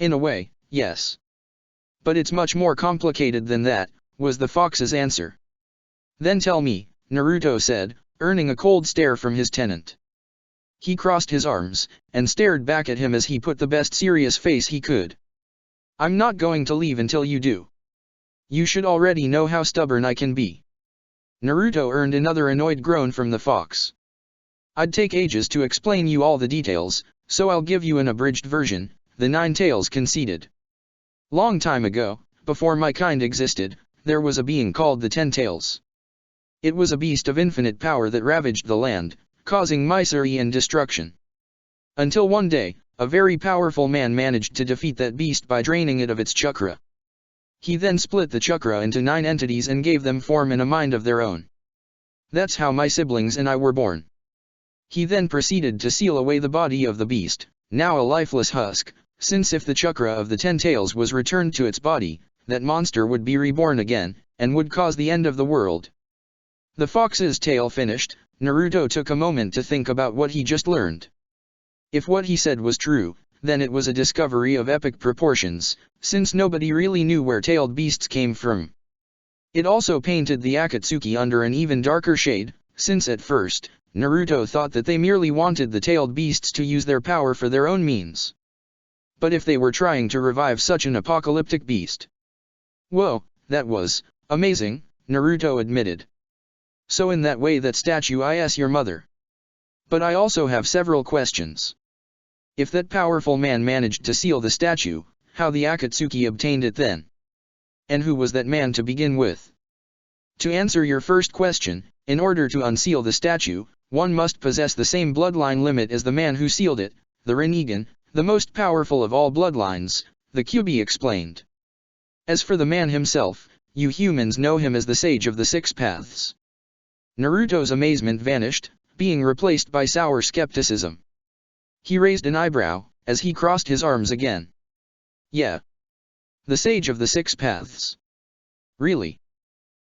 "In a way, yes. But it's much more complicated than that," was the fox's answer. "Then tell me," Naruto said, earning a cold stare from his tenant. He crossed his arms, and stared back at him as he put the best serious face he could. "I'm not going to leave until you do. You should already know how stubborn I can be." Naruto earned another annoyed groan from the fox. "I'd take ages to explain you all the details, so I'll give you an abridged version," the Ninetales conceded. "Long time ago, before my kind existed, there was a being called the Ten-Tails. It was a beast of infinite power that ravaged the land, causing misery and destruction. Until one day, a very powerful man managed to defeat that beast by draining it of its chakra. He then split the chakra into 9 entities and gave them form and a mind of their own. That's how my siblings and I were born. He then proceeded to seal away the body of the beast, now a lifeless husk, since if the chakra of the 10 tails was returned to its body, that monster would be reborn again, and would cause the end of the world. The fox's tale finished, Naruto took a moment to think about what he just learned. If what he said was true, then it was a discovery of epic proportions, since nobody really knew where tailed beasts came from. It also painted the Akatsuki under an even darker shade, since at first, Naruto thought that they merely wanted the tailed beasts to use their power for their own means. But if they were trying to revive such an apocalyptic beast. Whoa, that was amazing, Naruto admitted. So in that way that statue is your mother. But I also have several questions. If that powerful man managed to seal the statue, how the Akatsuki obtained it then? And who was that man to begin with? To answer your first question, in order to unseal the statue, one must possess the same bloodline limit as the man who sealed it, the Rinnegan, the most powerful of all bloodlines, the Kyuubi explained. As for the man himself, you humans know him as the Sage of the Six Paths. Naruto's amazement vanished, being replaced by sour skepticism. He raised an eyebrow, as he crossed his arms again. Yeah. The Sage of the Six Paths. Really?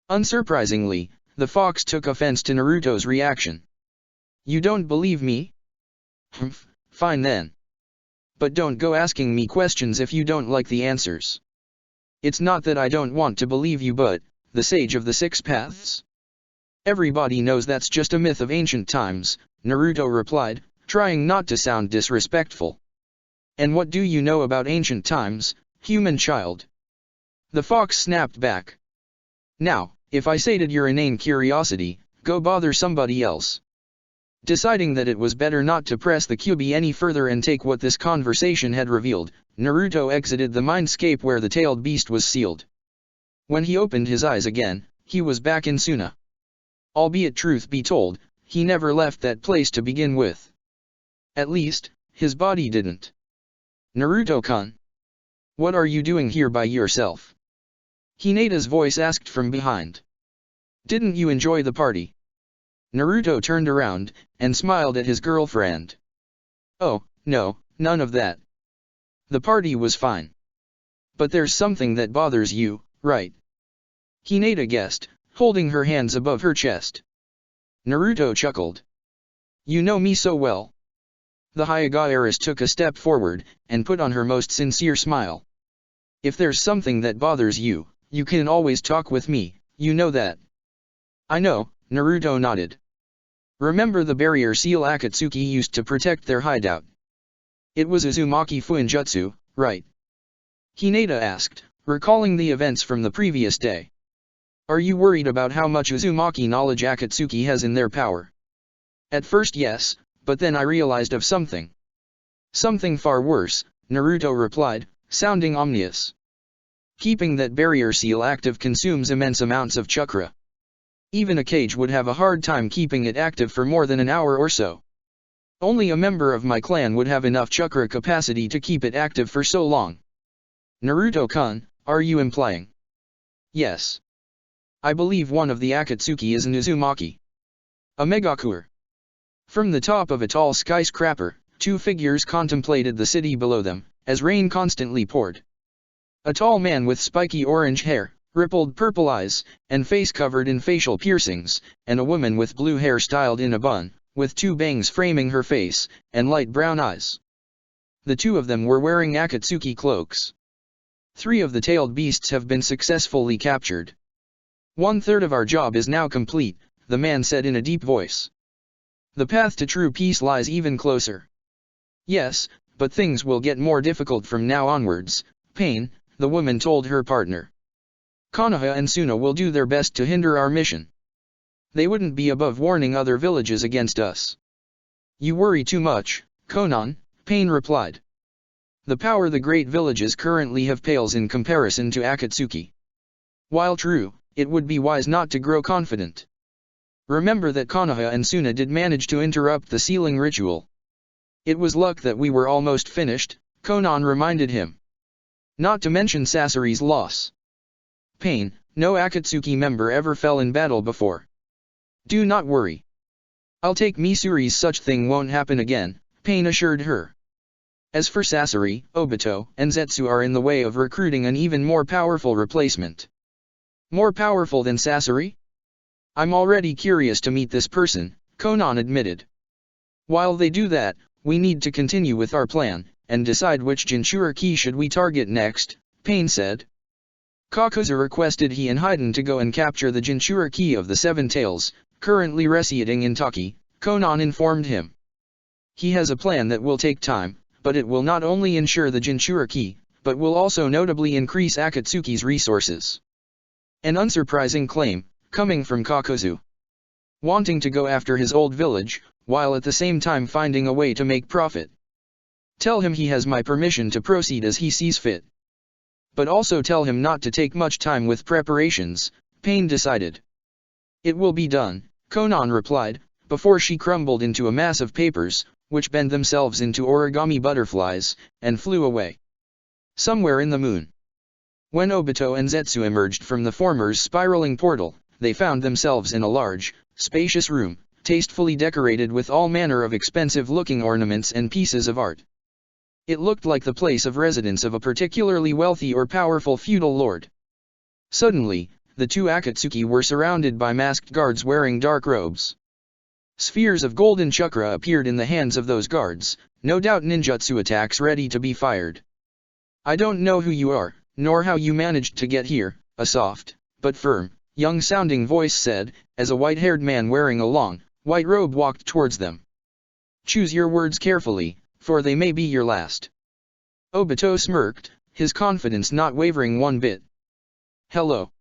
Unsurprisingly, the fox took offense to Naruto's reaction. You don't believe me? Humph, fine then. But don't go asking me questions if you don't like the answers. It's not that I don't want to believe you, but, the Sage of the Six Paths? Everybody knows that's just a myth of ancient times, Naruto replied, trying not to sound disrespectful. And what do you know about ancient times, human child? The fox snapped back. Now, if I sated your inane curiosity, go bother somebody else. Deciding that it was better not to press the Kyuubi any further and take what this conversation had revealed, Naruto exited the mindscape where the tailed beast was sealed. When he opened his eyes again, he was back in Suna. Albeit truth be told, he never left that place to begin with. At least, his body didn't. Naruto-kun. What are you doing here by yourself? Hinata's voice asked from behind. Didn't you enjoy the party? Naruto turned around, and smiled at his girlfriend. Oh, no, none of that. The party was fine. But there's something that bothers you, right? Hinata guessed, holding her hands above her chest. Naruto chuckled. You know me so well. The Hyuga heiress took a step forward, and put on her most sincere smile. If there's something that bothers you, you can always talk with me, you know that. I know, Naruto nodded. Remember the barrier seal Akatsuki used to protect their hideout? It was Uzumaki Fuinjutsu, right? Hinata asked, recalling the events from the previous day. Are you worried about how much Uzumaki knowledge Akatsuki has in their power? At first yes, but then I realized of something. Something far worse, Naruto replied, sounding ominous. Keeping that barrier seal active consumes immense amounts of chakra. Even a cage would have a hard time keeping it active for more than an hour or so. Only a member of my clan would have enough chakra capacity to keep it active for so long. Naruto-kun, are you implying? Yes. I believe one of the Akatsuki is an Uzumaki. A Megakure. From the top of a tall skyscraper, two figures contemplated the city below them, as rain constantly poured. A tall man with spiky orange hair, rippled purple eyes, and face covered in facial piercings, and a woman with blue hair styled in a bun, with two bangs framing her face, and light brown eyes. The two of them were wearing Akatsuki cloaks. 3 of the tailed beasts have been successfully captured. 1/3 of our job is now complete, the man said in a deep voice. The path to true peace lies even closer. Yes, but things will get more difficult from now onwards, Pain, the woman told her partner. Konoha and Suna will do their best to hinder our mission. They wouldn't be above warning other villages against us. You worry too much, Konan, Pain replied. The power the great villages currently have pales in comparison to Akatsuki. While true, it would be wise not to grow confident. Remember that Konoha and Suna did manage to interrupt the sealing ritual. It was luck that we were almost finished, Konan reminded him. Not to mention Sasori's loss. Pain, no Akatsuki member ever fell in battle before. Do not worry. I'll take Misuri's such thing won't happen again, Pain assured her. As for Sasori, Obito, and Zetsu are in the way of recruiting an even more powerful replacement. More powerful than Sasori? I'm already curious to meet this person, Konan admitted. While they do that, we need to continue with our plan, and decide which Jinchuriki should we target next, Pain said. Kakuzu requested he and Haiden to go and capture the Jinchuriki of the Seven Tails, currently residing in Taki, Konan informed him. He has a plan that will take time, but it will not only ensure the Jinchuriki, but will also notably increase Akatsuki's resources. An unsurprising claim, coming from Kakuzu. Wanting to go after his old village, while at the same time finding a way to make profit. Tell him he has my permission to proceed as he sees fit. But also tell him not to take much time with preparations, Pain decided. It will be done, Konan replied, before she crumbled into a mass of papers, which bent themselves into origami butterflies, and flew away. Somewhere in the moon. When Obito and Zetsu emerged from the former's spiraling portal, they found themselves in a large, spacious room, tastefully decorated with all manner of expensive-looking ornaments and pieces of art. It looked like the place of residence of a particularly wealthy or powerful feudal lord. Suddenly, the two Akatsuki were surrounded by masked guards wearing dark robes. Spheres of golden chakra appeared in the hands of those guards, no doubt ninjutsu attacks ready to be fired. I don't know who you are, nor how you managed to get here, a soft, but firm, young-sounding voice said, as a white-haired man wearing a long, white robe walked towards them. Choose your words carefully, for they may be your last. Obito smirked, his confidence not wavering one bit. Hello.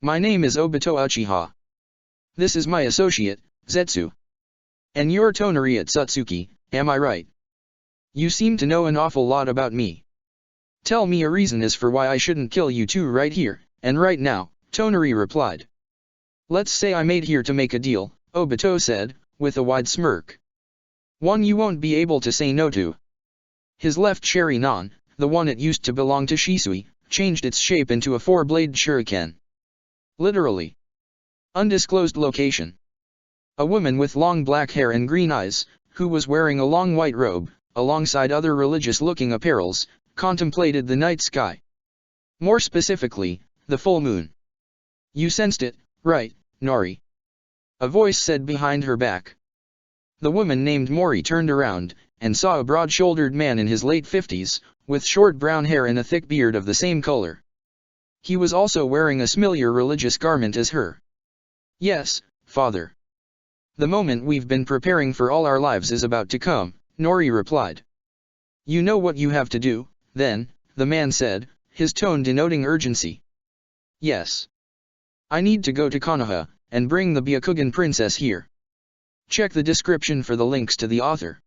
My name is Obito Uchiha. This is my associate, Zetsu. And you're Tonari at Satsuki, am I right? You seem to know an awful lot about me. Tell me a reason as for why I shouldn't kill you two right here, and right now, Tonari replied. Let's say I made here to make a deal, Obito said, with a wide smirk. One you won't be able to say no to. His left Sharingan, the one it used to belong to Shisui, changed its shape into a four-blade shuriken. Literally. Undisclosed location. A woman with long black hair and green eyes, who was wearing a long white robe, alongside other religious-looking apparels, contemplated the night sky. More specifically, the full moon. You sensed it, right, Nori? A voice said behind her back. The woman named Mori turned around, and saw a broad-shouldered man in his late 50s, with short brown hair and a thick beard of the same color. He was also wearing a similar religious garment as her. Yes, father. The moment we've been preparing for all our lives is about to come, Nori replied. You know what you have to do, then, the man said, his tone denoting urgency. Yes. I need to go to Konoha, and bring the Byakugan princess here. Check the description for the links to the author.